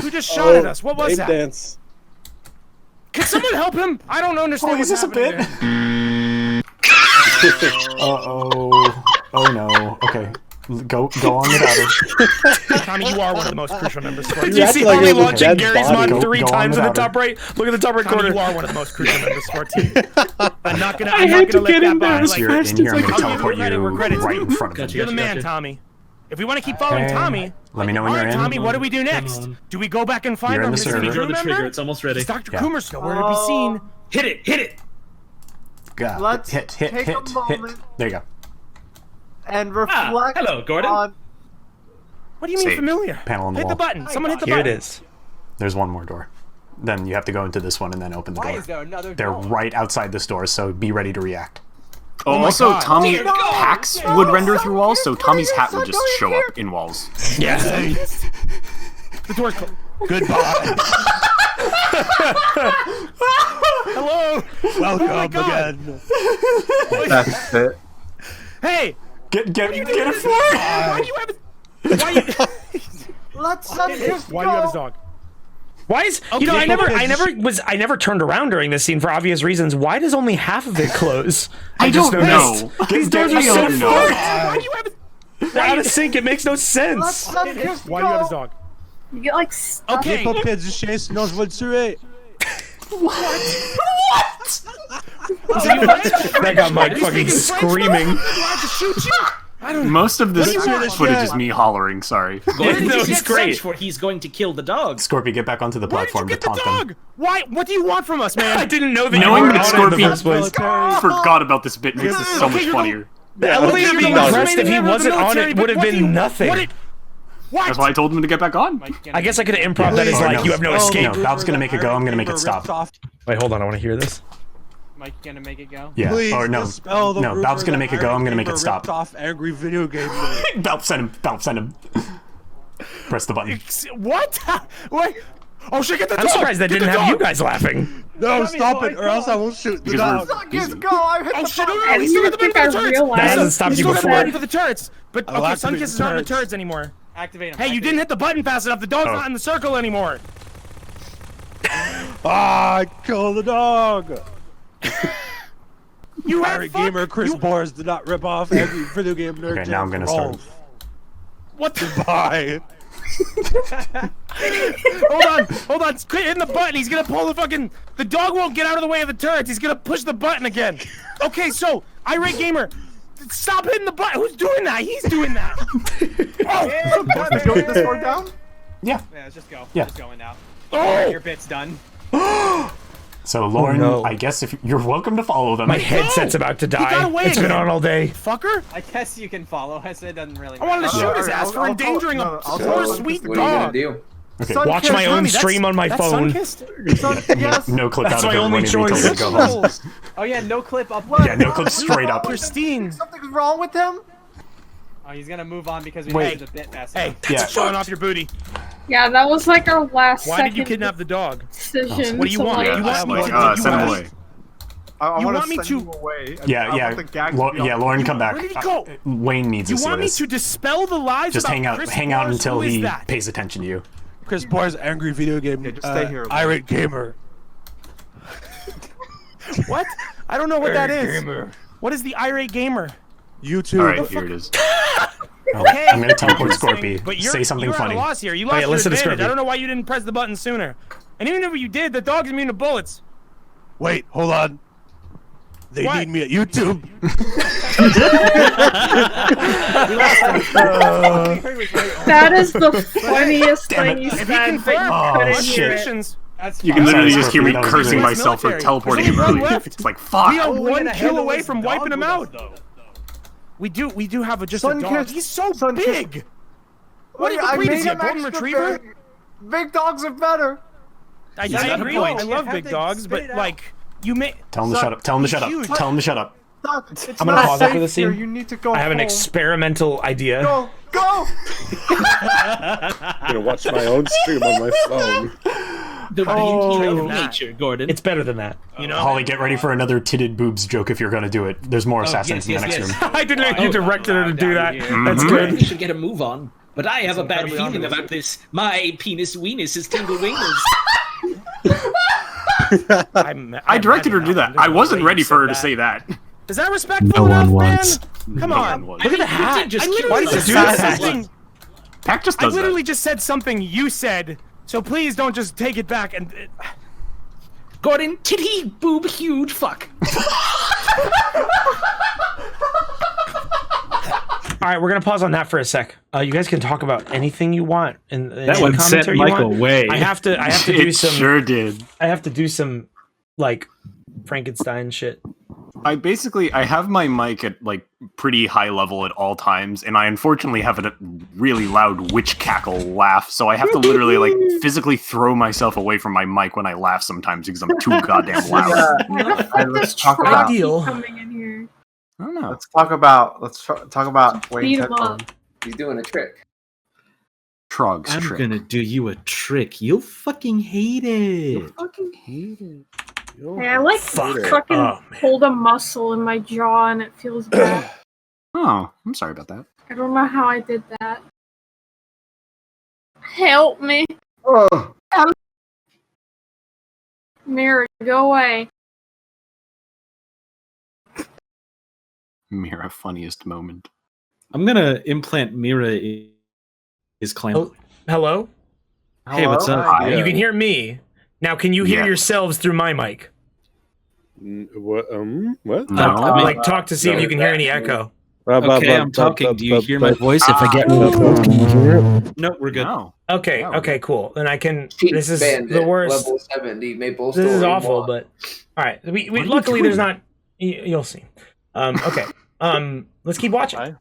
Who just shot at us? What was that? Dance. Can someone help him? I don't understand what's happening there. Uh-oh. Oh no. Okay. Go on without it. Tommy, you are one of the most crucial members. Did you see Tommy launching Gary's mod 3 times in the top right? Look at the top right corner. You are one of the most crucial members for our team. I'm not gonna I had to get in there as You're in here, I'm gonna teleport you right in front of him. You're the man, Tommy. If we want to keep following Tommy, let me know when all you're right, in. Tommy, what do we do next? Do we go back and find You're in our the missing server. crew The trigger, member? it's almost ready. Is Dr. Coomer still where to be seen? Hit it, hit it! God. Let's hit. take a moment There you go. and reflect hello, Gordon. on... What do you mean Save. familiar? Panel on the Hit wall. the button. Someone hit the Here button. it is. There's one more door. Then you have to go into this one and then open the door. Why is there another They're door? right outside this door, so be ready to react. Oh my also, God. Tommy Dear God. hacks would render through walls, so Tommy's hat would just show up in walls. Yeah. The door's closed. Goodbye. Hello. Welcome again. That's it. Hey. Get it for Why do you have a... Why you... Let's just Why do you have his dog? Why is you know I never turned around during this scene for obvious reasons. Why does only half of it close? I just don't noticed. know. These doors are so don't know. fucked. Why do you have a... They're out of sync. It makes no sense. Why do you have his dog? You get like stuck. Okay. Pas pied du chien, sinon je vais le tuer. That got Mike fucking screaming. Most of this footage is me hollering, sorry. Gordon, No, he's it's great. For he's going to kill the dog. Scorpio, get back onto the Where did you platform to get the taunt them. dog? Why? What do you want from us, man? I didn't know that you Knowing were that on it in the Scorpion first place. forgot about this bit makes this so Okay, much you're funnier. The elevator being pressed if he wasn't on it would have been nothing. That's why I told him to get back on. I guess I could have improv that as like you have no escape. No, Valve's gonna make it go, I'm gonna make it stop. Wait, hold on, I want to hear this. Mike gonna make it go? Yeah, Please or no. dispel the No, rumor Valve's gonna that make it go, I'm gonna make it Gamer stop. ripped off angry video game nerd. Valve, send him. Press the button. What? What? Oh shit! Get the dog! I'm surprised that Get didn't the have you dog! guys laughing. No, stop it, or else I will shoot the Because dog. we're Let's go! I hit Oh the shit! button. No, he's still got the button for the turrets. That hasn't stopped He's you still got the before. button for the turrets. But I'll okay, activate Sunkissed is the not on the turrets. turrets anymore. Activate him. Hey, you didn't hit the button fast enough. The dog's not in the circle anymore. Ah, kill the dog. You Pirate gamer Chris Boris did not rip off angry video game nerd. Okay, now I'm gonna start. What the? Bye. Hold on. Quit hitting the button. He's gonna pull the fucking. The dog won't get out of the way of the turrets. He's gonna push the button again. Okay, so Irate Gamer, stop hitting the button. Who's doing that? He's doing that. Let's go this door down. Yeah. Yeah, let's just go. Yeah. Just going out. Oh! Your bit's done. So Lauren, no. I guess if you're welcome to follow them. My headset's about to got die. away It's been again. on all day. Fucker. I guess you can follow us. It doesn't really I wanted to matter. shoot his ass for endangering a poor sweet What are you gonna dog. do? Okay. Watch my own stream on my phone. Yes. No clip That's out of my it only when he tells choice. me to go home. Oh yeah, no clip up. Yeah, no clip straight up. Pristine. Something's wrong with him? Oh, he's gonna move on because we Wait. made it a bit messy. Hey, Yeah. showing off your booty. Yeah, that was like our last Why second did you kidnap the dog? decision. What do you so, want? like- You want me to? Send him you away. I You wanna want me send to- you away. Yeah, I yeah. want the gag to be Yeah, on- Lauren, come back. Where did he go? Wayne needs You to see want me this. to dispel the lies Just about hang out, Chris hang out Morris? until Who is he that? pays attention to you. Chris Barr's angry video game. just stay here. Irate gamer. What? I don't know what that is. What is the irate gamer? YouTube. All right, here it is. Okay. I'm gonna teleport Scorpy. But you're, Say something you're funny. at a loss here. You Oh, lost yeah, your listen to advantage. Scorpy. I don't know why you didn't press the button sooner. And even if you did, the dog's immune to bullets. Wait, hold on. They What? need me at YouTube. That is the funniest thing you If he said, but you Oh, couldn't hear it. confirms, That's You fine. can literally just hear me That was cursing US myself for military. teleporting There's him only one early. left. It's like, fuck. we are we're one gonna kill handle away this from dog wiping him with out. us, though. We do have just a Sun dog. kissed- He's so sun kissed- big. What I breed made is he? A him golden extra retriever? big. Big dogs are better. I He's got a agree. point. I You love have big to dogs, spit but it out. like you may. Tell him to shut up. Tell him to shut up. Huge. Tell him to shut up. It's I'm gonna not pause after safe this scene. here. You need to go I have an home. experimental idea. Go, go. I'm gonna watch my own stream on my phone. The beauty of nature, Gordon. It's better than that. You know. Holly, get ready for another titted boobs joke if you're gonna do it. There's more assassins in the next room. I didn't know you directed her to do that. That's We good. should get a move on. But I have a bad feeling about this. My penis weenus is tingle wingers. I directed her to do that. I wasn't ready for her to say that. Is that respectful No enough, one man? wants. Come No on. one Look at the hat. Just I keep literally it just to said that. something. Pac just I does literally that. just said something you said. So please don't just take it back and. Gordon, titty boob huge fuck. All right, we're gonna pause on that for a sec. You guys can talk about anything you want in That one sent commentary you Michael want. away. I have to do It some. sure did. I have to do some like Frankenstein shit. I have my mic at like pretty high level at all times, and I unfortunately have a really loud witch cackle laugh, so I have to literally like physically throw myself away from my mic when I laugh sometimes because I'm too goddamn loud. Alright, let's talk about. Ideal. Coming in here. I don't know. Let's talk about. talk about Wayne's Beat 'em up. headphones. He's doing a trick. Trog's I'm trick. gonna do you a trick. You'll fucking hate it. Fucking hate it. Hey, I like fucking hold a muscle in my jaw and it feels bad. Oh, I'm sorry about that. I don't know how I did that. Help me. Oh. Mirror, go away. Mira, funniest moment. I'm gonna implant Mira in his clan. Oh, hello? Hey, what's up? Hi. You can hear me. Now, can you hear Yeah. yourselves through my mic? What? What? No. Like, talk to see if you can hear any echo. Okay, I'm talking. Do you hear my voice? If I get real close, can you hear it? No, we're good. No. Okay, Oh, okay, cool. Then I can. Cheat This is bandit, the worst. Level 70 Maple This is Story awful, mod. but all right. We What are you luckily doing? there's not. You'll see. Okay. Let's keep watching.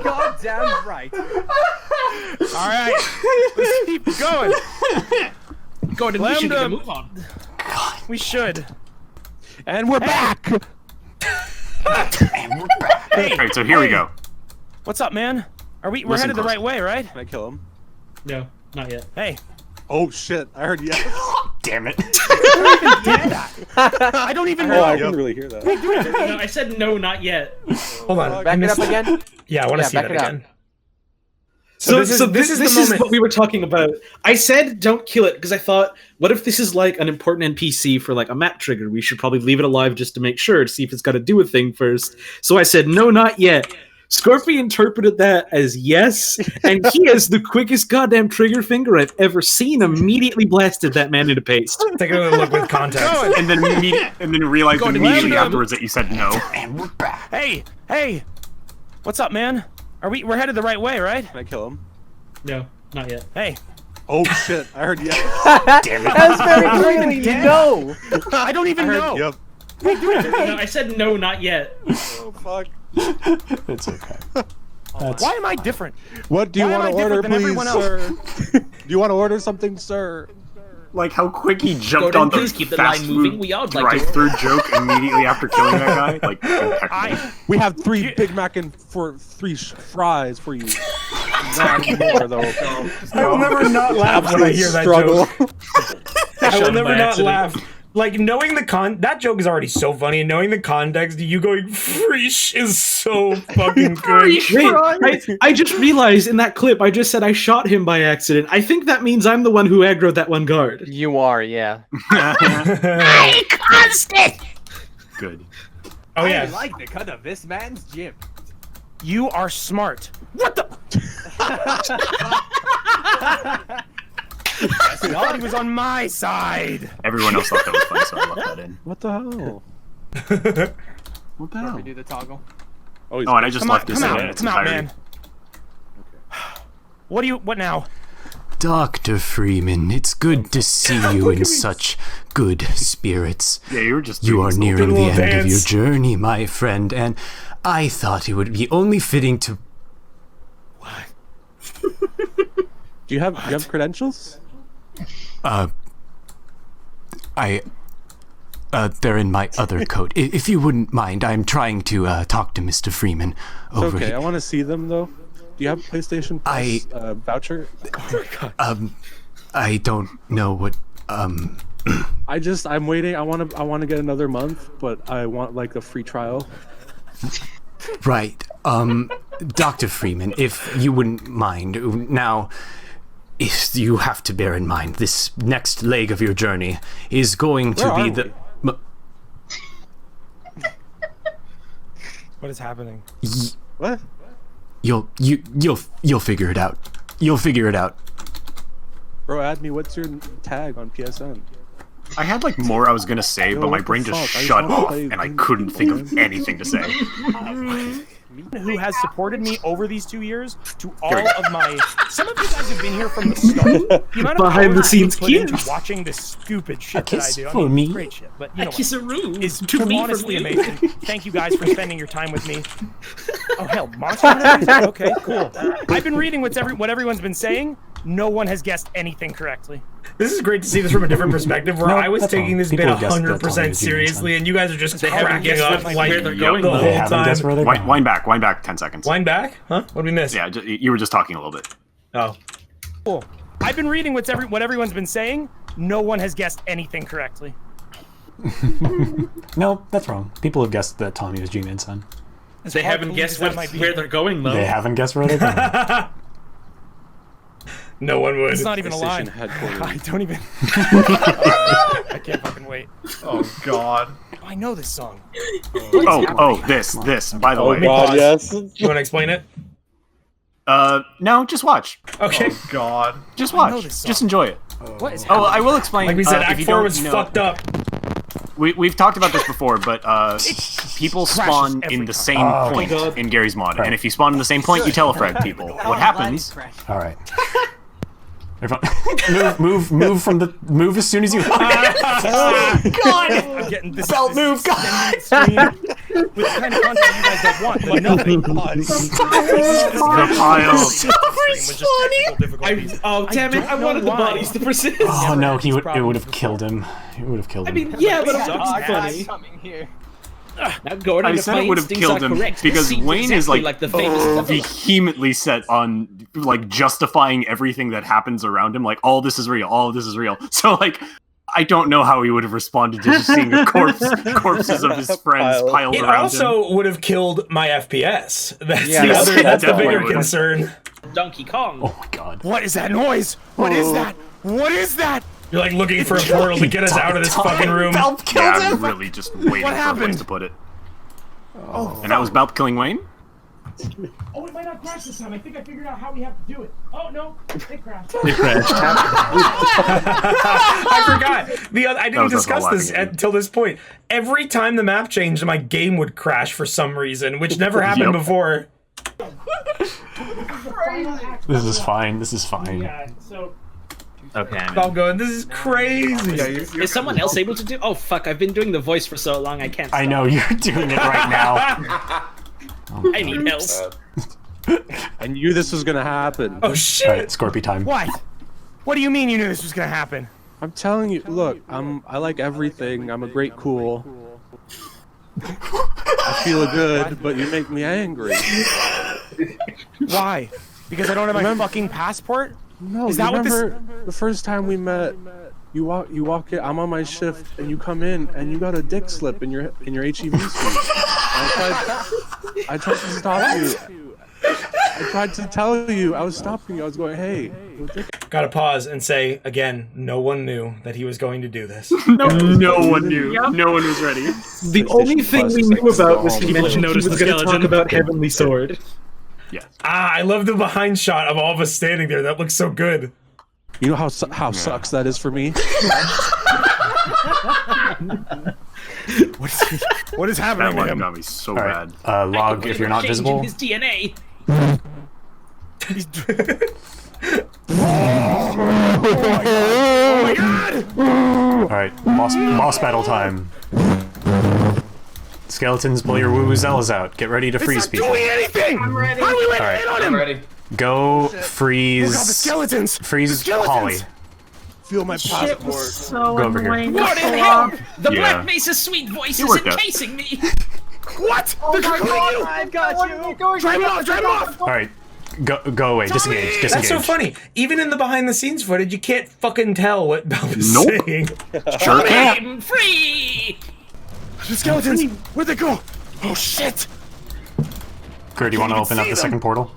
Goddamn right. All right. Let's keep going. Gordon, we should get a Lambda. move on. We should. And we're back. Hey, Alright, so here we go. what's up, man? We're Listen headed the close. right way, right? Can I kill him? No, not yet. Hey, Oh shit! I heard yes. Damn it. I don't even Oh, know. I couldn't really hear that. No, I said no, not yet. Hold on. I Back it missed up that. again. Yeah, I want to Yeah, see back that it up. again. So this is the moment. what we were talking about. I said don't kill it because I thought, what if this is like an important NPC for like a map trigger? We should probably leave it alive just to make sure to see if it's got to do a thing first. So I said no, not yet. Scorpion interpreted that as yes, and he has the quickest goddamn trigger finger I've ever seen. Immediately blasted that man into paste. Take a look with context. And then realized Go to immediately Lambda. afterwards that you said no. Hey, what's up, man? We're headed the right way, right? Can I kill him? No, not yet. Hey, Oh shit! I heard yes. Damn it. That's very clearly no. I don't even know. Yep. No, I said no, not yet. Oh fuck. It's okay. Why am I different? What do you Why am want to I order, different than please, everyone sir? Do you want to order something, sir? Like how quick he jumped Gordon, on the please keep the fast line moving. food We all like to- drive-through joke immediately after killing that guy. Like impeccable. We have 3 Big Mac and 3 fries for you. Not anymore, though. I will never not laugh when I hear that joke. I will never not laugh. Like, knowing that joke is already so funny, and knowing the context, you going freesh is so fucking good. Wait, I just realized in that clip, I just said I shot him by accident. I think that means I'm the one who aggroed that one guard. You are, yeah. Hey, Constant! Good. Oh, yeah. I like the cut of this man's gym. You are smart. What the? I thought he was on my side. Everyone else thought that was funny, so I left that in. What the hell? What the hell? Do the toggle. Oh, and I just left this in its Come out, entirety. man. What now? Dr. Freeman, it's good to see you in such good spirits. Yeah, you were just You doing are this nearing the little end of your dance. journey, my friend, and I thought it would be only fitting to... Do you have credentials? They're in my other coat. If you wouldn't mind, I'm trying to talk to Mr. Freeman It's over okay, here. I want to see them, though. Do you have PlayStation Plus voucher? I don't know what, I'm waiting. I want to get another month, but I want like a free trial. Right. Dr. Freeman, if you wouldn't mind, now, if you have to bear in mind, this next leg of your journey is going to Where be are the... What is happening? What? You'll figure it out. You'll figure it out. Bro, add me. What's your tag on PSN? I had like more I was gonna say, Yo, but my what the brain just fuck? I just shut wanna off, play and I couldn't think of anything to say. Who has supported me over these 2 years to all of my... Some of you guys have been here from the start. The amount of Behind the hours scenes you put into kiss. watching this stupid shit A kiss that I do. for me. Great shit, but you know Kisaroo. It's To me honestly from you. amazing. Thank you guys for spending your time with me. Oh hell, Monster Hunter? Okay, cool. I've been reading what everyone's been saying. No one has guessed anything correctly. This is great to see this from a different perspective, where No, I was that's taking wrong. this People bit have guessed that Tommy 100% was seriously, and you guys are just They haven't cracking guessed up what- like where they're the going, whole though. time. Wind back 10 seconds. Wind back? Huh? What did we miss? Yeah, you were just talking a little bit. Oh. Cool. I've been reading what everyone's been saying. No one has guessed anything correctly. No, that's wrong. People have guessed that Tommy was G-Man's son. They haven't guessed where they're going, though. They haven't guessed where they're going. No one would. It's not even a line. Headquarters. I don't even. I can't fucking wait. Oh God. I know this song. This. By the way. God, yes. You want to explain it? No, just watch. Okay. Oh God. Just I know watch. this song. Just enjoy it. What is Oh, I will explain. Like we said, if Act you 4 don't was know- fucked up. We've talked about this before, but people spawn every in the time. same Oh, point God. in Gary's mod, and if you spawn in the same point, you telefrag people. What happens? All right. move as soon as you. God! I'm getting this Belt move, God! Screen with the kind of content you guys don't want, but nothing. The pile. Oh, damn it. I wanted the bodies to persist. Oh no, it would have killed him. It would have killed him. I mean, yeah, but Guys funny. coming here. Now, Gordon, I if said my it would have instincts killed are him correct, this because seems Wayne is exactly like the famous development. vehemently set on like justifying everything that happens around him. Like, all this is real. All this is real. So like, I don't know how he would have responded to just seeing corpses of his friends piled It around him. also would have killed my FPS. That's Yeah, that's the definitely bigger would have. concern. Donkey Kong. Oh my god. What is that noise? What is that? What is that? You're like looking for a portal to get us out of this fucking room. Yeah, I'm really just waiting for a place to put it. Oh, And that was Balp killing Wayne? Oh, it might not crash this time. I think I figured out how we have to do it. Oh no, it crashed. It crashed. I forgot. I didn't was us all discuss this laughing at you. until this point. Every time the map changed, my game would crash for some reason, which never happened Yep. before. This is fine. This is fine. Yeah, so Okay. I'm going, this is crazy. Is someone else able to do? Oh fuck! I've been doing the voice for so long, I can't. I know you're doing it right now. I need help. I knew this was gonna happen. Oh shit! All right, Scorpy time. What? What do you mean you knew this was gonna happen? I'm telling you, look, I like everything. I'm a great cool. I feel good, but you make me angry. Why? Because I don't have my fucking passport? No, Is that what this? the first time we met? You walk in. I'm on my shift, and you come in, and you got a dick slip in your HEV suit. I tried to stop you. I tried to tell you. I was stopping you. I was going, hey. Gotta pause and say again, no one knew that he was going to do this. No one knew. No one was ready. The only thing we knew about was he mentioned he was going to talk about Heavenly Sword. Yeah. I love the behind shot of all of us standing there. That looks so good. You know how sucks that is for me? What is happening That to him? got me so All bad. right, log if you're not visible. His DNA. Oh my god! All right, boss battle time. Skeletons, pull your woo-woo-zellas out. Get ready to freeze people. Doing anything! I'm ready. How do we let in on him? I'm ready. Go freeze. Oh god, the skeletons! Freeze The skeletons! Holly. Feel my Shit was so Go over here. annoying. What in to hell? pull The Yeah. Black Mesa's sweet voice is worked out. encasing me. What? Oh They're my killing god, you! I've got you! Drive him off! Drive him off! All right, go away. Disengage. Disengage. That's so funny. Even in the behind the scenes footage, you can't fucking tell what Bell is Nope. saying. Sure can't. I'm free. The skeletons! Where'd they go? Oh shit! Kurt, do you want to open up the second portal?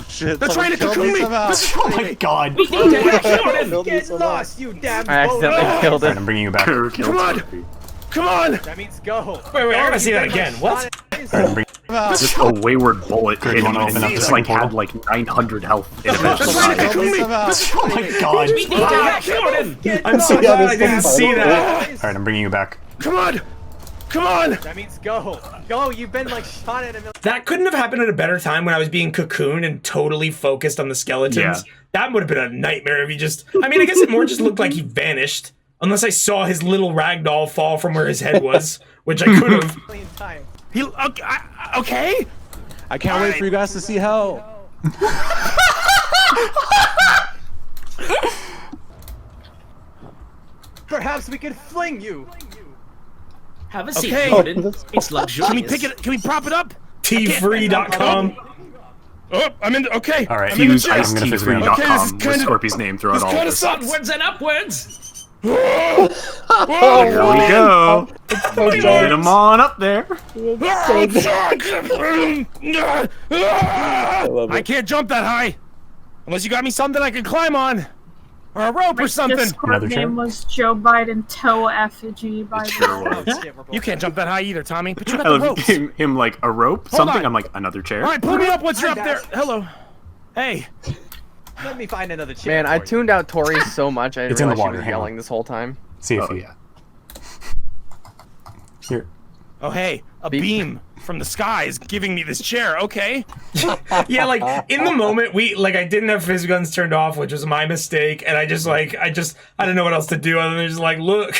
Shit, They're trying to cocoon me! Oh my god! We need to kill him. Get lost, you damn I accidentally killed Alright, it. I'm bringing you back. Kurt killed Come on! Scorpy. Come on! That means go. Wait, I gotta see that again. What? Alright, I'm bringing Just a wayward bullet Kurt, hit you him, wanna and open up he the just second like had portal? like 900 health. In They're trying to cocoon me! Oh my god! We need to kill him. I'm so glad I didn't see that. Alright, I'm bringing you back. Come on! Come on! That means go. Go. You've been like shot at a million. That couldn't have happened at a better time when I was being cocooned and totally focused on the skeletons. Yeah. That would have been a nightmare if he just... I mean, I guess it more just looked like he vanished. Unless I saw his little ragdoll fall from where his head was, which I could have. He, okay? I can't wait for you guys to see hell. Perhaps we could fling you. Have a seat, Okay. Gordon. It's luxurious. Can we pick it? Can we prop it up? Tfree.com. Oh, I'm in. Okay. Alright, I'm in the use chair. IceTfree.com Okay, this is with kinda- Scorpy's name throughout this all of kinda this. sucks. Onwards and upwards. Whoa! Here we go. Get him on up there. I can't jump that high. Unless you got me something I can climb on. Or a rope or something. Discord name was Joe Biden toe effigy by It sure the was. You can't jump that high either, Tommy. But you got I the love ropes. him like a rope, Hold something. on. I'm like another chair. All right, pull me up once you're up there. Hello. Hey. Let me find another chair. Man, I tuned out Tori so much I didn't It's in the realize she water, was hang on. yelling this whole time. See if Oh, you... yeah. Here. Oh, hey. A beam from the sky is giving me this chair. Okay. Yeah, like in the moment, I didn't have fizz guns turned off, which was my mistake, and I didn't know what else to do other than just like, look,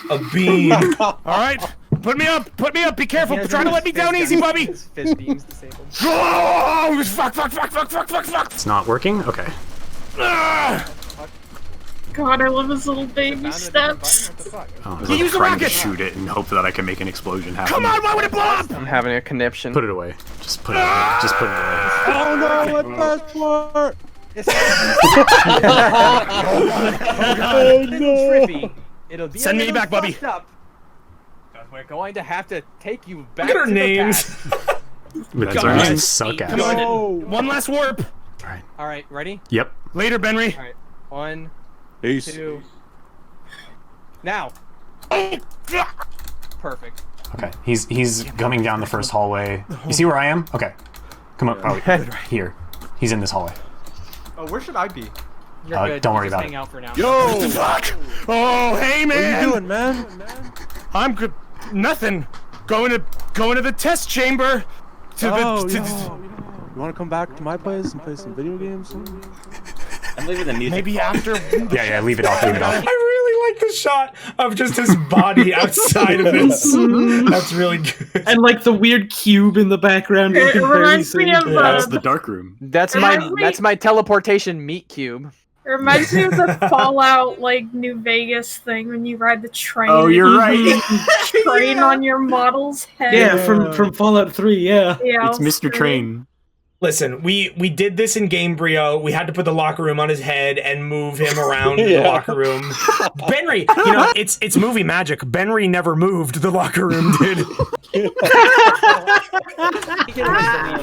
a beam. All right. Put me up. Put me up. Be careful. Try to let me down easy, Bubby. His fist beam's disabled. Oh, fuck. It's not working? Okay. Ah! God, I love his little baby steps. Oh, You use the trying to rocket. shoot it and hope that I can make an explosion happen. Come on, why would it blow up? I'm having a conniption. Put it away. Just put it away. Just put it away. Oh no, my passport! Trippy. It'll be Send a me little back, Bubby. fucked up, but we're going to have to take you back Look at our to the names. past. That's our names. Suck Come ass. on. One last warp. All right, ready? Yep. Later, Benry. All right, 1, Peace. 2. Now. Perfect. Okay. He's coming down the first hallway. You see where I am? Okay. Come up. Oh, here. He's in this hallway. Oh, where should I be? You're good. Don't worry Just about hang it. out for now. What the fuck? Oh, hey, man. What are you doing, man? I'm good. Nothing. Going to the test chamber. You want to come back to my place and play some video games? I'm leaving the music. Maybe after. Yeah, leave it off. Leave it off. I really like the shot of just his body outside of this. That's really good. And like the weird cube in the background. It reminds me of That's the dark room. That's my teleportation meat cube. It reminds me of the Fallout like New Vegas thing when you ride the train. Oh, you're right. Train on your model's head. Yeah, from Fallout 3. Yeah, It's Mr. Train. Listen, we did this in Game Brio. We had to put the locker room on his head and move him around the locker room. Benry, it's movie magic. Benry never moved. The locker room did. We've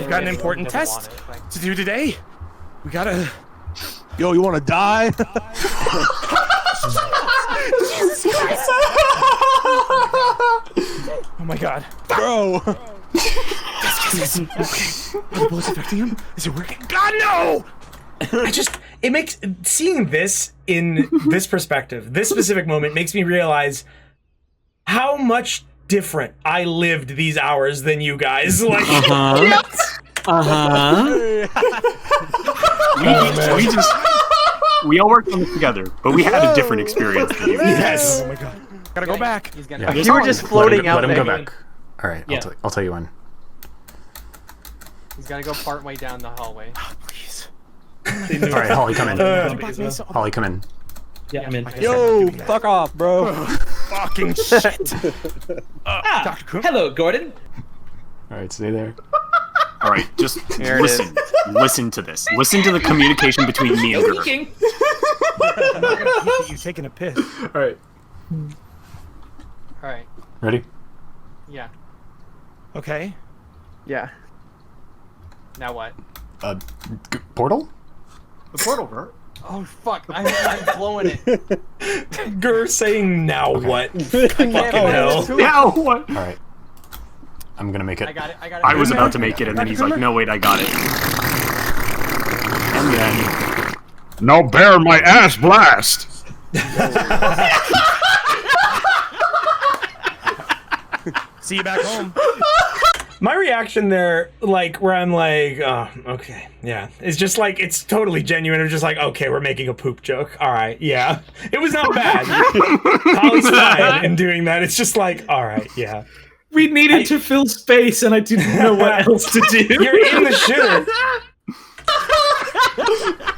got an important test to do today. We gotta. Yo, you want to die? Oh my god, bro. Are the bullets affecting him? Is it working? God, no! It makes seeing this in this perspective, this specific moment makes me realize how much different I lived these hours than you guys. Like, We all worked on this together, but we had a different experience than you. Yes. Oh my god. Gotta go back. You were just floating out Let him there. go back. All right, I'll tell you when. He's gotta go part way down the hallway. Oh, please. All right, Holly, come in. Holly, come in. Yeah, I'm in. Yo, fuck off, bro. Fucking shit. Dr. Cook. Hello, Gordon. All right, stay there. All right, just listen. Listen to this. Listen to the communication between me and her. I'm not gonna peek at you taking a piss. All right. Alright. Ready? Yeah. Okay. Yeah. Now what? Portal? The portal, bro. Oh fuck! I'm blowing it. Gur saying now what? Fucking hell. Now what? All right. I'm gonna make it. I got it. I was about to make it, and then he's like, "No, wait, I got it." And then, Now bear my ass blast. See you back home. My reaction there, like, where I'm like, oh, okay, yeah. It's just like, it's totally genuine. It's just like, okay, we're making a poop joke. All right, yeah. It was not bad. Holly's fine in doing that. It's just like, all right, yeah. We needed to fill space, and I didn't know what else to do. You're in the shitter.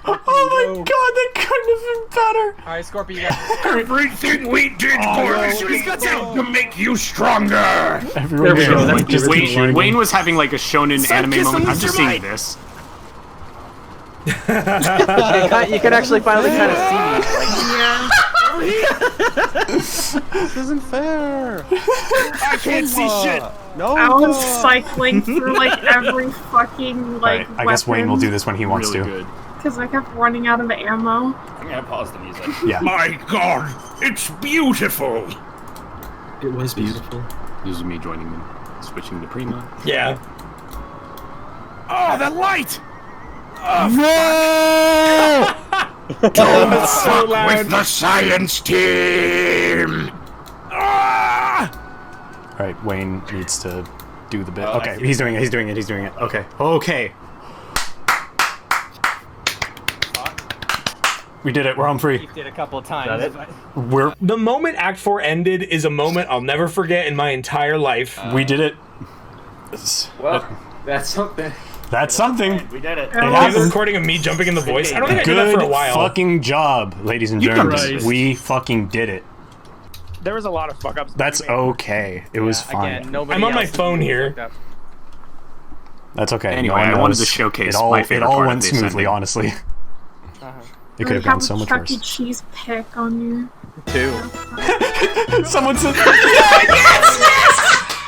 Oh my god, that couldn't have been better. Alright, Scorpio, you got Everything we did to make you stronger. Everyone There we go. That's just beautiful. Wayne was having like a shonen anime moment. I'm just seeing this. you can actually finally kind of see me. Yeah. This isn't fair. I can't see shit. No. I was cycling through like every fucking like. Right, I guess Wayne will do this when he wants Really to. good. Because I kept running out of ammo. I'm gonna pause the music. Yeah. My God, it's beautiful. It was beautiful. This is me joining them, switching to Prima. Yeah. Oh, the light! No! Oh, it's so loud. With the science team. Ah! All right, Wayne needs to do the bit. Oh, Okay, he's doing it. He's doing it. He's doing it. Okay. Okay. We did it. We're home free. You did a couple of times. We're. The moment Act 4 ended is a moment I'll never forget in my entire life. We did it. Well, that's something. That's something. We did it. Is the recording of me jumping in the voice? I don't think I did that for a while. Fucking job, ladies and gentlemen. Christ. We fucking did it. There was a lot of fuck ups. That's okay. It was fine. Again, nobody I'm on my else phone fucked here. up. That's okay. Anyway, No one I wanted knows. to showcase it all, my favorite It all part of went this smoothly, ending. honestly. It could have Have gone so a much Chuck E. worse. Cheese pick on you. 2. Someone said, yes!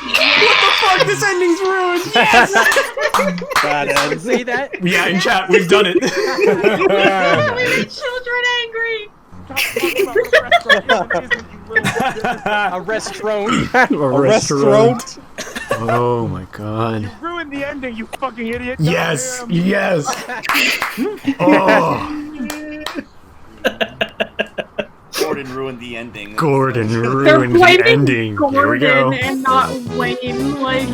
What the fuck? This ending's ruined. Yes! Bad end. See that? Yeah, in chat, we've done it. We made children angry. A restaurant. A restaurant. Oh my god. You ruined the ending, you fucking idiot. Yes, yes. Oh. Gordon ruined the ending. Gordon They're ruined the blaming ending. Here we go. Gordon and not Wayne. Like,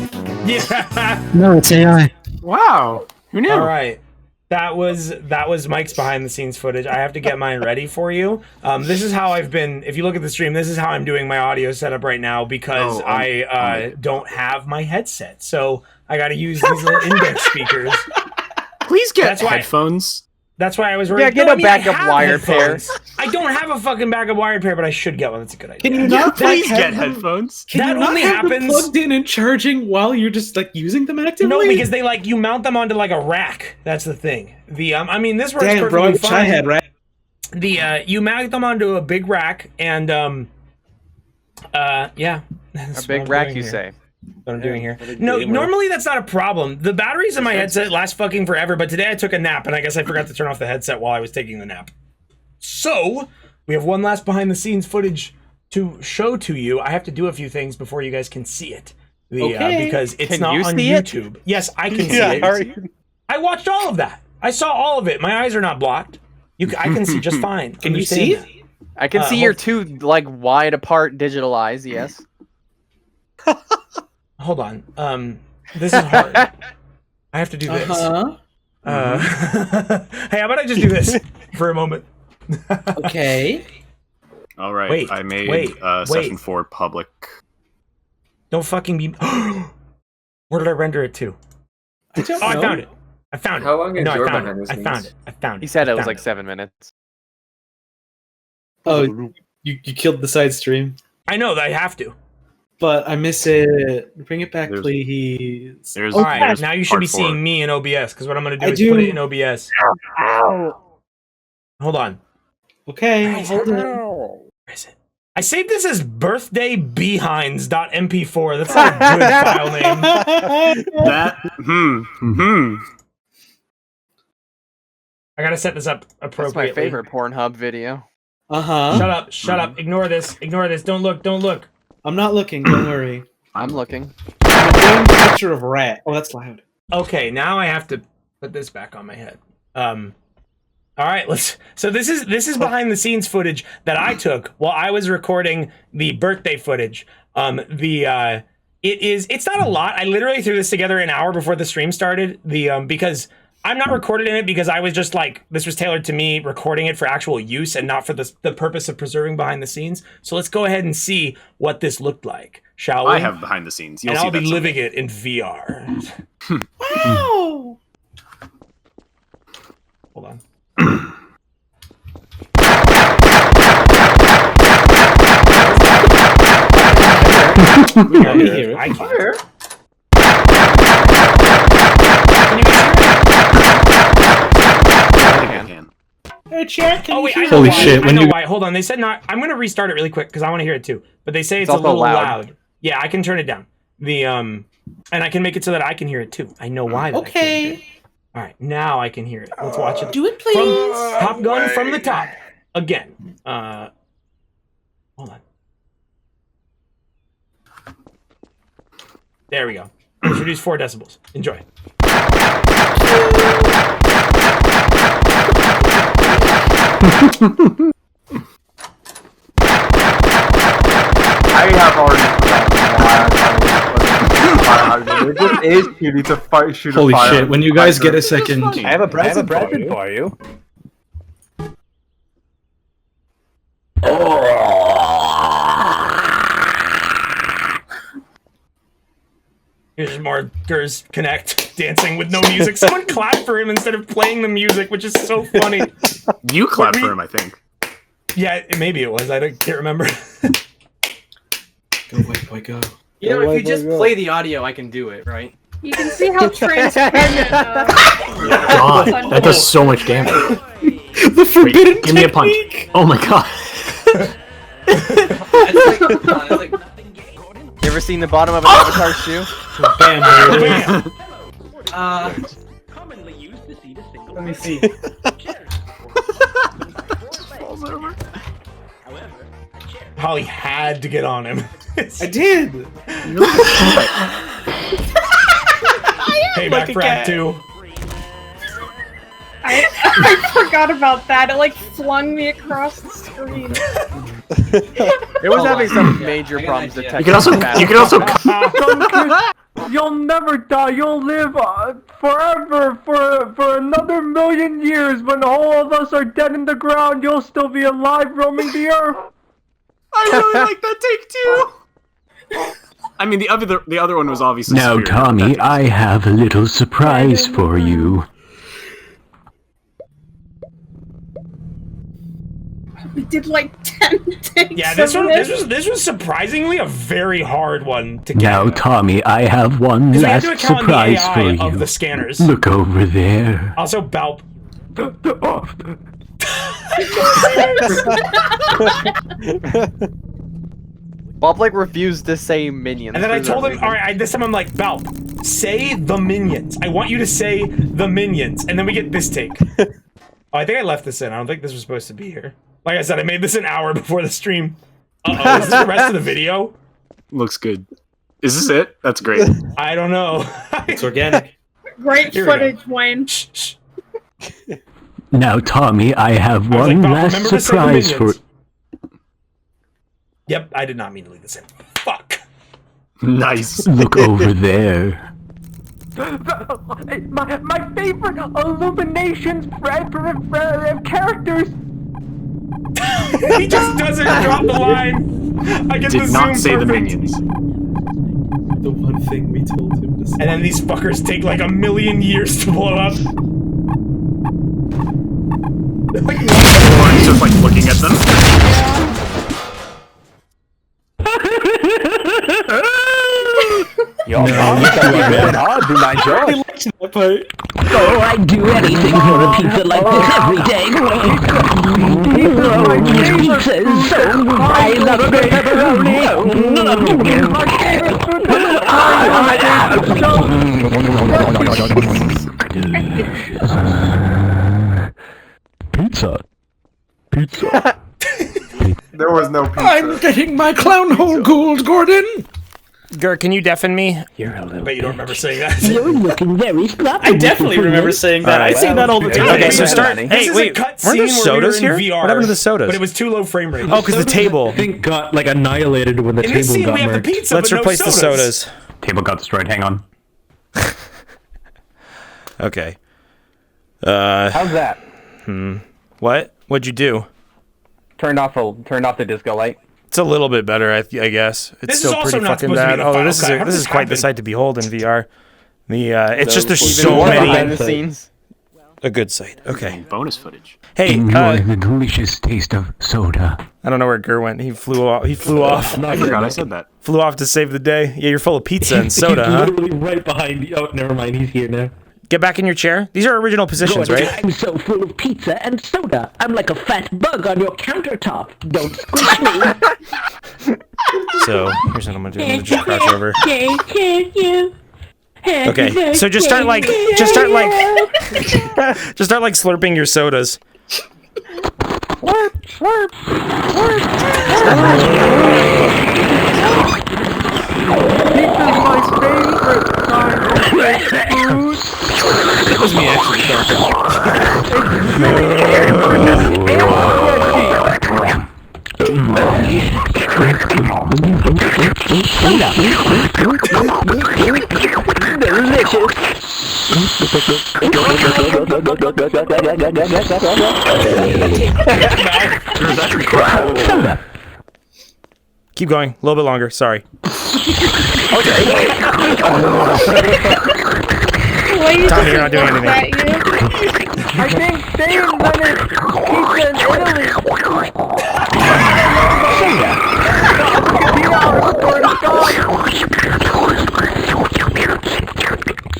Yeah. No, it's AI. Wow. Who knew? All right. That was Mike's behind the scenes footage. I have to get mine ready for you. This is how I've been. If you look at the stream, this is how I'm doing my audio setup right now because I don't have my headset, so I got to use these little index speakers. Please get headphones. That's why I was. Yeah, get a backup wired pair. I don't have a fucking backup wired pair, but I should get one. That's a good idea. Can you not please get headphones? Can you not have them plugged in and charging while you're just like using them actively? No, because they like you mount them onto like a rack. That's the thing. The I mean, this works perfectly bro, I wish fine. I had rack. The you mount them onto a big rack, and yeah, A big rack, you say? What I'm doing here. No, normally that's not a problem. The batteries in my headset last fucking forever, but today I took a nap, and I guess I forgot to turn off the headset while I was taking the nap. So, we have one last behind-the-scenes footage to show to you. I have to do a few things before you guys can see it. Because it's not on YouTube. Yes, I can see it. I watched all of that. I saw all of it. My eyes are not blocked. I can see just fine. Can you see it? I can see your two, like, wide apart digital eyes, yes. Hold on. This is hard. I have to do this. Hey, how about I just do this for a moment? Okay. All right. Wait, I made session 4 public. Don't fucking be. Where did I render it to? I don't know. I found it. I found it. How long is no, your I found behind it. the I found scenes? it. I found it. He said I it was found like 7 minutes. Oh, you killed the side stream. I know that I have to. But I miss it. Bring it back, please. All right, now you should be seeing me in OBS because what I'm going to do is put it in OBS. Hold on. Okay, hold on. Where is it? I saved this as birthdaybehinds.mp4. That's not a good file name. I gotta set this up appropriately. That's my favorite Pornhub video. Shut up. Ignore this. Don't look. I'm not looking, don't worry. I'm looking. I'm doing a picture of a rat. Oh, that's loud. Okay, now I have to put this back on my head. All right, so this is behind the scenes footage that I took while I was recording the birthday footage. It's not a lot. I literally threw this together an hour before the stream started. Because I'm not recorded in it because I was just like, this was tailored to me recording it for actual use and not for the purpose of preserving behind the scenes. So let's go ahead and see what this looked like, shall we? I have behind the scenes. You'll and see I'll be that living it in VR. Wow! Hold on. We got me here. I can't. Oh wait, I know Holy why. shit! I know why. Hold on. They said not. I'm gonna restart it really quick because I want to hear it too. But they say it's a also little loud. loud. Yeah, I can turn it down. And I can make it so that I can hear it too. I know why. Okay. All right, now I can hear it. Let's watch it. Do it, please. From Top Gun from the top again. Hold on. There we go. Let's reduce 4 decibels. Enjoy. I have already forgotten why it is cutie to shoot Holy a fire. shit! When you guys get a second, I have a present for you. Here's more Gers Connect dancing with no music. Someone clapped for him instead of playing the music, which is so funny. You clapped for him, I think. Yeah, maybe it was. can't remember. Go away, boy, go. You know, if you just play the audio, I can do it, right? You can see how transparent. God, that does so much damage. The forbidden Give me a punch. Oh my god. You ever seen the bottom of an Avatar shoe? Bam, Let me see. Holly had to get on him. I did. Hey, like back a for cat. Act 2. I forgot about that. It like flung me across the screen. It was having some major problems detecting. You can also You'll never die. You'll live forever, for another 1,000,000 years, when all of us are dead in the ground, you'll still be alive roaming the earth. I really like that take too. I mean, the other one was obviously. Now, superior. Tommy, I have a little surprise for you. We did like 10 takes. Yeah, this was surprisingly a very hard one to get. Now, Tommy, I have one 'Cause we had last to account the surprise AI for you. of the scanners. Look over there. Also, Balp. Bob like refused to say minions. And then I for some told him, reason. all right, this time I'm like, Balp, say the minions. I want you to say the minions. And then we get this take. Oh, I think I left this in. I don't think this was supposed to be here. Like I said, I made this an hour before the stream. Uh-oh, is this the rest of the video? Looks good. Is this it? That's great. I don't know. It's organic. Great Here we go. footage, Wayne. Now, Tommy, I have I was one like, Balp, last remember to say the surprise for. minions. Yep, I did not mean to leave this in. Fuck. Nice. Look over there. My favorite Illuminations characters. He just doesn't drop the line. I get Did the not zoom say the perfect. minions. The one thing we told him to say. And then these fuckers take like 1,000,000 years to blow up. Everyone's just like looking at them. Yo, I'll do my job. Oh, I'd do anything for a pizza like this every day. Pizza is so I love a good pepperoni. Pizza. There was no pizza. I'm getting my clown hole gold, Gordon. Gert, can you deafen me? You're a little. But you don't remember saying that. You're looking very sloppy. I definitely remember saying that. I say that all the time. Okay, so start. This Hey, is wait, a cut weren't there scene sodas where here? we were in VR, What happened to the sodas? But it was too low frame rate. Oh, because the table. I think got like annihilated when the In this table scene, got we have the murked. pizza, Let's but replace no the sodas. sodas. Table got destroyed. Hang on. Okay. How's that? What? What'd you do? Turned off the disco light. It's a little bit better, I guess. It's This is still also pretty not fucking supposed to be bad. the Oh, final this cut. How is does this quite the happen? sight to behold in VR. It's just there's Even so more many. behind the scenes. A good sight. Okay. Bonus footage. Hey, Enjoy the delicious taste of soda. I don't know where Gur went. He flew off. I forgot I said that. Flew off to save the day. Yeah, you're full of pizza and soda, He's huh? literally right behind you. Oh, never mind. He's here now. Get back in your chair. These are original positions, Gordon, right? I'm so full of pizza and soda. I'm like a fat bug on your countertop. Don't squish me. So here's what I'm gonna do. I'm gonna just crouch over. Okay, so just start like slurping your sodas. Pizza's my favorite kind of food. That was me actually. Keep going. A little bit longer. Sorry. Tommy, you're not doing anything. I think they invented pizza in Italy.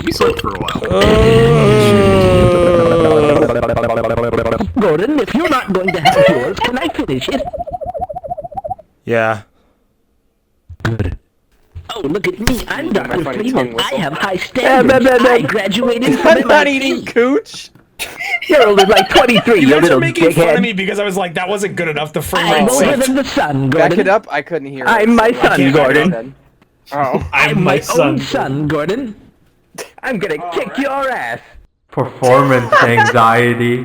He slept for a while. Gordon, if you're not going to have yours, can I finish it? Yeah. Good. Oh, look at me. I'm Dr. funny Freeman. tongue whistle. I have high standards. I graduated from I'm not eating cooch. You're only like 23, You you guys are little making fun of dickhead. me because I was like, that wasn't good enough. The frame I'm rate older sucked. than the sun, Back Gordon. it up. I couldn't hear. I'm my son, Gordon. Oh, I'm my own son, Gordon. I'm gonna kick your ass. Performance anxiety.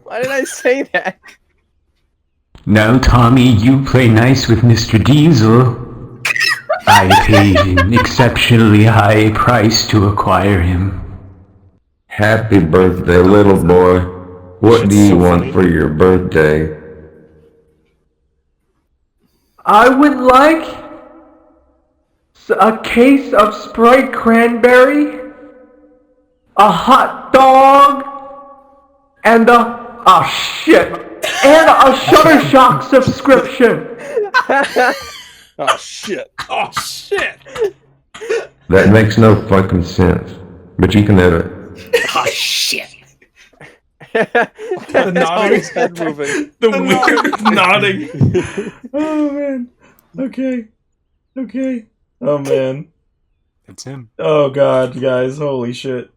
why did I say that? Now, Tommy, you play nice with Mr. Diesel. I paid an exceptionally high price to acquire him. Happy birthday, little boy. What do you want for your birthday? I would like a case of Sprite cranberry, a hot dog, and a Shuttershock subscription. Oh shit. Oh shit. That makes no fucking sense. But you can edit. Oh shit. The nodding. His head moving. The weird nodding. Oh man. Okay. Okay. Oh man. It's him. Oh god, guys. Holy shit.